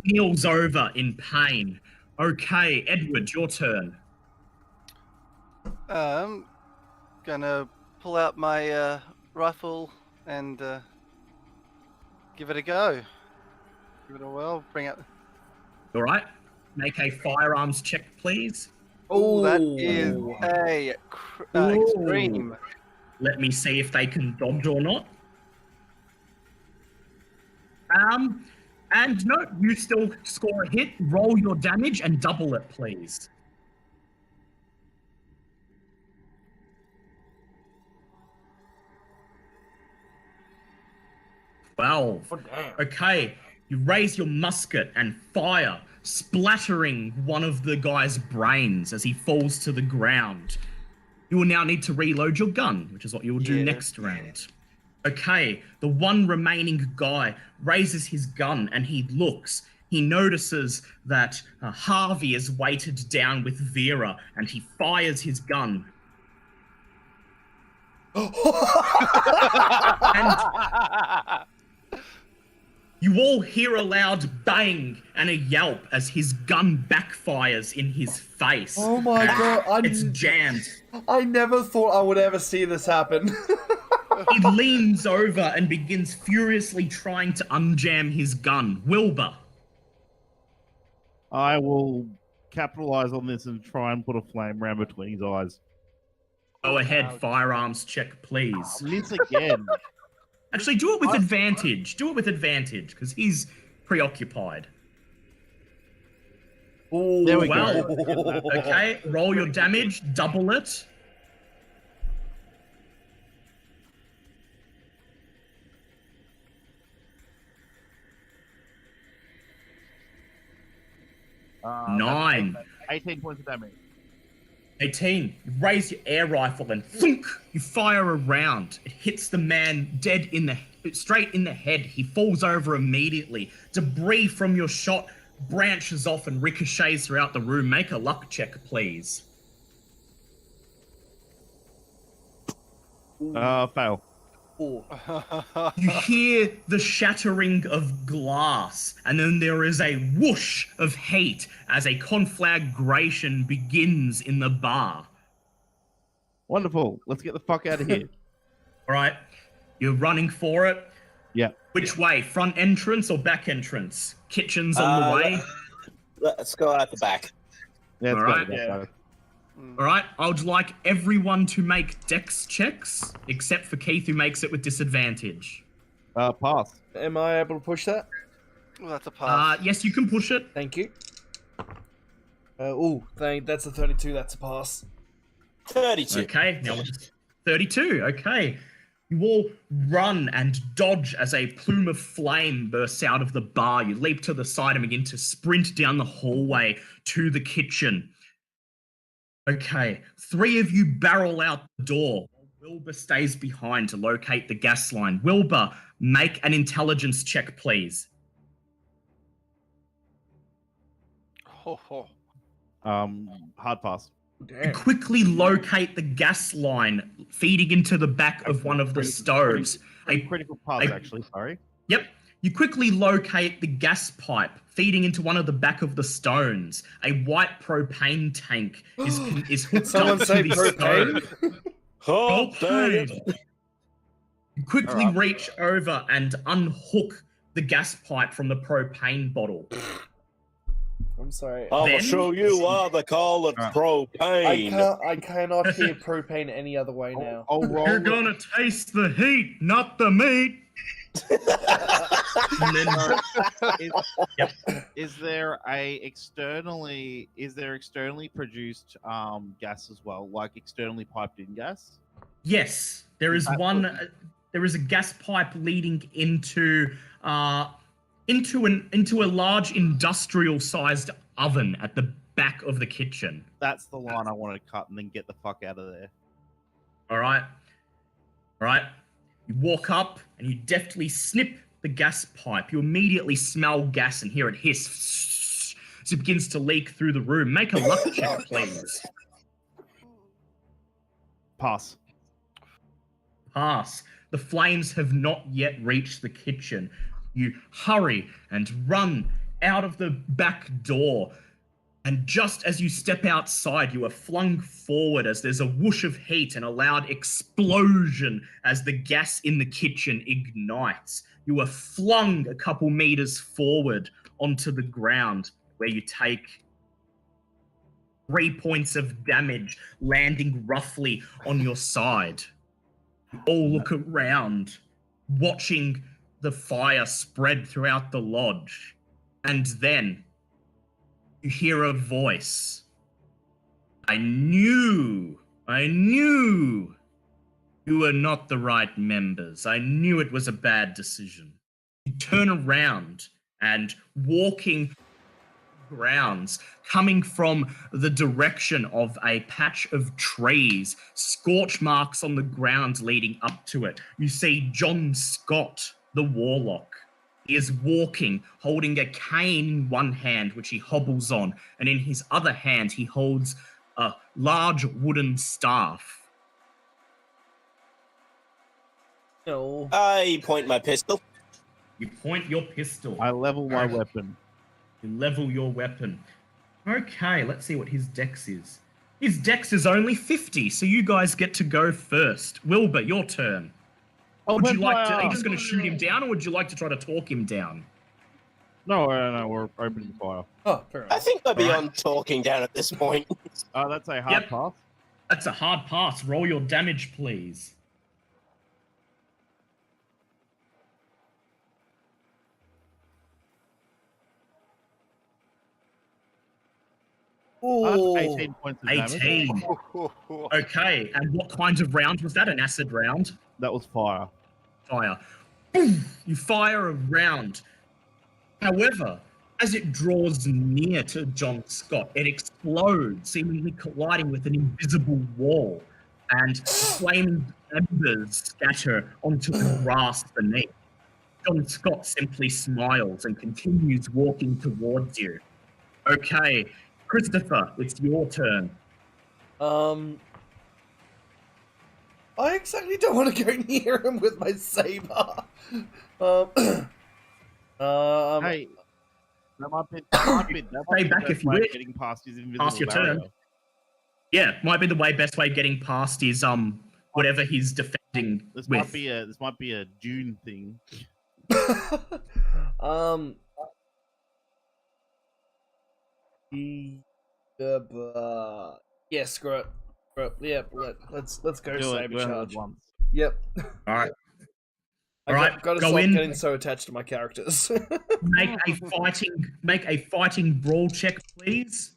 kneels over in pain. Okay, Edward, your turn. Gonna pull out my rifle and give it a go. Give it a whirl. Bring out. All right. Make a firearms check, please. Oh, that is a extreme. Let me see if they can dodge or not. And no, you still score a hit. Roll your damage and double it, please. Well, okay. You raise your musket and fire, splattering one of the guy's brains as he falls to the ground. You will now need to reload your gun, which is what you will do next round. Okay, the one remaining guy raises his gun and he looks. He notices that Harvey is weighted down with Vera and he fires his gun. And you all hear a loud bang and a yelp as his gun backfires in his face. Oh my god, It's jammed. I never thought I would ever see this happen. He leans over and begins furiously trying to unjam his gun. Wilbur. I will capitalize on this and try and put a flame round between his eyes. Go ahead, firearms check, please. Miss again. Actually, do it with advantage. Do it with advantage, because he's preoccupied. Ooh, There we Well, go. okay, roll your damage, double it. That's 9. 18 points of damage. 18. You raise your air rifle and thunk, you fire a round. It hits the man dead straight in the head. He falls over immediately. Debris from your shot branches off and ricochets throughout the room. Make a luck check, please. Fail. Ooh. You hear the shattering of glass, and then there is a whoosh of heat as a conflagration begins in the bar. Wonderful. Let's get the fuck out of here. All right, you're running for it. Yeah. Which way? Front entrance or back entrance? Kitchen's on the way. Let's go out the back. Yeah, All right. yeah. All right, I would like everyone to make dex checks, except for Keith, who makes it with disadvantage. Pass. Am I able to push that? Well, that's a pass. Yes, you can push it. Thank you. That's a 32. That's a pass. 32. Okay, now it's 32. Okay. You all run and dodge as a plume of flame bursts out of the bar. You leap to the side and begin to sprint down the hallway to the kitchen. Okay, 3 of you barrel out the door. Wilbur stays behind to locate the gas line. Wilbur, make an intelligence check, please. Hard pass. You Damn. quickly locate the gas line feeding into the back of one of the stoves. A critical pass, actually. Sorry. Yep. You quickly locate the gas pipe feeding into one of the back of the stones. A white propane tank is hooked Someone up say to the propane? stove. Oh, Propane. You quickly Alright. reach over and unhook the gas pipe from the propane bottle. I'm sorry. I will Then- show you why they call it propane. I cannot hear propane any other way now. I'll roll. You're gonna taste the heat, not the meat. And then, Is there externally produced gas as well, like externally piped in gas? yes, there is That's one. what- There is a gas pipe leading into a large industrial-sized oven at the back of the kitchen. That's the line I want to cut and then get the fuck out of there. All right. You walk up and you deftly snip the gas pipe. You immediately smell gas and hear it hiss as it begins to leak through the room. Make a luck check, please. Pass. pass. The flames have not yet reached the kitchen. You hurry and run out of the back door. And just as you step outside, you are flung forward as there's a whoosh of heat and a loud explosion as the gas in the kitchen ignites. You are flung a couple meters forward onto the ground, where you take 3 points of damage, landing roughly on your side. You all look around, watching the fire spread throughout the lodge. And then you hear a voice. I knew you were not the right members. I knew it was a bad decision. You turn around and walking grounds, coming from the direction of a patch of trees, scorch marks on the ground leading up to it. You see John Scott, the warlock. He is walking, holding a cane in one hand, which he hobbles on, and in his other hand, he holds a large wooden staff. No. I point my pistol. You point your pistol. I level my weapon. You level your weapon. Okay, let's see what his dex is. His dex is only 50, so you guys get to go first. Wilbur, your turn. Would you like to? Are you just going to shoot him down, or would you like to try to talk him down? No, we're opening fire. Oh, fair enough. I think I'd be on talking down at this point. That's a hard pass. That's a hard pass. Roll your damage, please. Ooh. 18 points of damage. 18. Okay, and what kind of round was that? An acid round? That was fire. Fire. Boom! You fire a round. However, as it draws near to John Scott, it explodes, seemingly colliding with an invisible wall, and flaming embers scatter onto the grass beneath. John Scott simply smiles and continues walking towards you. Okay, Christopher, it's your turn. I exactly don't want to go near him with my saber. Hey, that might be Stay back if you wish. getting past his invisible Pass your barrier. turn. Yeah, might be the best way of getting past is whatever he's defending This with. might be a Dune thing. Yeah, screw it. Yeah, let's go saber charge. Once. Yep. All right. I've got to go stop in. getting so attached to my characters. Make a fighting brawl check, please.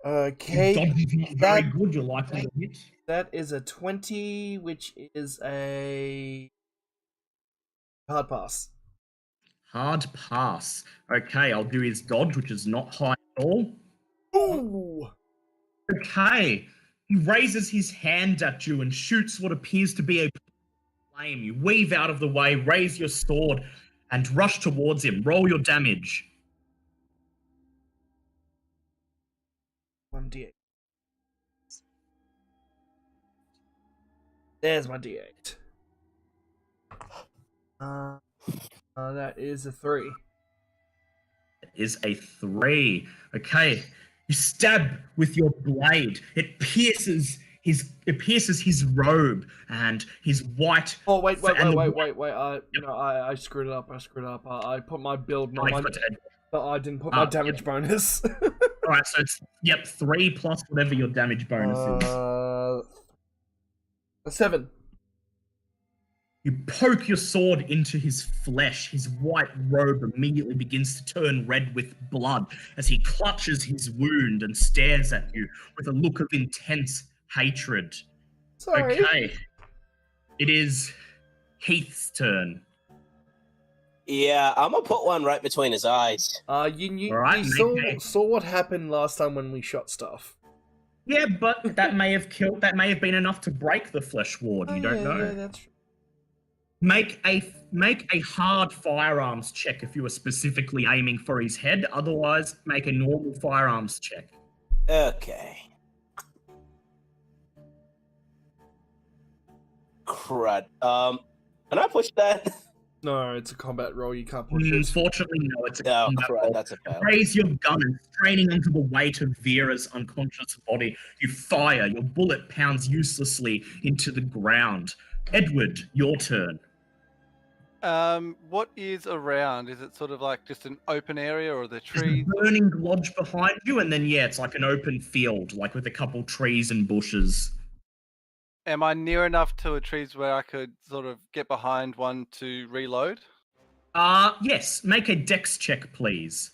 Okay, Dodge is not very good. You're likely to hit. that is a 20, which is a hard pass. Hard pass. Okay, I'll do his dodge, which is not high at all. Ooh! Okay. He raises his hand at you and shoots what appears to be a flame. You weave out of the way, raise your sword, and rush towards him. Roll your damage. 1d8. There's my d8. That is a 3. Is a 3. Okay. You stab with your blade. It pierces his robe and his white. Oh wait! Yep. I screwed it up. I put my build. But I didn't put my Yep. damage bonus. Alright, so it's 3 plus whatever your damage bonus is. 7. You poke your sword into his flesh. His white robe immediately begins to turn red with blood as he clutches his wound and stares at you with a look of intense hatred. Sorry. Okay. It is Heath's turn. Yeah, I'm gonna put one right between his eyes. You Alright, saw what happened last time when we shot stuff. Yeah, but that may have been enough to break the flesh ward. You don't know. Yeah, that's true. Make a hard firearms check if you are specifically aiming for his head. Otherwise, make a normal firearms check. Okay. crud. Can I push that? No, it's a combat roll. You can't push it. Unfortunately, no, it's a No, combat crud, roll. that's a fail. Raise your gun and straining onto the weight of Vera's unconscious body. You fire. Your bullet pounds uselessly into the ground. Edward, your turn. What is around? Is it sort of like just an open area, or are there There's trees? a burning lodge behind you, and then, yeah, it's like an open field, like with a couple trees and bushes. Am I near enough to a trees where I could sort of get behind one to reload? Yes, make a dex check, please.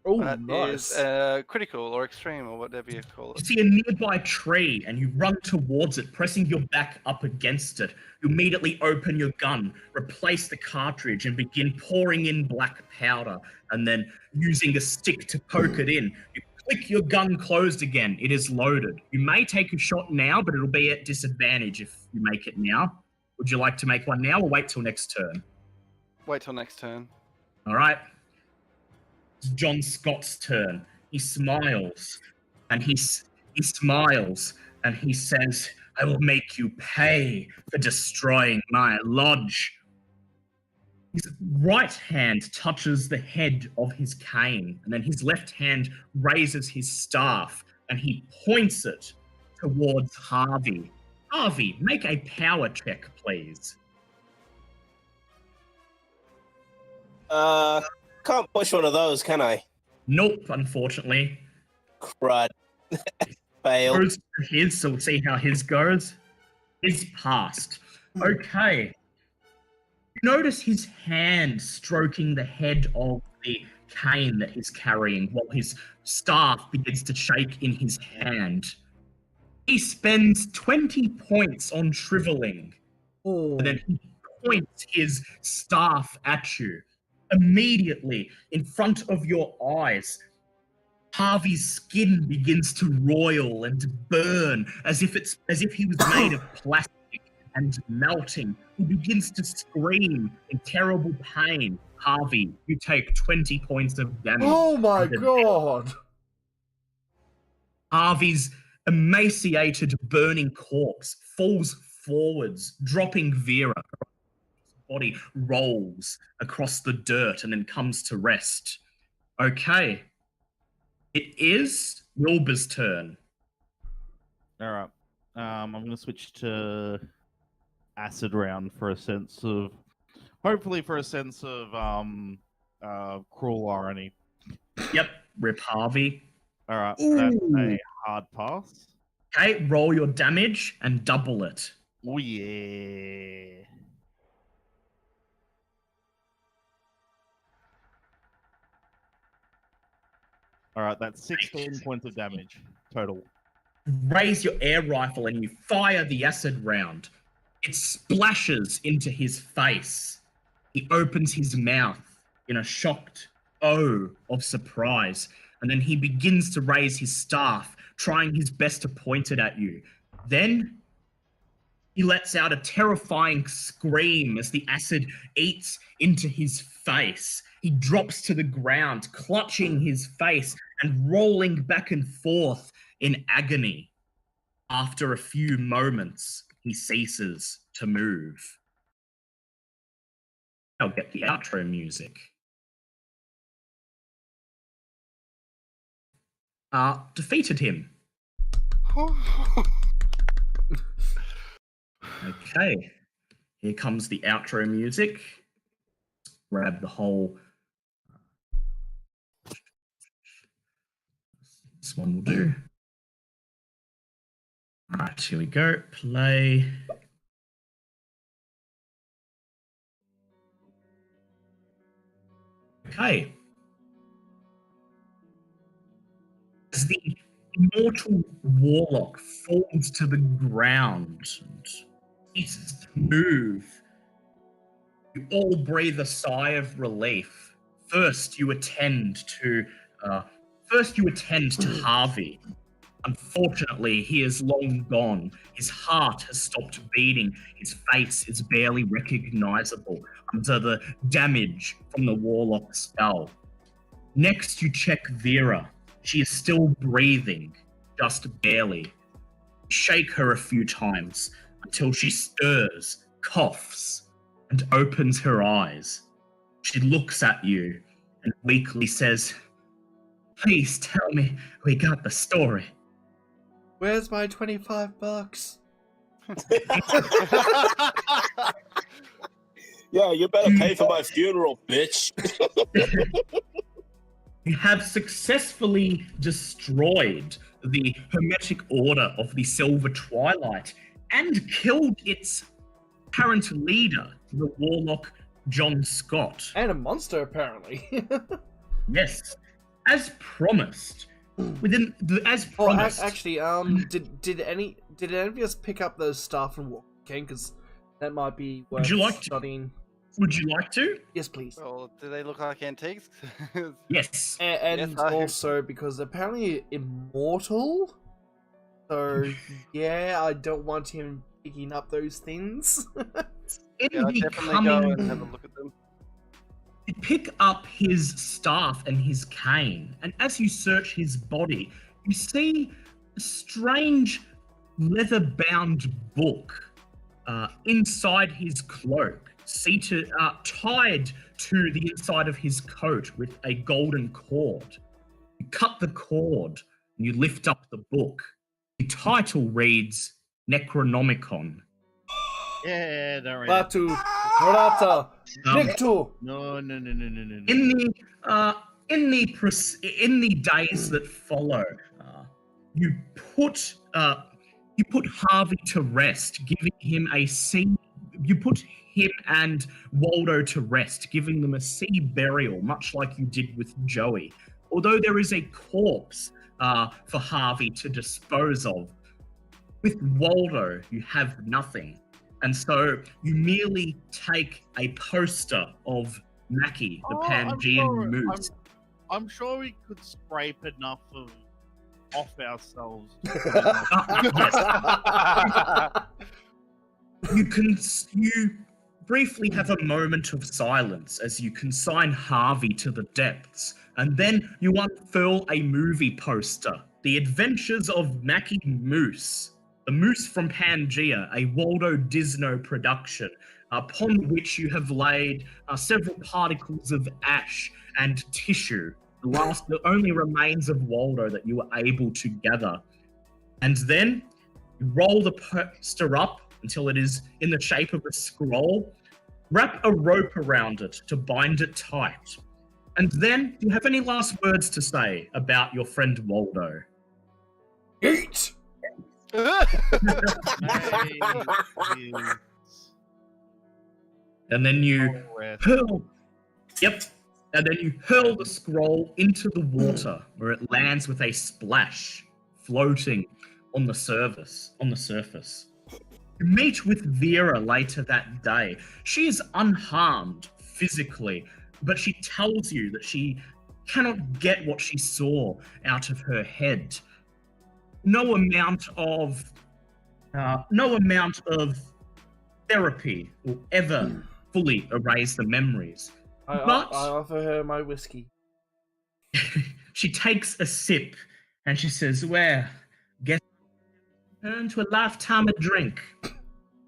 Oh, That nice. is critical or extreme or whatever you call You it. see a nearby tree and you run towards it, pressing your back up against it. You immediately open your gun, replace the cartridge, and begin pouring in black powder, and then using a stick to poke it in. You click your gun closed again. It is loaded. You may take a shot now, but it'll be at disadvantage if you make it now. Would you like to make one now or wait till next turn? Wait till next turn. All right. It's John Scott's turn. He smiles, and he smiles, and he says, "I will make you pay for destroying my lodge." His right hand touches the head of his cane, and then his left hand raises his staff, and he points it towards Harvey. Harvey, make a power check, please. Can't push one of those, can I? Nope, unfortunately. Crud. Fail. Goes to his, so we'll see how his goes. His passed. Okay. You notice his hand stroking the head of the cane that he's carrying while his staff begins to shake in his hand. He spends 20 points on shriveling, Oh. and then he points his staff at you. Immediately, in front of your eyes, Harvey's skin begins to roil and burn as if he was made of plastic and melting. He begins to scream in terrible pain. Harvey, you take 20 points of damage. Oh my god! Harvey's emaciated, burning corpse falls forwards, dropping Vera. Body rolls across the dirt and then comes to rest. Okay. It is Wilbur's turn. All right. I'm going to switch to acid round for a sense of, hopefully for a sense of cruel irony. Yep, rip Harvey. All right. Ooh. That's a hard pass. Okay, roll your damage and double it. Oh yeah. All right, that's 16 points of damage total. Raise your air rifle and you fire the acid round. It splashes into his face. He opens his mouth in a shocked O of surprise, and then he begins to raise his staff, trying his best to point it at you. Then he lets out a terrifying scream as the acid eats into his face. He drops to the ground, clutching his face and rolling back and forth in agony. After a few moments, he ceases to move. I'll get the outro music. Defeated him. Okay. Here comes the outro music. Grab the whole... This one will do. All right, here we go. Play. Okay. As the immortal warlock falls to the ground and ceases to move, you all breathe a sigh of relief. First, you attend to Harvey. Unfortunately, he is long gone. His heart has stopped beating. His face is barely recognizable under the damage from the warlock spell. Next, you check Vera. She is still breathing, just barely. Shake her a few times until she stirs, coughs, and opens her eyes. She looks at you and weakly says, "Please tell me we got the story." Where's my $25? Yeah, you better pay for my funeral, bitch. You have successfully destroyed the Hermetic Order of the Silver Twilight and killed its current leader, the warlock John Scott. And a monster, apparently. Yes, as promised. As Oh, promised. actually, did any of us pick up those stuff from Walking King? Because that might be worth studying. Would you like to? Yes, please. Well, do they look like antiques? Yes. And Yes, I- also because apparently immortal. So yeah, I don't want him picking up those things. In Yeah, I'll the definitely go and coming, have a look at them. you pick up his staff and his cane, and as you search his body, you see a strange leather-bound book inside his cloak, seated, tied to the inside of his coat with a golden cord. You cut the cord and you lift up the book. The title reads Necronomicon. Yeah, don't worry. Batu, Murata, Um, Victor. No. In the days that follow, you put Harvey to rest, giving him a sea. You put him and Waldo to rest, giving them a sea burial, much like you did with Joey. Although there is a corpse for Harvey to dispose of, with Waldo you have nothing. And so you merely take a poster of Mackie, the Pangean moose. I'm sure we could scrape enough off ourselves. You briefly have a moment of silence as you consign Harvey to the depths, and then you unfurl a movie poster, The Adventures of Mackie Moose, the Moose from Pangea, a Waldo Disno production, upon which you have laid several particles of ash and tissue, the only remains of Waldo that you were able to gather. And then you roll the poster up until it is in the shape of a scroll, wrap a rope around it to bind it tight. And then, do you have any last words to say about your friend Waldo? Eat! And then you hurl, and then you hurl the scroll into the water, where it lands with a splash, floating on the surface. You meet with Vera later that day. She is unharmed physically, but she tells you that she cannot get what she saw out of her head. No amount of therapy will ever fully erase the memories. I offer her my whiskey. She takes a sip and she says, "Well, guess earn to a lifetime of drink."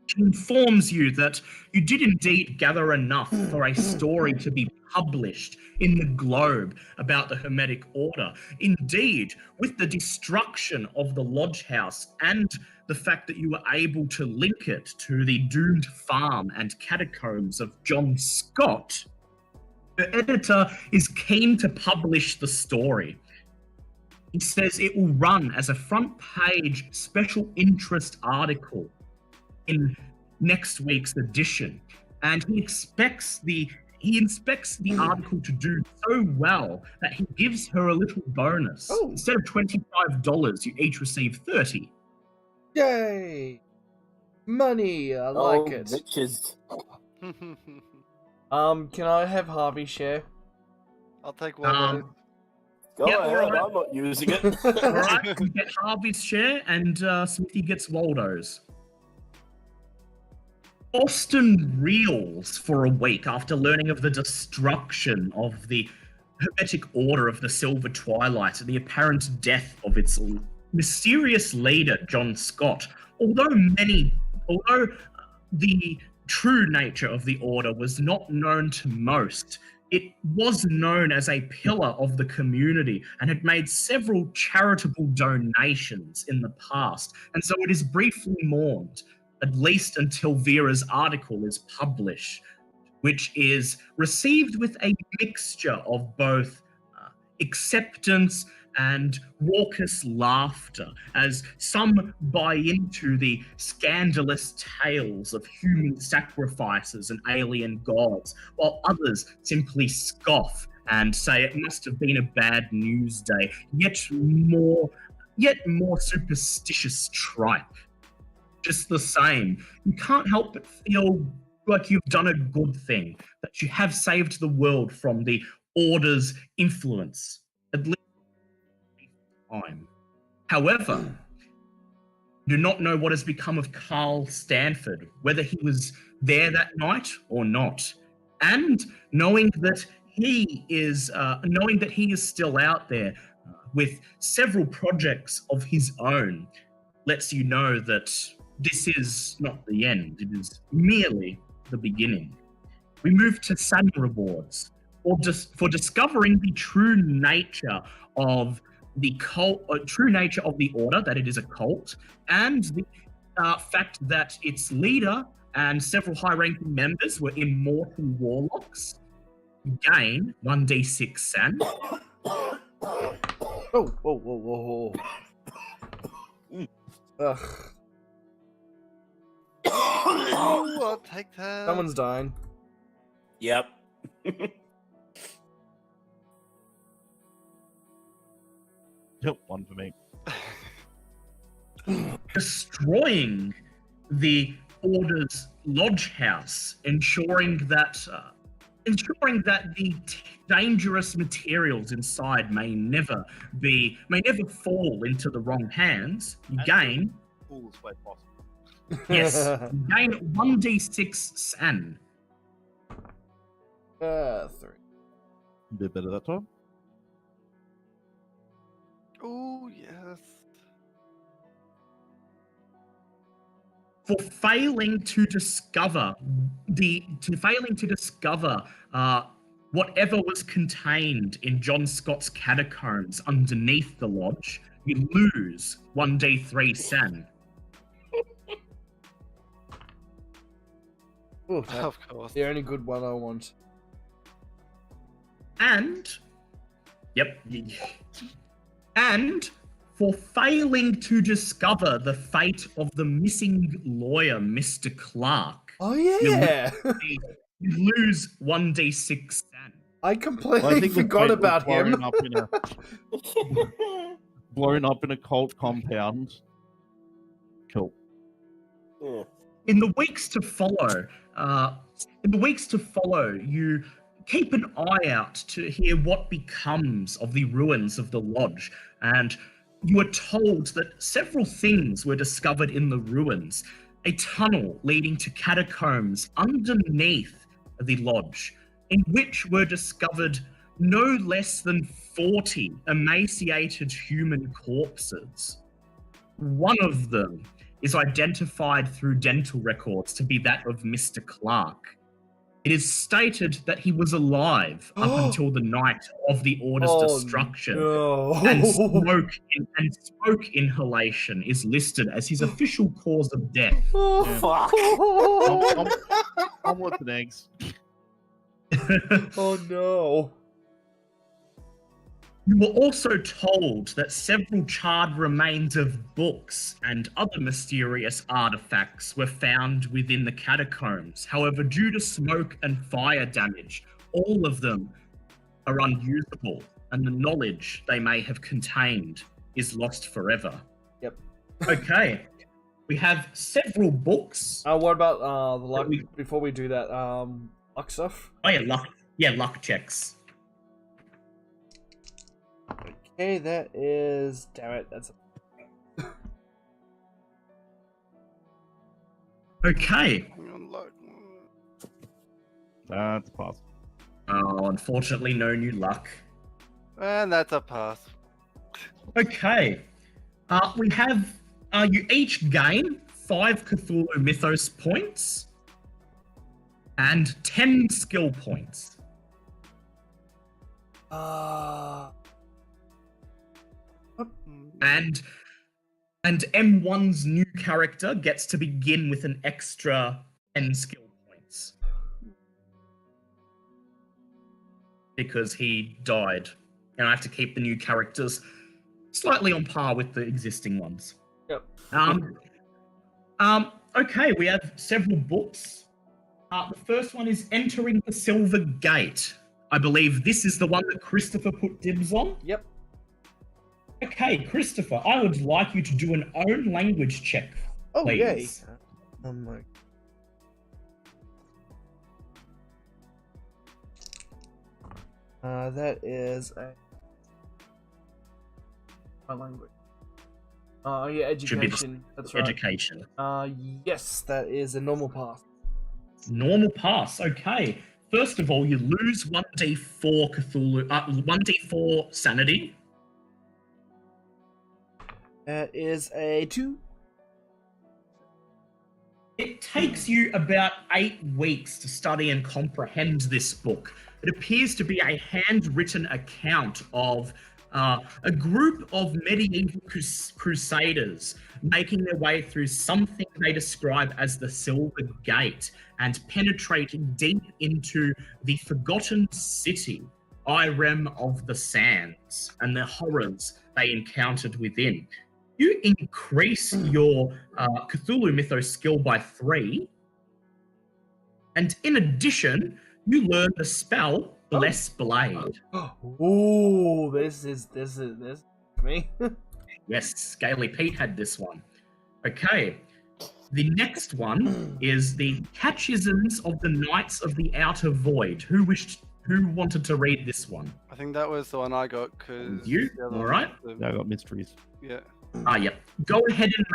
She informs you that you did indeed gather enough for a story to be published in the Globe about the Hermetic Order. Indeed, with the destruction of the Lodge House and the fact that you were able to link it to the doomed farm and catacombs of John Scott, the editor is keen to publish the story. He says it will run as a front page special interest article in next week's edition, and he inspects the article to do so well that he gives her a little bonus. Oh. Instead of $25, you each receive $30. Yay! Money, I like it. Bitches. Can I have Harvey share? I'll take one. Go Yeah, ahead, alright. I'm not using it. All right, you get Harvey's share, and Smithy gets Waldo's. Austin reels for a week after learning of the destruction of the Hermetic Order of the Silver Twilight and the apparent death of its mysterious leader, John Scott. Although the true nature of the order was not known to most, it was known as a pillar of the community and had made several charitable donations in the past, and so it is briefly mourned, at least until Vera's article is published, which is received with a mixture of both acceptance and raucous laughter, as some buy into the scandalous tales of human sacrifices and alien gods, while others simply scoff and say it must have been a bad news day, yet more superstitious tripe. Just the same, you can't help but feel like you've done a good thing, that you have saved the world from the Order's influence, at least time. However, do not know what has become of Carl Stanford, whether he was there that night or not. And knowing that he is still out there with several projects of his own, lets you know that this is not the end. It is merely the beginning. We move to Sun rewards for discovering the true nature of the cult, true nature of the order, that it is a cult, and the fact that its leader and several high-ranking members were immortal warlocks. Gain 1d6 San. Whoa. Ugh. Oh, I'll take that. Someone's dying. Yep. Yep, one for me. Destroying the Order's lodge house, ensuring that the dangerous materials inside may never fall into the wrong hands. You gain Coolest way possible. yes, you gain 1d6 San. 3. A bit better that time. Oh yes. For failing to discover whatever was contained in John Scott's catacombs underneath the lodge, you lose 1d3 San. Ooh, Of course. the only good one I want. And for failing to discover the fate of the missing lawyer, Mr. Clark. Oh yeah, You lose 1d6 San. I completely forgot about him. Blown up in a cult compound. Cool. Yeah. In the weeks to follow, you keep an eye out to hear what becomes of the ruins of the lodge, and you are told that several things were discovered in the ruins. A tunnel leading to catacombs underneath the lodge, in which were discovered no less than 40 emaciated human corpses. One of them is identified through dental records to be that of Mr. Clark. It is stated that he was alive up until the night of the Order's destruction. No. And smoke inhalation is listed as his official cause of death. Oh, Yeah. fuck. Omelets and eggs. Oh no. You were also told that several charred remains of books and other mysterious artifacts were found within the catacombs. However, due to smoke and fire damage, all of them are unusable, and the knowledge they may have contained is lost forever. Yep. Okay. We have several books. What about the luck? Before we do that, luck stuff. Oh yeah, luck. Yeah, luck checks. Okay, that is. Damn it, that's. Okay. That's possible. Oh, unfortunately, no new luck. And that's a pass. Okay. We have you each gain 5 Cthulhu Mythos points and 10 skill points. And M1's new character gets to begin with an extra 10 skill points. Because he died. And I have to keep the new characters slightly on par with the existing ones. Yep. Okay, we have several books. The first one is Entering the Silver Gate. I believe this is the one that Christopher put dibs on. Yep. Okay, Christopher, I would like you to do an own language check, Oh, yay. please. Oh my. That is a... My language. Yeah, Should be education. That's right. Education. Yes, that is a normal pass. Normal pass, okay. First of all, you lose 1d4 Cthulhu, 1d4 sanity. That is a 2. It takes you about 8 weeks to study and comprehend this book. It appears to be a handwritten account of a group of medieval crusaders making their way through something they describe as the Silver Gate and penetrating deep into the forgotten city, Irem of the Sands, and the horrors they encountered within. You increase your Cthulhu Mythos skill by 3, and in addition, you learn the spell Bless Blade. Ooh, this is me. Yes, Scaly Pete had this one. Okay, the next one is the Catechisms of the Knights of the Outer Void. Who wanted to read this one? I think that was the one I got because You? All right. Yeah, I got mysteries. Yeah. Yep. Go ahead and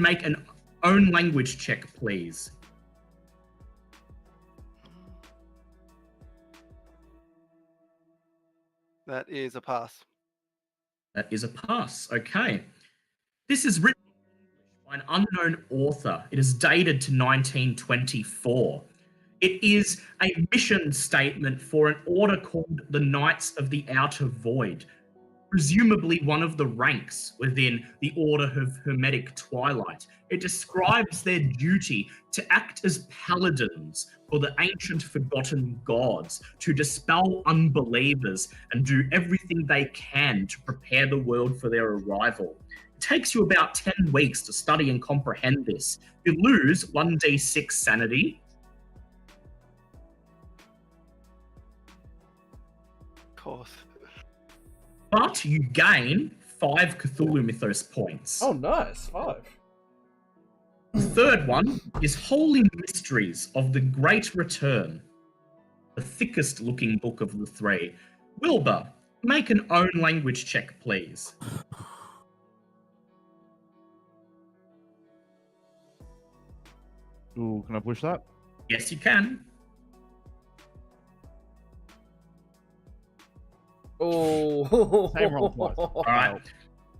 make an own language check, please. That is a pass. That is a pass. Okay. This is written by an unknown author. It is dated to 1924. It is a mission statement for an order called the Knights of the Outer Void, presumably one of the ranks within the Order of Hermetic Twilight. It describes their duty to act as paladins for the ancient forgotten gods, to dispel unbelievers and do everything they can to prepare the world for their arrival. It takes you about 10 weeks to study and comprehend this. You lose 1d6 sanity. Of course. But you gain 5 Cthulhu Mythos points. Oh, nice. 5. The third one is Holy Mysteries of the Great Return, the thickest looking book of the 3. Wilbur, make an own language check, please. Ooh, can I push that? Yes, you can. Oh. Same roll twice. All right.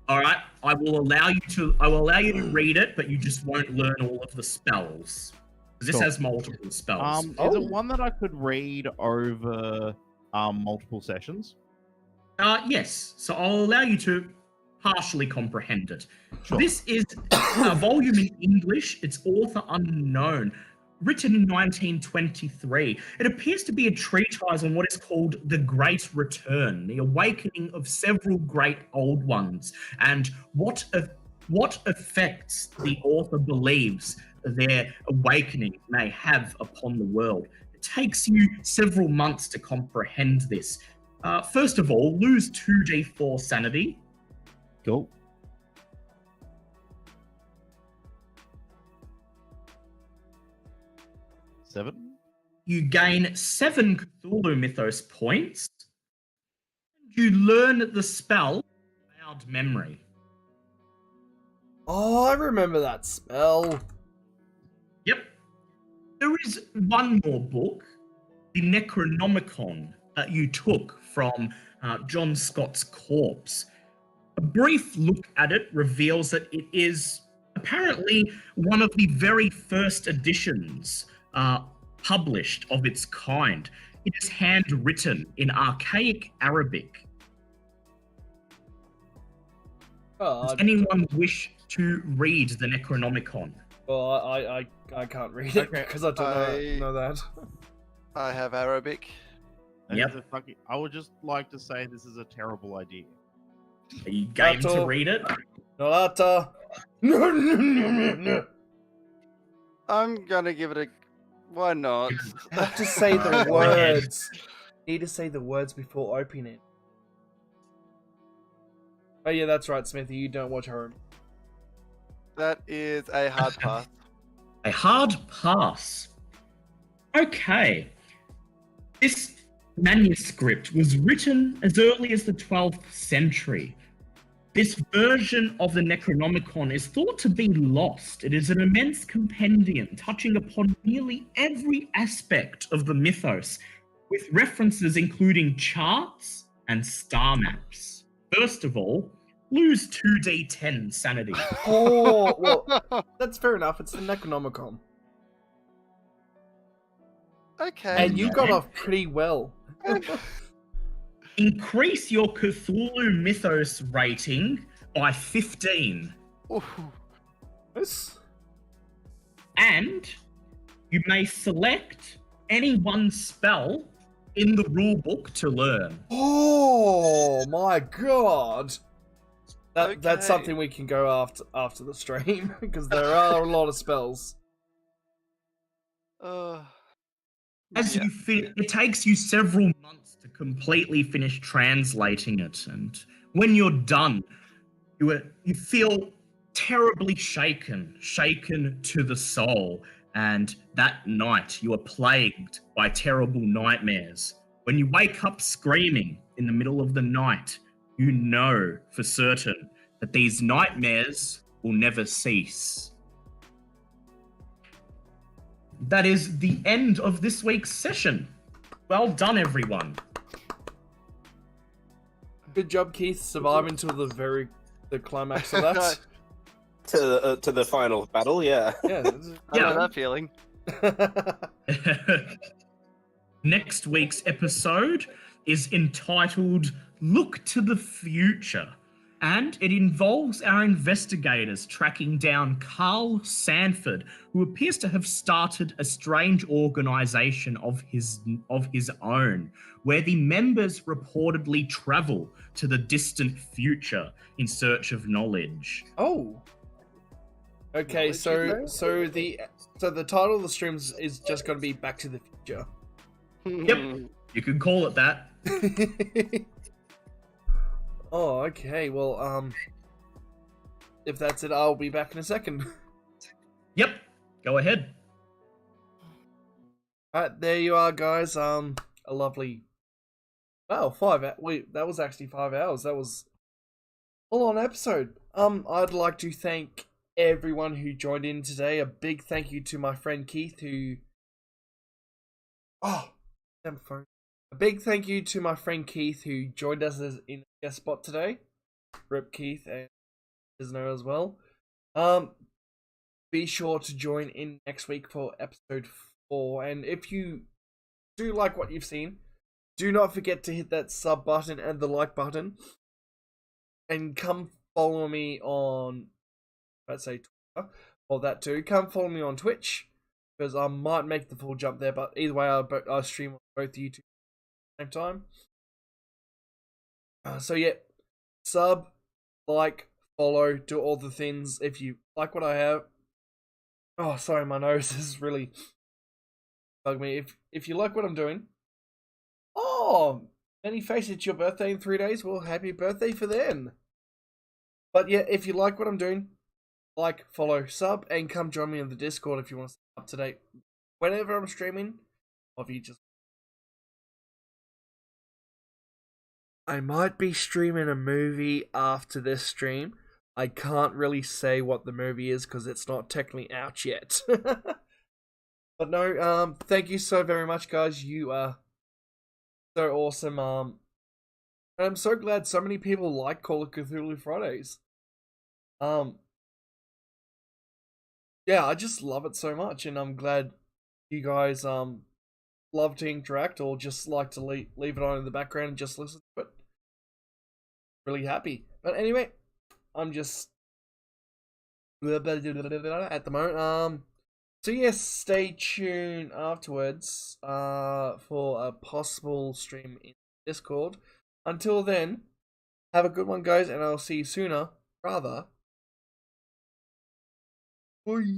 All right. I will allow you to read it, but you just won't learn all of the spells. This Sure. has multiple spells. Is it one that I could read over multiple sessions? Yes. So I'll allow you to partially comprehend it. Sure. This is a volume in English. It's author unknown. Written in 1923, it appears to be a treatise on what is called the Great Return, the awakening of several great old ones, and what effects the author believes their awakening may have upon the world. It takes you several months to comprehend this. First of all, lose 2d4 sanity. Cool. Seven. You gain 7 Cthulhu Mythos points. And you learn the spell Loud Memory. Oh, I remember that spell. Yep. There is one more book, the Necronomicon, that you took from John Scott's corpse. A brief look at it reveals that it is apparently one of the very first editions published of its kind. It is handwritten in archaic Arabic. Does anyone wish to read the Necronomicon? Well, I can't read it because I don't know that. I have Arabic. Yep. I would just like to say this is a terrible idea. Are you game to read it? No. I'm gonna give it a. Why not? You have to say the words. You need to say the words before opening it. Oh yeah, that's right, Smithy. You don't watch horror. That is a hard pass. A hard pass. Okay. This manuscript was written as early as the 12th century. This version of the Necronomicon is thought to be lost. It is an immense compendium touching upon nearly every aspect of the mythos, with references including charts and star maps. First of all, lose 2d10 sanity. Oh, well, that's fair enough. It's the Necronomicon. Okay. And you got off pretty well. Increase your Cthulhu mythos rating by 15. Ooh. This? And you may select any one spell in the rulebook to learn. Oh my god! That's Okay. something we can go after the stream because there are a lot of spells. As Yeah. it takes you several months to completely finish translating it, and when you're done, you feel terribly shaken to the soul, and that night you are plagued by terrible nightmares. When you wake up screaming in the middle of the night, you know for certain that these nightmares will never cease. That is the end of this week's session. Well done, everyone. Good job, Keith, surviving to the climax of that. To the final battle, yeah. Yeah. I know that feeling. Next week's episode is entitled Look to the Future, and it involves our investigators tracking down Carl Sanford, who appears to have started a strange organization of his own, where the members reportedly travel to the distant future in search of knowledge. Oh. Okay, so the title of the streams is just going to be Back to the Future. Yep, you could call it that. Oh, okay. Well, if that's it, I'll be back in a second. Yep, go ahead. Alright, there you are, guys. A lovely. Wow, that was actually 5 hours. That was a long episode. I'd like to thank everyone who joined in today. A big thank you to my friend Keith, who. Oh, damn phone. A big thank you to my friend Keith, who joined us in a guest spot today. Rip Keith and Disner as well. Be sure to join in next week for episode 4. And if you do like what you've seen, do not forget to hit that sub button and the like button. And come follow me on, let's say, Twitter, or that too. Come follow me on Twitch, because I might make the full jump there, but either way, I'll stream on both YouTube at the same time. So yeah, sub, like, follow, do all the things if you like what I have. Oh, sorry, my nose is really bugging me. If you like what I'm doing, oh, any face, it's your birthday in 3 days. Well, happy birthday for then. But yeah, if you like what I'm doing, like, follow, sub, and come join me on the Discord if you want to stay up to date whenever I'm streaming. Or if you just, I might be streaming a movie after this stream. I can't really say what the movie is because it's not technically out yet. But no, thank you so very much, guys. You are so awesome. And I'm so glad so many people like Call of Cthulhu Fridays. Yeah, I just love it so much, and I'm glad you guys love to interact or just like to leave it on in the background and just listen to it. Really happy. But anyway, I'm just at the moment. So yes, stay tuned afterwards for a possible stream in Discord. Until then, have a good one, guys, and I'll see you sooner rather. Bye.